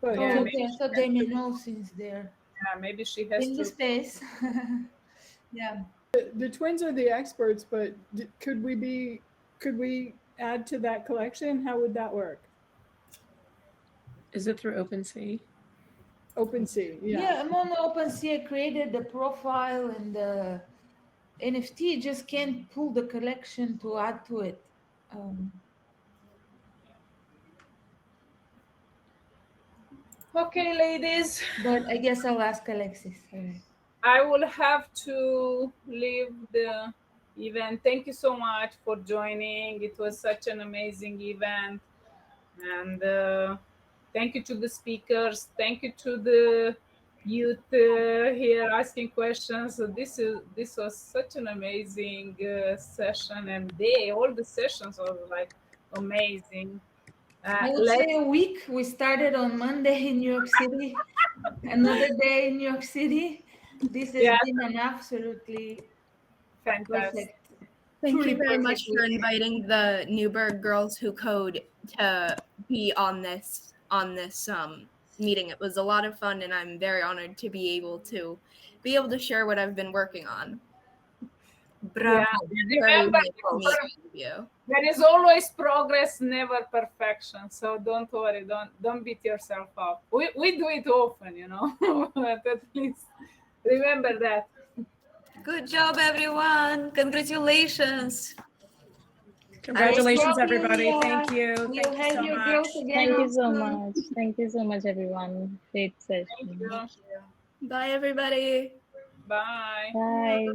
But Oh, Yeah, okay. I thought they may know since they're Yeah, maybe she has in the to. space. Yeah. the twins are the experts, but could we add to that collection? How would that work? Is it through OpenSea? OpenSea, Yeah, yeah. I'm on OpenSea. I created the profile and the NFT. Just can't pull the collection to add to it. Okay, ladies. But I guess I'll ask Alexis. All right. I will have to leave the event. Thank you so much for joining. It was such an amazing event. And thank you to the speakers. Thank you to the youth here asking questions. So this was such an amazing session, and all the sessions were like amazing. I would say a week. We started on Monday in New York City, another day in New York City. This has been an absolutely fantastic. perfect. Thank truly you very much perfect for week. inviting the Newburgh Girls Who Code to be on this meeting. It was a lot of fun, and I'm very honored to be able to share what I've been working on. Bravo! Yeah. Very Remember, nice to meet all of you. there is always progress, never perfection. So don't worry, don't beat yourself up. We do it often, you know, but at least remember that. Good job, everyone! Congratulations! Congratulations, everybody. Thank you. We'll Thank you have so your much. girls again. Thank you so soon. much. Thank you so much, everyone. Great session. Bye, everybody. Bye. Bye.